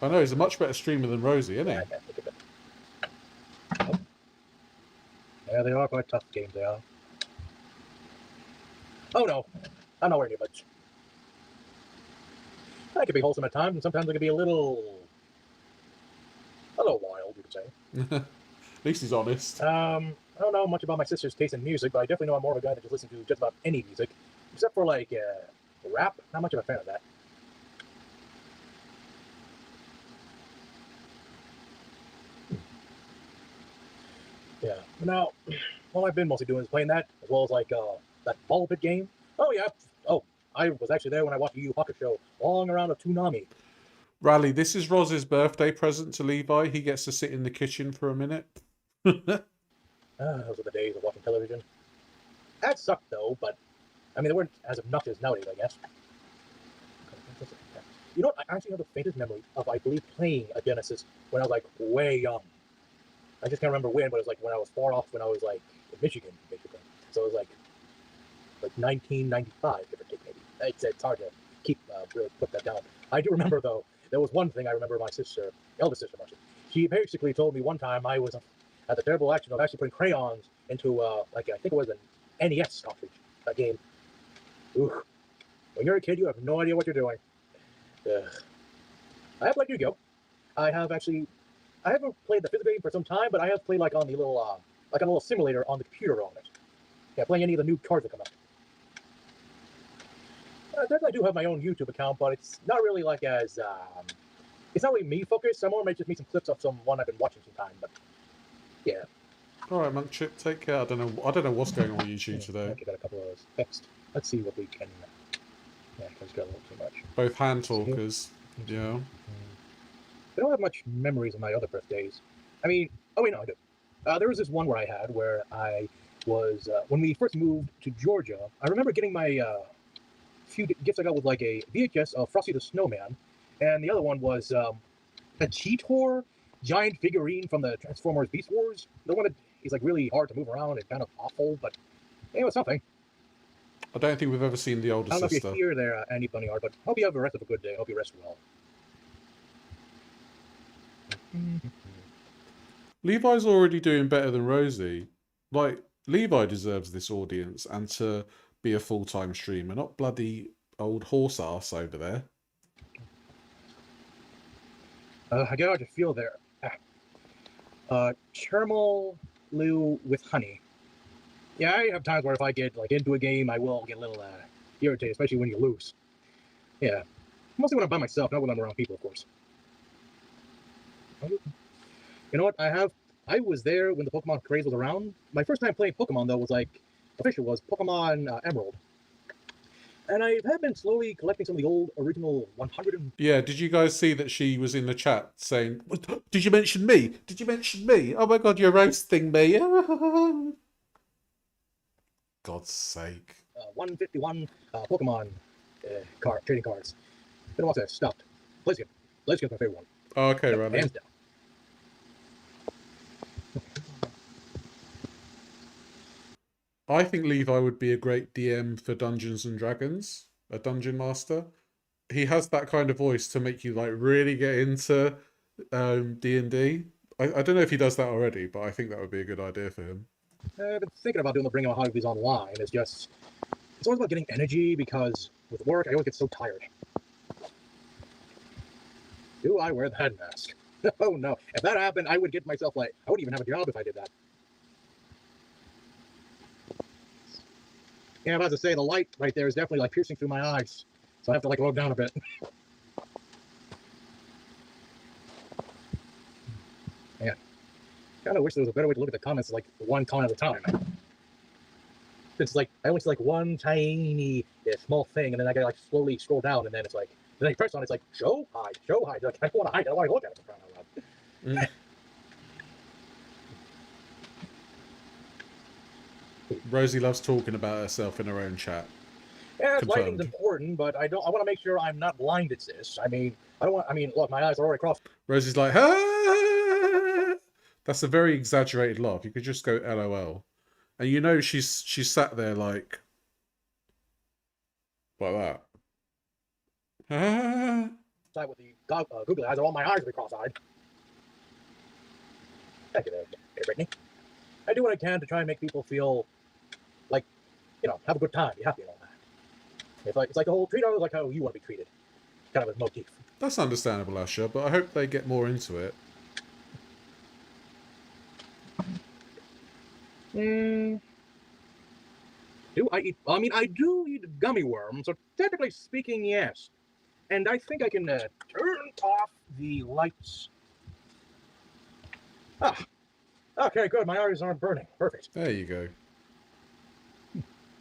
I know, he's a much better streamer than Rosie, isn't he? Yeah, I can't think of it. Oh. Yeah, they are quite tough games, they are. Oh no, I'm nowhere near much. That can be wholesome at times, and sometimes it can be a little wild, you could say. At least he's honest. I don't know much about my sister's taste in music, but I definitely know I'm more of a guy that just listens to just about any music, except for like rap. Not much of a fan of that. Yeah. Now, all I've been mostly doing is playing that, as well as like that ball pit game. Oh yeah. Oh, I was actually there when I watched the Yu Haka show, long around a Toonami. Rally, this is Roz's birthday present to Levi. He gets to sit in the kitchen for a minute. Those are the days of watching television. That sucked though, but I mean they weren't as obnoxious nowadays, I guess. You know what? I actually have the faintest memory of, I believe, playing a Genesis when I was like way young. I just can't remember when, but it was like when I was far off, when I was like in Michigan, basically. So it was like 1995, give or take, maybe. It's hard to keep really put that down. I do remember though, there was one thing I remember my sister, eldest sister, Marcia. She basically told me one time I was at the terrible action of actually putting crayons into like I think it was an NES cartridge, a game. Ooh. When you're a kid, you have no idea what you're doing. I have played Yu-Gi-Oh! I haven't played the physical game for some time, but I have played like on the little like a little simulator on the computer on it. Yeah, playing any of the new cards that come out. I do have my own YouTube account, but it's not really like as it's not really me focused. I'm more just make some clips of someone I've been watching sometime, but yeah. All right, Monk Chip, take care. I don't know what's going on with YouTube today. I got a couple of those fixed. Let's see what we can. Yeah, because got a little too much. Both hand talkers. Yeah. I don't have much memories of my other birthdays. I mean, oh wait, no, I do. There was this one where I was when we first moved to Georgia. I remember getting my few gifts I got with like a VHS of Frosty the Snowman, and the other one was a Cheetor giant figurine from the Transformers Beast Wars. The one that is like really hard to move around and kind of awful, but it was something. I don't think we've ever seen the older I don't know sister. if you're here there, Andy Bunny Art, but hope you have the rest of a good day. Hope you rest well. Levi's already doing better than Rosie. Like, Levi deserves this audience and to be a full-time streamer, not bloody old horse ass over there. I get how you feel there. Caramel Lou with honey. Yeah, I have times where if I get like into a game, I will get a little irritated, especially when you lose. Yeah, mostly when I'm by myself, not when I'm around people, of course. You know what? I was there when the Pokemon craze was around. My first time playing Pokemon though was like official was Pokemon Emerald. And I have been slowly collecting some of the old original 100 and... Yeah, did you guys see that she was in the chat saying, "Did you mention me? Did you mention me? Oh my god, you're roasting me." God's sake. 151 Pokemon trading cards. Then what's that? Stuffed. Blaziken. Blaziken's my favorite one. Oh, okay, Yep, Ronnie. hands down. I think Levi would be a great DM for Dungeons and Dragons, a dungeon master. He has that kind of voice to make you like really get into D&D. I don't know if he does that already, but I think that would be a good idea for him. I've been thinking about doing the Bring 'em Hobbies online. It's always about getting energy because with work I always get so tired. Do I wear the head mask? Oh no! If that happened, I would get myself like I wouldn't even have a job if I did that. Yeah, I'm about to say the light right there is definitely like piercing through my eyes, so I have to like look down a bit. Man, kind of wish there was a better way to look at the comments, like one comment at a time. It's like I only see like one tiny small thing, and then I gotta like slowly scroll down, and then it's like then I press on it, it's like show hide, show hide. Like I don't want to hide, I want to look at it. For crying out loud. Rosie loves talking about herself in her own chat. Yeah, Confirmed. lighting's important, but I want to make sure I'm not blinded to this. I mean, look, my eyes are already crossed. Rosie's like, ah! That's a very exaggerated laugh. You could just go LOL. And you know she's sat there like that. Ah. With the googly eyes, all my eyes will be cross-eyed. Thank you there, Brittany. I do what I can to try and make people feel like, have a good time, be happy and all that. It's like the whole treat others like how you want to be treated. Kind of a motif. That's understandable, Asher, but I hope they get more into it. Do I eat? I mean, I do eat gummy worms, so technically speaking, yes. And I think I can turn off the lights. Ah, okay, good. My eyes aren't burning. Perfect. There you go.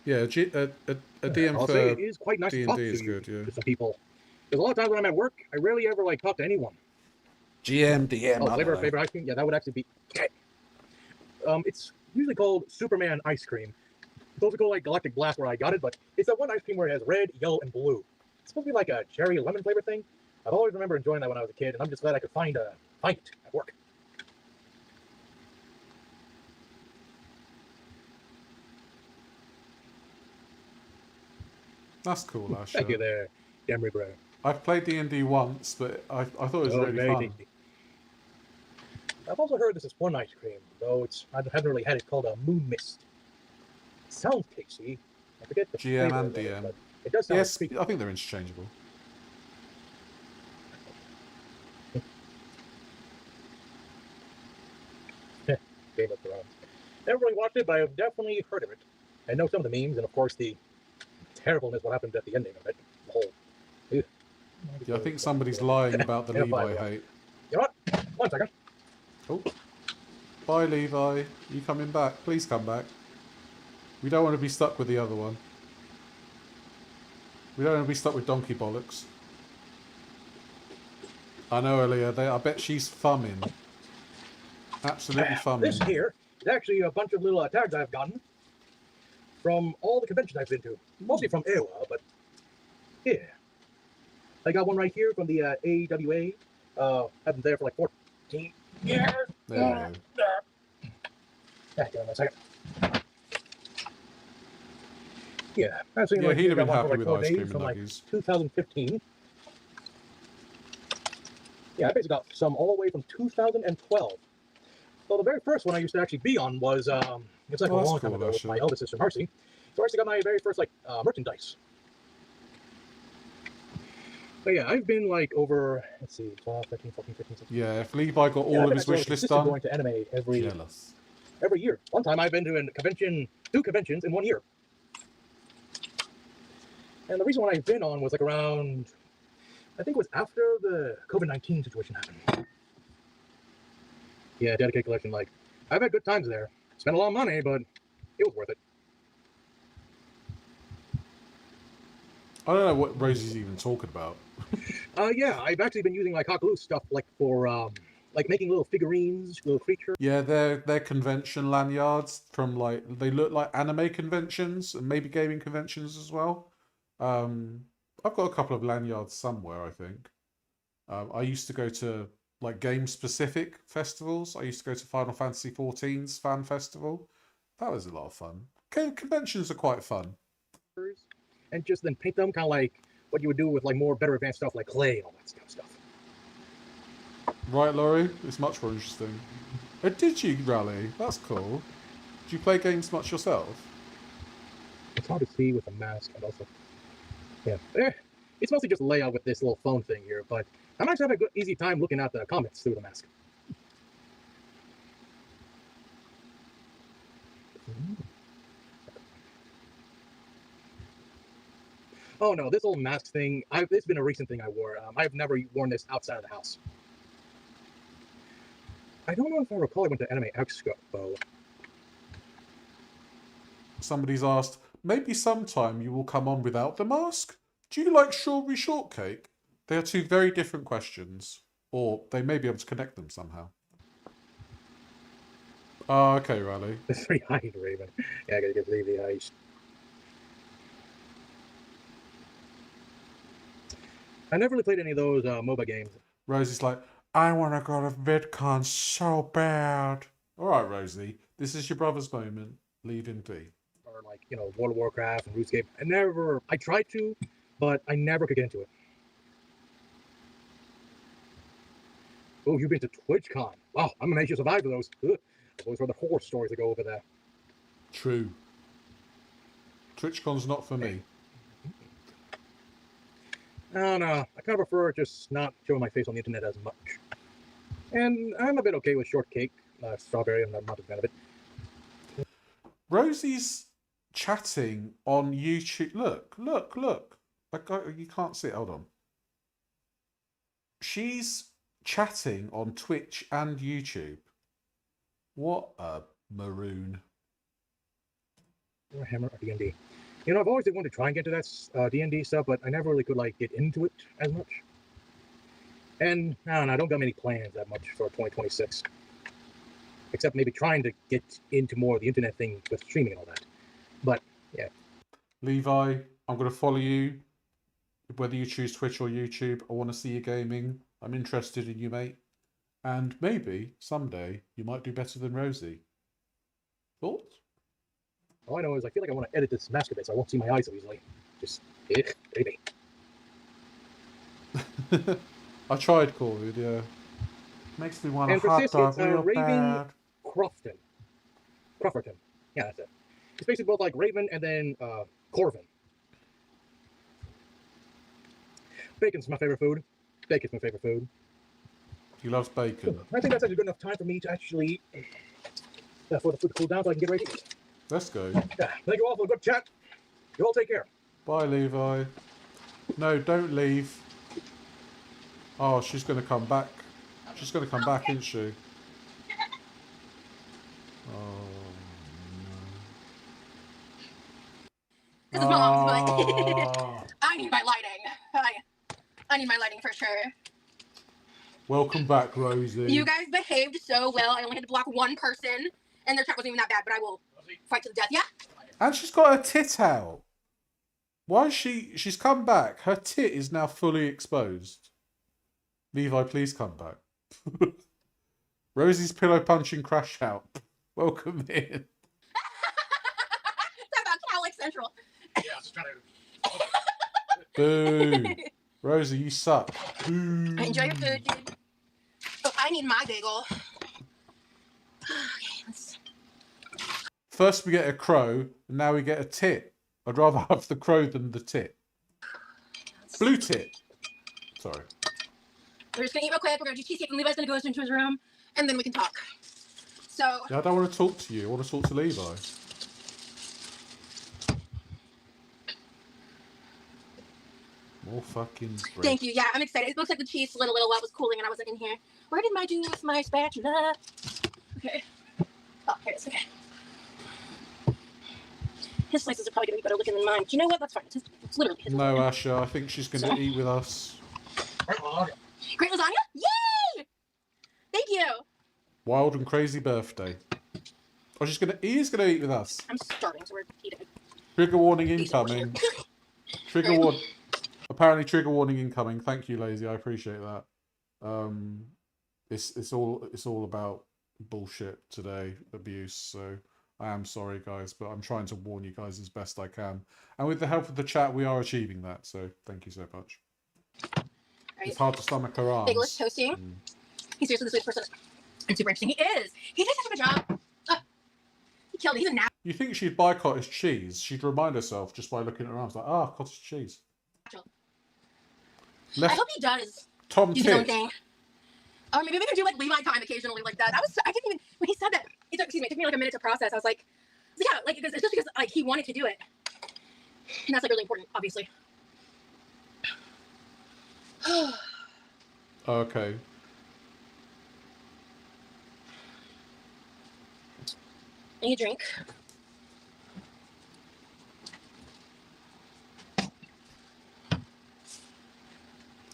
Yeah, a DM I'll for say it is quite nice to talk D&D is to good, yeah. to some people. Because a lot of times when I'm at work, I rarely ever like talk to anyone. GM, DM. Oh, flavor of favorite ice cream? Yeah, that would actually be. Okay. It's usually called Superman ice cream. It's also called like Galactic Blast where I got it, but it's that one ice cream where it has red, yellow, and blue. It's supposed to be like a cherry lemon flavor thing. I've always remembered enjoying that when I was a kid, and I'm just glad I could find it at work. That's cool, Asher. Thank you there, Demery Bro. I've played D&D once, but I thought it was really very fun. tasty. I've also heard this is one ice cream, though I haven't really had it, called a Moon Mist. It sounds tasty. I forget the GM flavor and of it, DM. but it does sound Yes, sweet. I think they're interchangeable. Game of Thrones. Never really watched it, but I've definitely heard of it. I know some of the memes, and of course the terribleness what happened at the ending of it. The whole. Yeah, I think somebody's lying about the Levi hate. You know what? 1 second. Oh. Bye, Levi. You coming back? Please come back. We don't want to be stuck with the other one. We don't want to be stuck with Donkey Bollocks. I know, Elia. I bet she's thumbing. Absolutely thumbing. This here is actually a bunch of little tags I've gotten from all the conventions I've been to. Mostly from Iowa, but yeah. I got one right here from the AWA. I've been there for like 14 years. There you go. Give me a second. Yeah, I've seen Yeah, like, he'd have been got one happy for, with like, 4 ice cream days and from like nuggies. 2015. Yeah, I basically got some all the way from 2012. So the very first one I used to actually be on was it's like a long time ago with my eldest sister Marcy. So I actually got my very first like merchandise. But yeah, I've been like over, let's see, 12, 13, 14, 15, 16. Yeah, if Levi got all of his wish list done, going to anime jealous. every year. One time I've been to two conventions in 1 year. And the reason why I've been on was like around, I think it was after the COVID-19 situation happened. Yeah, dedicated collection. Like, I've had good times there. Spent a lot of money, but it was worth it. I don't know what Rosie's even talking about. Yeah, I've actually been using like hot glue stuff like for like making little figurines, little creatures. Yeah, they're convention lanyards from like they look like anime conventions and maybe gaming conventions as well. I've got a couple of lanyards somewhere, I think. I used to go to like game specific festivals. I used to go to Final Fantasy XIV's fan festival. That was a lot of fun. Conventions are quite fun. And just then paint them kind of like what you would do with like more better advanced stuff like clay and all that kind of stuff. Right, Laurie? It's much more interesting. Oh, did you rally? That's cool. Do you play games much yourself? It's hard to see with a mask and also, yeah. It's mostly just layout with this little phone thing here, but I'm actually having a good, easy time looking at the comments through the mask. Oh no, this old mask thing, it's been a recent thing I wore. I've never worn this outside of the house. I don't know if I recall I went to Anime Expo. Somebody's asked, maybe sometime you will come on without the mask? Do you like strawberry shortcake? They are two very different questions. Or they may be able to connect them somehow. Oh, okay, Raleigh. It's pretty high, Raven. Yeah, I gotta get the ice. I never really played any of those MOBA games. Rosie's like, I want to go to VidCon so bad. All right, Rosie, this is your brother's moment. Leave him be. Or like, you know, World of Warcraft and RuneScape. I tried to, but I never could get into it. Oh, you've been to TwitchCon. Wow, I'm amazed you survived those. Ugh. Those were the horror stories that go over there. True. TwitchCon's not for me. I don't know. I kind of prefer just not showing my face on the internet as much. And I'm a bit okay with shortcake, strawberry. I'm not a fan of it. Rosie's chatting on YouTube. Look. Like, you can't see it. Hold on. She's chatting on Twitch and YouTube. What a maroon. Warhammer or D&D. You know, I've always wanted to try and get to that D&D stuff, but I never really could like get into it as much. And I don't know, I don't got many plans that much for 2026. Except maybe trying to get into more of the internet thing with streaming and all that. But, yeah. Levi, I'm going to follow you. Whether you choose Twitch or YouTube, I want to see you gaming. I'm interested in you, mate. And maybe, someday, you might do better than Rosie. Thoughts? All I know is I feel like I want to edit this mask a bit so I won't see my eyes so easily. Just, baby. I tried Corvid, yeah. Makes me want a And for hot this, dog it's real Raven bad. Crofton. Crofferton. Yeah, that's it. It's basically both like Raven and then Corvin. Bacon's my favorite food. Bacon's my favorite food. He loves bacon. I think that's actually good enough time for me to actually for the food to cool down so I can get ready. Let's go. Yeah, thank you all for a good chat. You all take care. Bye, Levi. No, don't leave. Oh, she's going to come back. She's going to come back, isn't she? Oh, This is my mom's butt. no. I need my lighting. I need my lighting for sure. Welcome back, Rosie. You guys behaved so well. I only had to block one person, and their chat wasn't even that bad, but I will fight to the death. Yeah? And she's got her tit out. Why is she's come back. Her tit is now fully exposed. Levi, please come back. Rosie's pillow punching crash out. Welcome in. Talk about Cowlick Central. Yeah, I was trying to... Boo. Rosie, you suck. Boo. Enjoy your food, dude. Oh, I need my bagel. Okay, let's... First we get a crow, and now we get a tit. I'd rather have the crow than the tit. Blue tit. Sorry. We're just gonna eat real quick. We're gonna do cheesecake, and Levi's gonna go into his room, and then we can talk. So... Yeah, I don't want to talk to you. I want to talk to Levi. More fucking bread. Thank you. Yeah, I'm excited. It looks like the cheese slid a little while it was cooling, and I wasn't in here. Where did my do with my spatula? Okay. Oh, here it is. Okay. his slices are probably gonna be better looking than mine. But you know what? That's fine. It's literally his. No, Asha, I think she's going to eat with us. Great lasagna! Yay! Thank you. Wild and crazy birthday. Oh, he is going to eat with us. I'm starving, so we're eating. Trigger warning incoming. Trigger warning. Apparently, trigger warning incoming. Thank you, Lazy. I appreciate that. It's all about bullshit today, abuse. So I am sorry, guys, but I'm trying to warn you guys as best I can. And with the help of the chat, we are achieving that. So thank you so much. Right. It's hard to stomach her arms. Bagel is toasting. He's seriously the sweetest person. And super interesting. He is. He did such a good job. He killed it. He's a nap. You think she'd buy cottage cheese? She'd remind herself just by looking at her arms, like, cottage cheese. I hope he does. Tom do his own Tit. thing. Or maybe we can do like Levi time occasionally like that. I didn't even when he said that. It took me like a minute to process. I was like, yeah, like it's just because like he wanted to do it, and that's like really important, obviously. Okay. Need a drink.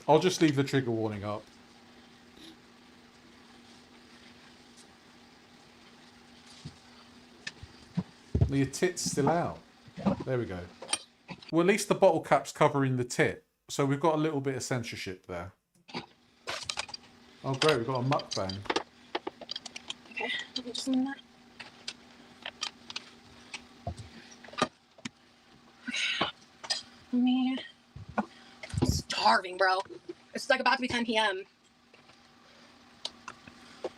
I'll just leave the trigger warning up. Your tit's still out. There we go. Well, at least the bottle cap's covering the tit. So we've got a little bit of censorship there. Oh, great. We've got a mukbang. Okay. Let me just leave that. Man. I'm starving, bro. It's like about to be 10 p.m.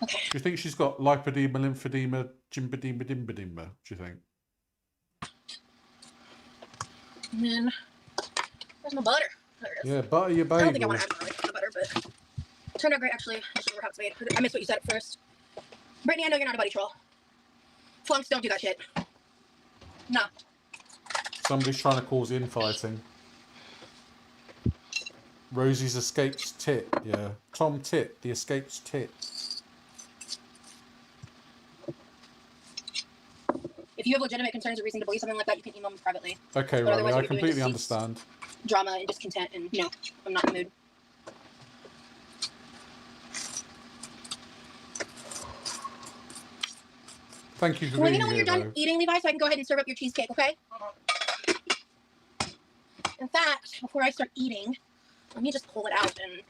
Okay. Do you think she's got lipedema, lymphedema, gymbedema, dimbedema? Do you think? And then there's no butter. There it is. Yeah, butter your bagel. I don't think I want to add really the butter, but it turned out great actually. I should remember how it's made. I missed what you said at first. Brittany, I know you're not a buddy troll. Flunks don't do that shit. No. Somebody's trying to cause infighting. Rosie's escaped tit, yeah. Tom Tit, the escaped tit. If you have legitimate concerns or reason to believe something like that, you can email me privately. Okay, But Riley, otherwise, I what you're doing completely is understand. Drama and discontent, and no, I'm not in the mood. Thank you for Well, let me being know when here, you're done though. eating, Levi, so I can go ahead and serve up your cheesecake, okay? In fact, before I start eating, let me just pull it out and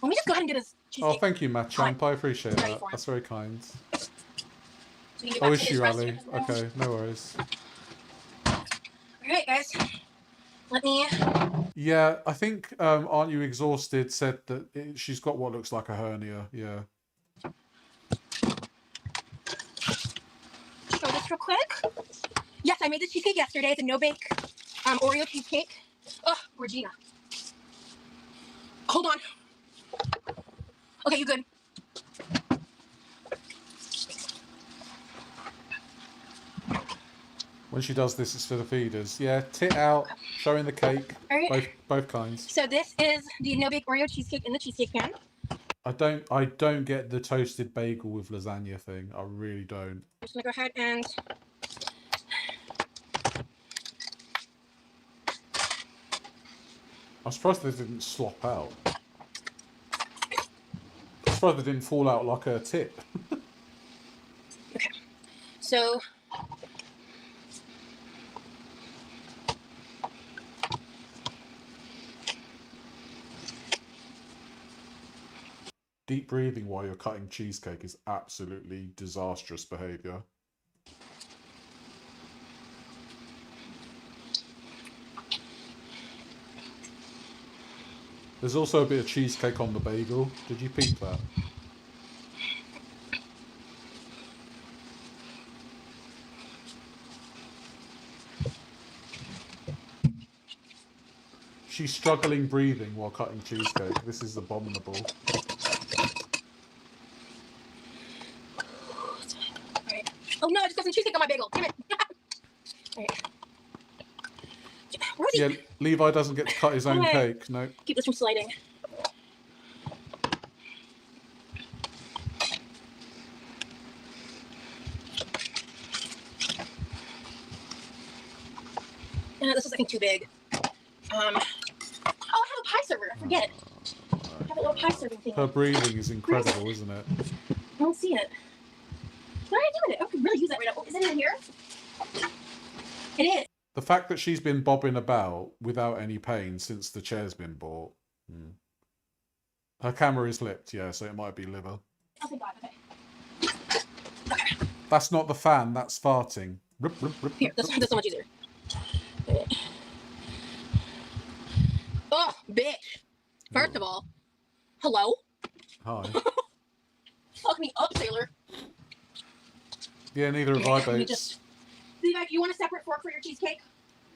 let me just go ahead and get his cheesecake. Oh, thank you, Machamp. I appreciate Ready that. for him. That's very kind. So we can get Oh, back is to she, his Riley? restaurant. Okay, no worries. Alright, guys. Let me... Yeah, I think Aren't You Exhausted said that she's got what looks like a hernia, yeah. Show this real quick. Yes, I made this cheesecake yesterday. It's a no-bake Oreo cheesecake. Oh, Regina. Hold on. Okay, you good? When she does this, it's for the feeders. Yeah, tit out, showing the cake. All right. Both kinds. So this is the no-bake Oreo cheesecake in the cheesecake pan. I don't get the toasted bagel with lasagna thing. I really don't. I'm just gonna go ahead and I'm surprised they didn't slop out. I'm surprised they didn't fall out like a tit. okay. So Deep breathing while you're cutting cheesecake is absolutely disastrous behaviour. There's also a bit of cheesecake on the bagel. Did you peep that? She's struggling breathing while cutting cheesecake. This is abominable. Alright. Oh no, I just got some cheesecake on my bagel. Damn it. Alright. Rosie. Yeah, Levi doesn't get to cut his own Okay. cake. No. Keep this from sliding. This is, I think, too big. Oh, I have a pie server. I forget. I have a little pie serving thing. Her breathing is incredible, isn't it? I don't see it. What did I do with it? I could really use that right now. Oh, is it in here? It is. The fact that she's been bobbing about without any pain since the chair's been bought. Her camera is flipped, yeah, so it might be liver. Oh, thank God. Okay. That's not the fan, that's farting. Here, that's so much easier. Oh, bitch. First of all, hello? Hi. Fuck me up, sailor. Yeah, neither have I, You babes. just... Levi, do you want a separate fork for your cheesecake?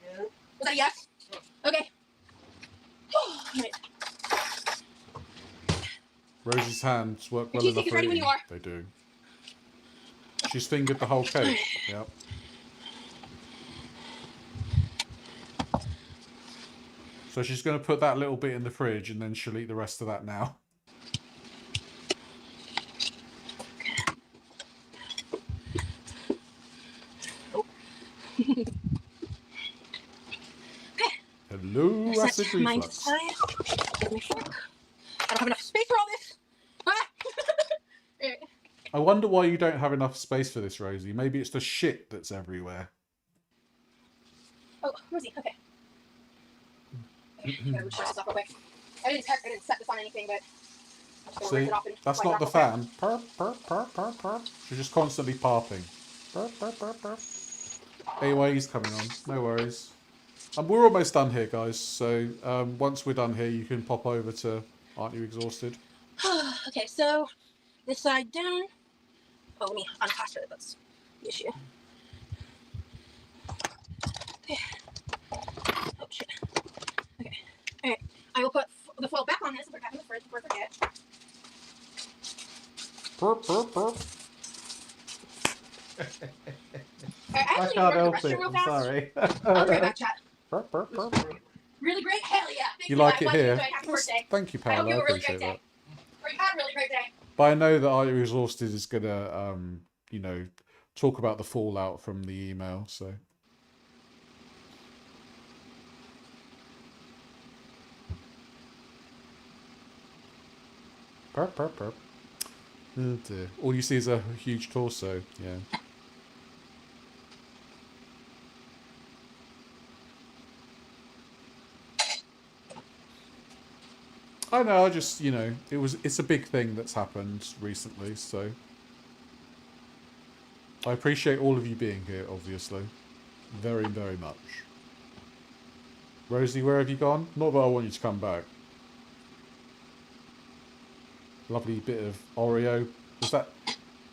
Yeah. Was that a yes? Okay. Alright. Rosie's hands work well Your enough cheesecake is for ready when eating. you are. They do. She's fingered the whole cake. Yep. So she's going to put that little bit in the fridge and then she'll eat the rest of that now. Hello, acid Mine reflux. to the side. Give me a fork. I don't have enough space for all this. Ah! I wonder why you don't have enough space for this, Rosie. Maybe it's the shit that's everywhere. Oh, Rosie, okay. Gotta reach this off real quick. I didn't set this on anything, but I'm just gonna rip See, it off and that's wipe it not the off real fan. Purp, purp, purp, purp, purp. She's just constantly parping. Purp, purp, purp, purp. Anyway, he's coming on. No worries. We're almost done here, guys. So once we're done here, you can pop over to Aren't You Exhausted? quick. Okay, so this side down. Oh, let me unclasp it. That's the issue. Okay. Oh, shit. Okay. Alright. I will put the foil back on this and put it back in the fridge before I forget. Purp, purp, purp. Alright, I I actually can't need to help go to the it. restroom real I'm fast. sorry. I'll be right back, chat. Purp, purp, purp. Really great? Hell yeah. Thank You like I it want you to here? enjoy. Happy birthday. Thank you, I hope Paolo. you I have a really appreciate great that. day. Or you had a really great day. But I know that Are You Exhausted is gonna, you know, talk about the fallout from the email. So. Purp, purp, purp. Oh dear. All you see is a huge torso. Yeah. I know. I just, you know, it's a big thing that's happened recently. So I appreciate all of you being here. Obviously, very, very much. Rosie, where have you gone? Not that I want you to come back. Lovely bit of Oreo.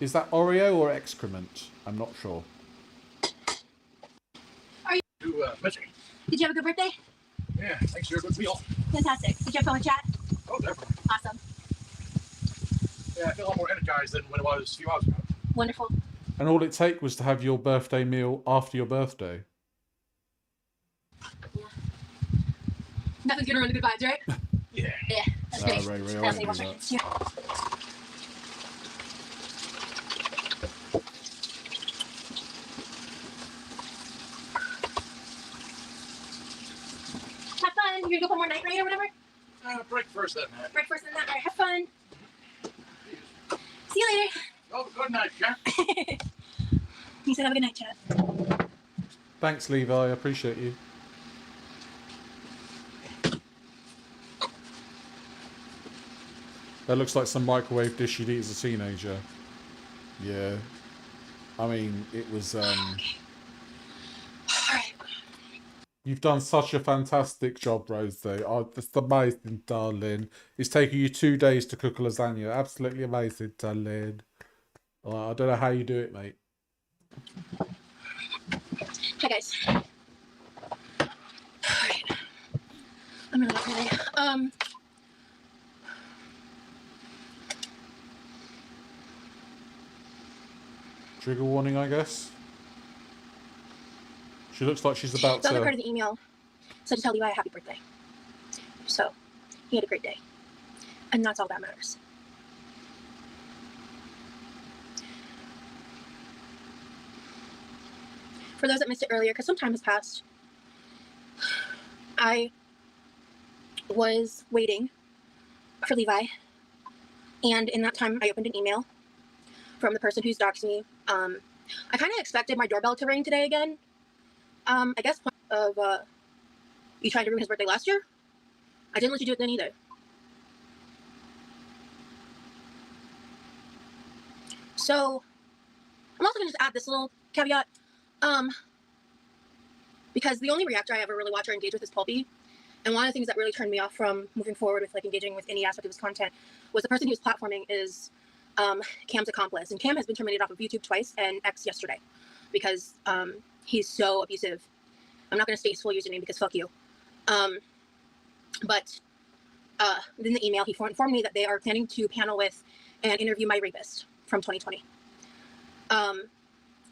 Is that Oreo or excrement? I'm not sure. Missing. Did you have a good birthday? Yeah, thanks for your good meal. Fantastic. Did you have fun with chat? Oh, definitely. Awesome. Yeah, I feel a lot more energized than when it was a few hours ago. Wonderful. And all it take was to have your birthday meal after your birthday. Yeah. Nothing's gonna ruin the good vibes, right? Yeah. Yeah. That's Ray, great. I That's wouldn't the do most that. records here. Have fun. You're gonna go put more night raid or whatever? Break first then, man. Break first and that. Alright, have fun. See you later. Oh, good night, Jack. You said have a good night, chat. Thanks, Levi. I appreciate you. That looks like some microwave dish you'd eat as a teenager. Yeah. I mean, it was... Alright. You've done such a fantastic job, Rosie. Oh, that's amazing, darling. It's taken you 2 days to cook a lasagna. Absolutely amazing, darling. Oh, I don't know how you do it, mate. Hi, guys. Alright. I'm really not really. Trigger warning, I guess. She looks like she's about The other part to... of the email said to tell Levi a happy birthday. So, he had a great day. And that's all that matters. For those that missed it earlier, because some time has passed, I was waiting for Levi, and in that time I opened an email from the person who's doxed me. I kind of expected my doorbell to ring today again. I guess of you tried to ruin his birthday last year. I didn't let you do it then either. So I'm also gonna just add this little caveat, because the only reactor I ever really watch or engage with is Pulpy, and one of the things that really turned me off from moving forward with like engaging with any aspect of his content was the person he was platforming is Cam's accomplice, and Cam has been terminated off of YouTube twice and X yesterday because he's so abusive. I'm not gonna state his full username because fuck you. But in the email, he informed me that they are planning to panel with and interview my rapist from 2020.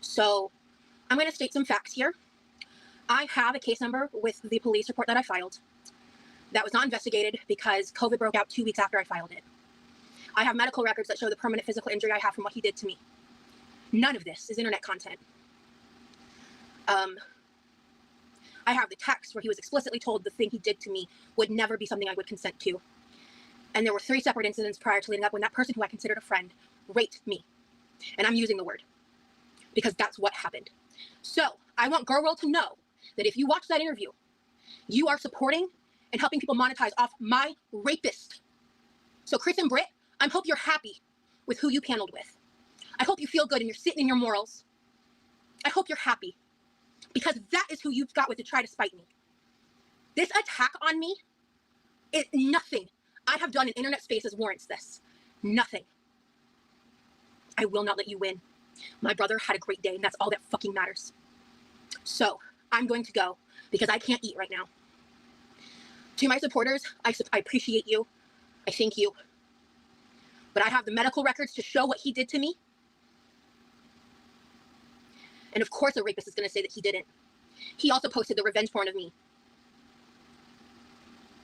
So I'm going to state some facts here. I have a case number with the police report that I filed that was not investigated because COVID broke out 2 weeks after I filed it. I have medical records that show the permanent physical injury I have from what he did to me. None of this is internet content. I have the text where he was explicitly told the thing he did to me would never be something I would consent to. And there were 3 separate incidents prior to leading up when that person who I considered a friend raped me. And I'm using the word because that's what happened. So I want Girl World to know that if you watch that interview, you are supporting and helping people monetize off my rapist. So Chris and Britt, I hope you're happy with who you paneled with. I hope you feel good and you're sitting in your morals. I hope you're happy because that is who you've got with to try to spite me. This attack on me is nothing I have done in internet spaces warrants this. Nothing. I will not let you win. My brother had a great day and that's all that fucking matters. So I'm going to go because I can't eat right now. To my supporters, I appreciate you. I thank you. But I have the medical records to show what he did to me. And of course a rapist is going to say that he didn't. He also posted the revenge porn of me.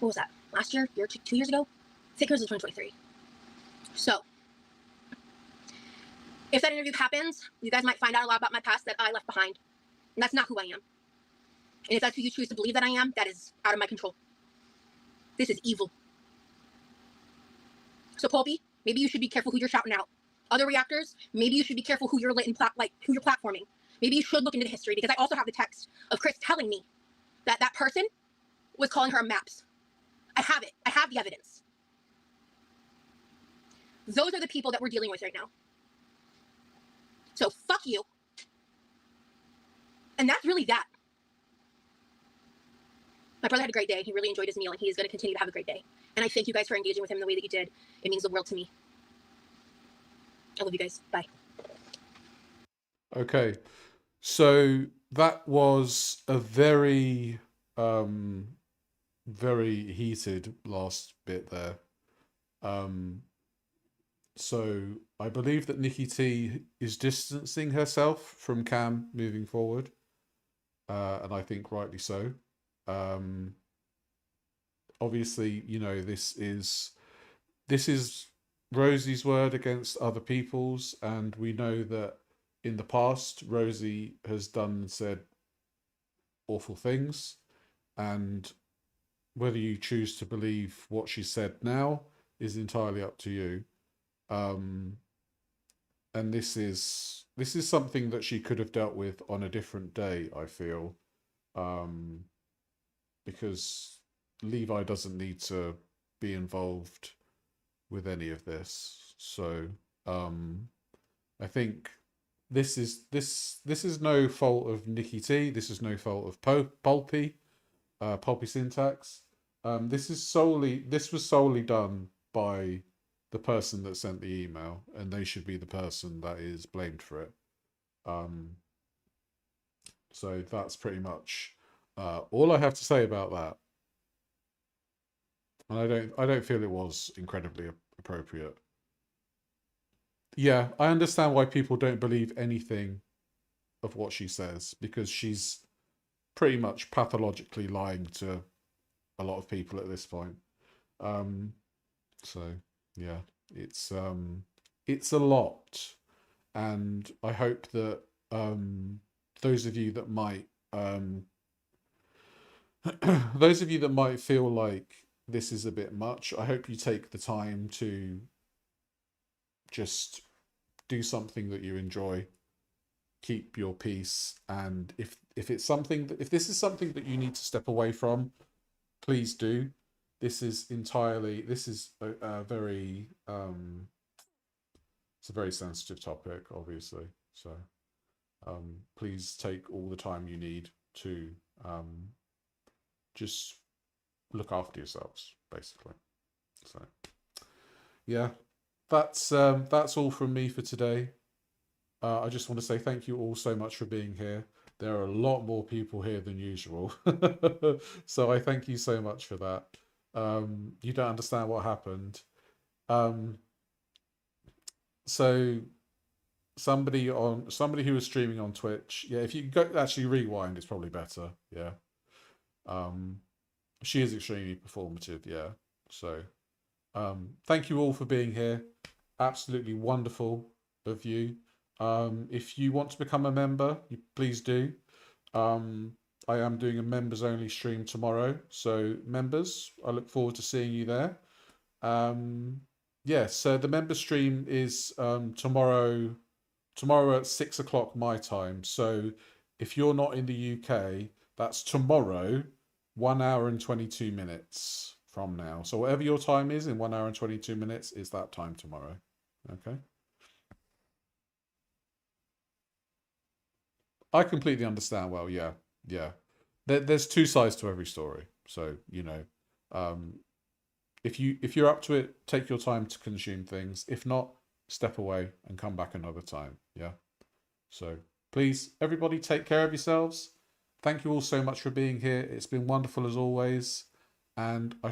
What was that? Last year? 2 years ago? I think it was in 2023. So, if that interview happens, you guys might find out a lot about my past that I left behind. And that's not who I am. And if that's who you choose to believe that I am, that is out of my control. This is evil. So Pulpy, maybe you should be careful who you're shouting out. Other reactors, maybe you should be careful who you're who you're platforming. Maybe you should look into the history because I also have the text of Chris telling me that that person was calling her a MAPS. I have it. I have the evidence. Those are the people that we're dealing with right now. So fuck you. And that's really that. My brother had a great day. He really enjoyed his meal and he is going to continue to have a great day. And I thank you guys for engaging with him the way that you did. It means the world to me. I love you guys. Bye. Okay. So that was a very, very heated last bit there. So I believe that Nikki T is distancing herself from Cam moving forward. And I think rightly so. Obviously, you know, this is Rosie's word against other people's, and we know that in the past Rosie has done and said awful things, and whether you choose to believe what she said now is entirely up to you. And this is something that she could have dealt with on a different day, I feel, because Levi doesn't need to be involved with any of this. So I think this is no fault of Nikki T. This is no fault of Pulpy Syntax. This was solely done by the person that sent the email, and they should be the person that is blamed for it. So that's pretty much all I have to say about that. And I don't feel it was incredibly appropriate. Yeah, I understand why people don't believe anything of what she says, because she's pretty much pathologically lying to a lot of people at this point. So yeah, it's a lot, and I hope that those of you that might those of you that might feel like this is a bit much, I hope you take the time to just do something that you enjoy, keep your peace, and if it's something that, if this is something that you need to step away from, please do. This is entirely, this is a very it's a very sensitive topic, obviously, so please take all the time you need to just look after yourselves, basically. So yeah, that's all from me for today. I just want to say thank you all so much for being here. There are a lot more people here than usual. So I thank you so much for that. You don't understand what happened. So somebody who was streaming on Twitch, yeah, if you go actually rewind, it's probably better. Yeah. She is extremely performative, yeah. So thank you all for being here. Absolutely wonderful of you. If you want to become a member, please do. I am doing a members only stream tomorrow, so members, I look forward to seeing you there. Yeah, so the member stream is tomorrow at 6 o'clock my time. So if you're not in the UK, that's tomorrow, 1 hour and 22 minutes from now. So whatever your time is in 1 hour and 22 minutes is that time tomorrow. Okay. I completely understand. Well, yeah. There's two sides to every story. So, you know, if you're up to it, take your time to consume things. If not, step away and come back another time. Yeah. So please, everybody, take care of yourselves. Thank you all so much for being here. It's been wonderful as always, and I